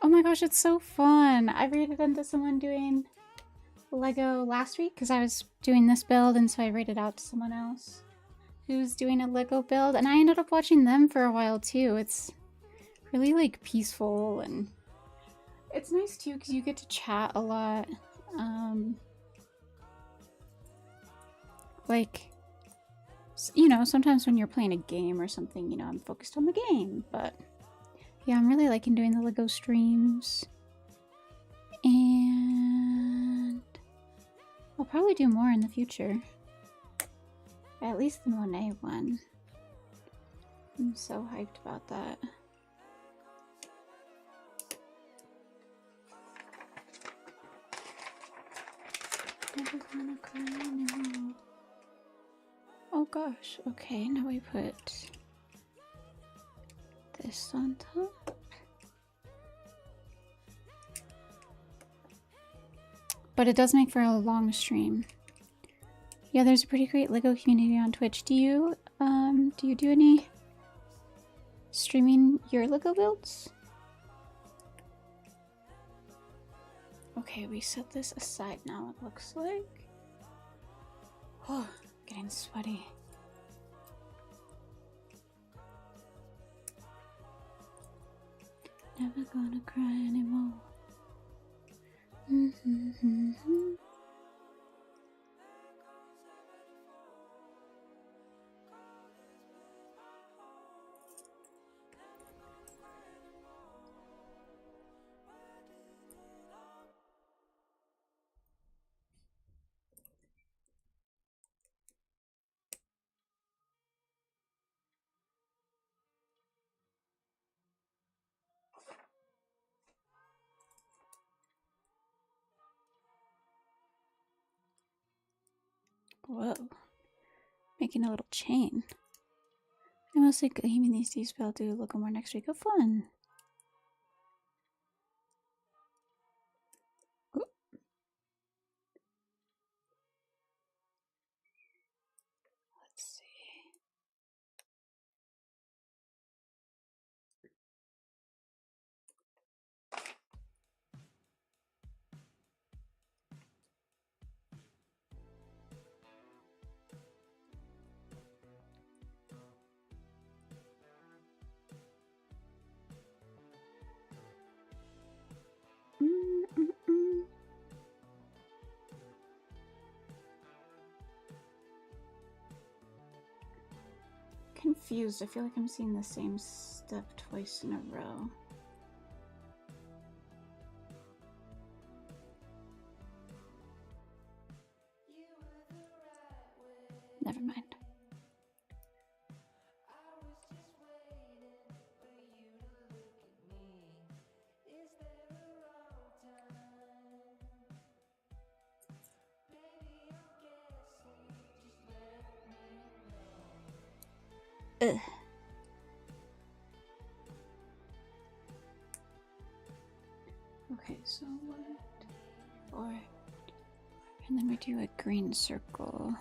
Oh my gosh, it's so fun. I rated into someone doing Lego last week because I was doing this build, and so I rated out to someone else who's doing a Lego build, and I ended up watching them for a while too. It's really like peaceful, and it's nice too because you get to chat a lot. Like, you know, sometimes when you're playing a game or something, you know, I'm focused on the game. But yeah, I'm really liking doing the Lego streams. And I'll probably do more in the future. At least the Monet one. I'm so hyped about that. Never gonna cry anymore. Oh gosh, okay, now we put this on top. But it does make for a long stream. Yeah, there's a pretty great Lego community on Twitch. Do you do any streaming your Lego builds? Okay, we set this aside now, it looks like. Oh, getting sweaty. Never gonna cry anymore. Whoa. Making a little chain. I mostly gaming these days, but I'll do a little more next week. Of fun. Ooh. Let's see. Confused. I feel like I'm seeing the same step twice in a row. Never mind. Ugh. Okay, so 1, 2, 4, and then we do a green circle.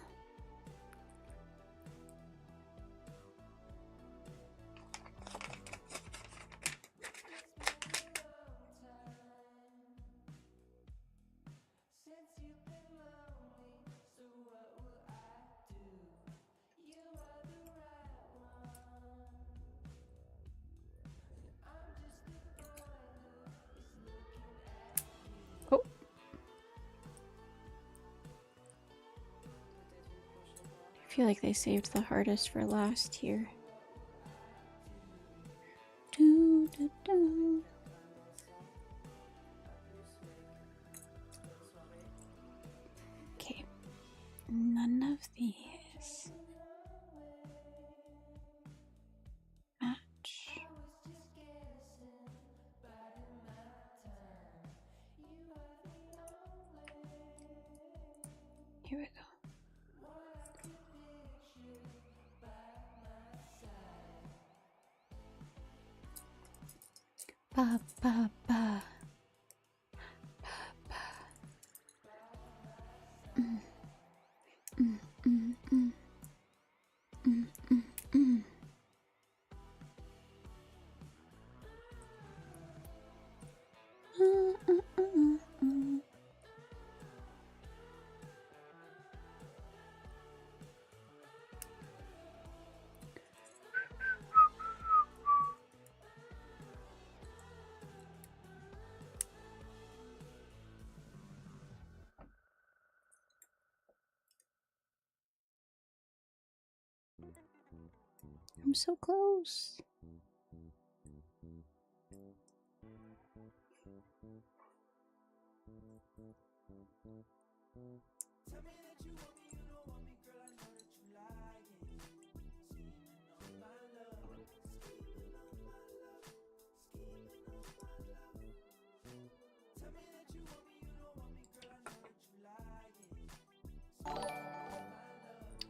Oh. I feel like they saved the hardest for last here. Do, do, do. Okay, none of these match. Here we go. Ba ba ba. Ba ba. Mm. Mm, mm, mm. Mm, mm, mm. I'm so close.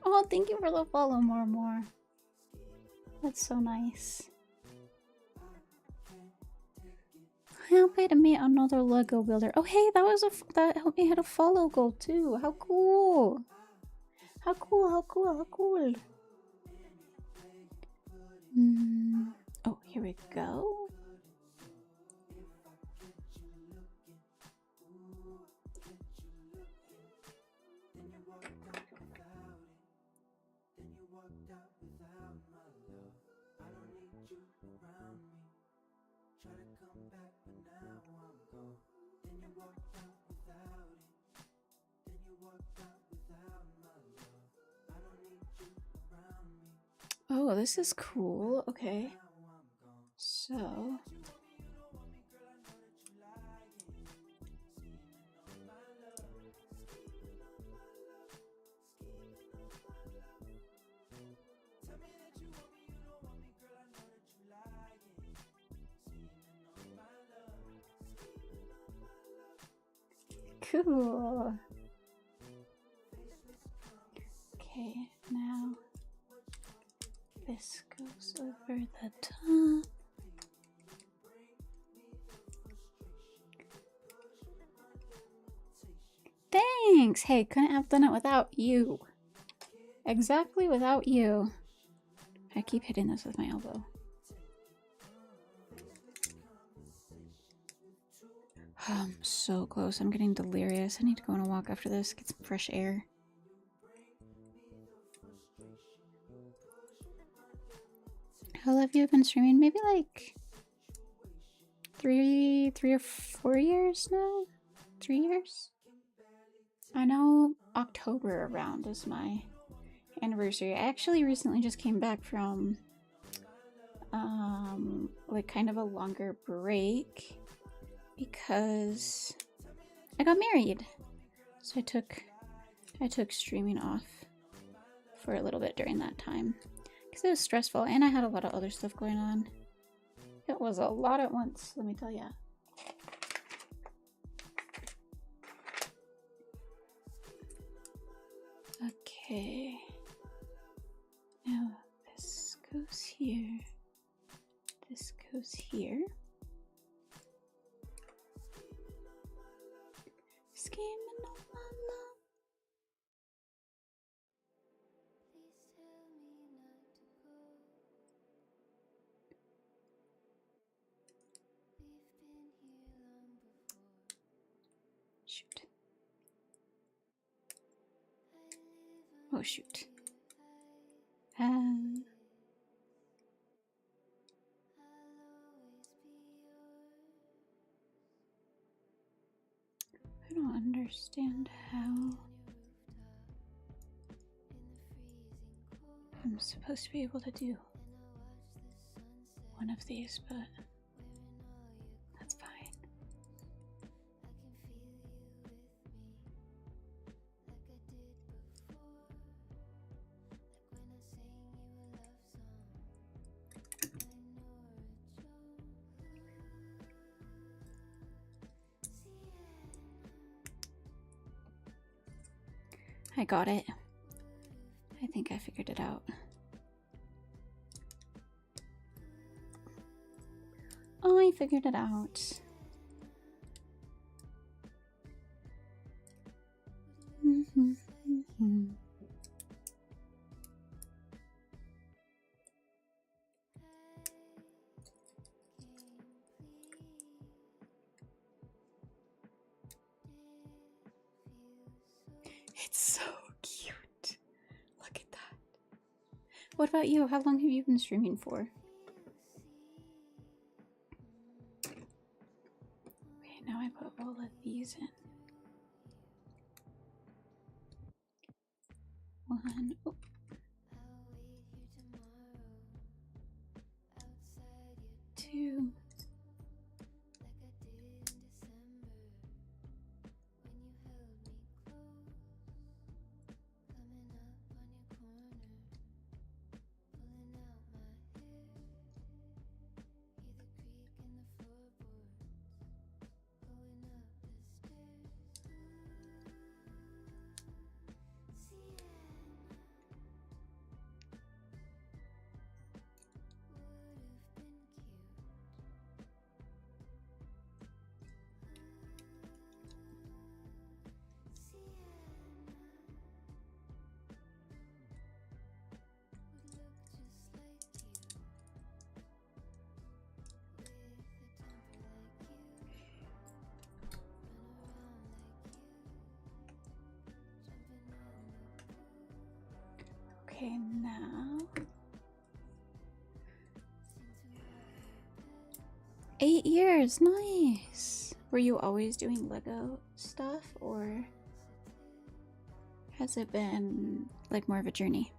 Oh, thank you for the follow, more. That's so nice. Help me to meet another Lego builder. Oh, hey, that helped me hit a follow goal too. How cool! How cool! How cool! How cool! Oh, here we go. Oh, this is cool. Okay. So. Cool. Okay, now this goes over the top. Thanks! Hey, couldn't have done it without you. Exactly without you. I keep hitting this with my elbow. I'm so close. I'm getting delirious. I need to go on a walk after this, get some fresh air. How long have you been streaming? Maybe like three or 4 years now? 3 years? I know October around is my anniversary. I actually recently just came back from like kind of a longer break because I got married. So I took streaming off for a little bit during that time because it was stressful and I had a lot of other stuff going on. It was a lot at once, let me tell ya. Okay. Now this goes here. This goes here. Scheming on my love. Shoot. Oh shoot. I don't understand how I'm supposed to be able to do one of these, but that's fine. I got it. I think I figured it out. Oh, I figured it out. It's so cute. Look at that. What about you? How long have you been streaming for? Okay, now I put all of these in. One. Oh. you. Okay, now 8 years, nice. Were you always doing Lego stuff, or has it been like more of a journey?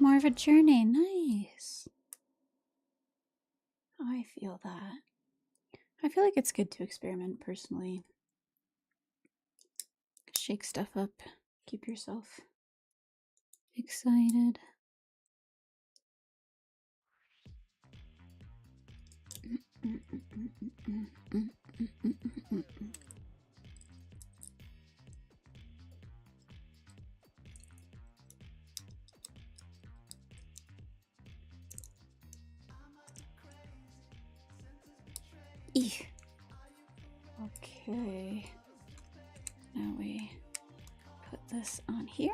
More of a journey, nice. I feel that. I feel like it's good to experiment personally. Shake stuff up, keep yourself excited. Eek. Okay. Now we put this on here.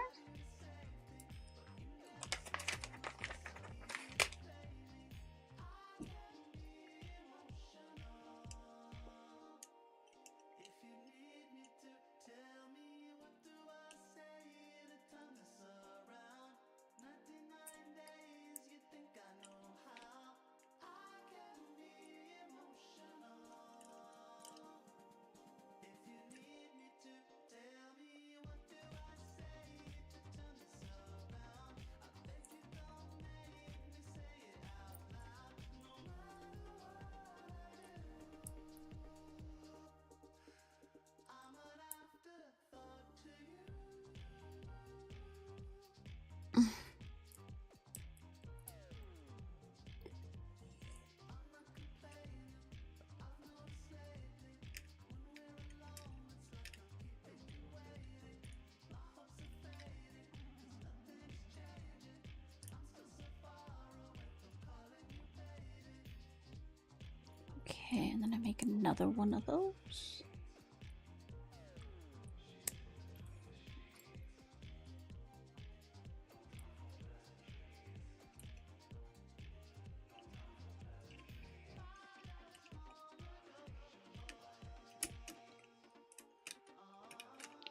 Okay, and then I make another one of those.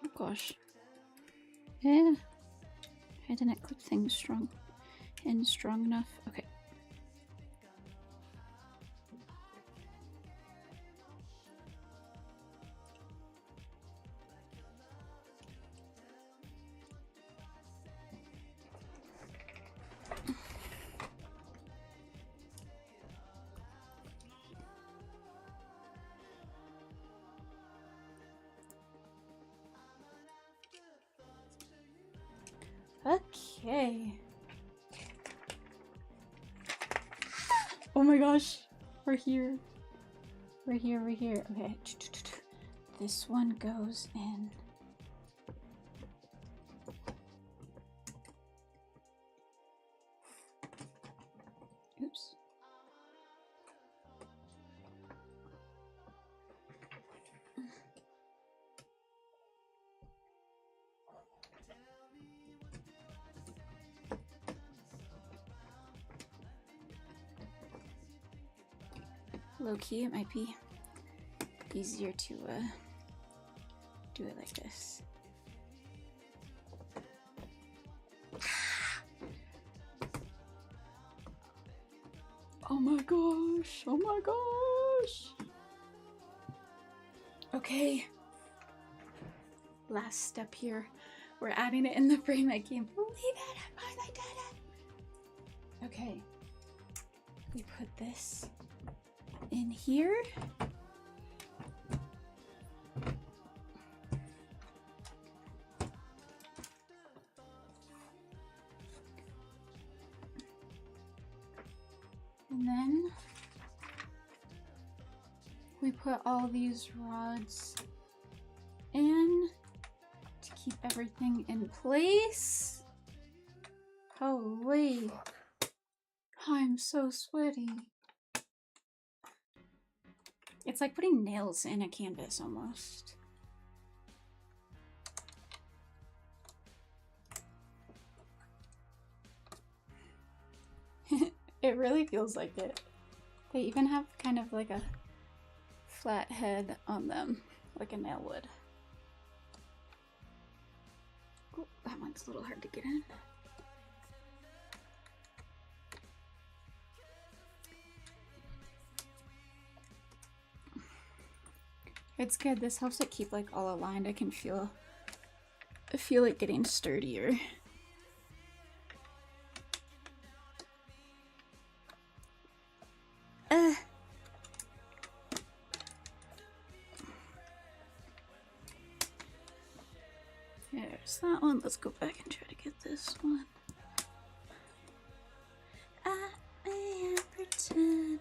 Oh gosh. Yeah. I didn't clip things strong enough. Okay. Okay. Oh my gosh. We're here. We're here. Okay. This one goes in. Oops. Low key, it might be easier to do it like this. Oh my gosh, oh my gosh. Okay. Last step here. We're adding it in the frame. I can't believe it. I finally did it. Okay. We put this in here. And then we put all these rods in to keep everything in place. Holy, I'm so sweaty. It's like putting nails in a canvas almost. It really feels like it. They even have kind of like a flat head on them, like a nail would. Ooh, that one's a little hard to get in. It's good. This helps it keep like all aligned. I can feel it getting sturdier. There's that one. Let's go back and try to get this one. I pretend.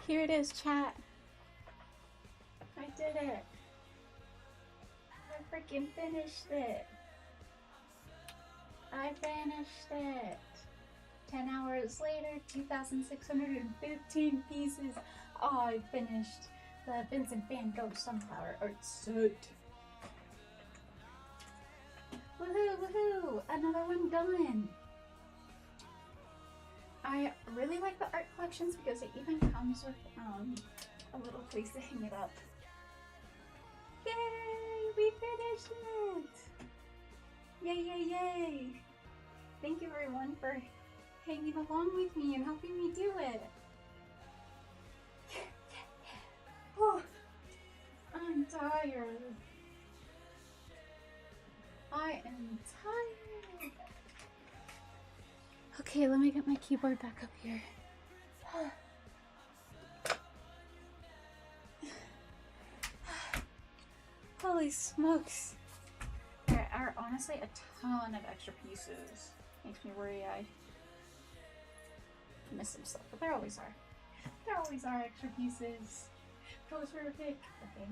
Here it is, chat. I did it. I freaking finished it. I finished it. 10 hours later, 2,615 pieces. Oh, I finished the Vincent van Gogh sunflower art set. Woohoo, woohoo! Another one done. I really like the art collections because it even comes with a little place to hang it up. Yay! We finished it! Yay, yay, yay! Thank you everyone for hanging along with me and helping me do it. Oh, I'm tired. I am tired. Okay, let me get my keyboard back up here. Holy smokes. There are honestly a ton of extra pieces. Makes me worry I miss some stuff, but there always are. There always are extra pieces. Pose for a pic. Okay.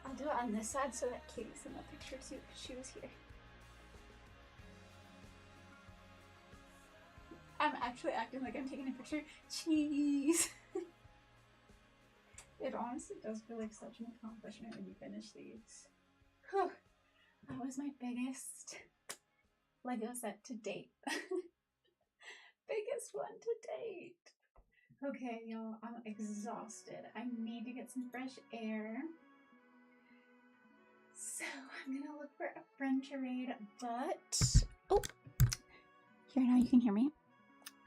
I'll do it on this side so that Katie's in the picture too, because she was here. I'm actually acting like I'm taking a picture. Cheese! It honestly does feel like such an accomplishment when you finish these. Whew. That was my biggest Lego set to date. Biggest one to date. Okay, y'all, I'm exhausted. I need to get some fresh air. So I'm gonna look for a friend charade, but oh, here now you can hear me.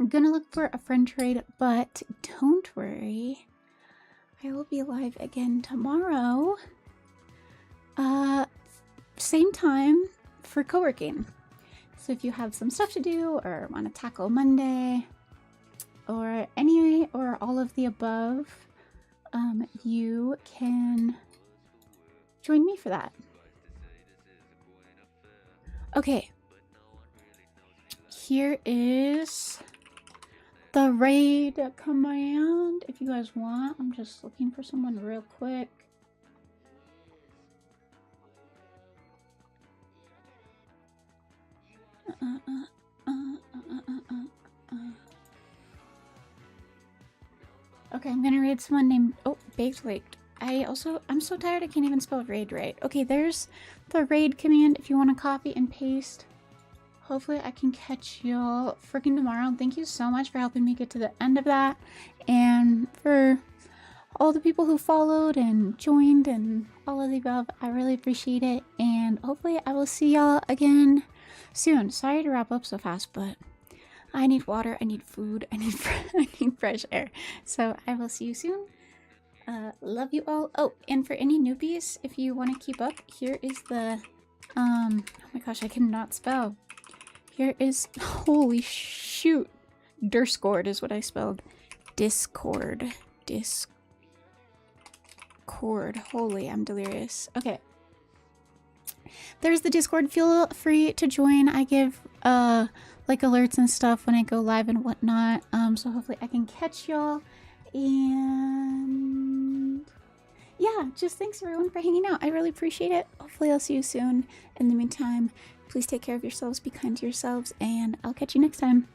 I'm gonna look for a friend trade, but don't worry. I will be live again tomorrow. Same time for co-working. So if you have some stuff to do or want to tackle Monday or any or all of the above, you can join me for that. Okay. Here is the raid command if you guys want. I'm just looking for someone real quick. Okay, I'm gonna raid someone named Baked Lake. I'm so tired I can't even spell raid right. Okay, there's the raid command if you want to copy and paste. Hopefully I can catch y'all freaking tomorrow. Thank you so much for helping me get to the end of that. And for all the people who followed and joined and all of the above, I really appreciate it. And hopefully I will see y'all again soon. Sorry to wrap up so fast, but I need water, I need food, I need fresh air. So I will see you soon. Love you all. Oh, and for any newbies, if you want to keep up, here is the oh my gosh, I cannot spell. Here is, holy shoot, Discord is what I spelled. Discord. Holy, I'm delirious. Okay. There's the Discord. Feel free to join. I give like alerts and stuff when I go live and whatnot. So hopefully I can catch y'all. And yeah, just thanks everyone for hanging out. I really appreciate it. Hopefully I'll see you soon. In the meantime, please take care of yourselves, be kind to yourselves, and I'll catch you next time.